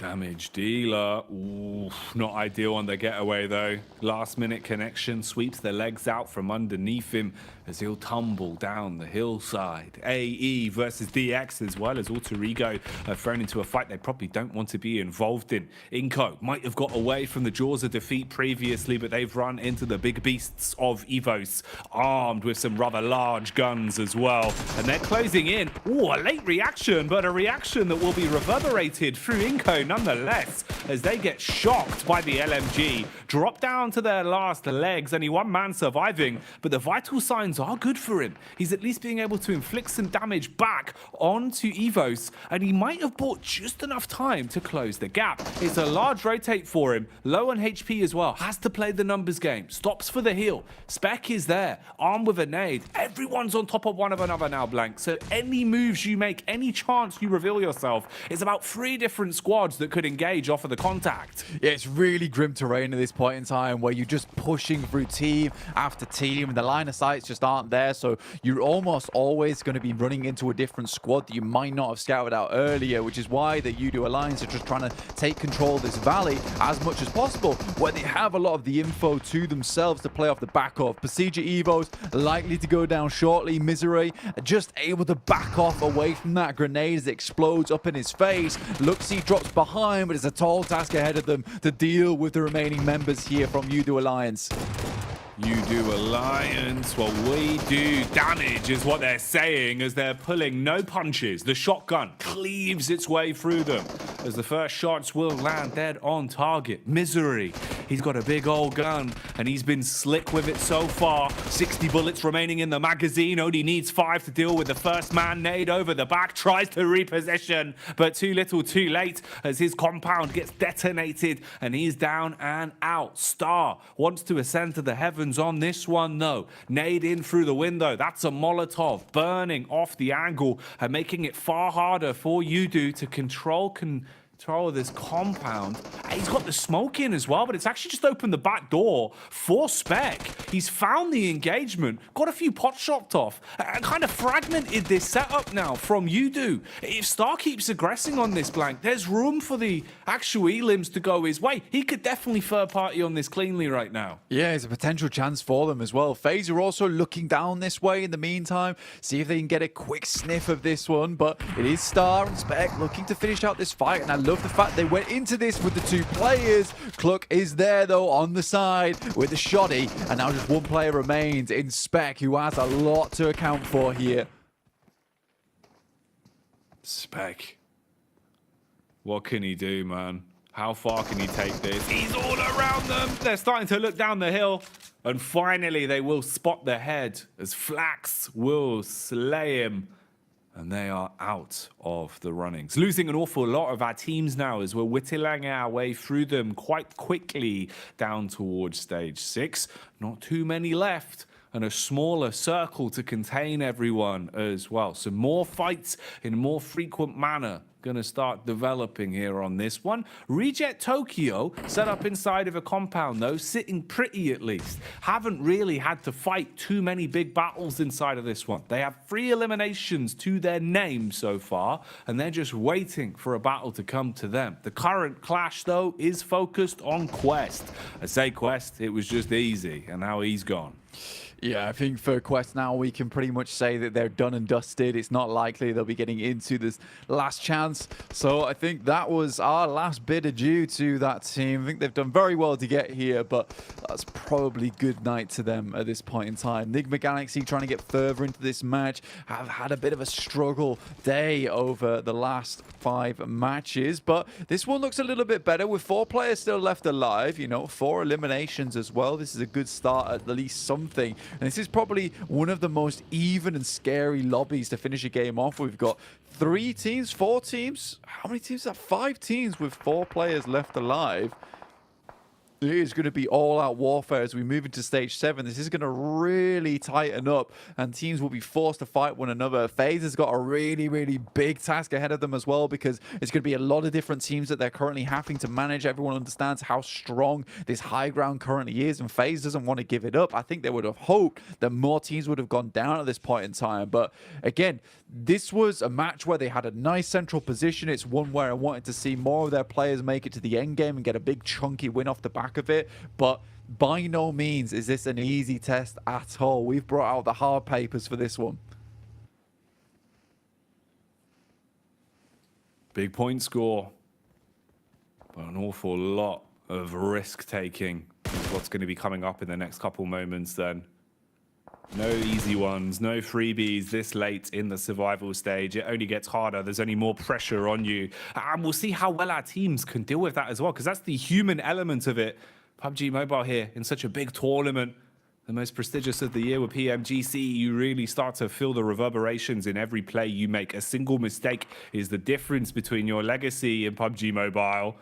S18: Damage dealer. Ooh, not ideal on the getaway, though. Last minute connection sweeps the legs out from underneath him as he'll tumble down the hillside. AE versus DX as well as Alter Ego thrown into a fight they probably don't want to be involved in. Inco might have got away from the jaws of defeat previously, but they've run into the big beasts of Evos, armed with some rather large guns as well. And they're closing in. Ooh, a late reaction, but a reaction that will be reverberated through Inco nonetheless, as they get shocked by the LMG, drop down to their last legs, only one man surviving, but the vital signs are good for him. He's at least being able to inflict some damage back onto Evos, and he might have bought just enough time to close the gap. It's a large rotate for him, low on HP as well, has to play the numbers game, stops for the heal. Spec is there, armed with a nade. Everyone's on top of one of another now, Blank, so any moves you make, any chance you reveal yourself, it's about 3 different squads that could engage off of the contact.
S19: Yeah, it's really grim terrain at this point in time where you're just pushing through team after team and the line of sights just aren't there, so you're almost always going to be running into a different squad that you might not have scouted out earlier, which is why the UDO Alliance are just trying to take control of this valley as much as possible, where they have a lot of the info to themselves to play off the back of. Procedure Evos likely to go down shortly. Misery just able to back off away from that grenade as it explodes up in his face. Luxie drops behind, but it's a tall task ahead of them to deal with the remaining members here from UDO Alliance.
S18: UDO Alliance, well, we do damage is what they're saying as they're pulling no punches. The shotgun cleaves its way through them as the first shots will land dead on target. Misery, he's got a big old gun and he's been slick with it so far. 60 bullets remaining in the magazine, only needs 5 to deal with the first man. Nade over the back, tries to reposition, but too little too late as his compound gets detonated and he's down and out. Star wants to ascend to the heavens on this one though. Nade in through the window. That's a Molotov burning off the angle and making it far harder for UDO to control this compound. He's got the smoke in as well, but it's actually just opened the back door for Spec. He's found the engagement, got a few pots chopped off, and kind of fragmented this setup now from UDO. If Star keeps aggressing on this, Blank, there's room for the actual elims to go his way. He could definitely third party on this cleanly right now.
S19: Yeah, it's a potential chance for them as well. FaZe are also looking down this way in the meantime, see if they can get a quick sniff of this one, but it is Star and Spec looking to finish out this fight, and I love the fact they went into this with the 2 players. Cluck is there though on the side with the shoddy, and now just 1 player remains in Spec, who has a lot to account for here.
S18: Spec, what can he do, man? How far can he take this? He's all around them. They're starting to look down the hill, and finally they will spot the head as Flax will slay him. And they are out of the runnings. Losing an awful lot of our teams now as we're whittling our way through them quite quickly down towards stage 6. Not too many left, and a smaller circle to contain everyone as well. So more fights in a more frequent manner going to start developing here on this one. Reject Tokyo set up inside of a compound, though, sitting pretty at least. Haven't really had to fight too many big battles inside of this one. They have 3 eliminations to their name so far, and they're just waiting for a battle to come to them. The current clash, though, is focused on Quest. I say Quest, it was just easy, and now he's gone.
S19: Yeah, I think for Quest now, we can pretty much say that they're done and dusted. It's not likely they'll be getting into this last chance. So I think that was our last bit adieu to that team. I think they've done very well to get here, but that's probably good night to them at this point in time. Enigma Galaxy trying to get further into this match have had a bit of a struggle day over the last 5 matches, but this one looks a little bit better with 4 players still left alive, you know, 4 eliminations as well. This is a good start, at least something. And this is probably one of the most even and scary lobbies to finish a game off. We've got 3 teams, 4 teams. How many teams are 5 teams with 4 players left alive? It is going to be all-out warfare as we move into Stage 7. This is going to really tighten up, and teams will be forced to fight one another. FaZe has got a really, really big task ahead of them as well, because it's going to be a lot of different teams that they're currently having to manage. Everyone understands how strong this high ground currently is, and FaZe doesn't want to give it up. I think they would have hoped that more teams would have gone down at this point in time. But again, this was a match where they had a nice central position. It's one where I wanted to see more of their players make it to the end game and get a big chunky win off the back of it, but by no means is this an easy test at all. We've brought out the hard papers for this one.
S18: Big point score, but an awful lot of risk taking is what's going to be coming up in the next couple moments then. No easy ones, no freebies this late in the survival stage. It only gets harder. There's only more pressure on you. And we'll see how well our teams can deal with that as well, because that's the human element of it. PUBG Mobile here in such a big tournament, the most prestigious of the year with PMGC, you really start to feel the reverberations in every play you make. A single mistake is the difference between your legacy and PUBG Mobile.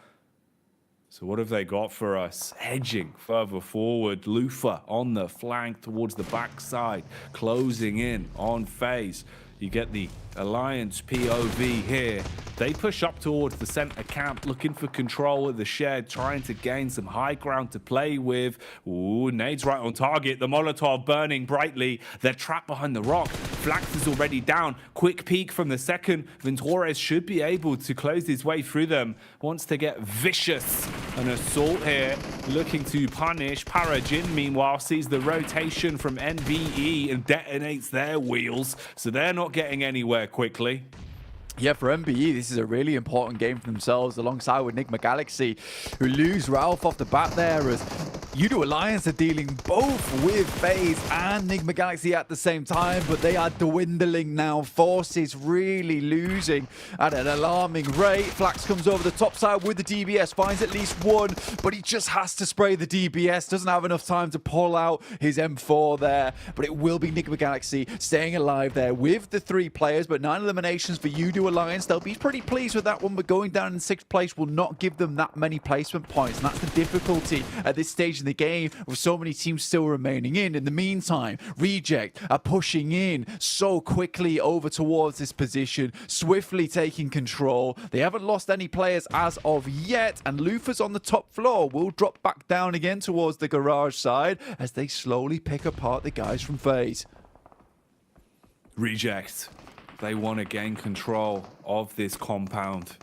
S18: So what have they got for us? Hedging further forward. Lufa on the flank towards the backside. Closing in on FaZe. You get the Alliance POV here. They push up towards the center camp, looking for control of the shed, trying to gain some high ground to play with. Ooh, nades right on target. The Molotov burning brightly. They're trapped behind the rock. Flax is already down. Quick peek from the second. Ventores should be able to close his way through them. Wants to get vicious. An assault here, looking to punish. Parajin, meanwhile, sees the rotation from NBE and detonates their wheels. So they're not getting anywhere quickly.
S19: Yeah, for MBE, this is a really important game for themselves, alongside with Enigma Galaxy, who lose Ralph off the bat there, as Udo Alliance are dealing both with FaZe and Enigma Galaxy at the same time, but they are dwindling now. Forces really losing at an alarming rate. Flax comes over the top side with the DBS, finds at least one, but he just has to spray the DBS, doesn't have enough time to pull out his M4 there, but it will be Enigma Galaxy staying alive there with the 3 players, but 9 eliminations for Udo Alliance. They'll be pretty pleased with that one, but going down in 6th place will not give them that many placement points, and that's the difficulty at this stage in the game with so many teams still remaining in. In the meantime, Reject are pushing in so quickly over towards this position, swiftly taking control. They haven't lost any players as of yet, and Lufa's on the top floor will drop back down again towards the garage side as they slowly pick apart the guys from FaZe.
S18: Reject. They want to gain control of this compound.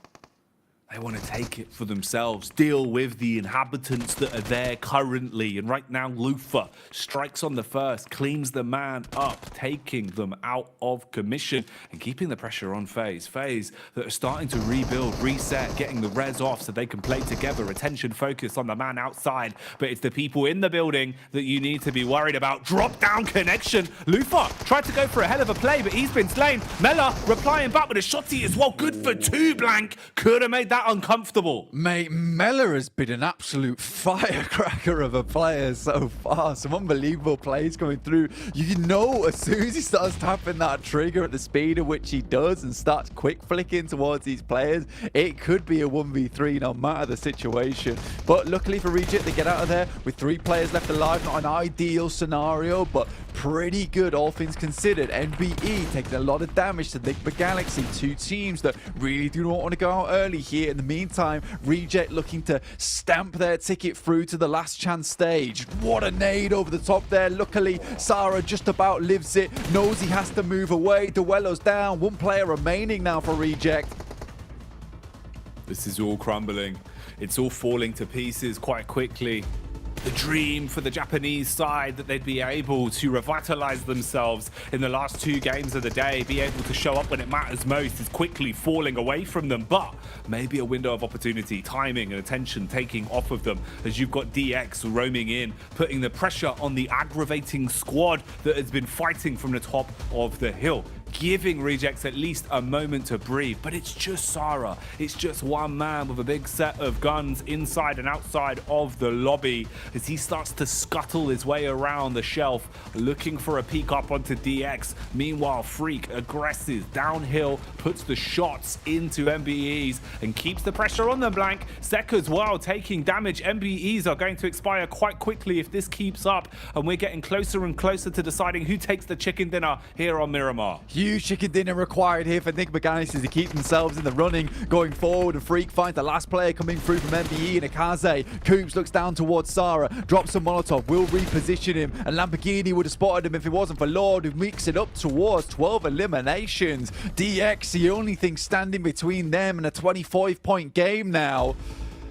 S18: They want to take it for themselves, deal with the inhabitants that are there currently. And right now, Lufa strikes on the first, cleans the man up, taking them out of commission and keeping the pressure on FaZe. FaZe that are starting to rebuild, reset, getting the res off so they can play together. Attention focus on the man outside, but it's the people in the building that you need to be worried about. Drop down connection. Lufa tried to go for a hell of a play, but he's been slain. Mela replying back with a shotty as well. Good for 2 blank. Could have made that uncomfortable?
S19: Mate, Mela has been an absolute firecracker of a player so far. Some unbelievable plays coming through. You know, as soon as he starts tapping that trigger at the speed at which he does and starts quick flicking towards these players, it could be a 1v3 no matter the situation. But luckily for Reject, they get out of there with 3 players left alive. Not an ideal scenario, but pretty good all things considered. NBE taking a lot of damage to Enigma Galaxy. 2 teams that really do not want to go out early here. In the meantime, Reject looking to stamp their ticket through to the last chance stage. What a nade over the top there. Luckily, Sarah just about lives it. Knows he has to move away. Duello's down. 1 player remaining now for Reject.
S18: This is all crumbling. It's all falling to pieces quite quickly. The dream for the Japanese side that they'd be able to revitalize themselves in the last 2 games of the day, be able to show up when it matters most, is quickly falling away from them. But maybe a window of opportunity, timing and attention taking off of them as you've got DX roaming in, putting the pressure on the aggravating squad that has been fighting from the top of the hill, giving Rejects at least a moment to breathe. But it's just Sarah. It's just one man with a big set of guns inside and outside of the lobby as he starts to scuttle his way around the shelf, looking for a peek up onto DX. Meanwhile, Freak aggresses downhill, puts the shots into MBEs and keeps the pressure on them, Blank. Sek as well taking damage. MBEs are going to expire quite quickly if this keeps up, and we're getting closer and closer to deciding who takes the chicken dinner here on Miramar.
S19: Huge chicken dinner required here for Enigma Galaxy to keep themselves in the running going forward. And Freak finds the last player coming through from MBE and Akaze. Coops looks down towards Sarah, drops a Molotov, will reposition him, and Lamborghini would have spotted him if it wasn't for Lord, who makes it up towards 12 eliminations. DX, the only thing standing between them and a 25-point game now.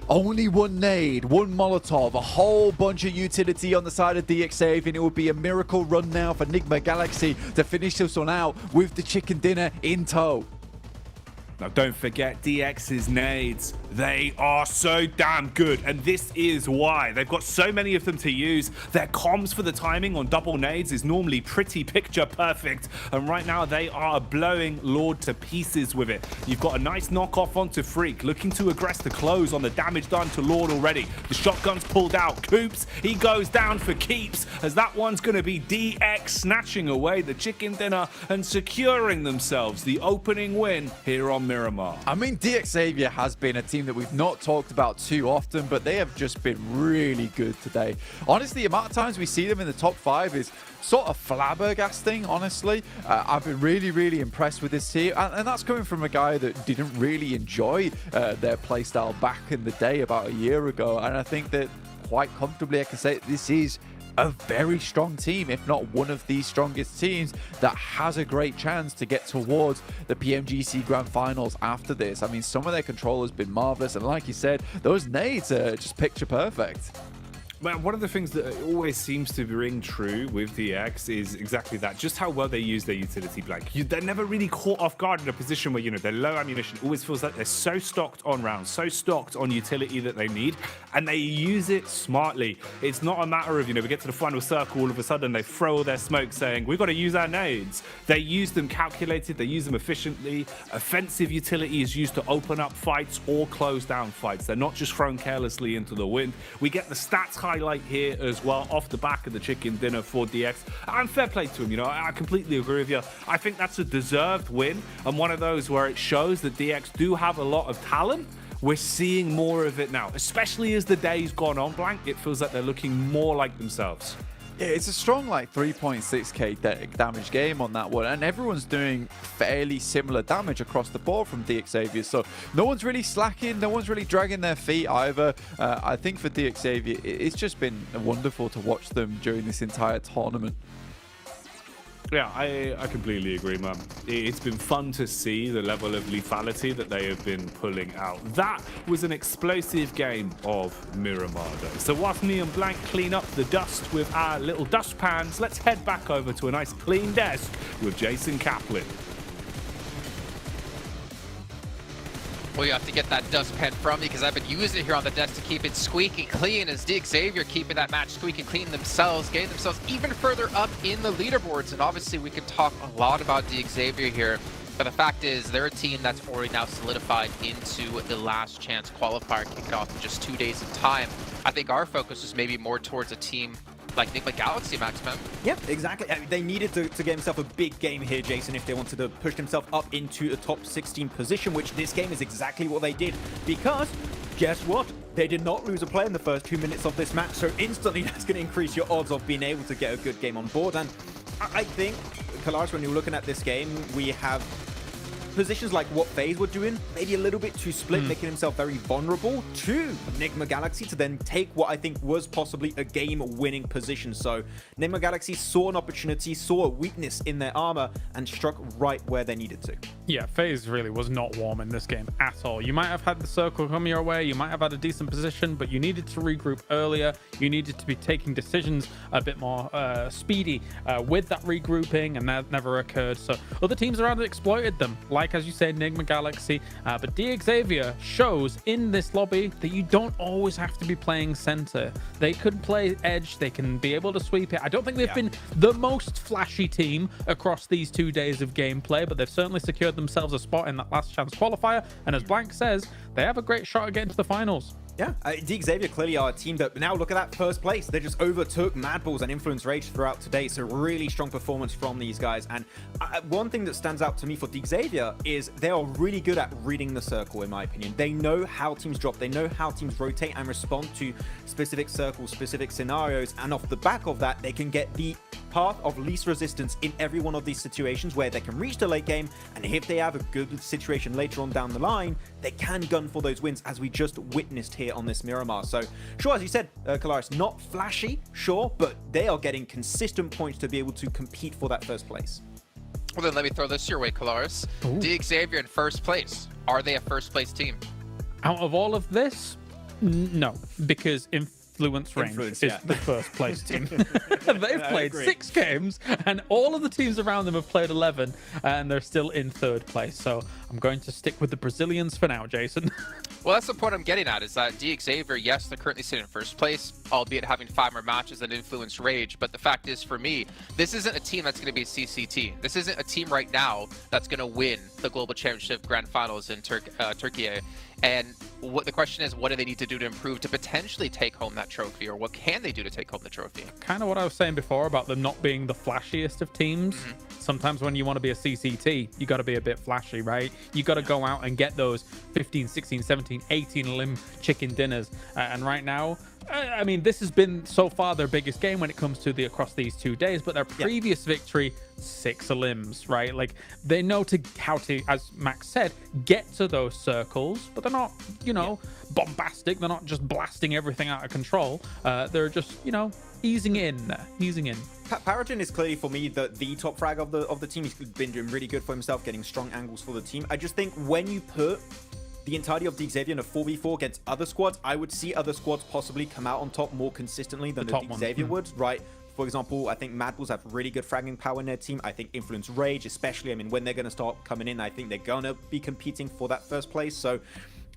S19: Only 1 nade, 1 Molotov, a whole bunch of utility on the side of DX, and it would be a miracle run now for Enigma Galaxy to finish this one out with the chicken dinner in tow.
S18: Now don't forget DX's nades. They are so damn good, and this is why. They've got so many of them to use. Their comms for the timing on double nades is normally pretty picture perfect, and right now they are blowing Lord to pieces with it. You've got a nice knockoff onto Freak, looking to aggress the close on the damage done to Lord already. The shotgun's pulled out. Coops, he goes down for keeps, as that one's going to be DX snatching away the chicken dinner and securing themselves the opening win here on Miramar.
S19: I mean, DX Xavier has been a team that we've not talked about too often, but they have just been really good today. Honestly, the amount of times we see them in the top 5 is sort of flabbergasting, honestly. I've been really impressed with this team, and that's coming from a guy that didn't really enjoy their playstyle back in the day about a year ago, and I think that quite comfortably I can say this is a very strong team, if not one of the strongest teams, that has a great chance to get towards the PMGC Grand Finals after this. I mean, some of their control has been marvelous, and like you said, those nades are just picture perfect.
S18: Man, one of the things that always seems to ring true with DX is exactly that, just how well they use their utility blank. They're never really caught off guard in a position where, you know, they're low ammunition. It always feels like they're so stocked on rounds, so stocked on utility that they need, and they use it smartly. It's not a matter of, you know, we get to the final circle, all of a sudden they throw all their smoke saying, we've got to use our nades. They use them calculated, they use them efficiently. Offensive utility is used to open up fights or close down fights. They're not just thrown carelessly into the wind. We get the stats highlight here as well off the back of the chicken dinner for DX, and fair play to him. You know, I completely agree with you. I think that's a deserved win, and one of those where it shows that DX do have a lot of talent. We're seeing more of it now, especially as the day's gone on, Blank. It feels like they're looking more like themselves.
S19: Yeah, it's a strong like 3.6k damage game on that one, and everyone's doing fairly similar damage across the board from DX Xavier, so no one's really slacking, no one's really dragging their feet either. I think for DX Xavier, it's just been wonderful to watch them during this entire tournament.
S18: Yeah, I completely agree, man. It's been fun to see the level of lethality that they have been pulling out. That was an explosive game of Miramar, though. So whilst me and Blank clean up the dust with our little dustpans, let's head back over to a nice clean desk with Jason Kaplan.
S1: Well, you have to get that dustpan from me because I've been using it here on the desk to keep it squeaky clean, as DX Xavier keeping that match squeaky clean themselves, getting themselves even further up in the leaderboards. And obviously we can talk a lot about DX Xavier here. But the fact is, they're a team that's already now solidified into the last chance qualifier kicking off in just 2 days of time. I think our focus is maybe more towards a team like Enigma Galaxy, Maximum.
S17: Yeah, exactly. I mean, they needed to get himself a big game here, Jason, if they wanted to push themselves up into a top 16 position, which this game is exactly what they did. Because, guess what? They did not lose a player in the first 2 minutes of this match, so instantly that's going to increase your odds of being able to get a good game on board. And I think, Kalaris, when you're looking at this game, we have positions like what FaZe were doing, maybe a little bit too split, making himself very vulnerable to Enigma Galaxy to then take what I think was possibly a game-winning position. So Enigma Galaxy saw an opportunity, saw a weakness in their armor, and struck right where they needed to.
S16: Yeah, FaZe really was not warm in this game at all. You might have had the circle come your way, you might have had a decent position, but you needed to regroup earlier. You needed to be taking decisions a bit more speedy with that regrouping, and that never occurred. So other teams around it exploited them, like as you said, Enigma Galaxy. But Xavier shows in this lobby that you don't always have to be playing center. They could play edge, they can be able to sweep it. I don't think they've been the most flashy team across these 2 days of gameplay, but they've certainly secured themselves a spot in that last chance qualifier. And as Blank says, they have a great shot at getting to the finals.
S17: Yeah, Xavier clearly are a team that now look at that first place. They just overtook Mad Bulls and Influence Rage throughout today. So really strong performance from these guys. And one thing that stands out to me for Xavier is they are really good at reading the circle, in my opinion. They know how teams drop. They know how teams rotate and respond to specific circles, specific scenarios. And off the back of that, they can get the path of least resistance in every one of these situations where they can reach the late game. And if they have a good situation later on down the line, they can gun for those wins, as we just witnessed here on this Miramar. So sure, as you said, Kalaris, not flashy, sure, but they are getting consistent points to be able to compete for that first place.
S1: Well, then let me throw this your way, Kalaris. Xavier in first place. Are they a first place team?
S16: Out of all of this, no, because Influence Range is the first place team. They've played 6 games, and all of the teams around them have played 11, and they're still in third place. So I'm going to stick with the Brazilians for now, Jason.
S1: Well, that's the point I'm getting at, is that Xavier, yes, they're currently sitting in first place, albeit having 5 more matches than Influence Rage. But the fact is, for me, this isn't a team that's going to be a CCT. This isn't a team right now that's going to win the Global Championship Grand Finals in Turkey. And the question is, what do they need to do to improve to potentially take home that trophy, or what can they do to take home the trophy?
S16: Kind of what I was saying before about them not being the flashiest of teams. Sometimes when you want to be a CCT, you got to be a bit flashy, right? You got to go out and get those 15, 16, 17, 18 limb chicken dinners. And right now, I mean, this has been so far their biggest game when it comes to across these 2 days, but their previous victory, 6 limbs, right? Like, they know how to, as Max said, get to those circles, but they're not, bombastic. They're not just blasting everything out of control. They're just, easing in.
S17: Paragon is clearly, for me, the top frag of the team. He's been doing really good for himself, getting strong angles for the team. I just think when you put the entirety of Xavier in a 4v4 against other squads, I would see other squads possibly come out on top more consistently than the Xavier would, right? For example, I think Mad Bulls have really good fragging power in their team. I think Influence Rage, especially, I mean, when they're going to start coming in, I think they're going to be competing for that first place. So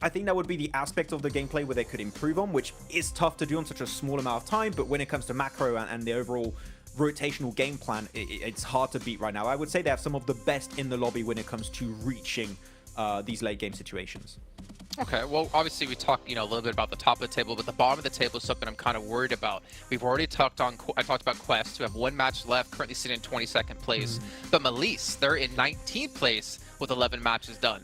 S17: I think that would be the aspect of the gameplay where they could improve on, which is tough to do on such a small amount of time. But when it comes to macro and the overall rotational game plan, it's hard to beat right now. I would say they have some of the best in the lobby when it comes to reaching these late game situations.
S1: Okay, well, obviously we talked, a little bit about the top of the table, but the bottom of the table is something I'm kind of worried about. We've already I talked about Quest, who have 1 match left, currently sitting in 22nd place. But Melise, they're in 19th place with 11 matches done.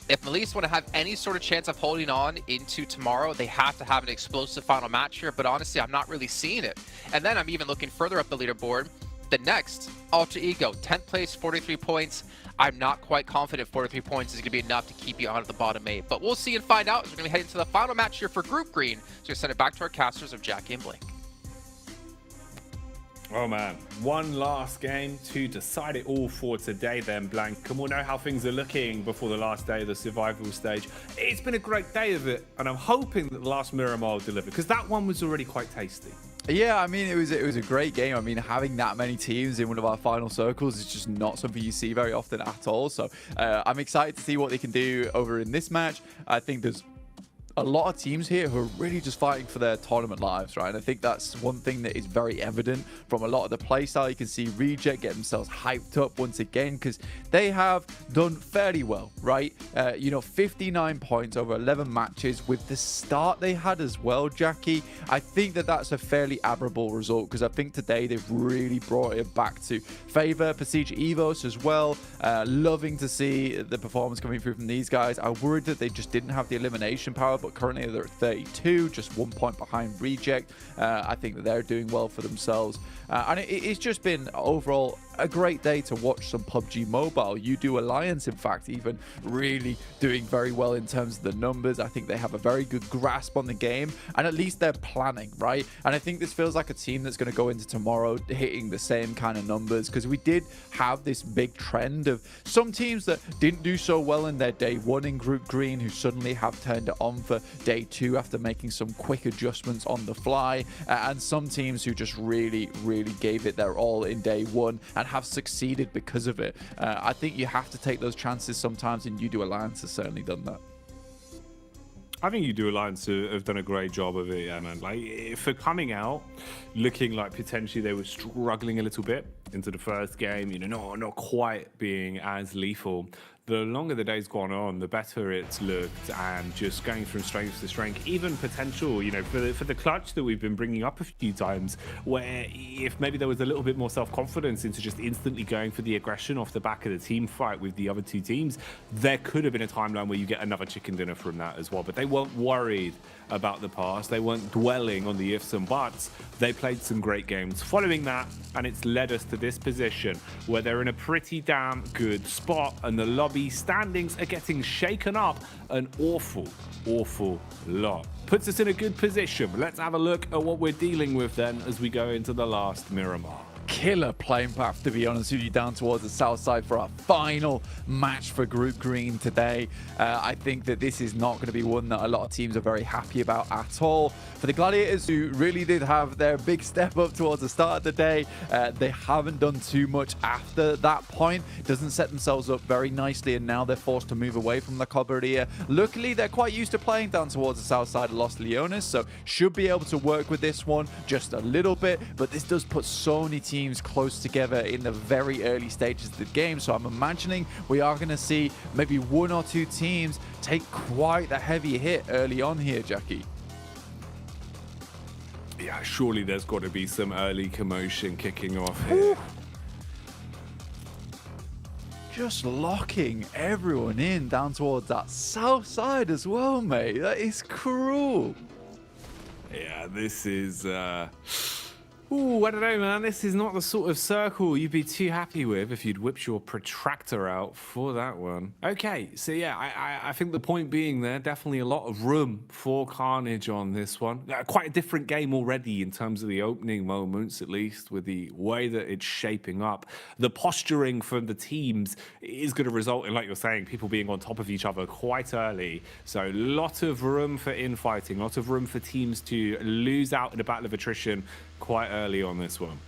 S1: If Melise want to have any sort of chance of holding on into tomorrow, they have to have an explosive final match here, but honestly, I'm not really seeing it. And then I'm even looking further up the leaderboard. The next, Alter Ego, 10th place, 43 points. I'm not quite confident 43 points is going to be enough to keep you out of the bottom 8. But we'll see and find out as we're going to be heading to the final match here for Group Green. So we're going to send it back to our casters of Jackie and Blake.
S18: Oh man, one last game to decide it all for today then, Blank. And we'll know how things are looking before the last day of the survival stage. It's been a great day of it, and I'm hoping that the last Miramar will deliver, because that one was already quite tasty.
S19: Yeah, I mean, it was a great game. I mean, having that many teams in one of our final circles is just not something you see very often at all. So I'm excited to see what they can do over in this match. I think there's a lot of teams here who are really just fighting for their tournament lives, right? And I think that's one thing that is very evident from a lot of the playstyle. You can see Reject get themselves hyped up once again because they have done fairly well, right? 59 points over 11 matches with the start they had as well, Jackie. I think that that's a fairly admirable result because I think today they've really brought it back to favor. Prestige Evos as well. Loving to see the performance coming through from these guys. I worried that they just didn't have the elimination power, but currently they're at 32, just 1 point behind Reject. I think that they're doing well for themselves. And it's just been overall a great day to watch some PUBG Mobile. You Alliance, in fact, even really doing very well in terms of the numbers. I think they have a very good grasp on the game, and at least they're planning, right? And I think this feels like a team that's going to go into tomorrow hitting the same kind of numbers, because we did have this big trend of some teams that didn't do so well in their day one in Group Green who suddenly have turned it on for day two after making some quick adjustments on the fly, and some teams who just really gave it their all in day one and have succeeded because of it. I think you have to take those chances sometimes, and Alliance has certainly done that.
S18: I think Alliance have done a great job of it, yeah, man. Like, for coming out looking like potentially they were struggling a little bit into the first game, not quite being as lethal. The longer the day's gone on, the better it's looked, and just going from strength to strength, even potential, for the clutch that we've been bringing up a few times, where if maybe there was a little bit more self-confidence into just instantly going for the aggression off the back of the team fight with the other two teams, there could have been a timeline where you get another chicken dinner from that as well. But they weren't worried about the past. They weren't dwelling on the ifs and buts. They played some great games following that, and it's led us to this position where they're in a pretty damn good spot, and the lobby standings are getting shaken up an awful lot. Puts us in a good position. Let's have a look at what we're dealing with then as we go into the last Miramar.
S19: Killer playing path, to be honest with you, down towards the south side for our final match for Group Green today. I think that this is not going to be one that a lot of teams are very happy about at all. For the Gladiators, who really did have their big step up towards the start of the day, they haven't done too much after that point. Doesn't set themselves up very nicely, and now they're forced to move away from the Cabrera. Luckily, they're quite used to playing down towards the south side of Los Leones, so should be able to work with this one just a little bit, but this does put so many teams close together in the very early stages of the game, so I'm imagining we are going to see maybe one or two teams take quite the heavy hit early on here, Jackie.
S18: Yeah, surely there's got to be some early commotion kicking off here.
S19: Just locking everyone in down towards that south side as well, mate. That is cruel.
S18: Yeah, this is ooh, I don't know, man. This is not the sort of circle you'd be too happy with if you'd whipped your protractor out for that one. Okay, so yeah, I think the point being there, definitely a lot of room for carnage on this one. Quite a different game already in terms of the opening moments, at least, with the way that it's shaping up. The posturing from the teams is going to result in, like you're saying, people being on top of each other quite early. So a lot of room for infighting, a lot of room for teams to lose out in a battle of attrition quite early on this one.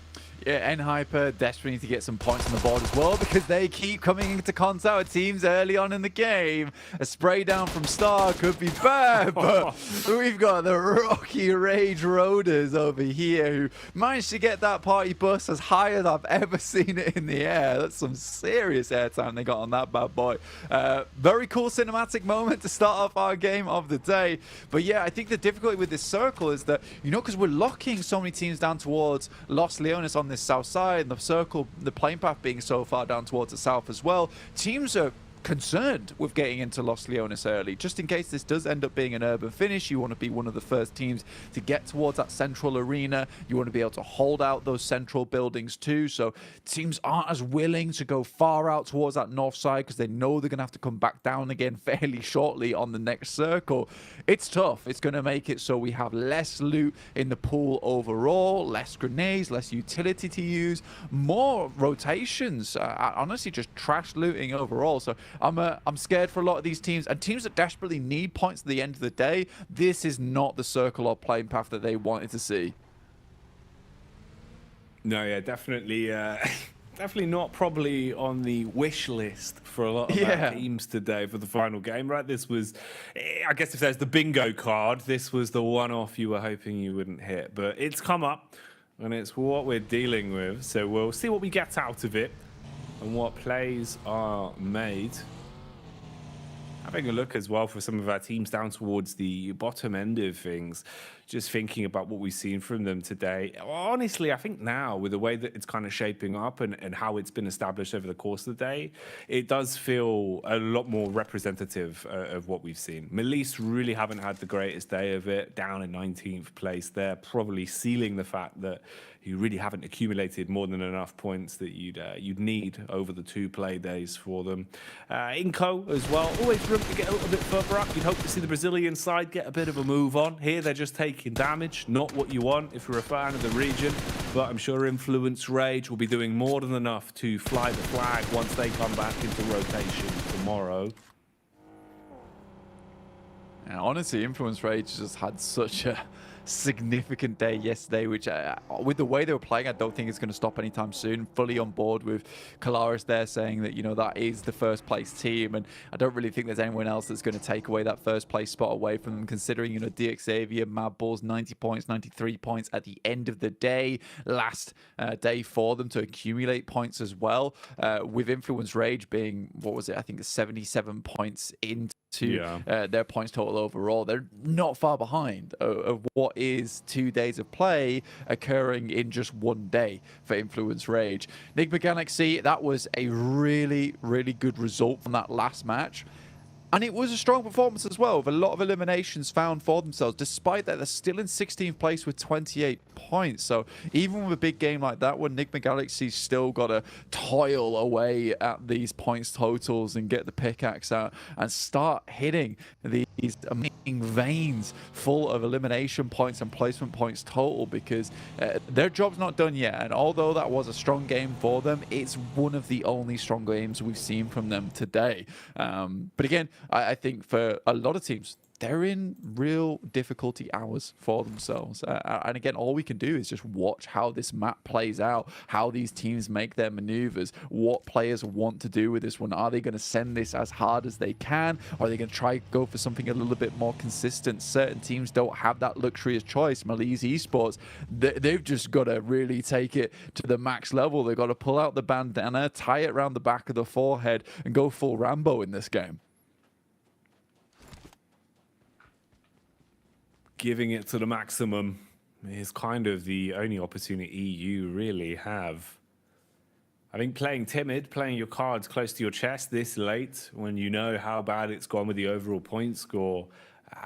S19: Yeah, N-Hyper desperately need to get some points on the board as well, because they keep coming into contact with teams early on in the game. A spray down from Star could be bad, but we've got the Rocky Rage Roaders over here who managed to get that party bus as high as I've ever seen it in the air. That's some serious airtime they got on that bad boy. Very cool cinematic moment to start off our game of the day. But yeah, I think the difficulty with this circle is that, because we're locking so many teams down towards Los Leones on this south side, and the circle, the playing path being so far down towards the south as well, teams are concerned with getting into Los Leones early. Just in case this does end up being an urban finish, you want to be one of the first teams to get towards that central arena. You want to be able to hold out those central buildings too, so teams aren't as willing to go far out towards that north side because they know they're going to have to come back down again fairly shortly on the next circle. It's tough. It's going to make it so we have less loot in the pool overall, less grenades, less utility to use, more rotations, honestly just trash looting overall. So I'm scared for a lot of these teams, and teams that desperately need points at the end of the day. This is not the circle or playing path that they wanted to see.
S18: No, yeah, definitely definitely not probably on the wish list for a lot of our teams today for the final game, right? This was, I guess if there's the bingo card, this was the one-off you were hoping you wouldn't hit. But it's come up, and it's what we're dealing with. So we'll see what we get out of it and what plays are made. Having a look as well for some of our teams down towards the bottom end of things, just thinking about what we've seen from them today. Honestly, I think now with the way that it's kind of shaping up and how it's been established over the course of the day, it does feel a lot more representative of what we've seen. Melise really haven't had the greatest day of it, down in 19th place there, probably sealing the fact that you really haven't accumulated more than enough points that you'd need over the 2 play days for them. Inco as well, always room to get a little bit further up. You'd hope to see the Brazilian side get a bit of a move on. Here they're just taking damage, not what you want if you're a fan of the region, but I'm sure Influence Rage will be doing more than enough to fly the flag once they come back into rotation tomorrow.
S19: And honestly, Influence Rage just had such a significant day yesterday, which with the way they were playing, I don't think it's going to stop anytime soon. Fully on board with Kalaris there saying that, you know, that is the first place team, and I don't really think there's anyone else that's going to take away that first place spot away from them, considering, you know, DXavier, Mad Bulls, 90 points, 93 points at the end of the day. Last day for them to accumulate points as well, with Influence Rage being, what was it, I think 77 points into their points total overall. They're not far behind of what is 2 days of play occurring in just 1 day for Influence Rage. Enigma Galaxy, that was a really, really good result from that last match. And it was a strong performance as well, with a lot of eliminations found for themselves, despite that they're still in 16th place with 28 points. So even with a big game like that one, Enigma Galaxy's still got to toil away at these points totals and get the pickaxe out and start hitting these amazing veins full of elimination points and placement points total, because their job's not done yet. And although that was a strong game for them, it's one of the only strong games we've seen from them today. But again, I think for a lot of teams, they're in real difficulty hours for themselves. And again, all we can do is just watch how this map plays out, how these teams make their maneuvers, what players want to do with this one. Are they going to send this as hard as they can? Or are they going to try go for something a little bit more consistent? Certain teams don't have that luxurious choice. Melise Esports, they've just got to really take it to the max level. They've got to pull out the bandana, tie it around the back of the forehead, and go full Rambo in this game.
S18: Giving it to the maximum is kind of the only opportunity you really have. I think playing timid, playing your cards close to your chest this late, when you know how bad it's gone with the overall point score,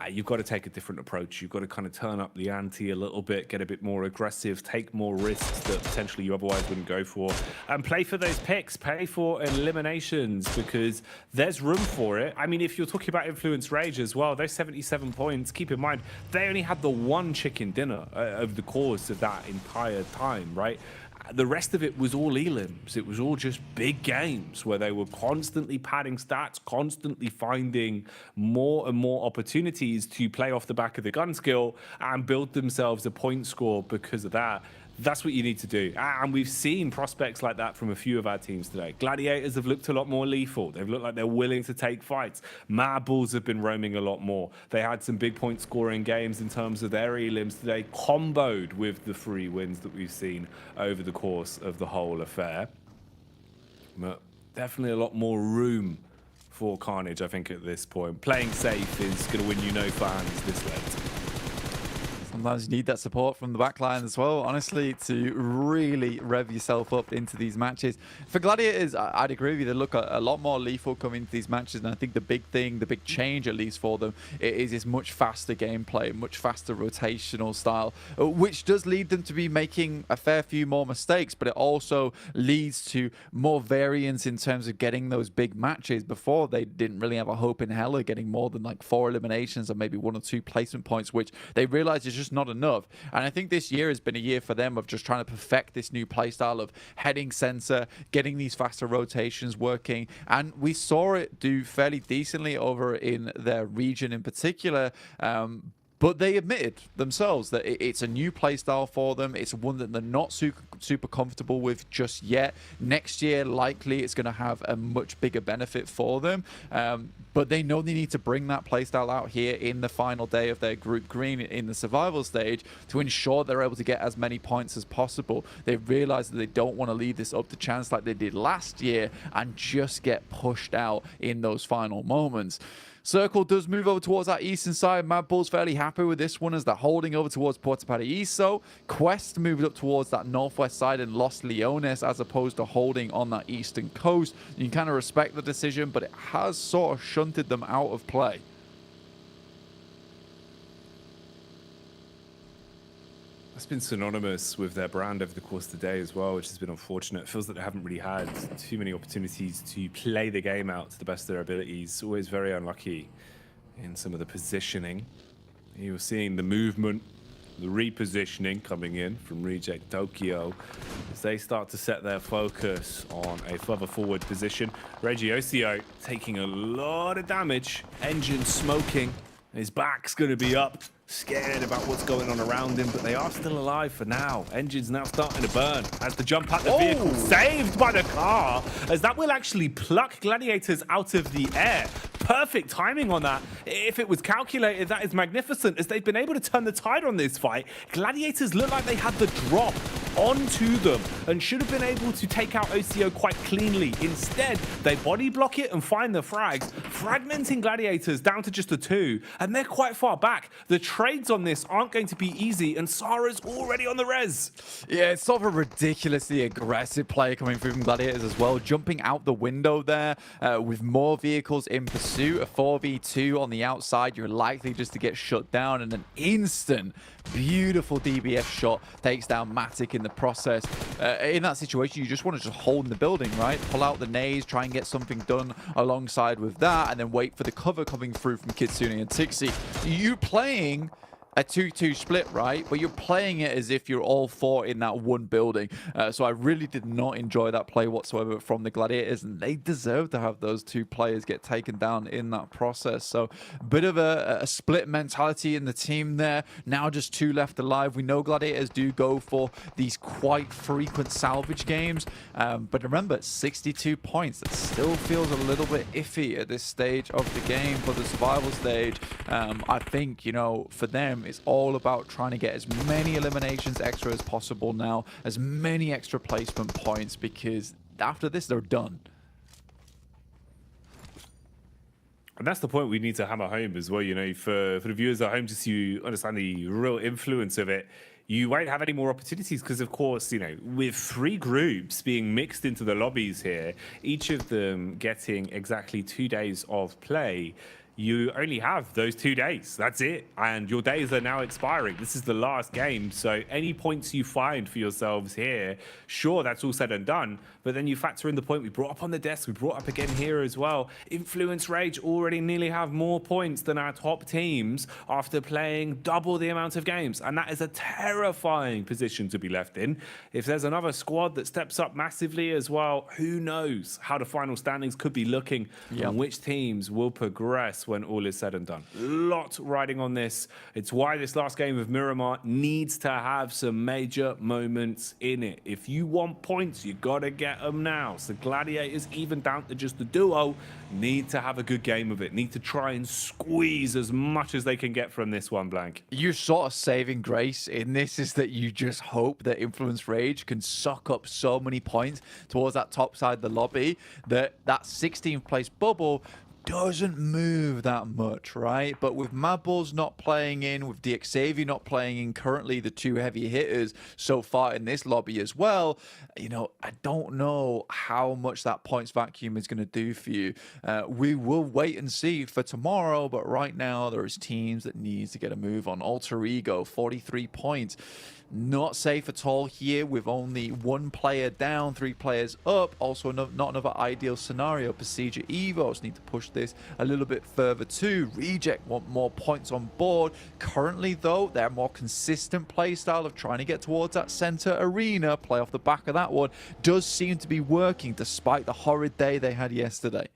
S18: you've got to take a different approach. You've got to kind of turn up the ante a little bit, get a bit more aggressive, take more risks that potentially you otherwise wouldn't go for, and play for those picks, play for eliminations, because there's room for it. I mean, if you're talking about Influence Rage as well, those 77 points, keep in mind, they only had the 1 chicken dinner over the course of that entire time, right? The rest of it was all elims. It was all just big games where they were constantly padding stats, constantly finding more and more opportunities to play off the back of the gun skill and build themselves a point score because of that. That's what you need to do. And we've seen prospects like that from a few of our teams today. Gladiators have looked a lot more lethal. They've looked like they're willing to take fights. Mad Bulls have been roaming a lot more. They had some big point scoring games in terms of their elims today, comboed with the 3 wins that we've seen over the course of the whole affair. But definitely a lot more room for Carnage, I think, at this point. Playing safe is going to win you no fans this late.
S19: Sometimes you need that support from the backline as well, honestly, to really rev yourself up into these matches. For Gladiators, I'd agree with you. They look a lot more lethal coming into these matches, and I think the big thing, the big change at least for them, is this much faster gameplay, much faster rotational style, which does lead them to be making a fair few more mistakes, but it also leads to more variance in terms of getting those big matches. Before, they didn't really have a hope in hell of getting more than like 4 eliminations or maybe 1 or 2 placement points, which they realized is just not enough. And I think this year has been a year for them of just trying to perfect this new playstyle of heading center, getting these faster rotations working, and we saw it do fairly decently over in their region in particular. But they admitted themselves that it's a new playstyle for them. It's one that they're not super comfortable with just yet. Next year, likely it's going to have a much bigger benefit for them. But they know they need to bring that playstyle out here in the final day of their group green in the survival stage to ensure they're able to get as many points as possible. They realize that they don't want to leave this up to chance like they did last year and just get pushed out in those final moments. Circle does move over towards that eastern side. Mad Bull's fairly happy with this one as they're holding over towards Puerto Paraíso. Quest moved up towards that northwest side in Los Leones as opposed to holding on that eastern coast. You can kind of respect the decision, but it has sort of shunted them out of play.
S18: That's been synonymous with their brand over the course of the day as well, which has been unfortunate. It feels that they haven't really had too many opportunities to play the game out to the best of their abilities. Always very unlucky in some of the positioning. You're seeing the movement, the repositioning coming in from Reject Tokyo as they start to set their focus on a further forward position. Reggie Ocio taking a lot of damage. Engine smoking. His back's going to be up. Scared about what's going on around him, but they are still alive for now. Engine's now starting to burn as the jump at the vehicle saved by the car, as that will actually pluck Gladiators out of the air. Perfect timing on that. If it was calculated, that is magnificent, as they've been able to turn the tide on this fight. Gladiators look like they had the drop onto them and should have been able to take out OCO quite cleanly. Instead, they body block it and find the frags, fragmenting Gladiators down to just a 2, and they're quite far back. The trades on this aren't going to be easy, and Sara's already on the res.
S19: Yeah, it's sort of a ridiculously aggressive play coming through from Gladiators as well, jumping out the window there with more vehicles in pursuit. A 4v2 on the outside, you're likely just to get shut down, and an instant beautiful DBS shot takes down Matic in the process. In that situation, you just want to just hold in the building, right? Pull out the nades, try and get something done alongside with that, and then wait for the cover coming through from Kitsune and Tixi. You playing a 2-2 split, right? But you're playing it as if you're all 4 in that one building. So I really did not enjoy that play whatsoever from the Gladiators, and they deserve to have those 2 players get taken down in that process. So a bit of a split mentality in the team there. Now just 2 left alive. We know Gladiators do go for these quite frequent salvage games, but remember, 62 points. That still feels a little bit iffy at this stage of the game for the survival stage. I think, you know, for them, it's all about trying to get as many eliminations extra as possible now, as many extra placement points, because after this, they're done.
S18: And that's the point we need to hammer home as well, you know, for the viewers at home, just so you understand the real influence of it. You won't have any more opportunities because, of course, you know, with 3 groups being mixed into the lobbies here, each of them getting exactly 2 days of play, you only have those 2 days. That's it. And your days are now expiring. This is the last game. So any points you find for yourselves here, sure, that's all said and done. But then you factor in the point we brought up on the desk, we brought up again here as well. Influence Rage already nearly have more points than our top teams after playing double the amount of games. And that is a terrifying position to be left in. If there's another squad that steps up massively as well, who knows how the final standings could be looking and which teams will progress when all is said and done. Lot riding on this. It's why this last game of Miramar needs to have some major moments in it. If you want points, you gotta get them now. So Gladiators, even down to just the duo, need to have a good game of it. Need to try and squeeze as much as they can get from this one, Blank.
S19: Your sort of saving grace in this is that you just hope that Influence Rage can suck up so many points towards that top side of the lobby that 16th place bubble doesn't move that much, right? But with Mad Bulls not playing in, with DXavier not playing in, currently the 2 heavy hitters so far in this lobby as well, you know, I don't know how much that points vacuum is going to do for you. We will wait and see for tomorrow, but right now there is teams that need to get a move on. Alter Ego, 43 points. Not safe at all here with only 1 player down, 3 players up. Also not another ideal scenario. Procedure Evos need to push this a little bit further too. Reject want more points on board. Currently though, their more consistent play style of trying to get towards that center arena, play off the back of that one, does seem to be working despite the horrid day they had yesterday.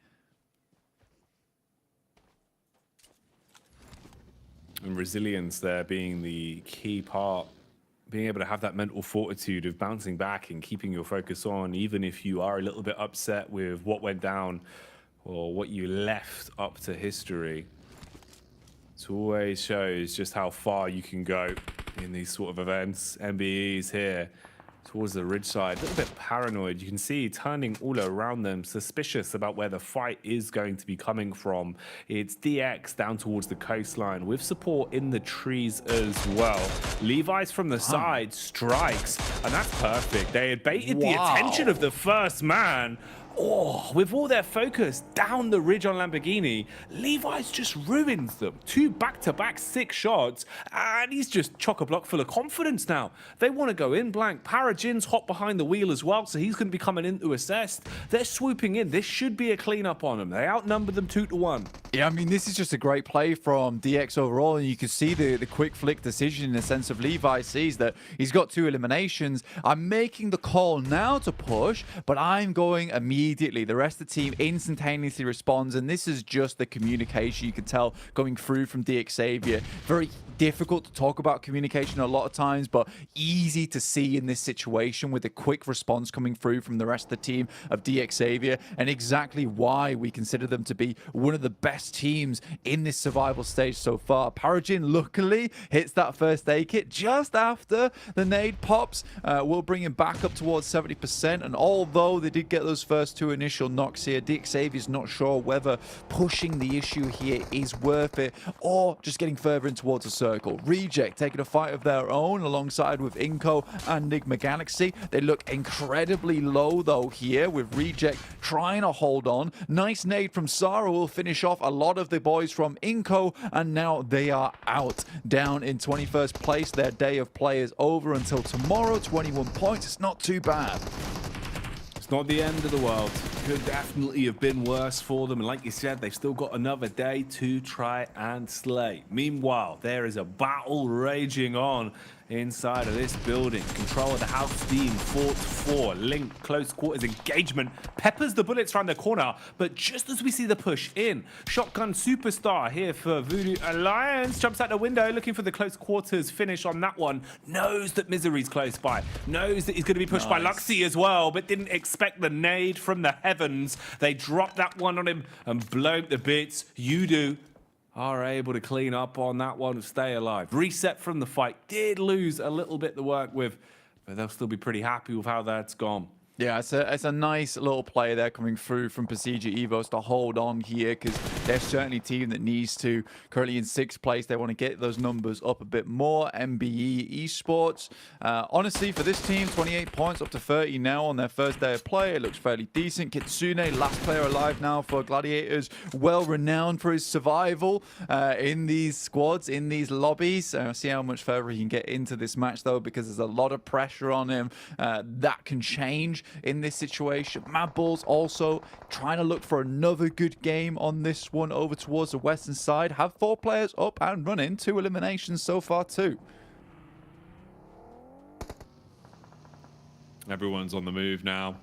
S18: And resilience there being the key part being able to have that mental fortitude of bouncing back and keeping your focus on, even if you are a little bit upset with what went down or what you left up to history. It always shows just how far you can go in these sort of events. MBE's here towards the ridge side, a little bit paranoid. You can see turning all around them, suspicious about where the fight is going to be coming from. It's DX down towards the coastline with support in the trees as well. Levi's from the side strikes, and that's perfect. They had baited the attention of the first man. Oh, with all their focus down the ridge on Lamborghini, Levi's just ruins them. 2 back-to-back 6 shots, and he's just chock-a-block full of confidence now. They want to go in blank. Parajin's hot behind the wheel as well, so he's going to be coming in to assist. They're swooping in. This should be a clean-up on them. They outnumber them 2-1.
S19: Yeah, I mean, this is just a great play from DX overall, and you can see the quick flick decision in the sense of Levi sees that he's got 2 eliminations. I'm making the call now to push, but I'm going immediately. The rest of the team instantaneously responds, and this is just the communication you can tell going through from DX Xavier. Very difficult to talk about communication a lot of times, but easy to see in this situation with the quick response coming through from the rest of the team of DX Xavier, and exactly why we consider them to be one of the best teams in this survival stage so far. Parajin luckily hits that first aid kit just after the nade pops. We'll bring him back up towards 70%, and although they did get those first 2 initial knocks here, DX Xavier's not sure whether pushing the issue here is worth it or just getting further in towards a circle. Reject taking a fight of their own alongside with Inco and Enigma Galaxy. They look incredibly low though here with Reject trying to hold on. Nice nade from Sara will finish off a lot of the boys from Inco, and now they are out down in 21st place. Their day of play is over until tomorrow. 21 points. It's not too bad.
S18: Not the end of the world. Could definitely have been worse for them. And like you said, they've still got another day to try and slay. Meanwhile, there is a battle raging on inside of this building. Control of the house team, 4-4. Link, close quarters engagement. Peppers the bullets around the corner. But just as we see the push in, Shotgun Superstar here for Voodoo Alliance. Jumps out the window looking for the close quarters finish on that one. Knows that Misery's close by. Knows that he's going to be pushed by Luxy as well, but didn't expect the nade from the heavens. They dropped that one on him and blow him to bits. You are able to clean up on that one and stay alive. Reset from the fight. Did lose a little bit to work with, but they'll still be pretty happy with how that's gone.
S19: Yeah, it's a nice little play there coming through from Procedure Evos to hold on here, because they're certainly a team that needs to. Currently in 6th place, they want to get those numbers up a bit more. MBE Esports, honestly, for this team, 28 points up to 30 now on their first day of play. It looks fairly decent. Kitsune, last player alive now for Gladiators, well renowned for his survival in these squads, in these lobbies. See how much further he can get into this match though, because there's a lot of pressure on him. That can change in this situation. Mad Bulls also trying to look for another good game on this one over towards the western side. Have 4 players up and running. 2 eliminations so far too.
S18: Everyone's on the move now.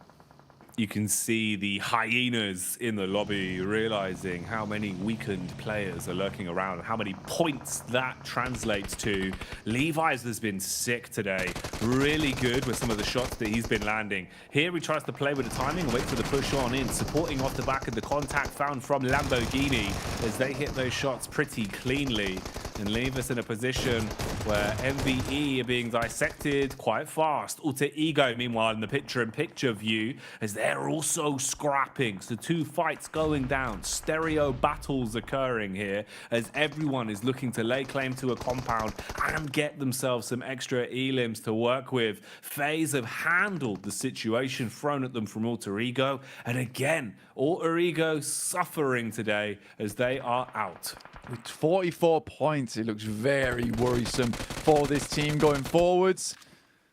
S18: You can see the hyenas in the lobby realizing how many weakened players are lurking around and how many points that translates to. Levi's has been sick today. Really good with some of the shots that he's been landing. Here he tries to play with the timing and wait for the push on in, supporting off the back of the contact found from Lamborghini as they hit those shots pretty cleanly and leave us in a position where MVE are being dissected quite fast. Alter Ego, meanwhile, in the picture-in-picture view, as they're also scrapping. So 2 fights going down. Stereo battles occurring here as everyone is looking to lay claim to a compound and get themselves some extra elims to work with. FaZe have handled the situation thrown at them from Alter Ego. And again, Alter Ego suffering today as they are out.
S19: With 44 points, it looks very worrisome for this team going forwards.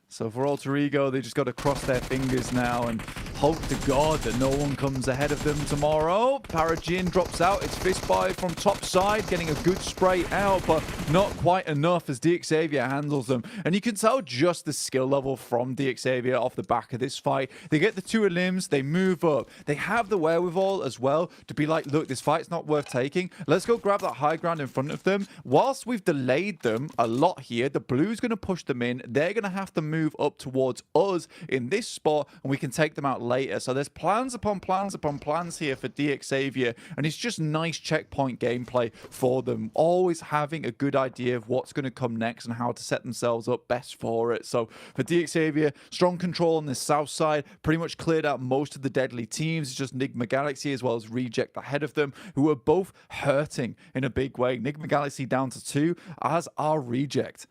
S19: So for Alter Ego, they just got to cross their fingers now and hope to God that no one comes ahead of them tomorrow. Parajin drops out. It's fist by from top side, getting a good spray out, but not quite enough as DXavier handles them. And you can tell just the skill level from DXavier off the back of this fight. They get the 2 limbs, they move up. They have the wherewithal as well to be like, look, this fight's not worth taking. Let's go grab that high ground in front of them. Whilst we've delayed them a lot here, the blue's going to push them in. They're going to have to move up towards us in this spot, and we can take them out later. So there's plans upon plans upon plans here for DXavier, and it's just nice checkpoint gameplay for them. Always having a good idea of what's going to come next and how to set themselves up best for it. So for DXavier, strong control on the south side, pretty much cleared out most of the deadly teams. It's just Nigma Galaxy as well as Reject ahead of them, who are both hurting in a big way. Nigma Galaxy down to 2, as are Reject.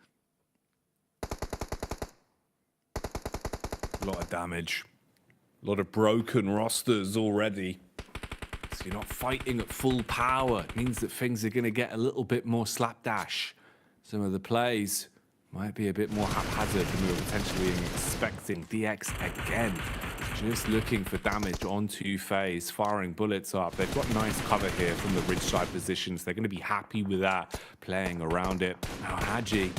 S18: A lot of damage. A lot of broken rosters already. So you're not fighting at full power. It means that things are going to get a little bit more slapdash. Some of the plays might be a bit more haphazard than we were potentially expecting. DX again, just looking for damage onto FaZe, firing bullets up. They've got nice cover here from the ridge side positions. They're going to be happy with that, playing around it. Now Haji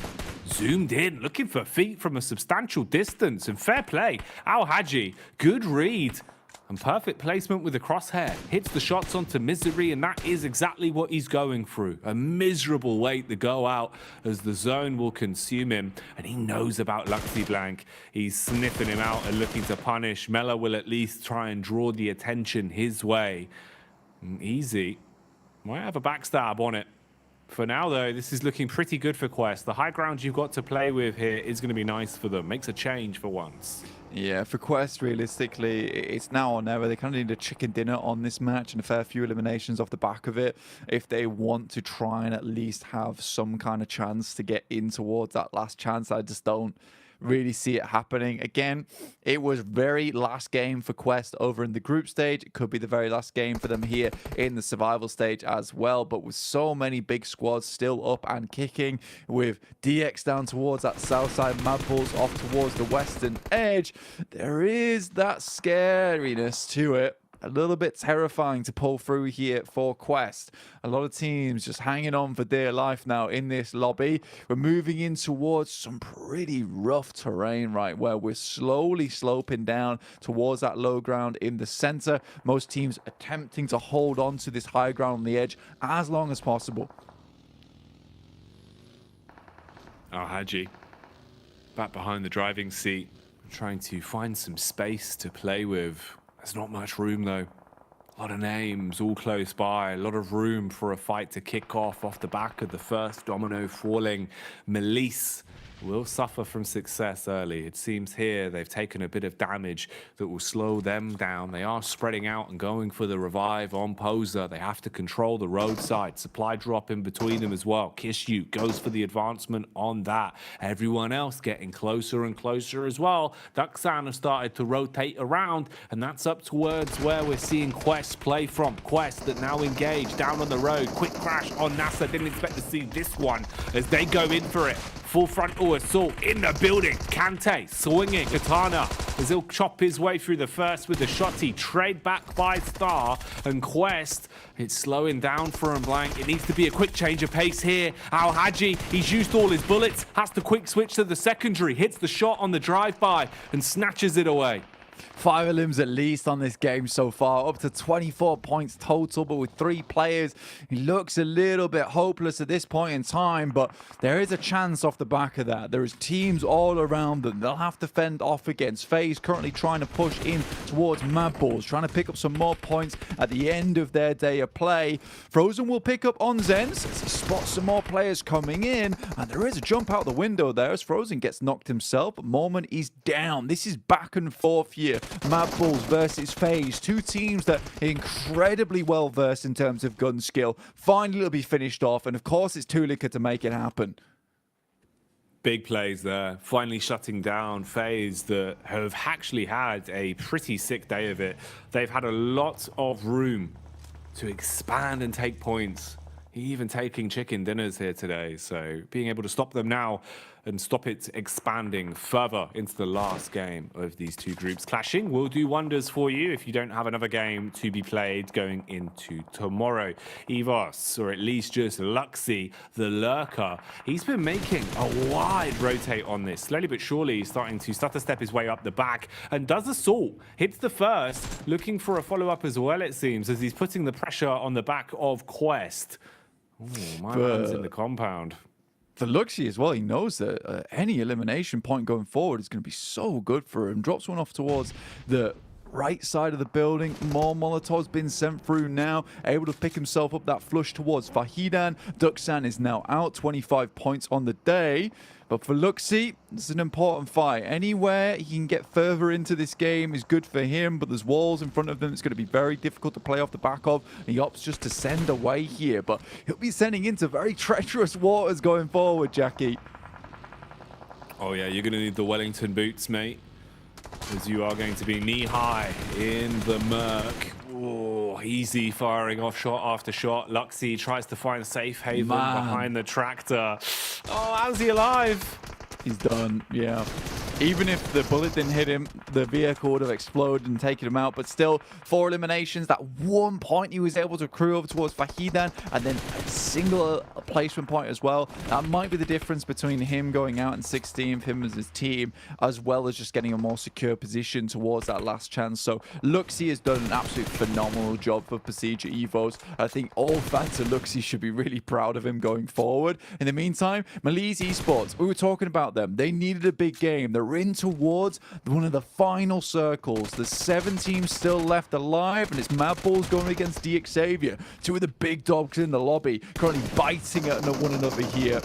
S18: zoomed in, looking for feet from a substantial distance, and fair play. Al Haji, good read. And perfect placement with the crosshair. Hits the shots onto Misery, and that is exactly what he's going through. A miserable way to go out as the zone will consume him. And he knows about Luxy Blank. He's sniffing him out and looking to punish. Mela will at least try and draw the attention his way. Easy might have a backstab on it. For now, though, this is looking pretty good for Quest. The high ground you've got to play with here is going to be nice for them. Makes a change for once.
S19: Yeah, for Quest, realistically, it's now or never. They kind of need a chicken dinner on this match and a fair few eliminations off the back of it if they want to try and at least have some kind of chance to get in towards that last chance. I just don't really see it happening. Again, it was very last game for Quest over in the group stage. It could be the very last game for them here in the survival stage as well, but with so many big squads still up and kicking, with DX down towards that south side, Mad Bulls off towards the western edge, there is that scariness to it. A little bit terrifying to pull through here for Quest. A lot of teams just hanging on for dear life now in this lobby. We're moving in towards some pretty rough terrain, right, where we're slowly sloping down towards that low ground in the center. Most teams attempting to hold on to this high ground on the edge as long as possible.
S18: Oh, Haji, back behind the driving seat, trying to find some space to play with. There's not much room, though. A lot of names all close by. A lot of room for a fight to kick off the back of the first domino falling. Melise will suffer from success early. It seems here they've taken a bit of damage that will slow them down. They are spreading out and going for the revive on Poser. They have to control the roadside. Supply drop in between them as well. Kishu goes for the advancement on that. Everyone else getting closer and closer as well. Duxan have started to rotate around, and that's up towards where we're seeing Quest play from. Quest that now engaged down on the road. Quick crash on NASA. Didn't expect to see this one as they go in for it. Full frontal assault in the building. Kante swinging Katana as he'll chop his way through the first with the shotty. Trade back by Star and Quest. It's slowing down for him, Blank. It needs to be a quick change of pace here. Al Haji, he's used all his bullets. Has to quick switch to the secondary. Hits the shot on the drive-by and snatches it away.
S19: 5 elims at least on this game so far, up to 24 points total, but with 3 players, he looks a little bit hopeless at this point in time, but there is a chance off the back of that. There is teams all around them. They'll have to fend off against. FaZe currently trying to push in towards Mad Bulls, trying to pick up some more points at the end of their day of play. Frozen will pick up on Zenz as he spots some more players coming in, and there is a jump out the window there as Frozen gets knocked himself, but Mormon is down. This is back and forth here. Mad Bulls versus FaZe, 2 teams that are incredibly well versed in terms of gun skill. Finally it'll be finished off, and of course it's Tulika to make it happen.
S18: Big plays there, finally shutting down FaZe that have actually had a pretty sick day of it. They've had a lot of room to expand and take points. Even taking chicken dinners here today, so being able to stop them now and stop it expanding further into the last game of these two groups clashing will do wonders for you if you don't have another game to be played going into tomorrow. Evos, or at least just Luxy, the lurker, he's been making a wide rotate on this. Slowly but surely, he's starting to stutter step his way up the back and does assault. Hits the first, looking for a follow-up as well, it seems, as he's putting the pressure on the back of Quest. Ooh, my man's in the compound.
S19: For Luxy as well, he knows that any elimination point going forward is going to be so good for him. Drops one off towards the right side of the building. More Molotovs been sent through now. Able to pick himself up that flush towards Fahidan. Duxan is now out. 25 points on the day. But for Luxy, it's an important fight. Anywhere he can get further into this game is good for him, but there's walls in front of them. It's going to be very difficult to play off the back of. He opts just to send away here, but he'll be sending into very treacherous waters going forward, Jackie.
S18: Oh yeah, you're going to need the Wellington boots, mate, as you are going to be knee-high in the murk. Oh, easy firing off shot after shot. Luxy tries to find safe haven behind the tractor. Oh, how's he alive?
S19: He's done, yeah. Even if the bullet didn't hit him, the vehicle would have exploded and taken him out. But still, 4 eliminations. That 1 point he was able to accrue over towards Fahidan, and then a single placement point as well. That might be the difference between him going out in 16th, him as his team, as well as just getting a more secure position towards that last chance. So Luxy has done an absolute phenomenal job for Procedure Evos. I think all fans of Luxy should be really proud of him going forward. In the meantime, Malise Esports, we were talking about them. They needed a big game. They're in towards one of the final circles. There's 7 teams still left alive, and it's Mad Balls going against DX Xavier. 2 of the big dogs in the lobby, currently biting at one another here.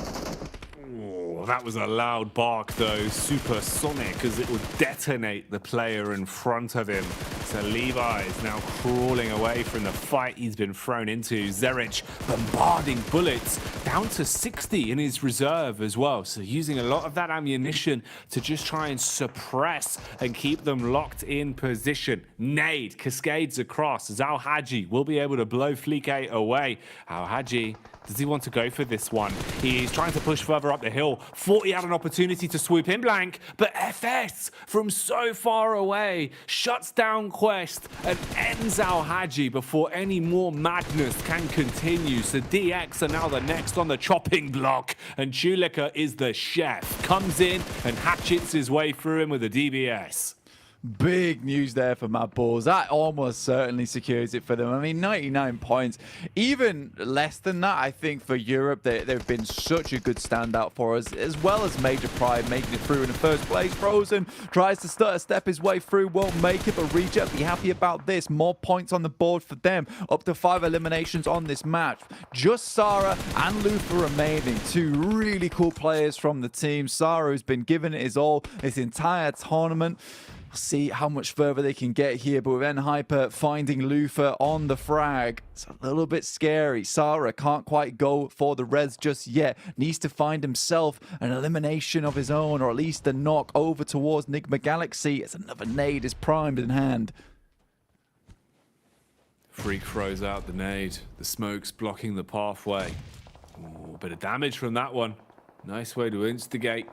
S18: That was a loud bark though, supersonic, as it would detonate the player in front of him. So Levi is now crawling away from the fight he's been thrown into. Zerich bombarding bullets, down to 60 in his reserve as well. So using a lot of that ammunition to just try and suppress and keep them locked in position. Nade cascades across. Zal Haji will be able to blow Flique away. Al Haji, does he want to go for this one? He's trying to push further up the hill. 40 had an opportunity to swoop in blank, but FS from so far away shuts down Quest and ends Al Haji before any more madness can continue. So DX are now the next on the chopping block, and Chulika is the chef. Comes in and hatchets his way through him with a DBS.
S19: Big news there for Mad Balls. That almost certainly secures it for them. I mean, 99 points. Even less than that, I think, for Europe. They've been such a good standout for us, as well as Major Pride making it through in the first place. Frozen tries to step his way through, won't make it, but Reject be happy about this. More points on the board for them. Up to 5 eliminations on this match. Just Sarah and Luther remaining. 2 really cool players from the team. Sarah has been giving it his all this entire tournament. See how much further they can get here, but with N-Hyper finding Luther on the frag, it's a little bit scary. Sarah can't quite go for the res just yet. Needs to find himself an elimination of his own, or at least a knock over towards Nigma Galaxy as another nade is primed in hand.
S18: Freak throws out the nade. The smoke's blocking the pathway. Ooh, a bit of damage from that one. Nice way to instigate.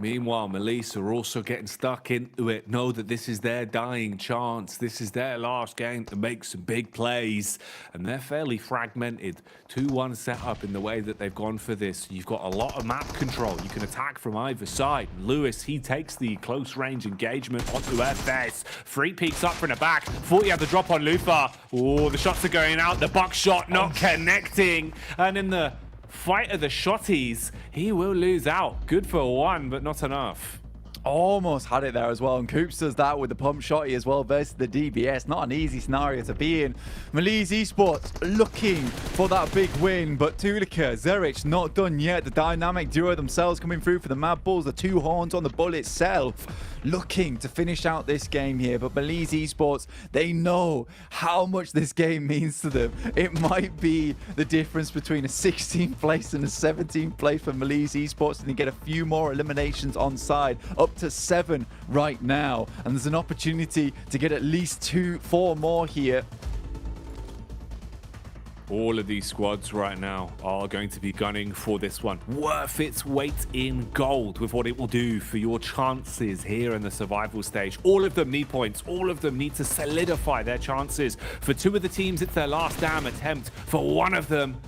S18: Meanwhile, Melissa are also getting stuck into it. Know that this is their dying chance. This is their last game to make some big plays. And they're fairly fragmented. 2-1 setup in the way that they've gone for this. You've got a lot of map control. You can attack from either side. Lewis, he takes the close range engagement onto FS. Free peeks up from the back. 40 had the drop on Lufa. Oh, the shots are going out. The buckshot not connecting. And in the fight of the shotties, he will lose out. Good for 1, but not enough.
S19: Almost had it there as well, and Coops does that with the pump shotty as well versus the DBS. Not an easy scenario to be in. Malise Esports looking for that big win, but Tulika, Zerich not done yet. The dynamic duo themselves coming through for the Mad Bulls. The 2 horns on the bull itself, looking to finish out this game here. But Malise Esports, they know how much this game means to them. It might be the difference between a 16th place and a 17th place for Malise Esports, and they get a few more eliminations on side. Up to 7 right now, and there's an opportunity to get at least 4 more here.
S18: All of these squads right now are going to be gunning for this one. Worth its weight in gold with what it will do for your chances here in the survival stage. All of them need points. All of them need to solidify their chances. For two of the teams, it's their last damn attempt. For one of them,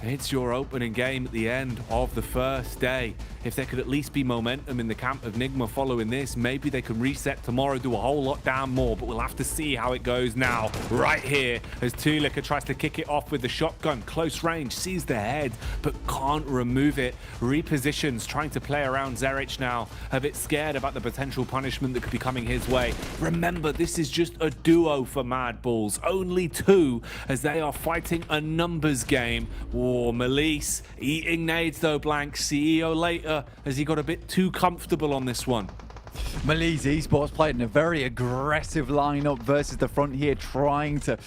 S18: it's your opening game at the end of the first day. If there could at least be momentum in the camp of Nigma following this, maybe they can reset tomorrow, do a whole lot damn more, but we'll have to see how it goes now. Right here, as Tulika tries to kick it off with the shotgun. Close range, sees the head, but can't remove it. Repositions, trying to play around Zerich now. A bit scared about the potential punishment that could be coming his way. Remember, this is just a duo for Mad Bulls. Only two, as they are fighting a numbers game. Oh, Melise eating nades though, Blank. CEO later, as he got a bit too comfortable on this one.
S19: Melise Esports played in a very aggressive lineup versus the front here, trying to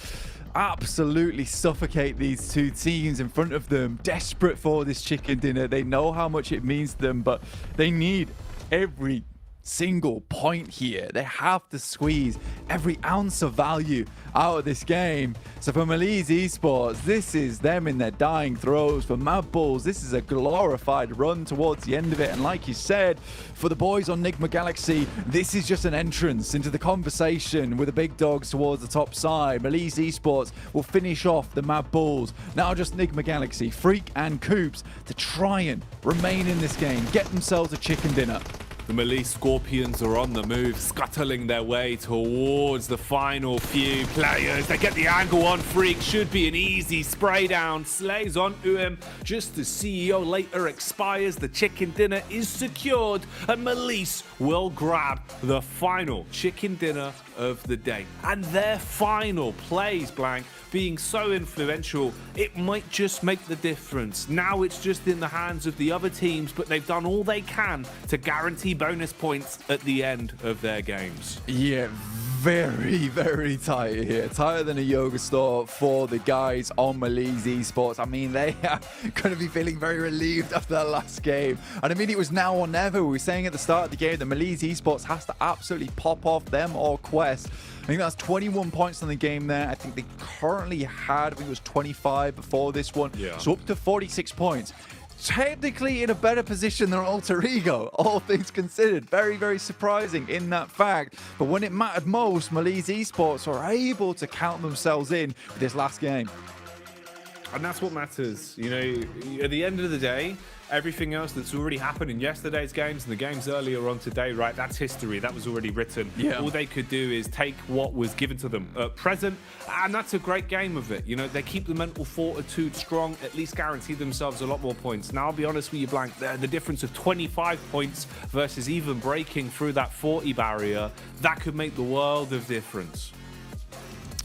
S19: absolutely suffocate these two teams in front of them. Desperate for this chicken dinner. They know how much it means to them, but they need every single point here. They have to squeeze every ounce of value out of this game. So for Melise Esports, this is them in their dying throes. For Mad Bulls, this is a glorified run towards the end of it. And like you said, for the boys on Nigma Galaxy, this is just an entrance into the conversation with the big dogs towards the top side. Melise Esports will finish off the Mad Bulls. Now just Nigma Galaxy, Freak and Coops to try and remain in this game, get themselves a chicken dinner.
S18: The Melise Scorpions are on the move, scuttling their way towards the final few players. They get the angle on Freak, should be an easy spray down. Slays onto him just as CEO later expires. The chicken dinner is secured, and Melise will grab the final chicken dinner of the day. And their final plays, Blank, being so influential, it might just make the difference. Now it's just in the hands of the other teams, but they've done all they can to guarantee bonus points at the end of their games.
S19: Yeah, very, very tight here. Tighter than a yoga store for the guys on Melise Esports. I mean, they are going to be feeling very relieved after that last game. And I mean, it was now or never. We were saying at the start of the game that Melise Esports has to absolutely pop off them or Quest. I think that's 21 points on the game there. I think they currently had, I think it was 25 before this one. Yeah. So up to 46 points. Technically in a better position than Alter Ego, all things considered. Very, very surprising in that fact. But when it mattered most, Melise Esports were able to count themselves in with this last game.
S18: And that's what matters. You know, at the end of the day, everything else that's already happened in yesterday's games and the games earlier on today, right, that's history. That was already written. Yeah. All they could do is take what was given to them at present, and that's a great game of it. You know, they keep the mental fortitude strong, at least guarantee themselves a lot more points. Now, I'll be honest with you, Blank, the difference of 25 points versus even breaking through that 40 barrier, that could make the world of difference.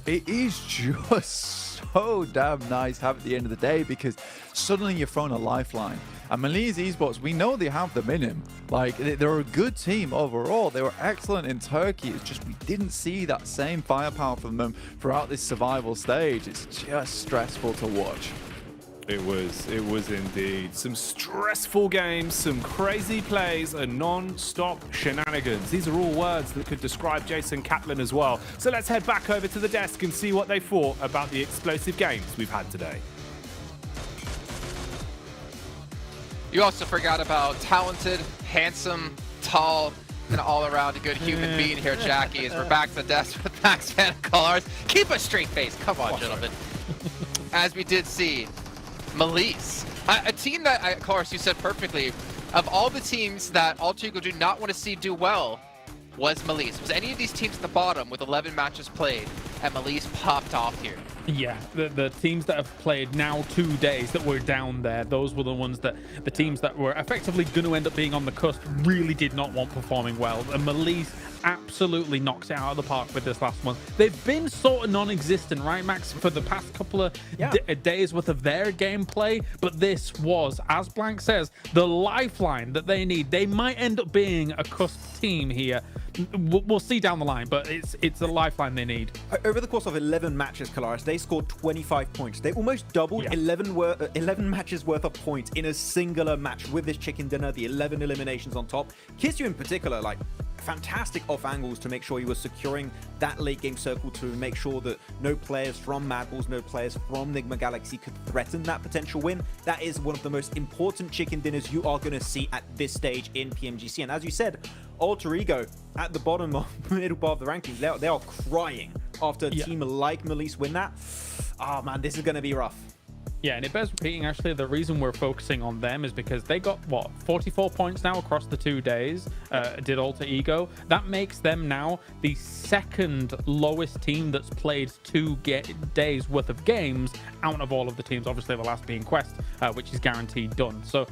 S19: It is just so damn nice to have at the end of the day, because suddenly you're thrown a lifeline. And Melise Esports, we know they have them in him. Like, they're a good team overall. They were excellent in Turkey. It's just we didn't see that same firepower from them throughout this survival stage. It's just stressful to watch.
S18: It was indeed. Some stressful games, some crazy plays, and non-stop shenanigans. These are all words that could describe Jason Kaplan as well. So let's head back over to the desk and see what they thought about the explosive games we've had today.
S20: You also forgot about talented, handsome, tall, and all-around a good human being here, Jackie, as we're back to the desk with Max Van Colors. Keep a straight face. Come on, gentlemen. As we did see, Melise, a team that, of course, you said perfectly, of all the teams that Alter Ego do not want to see do well, was Melise. Was any of these teams at the bottom with 11 matches played, and Melise popped off here?
S16: Yeah, the teams that have played now 2 days that were down there, those were the ones that, the teams that were effectively going to end up being on the cusp really did not want performing well. And Melise absolutely knocks it out of the park with this last one. They've been sort of non-existent, right, Max, for the past couple of days worth of their gameplay, but this was, as Blank says, the lifeline that they need. They might end up being a cusp team here. We'll see down the line, but it's a lifeline they need.
S17: Over the course of 11 matches, Kalaris, they scored 25 points. They almost doubled 11 matches worth of points in a singular match with this chicken dinner, the 11 eliminations on top. Kisyu in particular, like, fantastic off angles to make sure he was securing that late game circle to make sure that no players from Mad Balls, no players from Nigma Galaxy could threaten that potential win. That is one of the most important chicken dinners you are going to see at this stage in PMGC. And as you said, Alter Ego at the bottom of the middle bar of the rankings, they are crying after a team like Melise win that. Oh man, this is going to be rough.
S16: Yeah, and it bears repeating, actually, the reason we're focusing on them is because they got, 44 points now across the 2 days, did Alter Ego. That makes them now the second lowest team that's played 2 days worth of games out of all of the teams, obviously the last being Quest, which is guaranteed done. So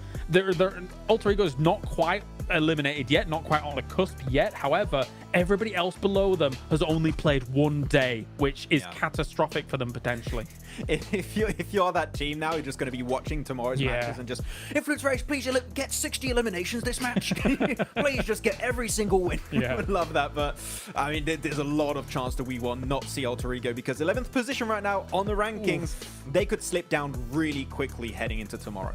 S16: Alter Ego is not quite eliminated yet, not quite on the cusp yet. However, everybody else below them has only played 1 day, which is catastrophic for them potentially.
S17: If you're that team now, you're just going to be watching tomorrow's matches and just, Influence Rage, please get 60 eliminations this match. Please just get every single win. I would love that, but I mean, there's a lot of chance that we will not see Alter Ego because 11th position right now on the rankings, they could slip down really quickly heading into tomorrow.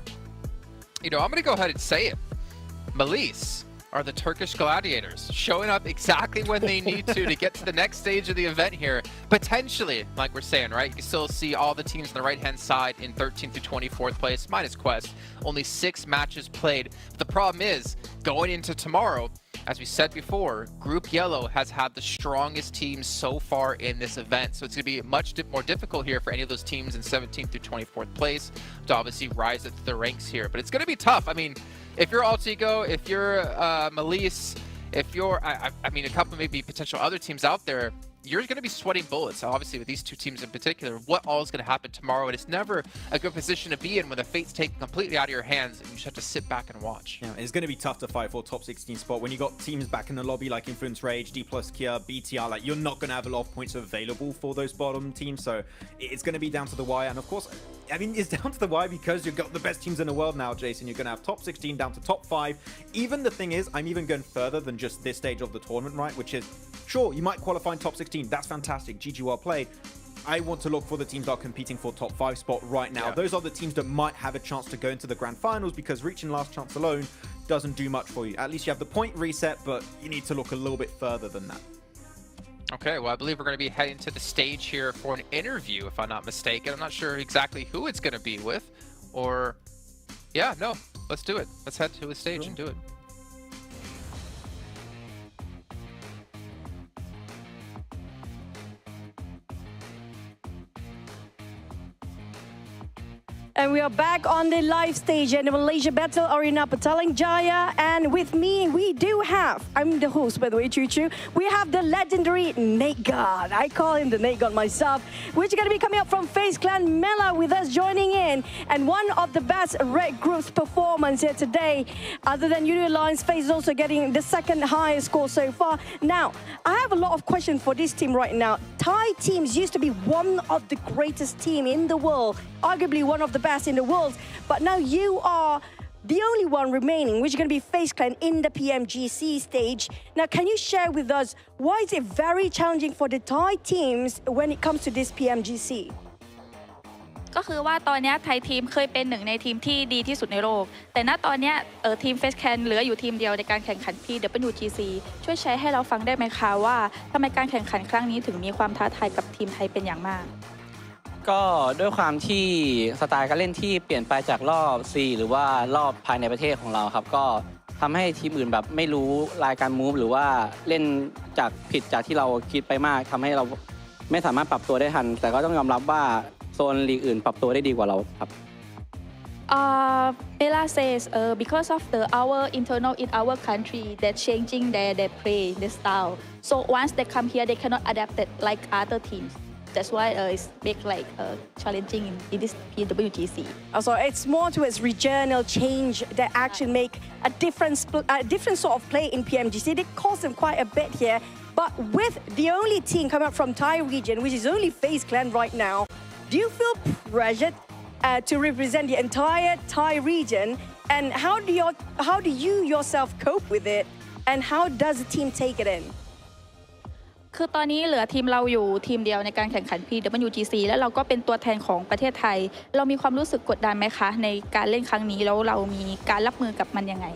S1: You know, I'm going to go ahead and say it. Melise are the Turkish Gladiators, showing up exactly when they need to get to the next stage of the event here. Potentially, like we're saying, right? You can still see all the teams on the right-hand side in 13th to 24th place, minus Quest. Only 6 matches played. But the problem is, going into tomorrow, as we said before, Group Yellow has had the strongest teams so far in this event. So it's going to be much more difficult here for any of those teams in 17th through 24th place to obviously rise up the ranks here. But it's going to be tough. I mean, if you're Alter Ego, if you're Melise, if you're, I mean, a couple maybe potential other teams out there, you're going to be sweating bullets, obviously, with these 2 teams in particular. What all is going to happen tomorrow? And it's never a good position to be in when the fate's taken completely out of your hands and you just have to sit back and watch.
S17: Yeah, it's going to be tough to fight for a top 16 spot when you got teams back in the lobby like Influence Rage, D+, Kia, BTR. Like, you're not going to have a lot of points available for those bottom teams, so it's going to be down to the wire. And of course, I mean, it's down to the wire because you've got the best teams in the world now, Jason. You're going to have top 16 down to top 5. Even the thing is, I'm even going further than just this stage of the tournament, right? Which is, sure, you might qualify in top 16. That's fantastic. GG, well played. I want to look for the teams that are competing for top 5 spot right now. Those are the teams that might have a chance to go into the Grand Finals because reaching last chance alone doesn't do much for you. At least you have the point reset, but you need to look a little bit further than that.
S1: Okay, well, I believe we're going to be heading to the stage here for an interview, if I'm not mistaken. I'm not sure exactly who it's going to be with, or... Yeah, no, let's do it. Let's head to the stage and do it.
S13: And we are back on the live stage at the Malaysia Battle Arena, Petaling Jaya. And with me, we do have, I'm the host, by the way, Choo Choo. We have the legendary Nate God. I call him the Nate God myself, which is going to be coming up from FaZe Clan Mela with us joining in. And one of the best Red Group's performance here today, other than Uni Alliance, FaZe is also getting the second highest score so far. Now, I have a lot of questions for this team right now. Thai teams used to be one of the greatest team in the world, arguably one of the best in the world, but now you are the only one remaining, which is going to be FaZe Clan in the PMGC stage. Now, can you share with us why is it very challenging for the Thai teams when it comes to this PMGC?
S5: ก็คือว่าตอนนี้ไทยทีมเคยเป็นหนึ่งในทีมที่ดีที่สุดในโลกแต่ณตอนนี้ทีม FaZe Clan เหลืออยู่ทีมเดียวในการแข่งขัน PMGC ช่วยแชร์ให้เราฟังได้ไหมคะว่าทำไมการแข่งขันครั้งนี้ถึงมีความท้าทายกับทีมไทยเป็นอย่างมาก
S22: ก็ด้วยความที่สไตล์การเล่นที่เปลี่ยนไปจากรอบ C หรือว่ารอบภายในประเทศของเราครับก็ทำให้ทีมอื่นแบบไม่รู้รายการมูฟหรือว่าเล่นจากผิดจากที่เราคิดไปมากทำให้เราไม่สามารถปรับตัวได้ทันแต่ก็ต้องยอมรับว่าโซนลีกอื่นปรับตัวได้ดีกว่าเราครับ
S5: Bella says because of our internal in our country they're changing their play their style so once they come here they cannot adapt it like other teams That's why it's make like challenging in this PMGC.
S13: Also, it's more towards regional change that actually make a different sort of play in PMGC. They cost them quite a bit here. But with the only team coming up from Thai region, which is only FaZe Clan right now, do you feel pressured to represent the entire Thai region? And how do you yourself cope with it? And how does the team take it in?
S5: คือตอนนี้เหลือทีมเราอยู่ทีมเดียวในการแข่งขัน PMGC แล้วเราก็เป็นตัวแทนของประเทศไทยเรามีความรู้สึกกดดันไหมคะในการเล่นครั้งนี้แล้วเรามีการรับมือกับมันยังไง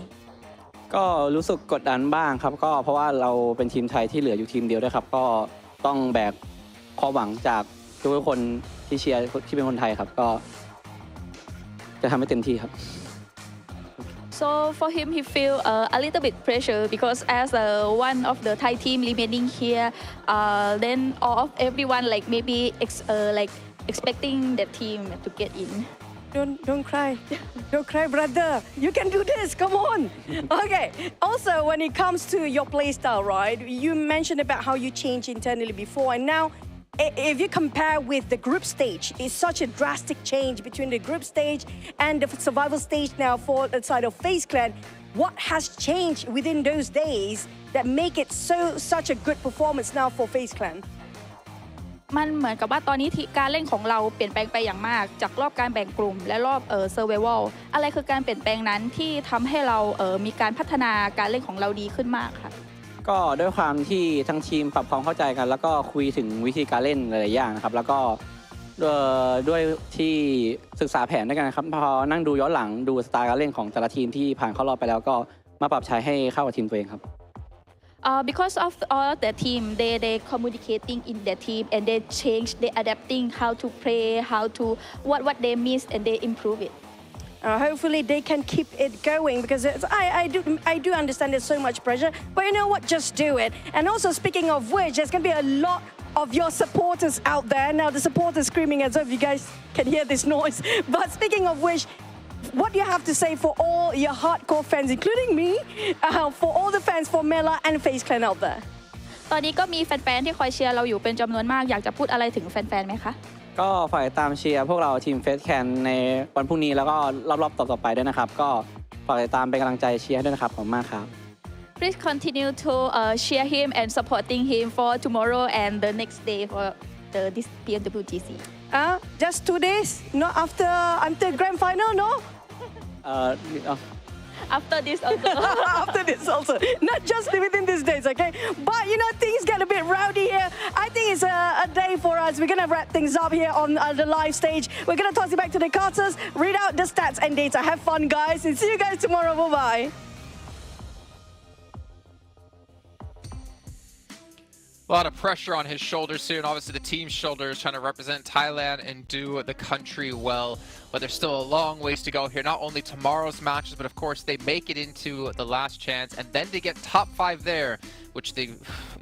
S22: ก็รู้สึกกดดันบ้างครับก็เพราะว่าเราเป็นทีมไทยที่เหลืออยู่ทีมเดียวด้วยครับก็ต้องแบกความหวังจากทุกคนที่เชียร์ที่เป็นคนไทยครับก็จะทำให้เต็มที่ครับ
S5: So for him, he feel a little bit pressure because as one of the Thai team remaining here, then all of everyone like maybe like expecting the team to get in.
S13: Don't cry. Don't cry, brother. You can do this. Come on. Okay. Also, when it comes to your play style, right? You mentioned about how you changed internally before, and now, if you compare with the group stage, it's such a drastic change between the group stage and the survival stage now for the side of FaZe Clan. What has changed within those days that make it such a good performance now for FaZe Clan?
S5: มันเหมือนกับว่าตอนนี้การเล่นของเราเปลี่ยนแปลงไปอย่างมากจากรอบการแบ่งกลุ่มและรอบsurvival อะไรคือการเปลี่ยนแปลงนั้นที่ทำให้เรามีการพัฒนาการเล่นของเราดีขึ้นมากค่ะ
S22: ก็ด้วยความที่ทั้งทีมปรับความเข้าใจกันแล้วก็คุยถึงวิธีการเล่นหลายๆอย่างนะครับแล้วก็ด้วยที่ศึกษาแผนด้วยกันครับพอนั่งดูย้อนหลังดูสไตล์การเล่นของแต่ละทีมที่ผ่านเข้ารอบไปแล้วก็มาปรับใช้ให้เข้ากับทีมตัวเองครับ
S5: because of all the team, they communicating in the team and they change, they adapting how to play, how to what they miss and they improve it.
S13: Hopefully they can keep it going because I do understand there's so much pressure, but you know what? Just do it. And also speaking of which, there's gonna be a lot of your supporters out there. Now the supporters screaming as if you guys can hear this noise. But speaking of which, what do you have to say for all your hardcore fans, including me, for all the fans for Mela and FaZe Clan out there?
S5: ตอนนี้ก็มีแฟนๆที่คอยเชียร์เราอยู่เป็นจำนวนมากอยากจะพูดอะไรถึงแฟนๆไหมคะ
S22: ก็ฝากตามเชียร์พวกเราทีมFaZe Clanในวันพรุ่งนี้แล้วก็รอบๆต่อๆไปด้วยนะครับก็ฝากตามเป็นกำลังใจเชียร์ด้วยนะครับขอบคุณมากครับ
S5: Please continue to cheer him and supporting him for tomorrow and the next day for this PMWGC.
S13: Just 2 days, not until Grand Final, no?
S5: After this also.
S13: After this also. Not just within these days, okay? But you know, things get a bit rowdy here. I think it's a day for us. We're going to wrap things up here on the live stage. We're going to toss it back to the Carters, read out the stats and data. Have fun, guys, and see you guys tomorrow. Bye-bye.
S20: A lot of pressure on his shoulders soon. Obviously, the team's shoulders trying to represent Thailand and do the country well. But there's still a long ways to go here. Not only tomorrow's matches, but of course, they make it into the last chance. And then to get top 5 there, which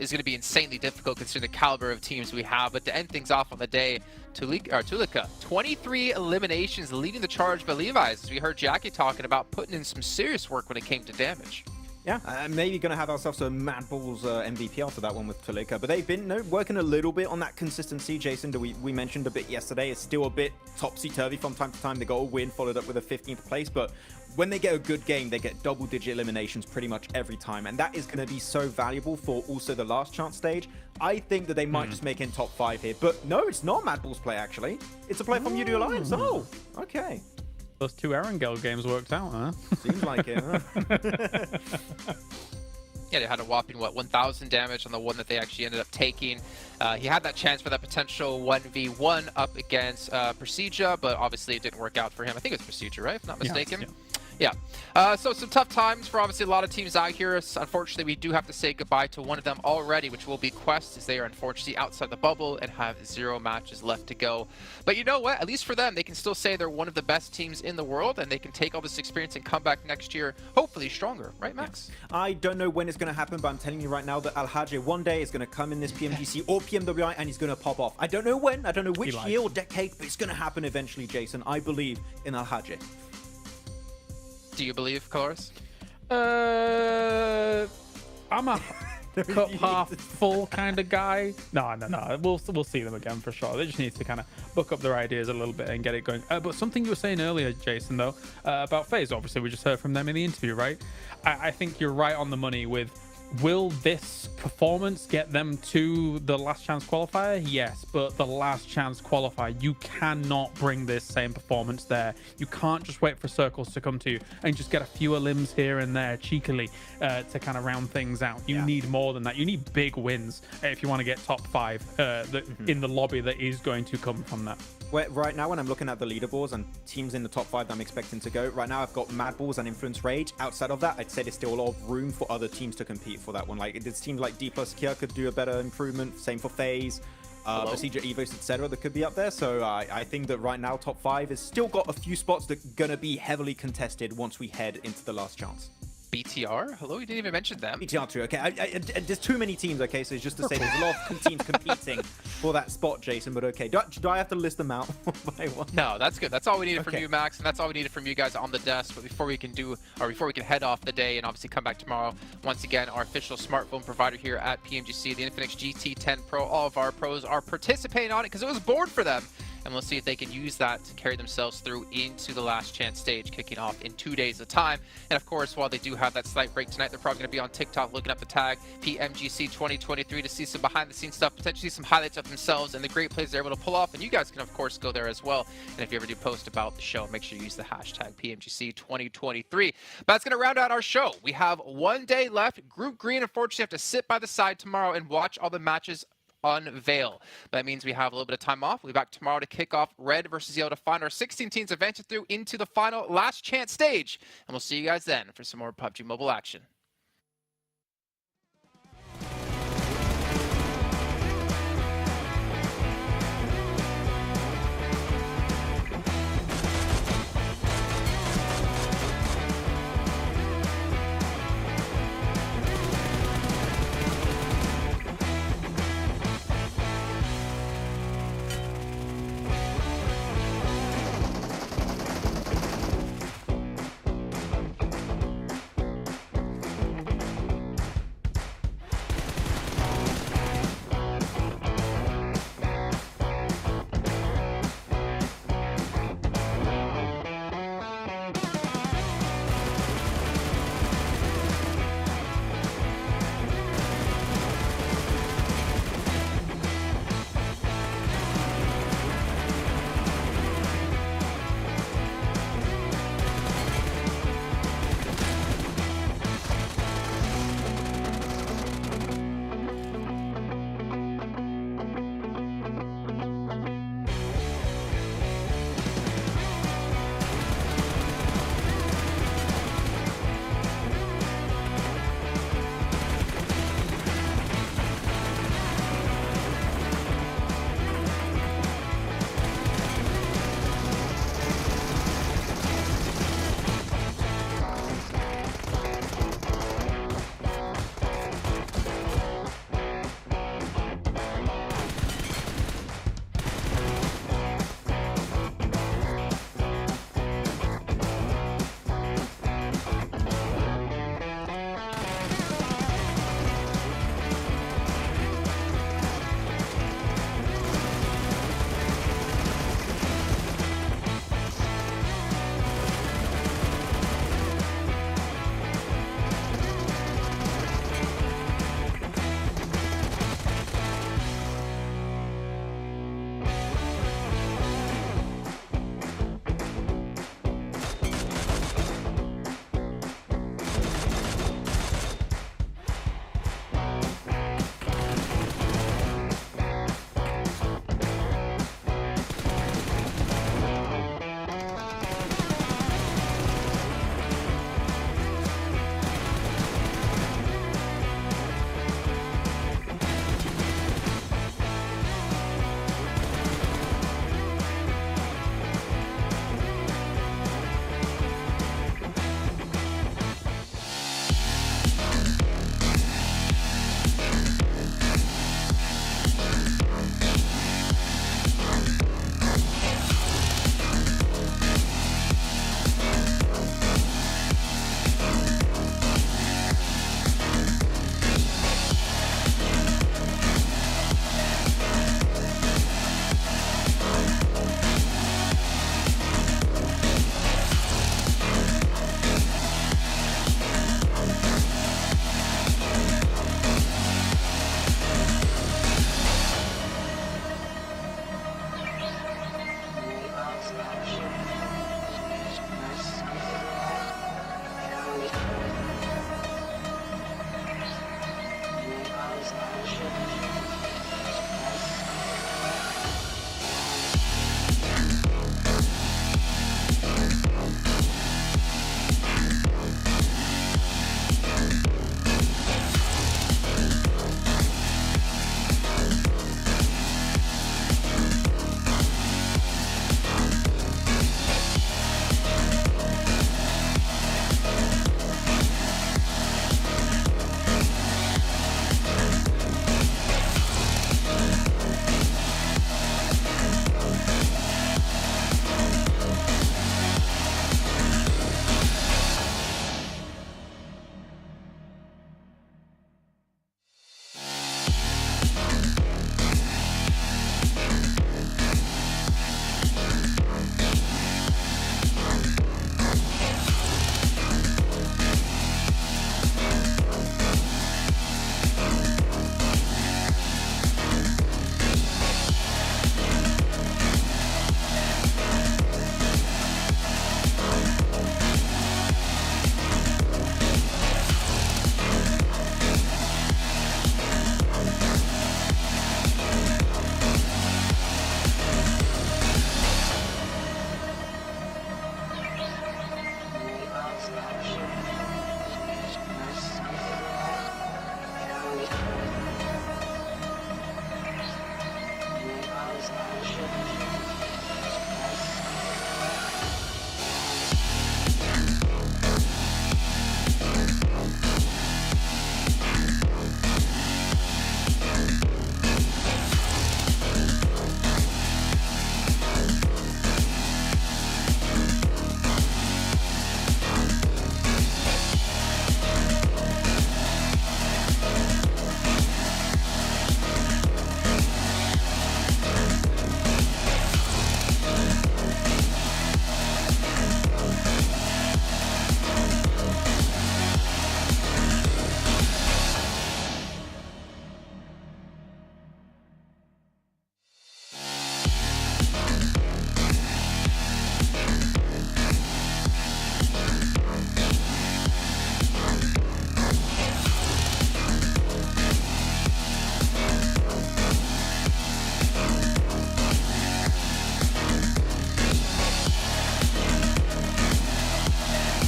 S20: is going to be insanely difficult considering the caliber of teams we have. But to end things off on the day, Tulika, 23 eliminations leading the charge by Levi's. As we heard Jackie talking about putting in some serious work when it came to damage.
S17: Yeah, maybe going to have ourselves a Mad Bulls MVP after that one with Tulika. But they've been working a little bit on that consistency, Jason, that we mentioned a bit yesterday. It's still a bit topsy-turvy from time to time. They got a win followed up with a 15th place. But when they get a good game, they get double-digit eliminations pretty much every time. And that is going to be so valuable for also the last chance stage. I think that they might just make in top 5 here. But no, it's not Mad Bulls play, actually. It's a play from UD Alliance. Oh, okay.
S16: Those 2 Erangel games worked out, huh?
S17: Seems like it, huh?
S20: Yeah, they had a whopping, 1,000 damage on the one that they actually ended up taking. He had that chance for that potential 1v1 up against Procedure, but obviously it didn't work out for him. I think it's Procedure, right? If not mistaken.
S16: Yes,
S20: yeah. So some tough times for obviously a lot of teams out here. Unfortunately, we do have to say goodbye to one of them already, which will be Quest, as they are unfortunately outside the bubble and have 0 matches left to go. But you know what? At least for them, they can still say they're one of the best teams in the world, and they can take all this experience and come back next year, hopefully stronger. Right, Max?
S17: Yeah. I don't know when it's going to happen, but I'm telling you right now that Al-Hajj one day is going to come in this PMGC or PMWI, and he's going to pop off. I don't know when, I don't know which year or decade, but it's going to happen eventually, Jason. I believe in Al-Hajj.
S20: Do you believe, Chorus?
S16: I'm a cup half full kind of guy. No. We'll see them again for sure. They just need to kind of book up their ideas a little bit and get it going. But something you were saying earlier, Jason, though, about FaZe, obviously we just heard from them in the interview, right? I think you're right on the money with, will this performance get them to the last chance qualifier? Yes, but the last chance qualifier, you cannot bring this same performance there. You can't just wait for circles to come to you and just get a few limbs here and there cheekily to kind of round things out. You need more than that. You need big wins if you want to get top 5 in the lobby that is going to come from that.
S17: right now when I'm looking at the leaderboards and teams in the top 5 that I'm expecting to go, right now I've got Mad Balls and Influence Rage. Outside of that, I'd say there's still a lot of room for other teams to compete for that one. Like, it seems like D+ Kia could do a better improvement. Same for FaZe. Procedure Evos, etc. that could be up there. So I think that right now top 5 has still got a few spots that are gonna be heavily contested once we head into the last chance.
S1: BTR? Hello, you didn't even mention them.
S17: BTR too, okay. There's too many teams, okay, so it's just to say there's a lot of teams competing for that spot, Jason, but okay. Do I have to list them out one by one?
S1: No, that's good. That's all we needed from you, Max, and that's all we needed from you guys on the desk. But before we can head off the day and obviously come back tomorrow, once again, our official smartphone provider here at PMGC, the Infinix GT10 Pro, all of our pros are participating on it because it was born for them. And we'll see if they can use that to carry themselves through into the last chance stage, kicking off in 2 days of time. And of course, while they do have that slight break tonight, they're probably going to be on TikTok looking up the tag PMGC 2023 to see some behind the scenes stuff, potentially some highlights of themselves and the great plays they're able to pull off. And you guys can of course go there as well. And if you ever do post about the show, make sure you use the hashtag PMGC 2023. But that's going to round out our show. We have 1 day left. Group Green, unfortunately, have to sit by the side tomorrow and watch all the matches unveil. But that means we have a little bit of time off. We'll be back tomorrow to kick off Red versus Yellow to find our 16 teams advancing through into the final last chance stage. And we'll see you guys then for some more PUBG Mobile action.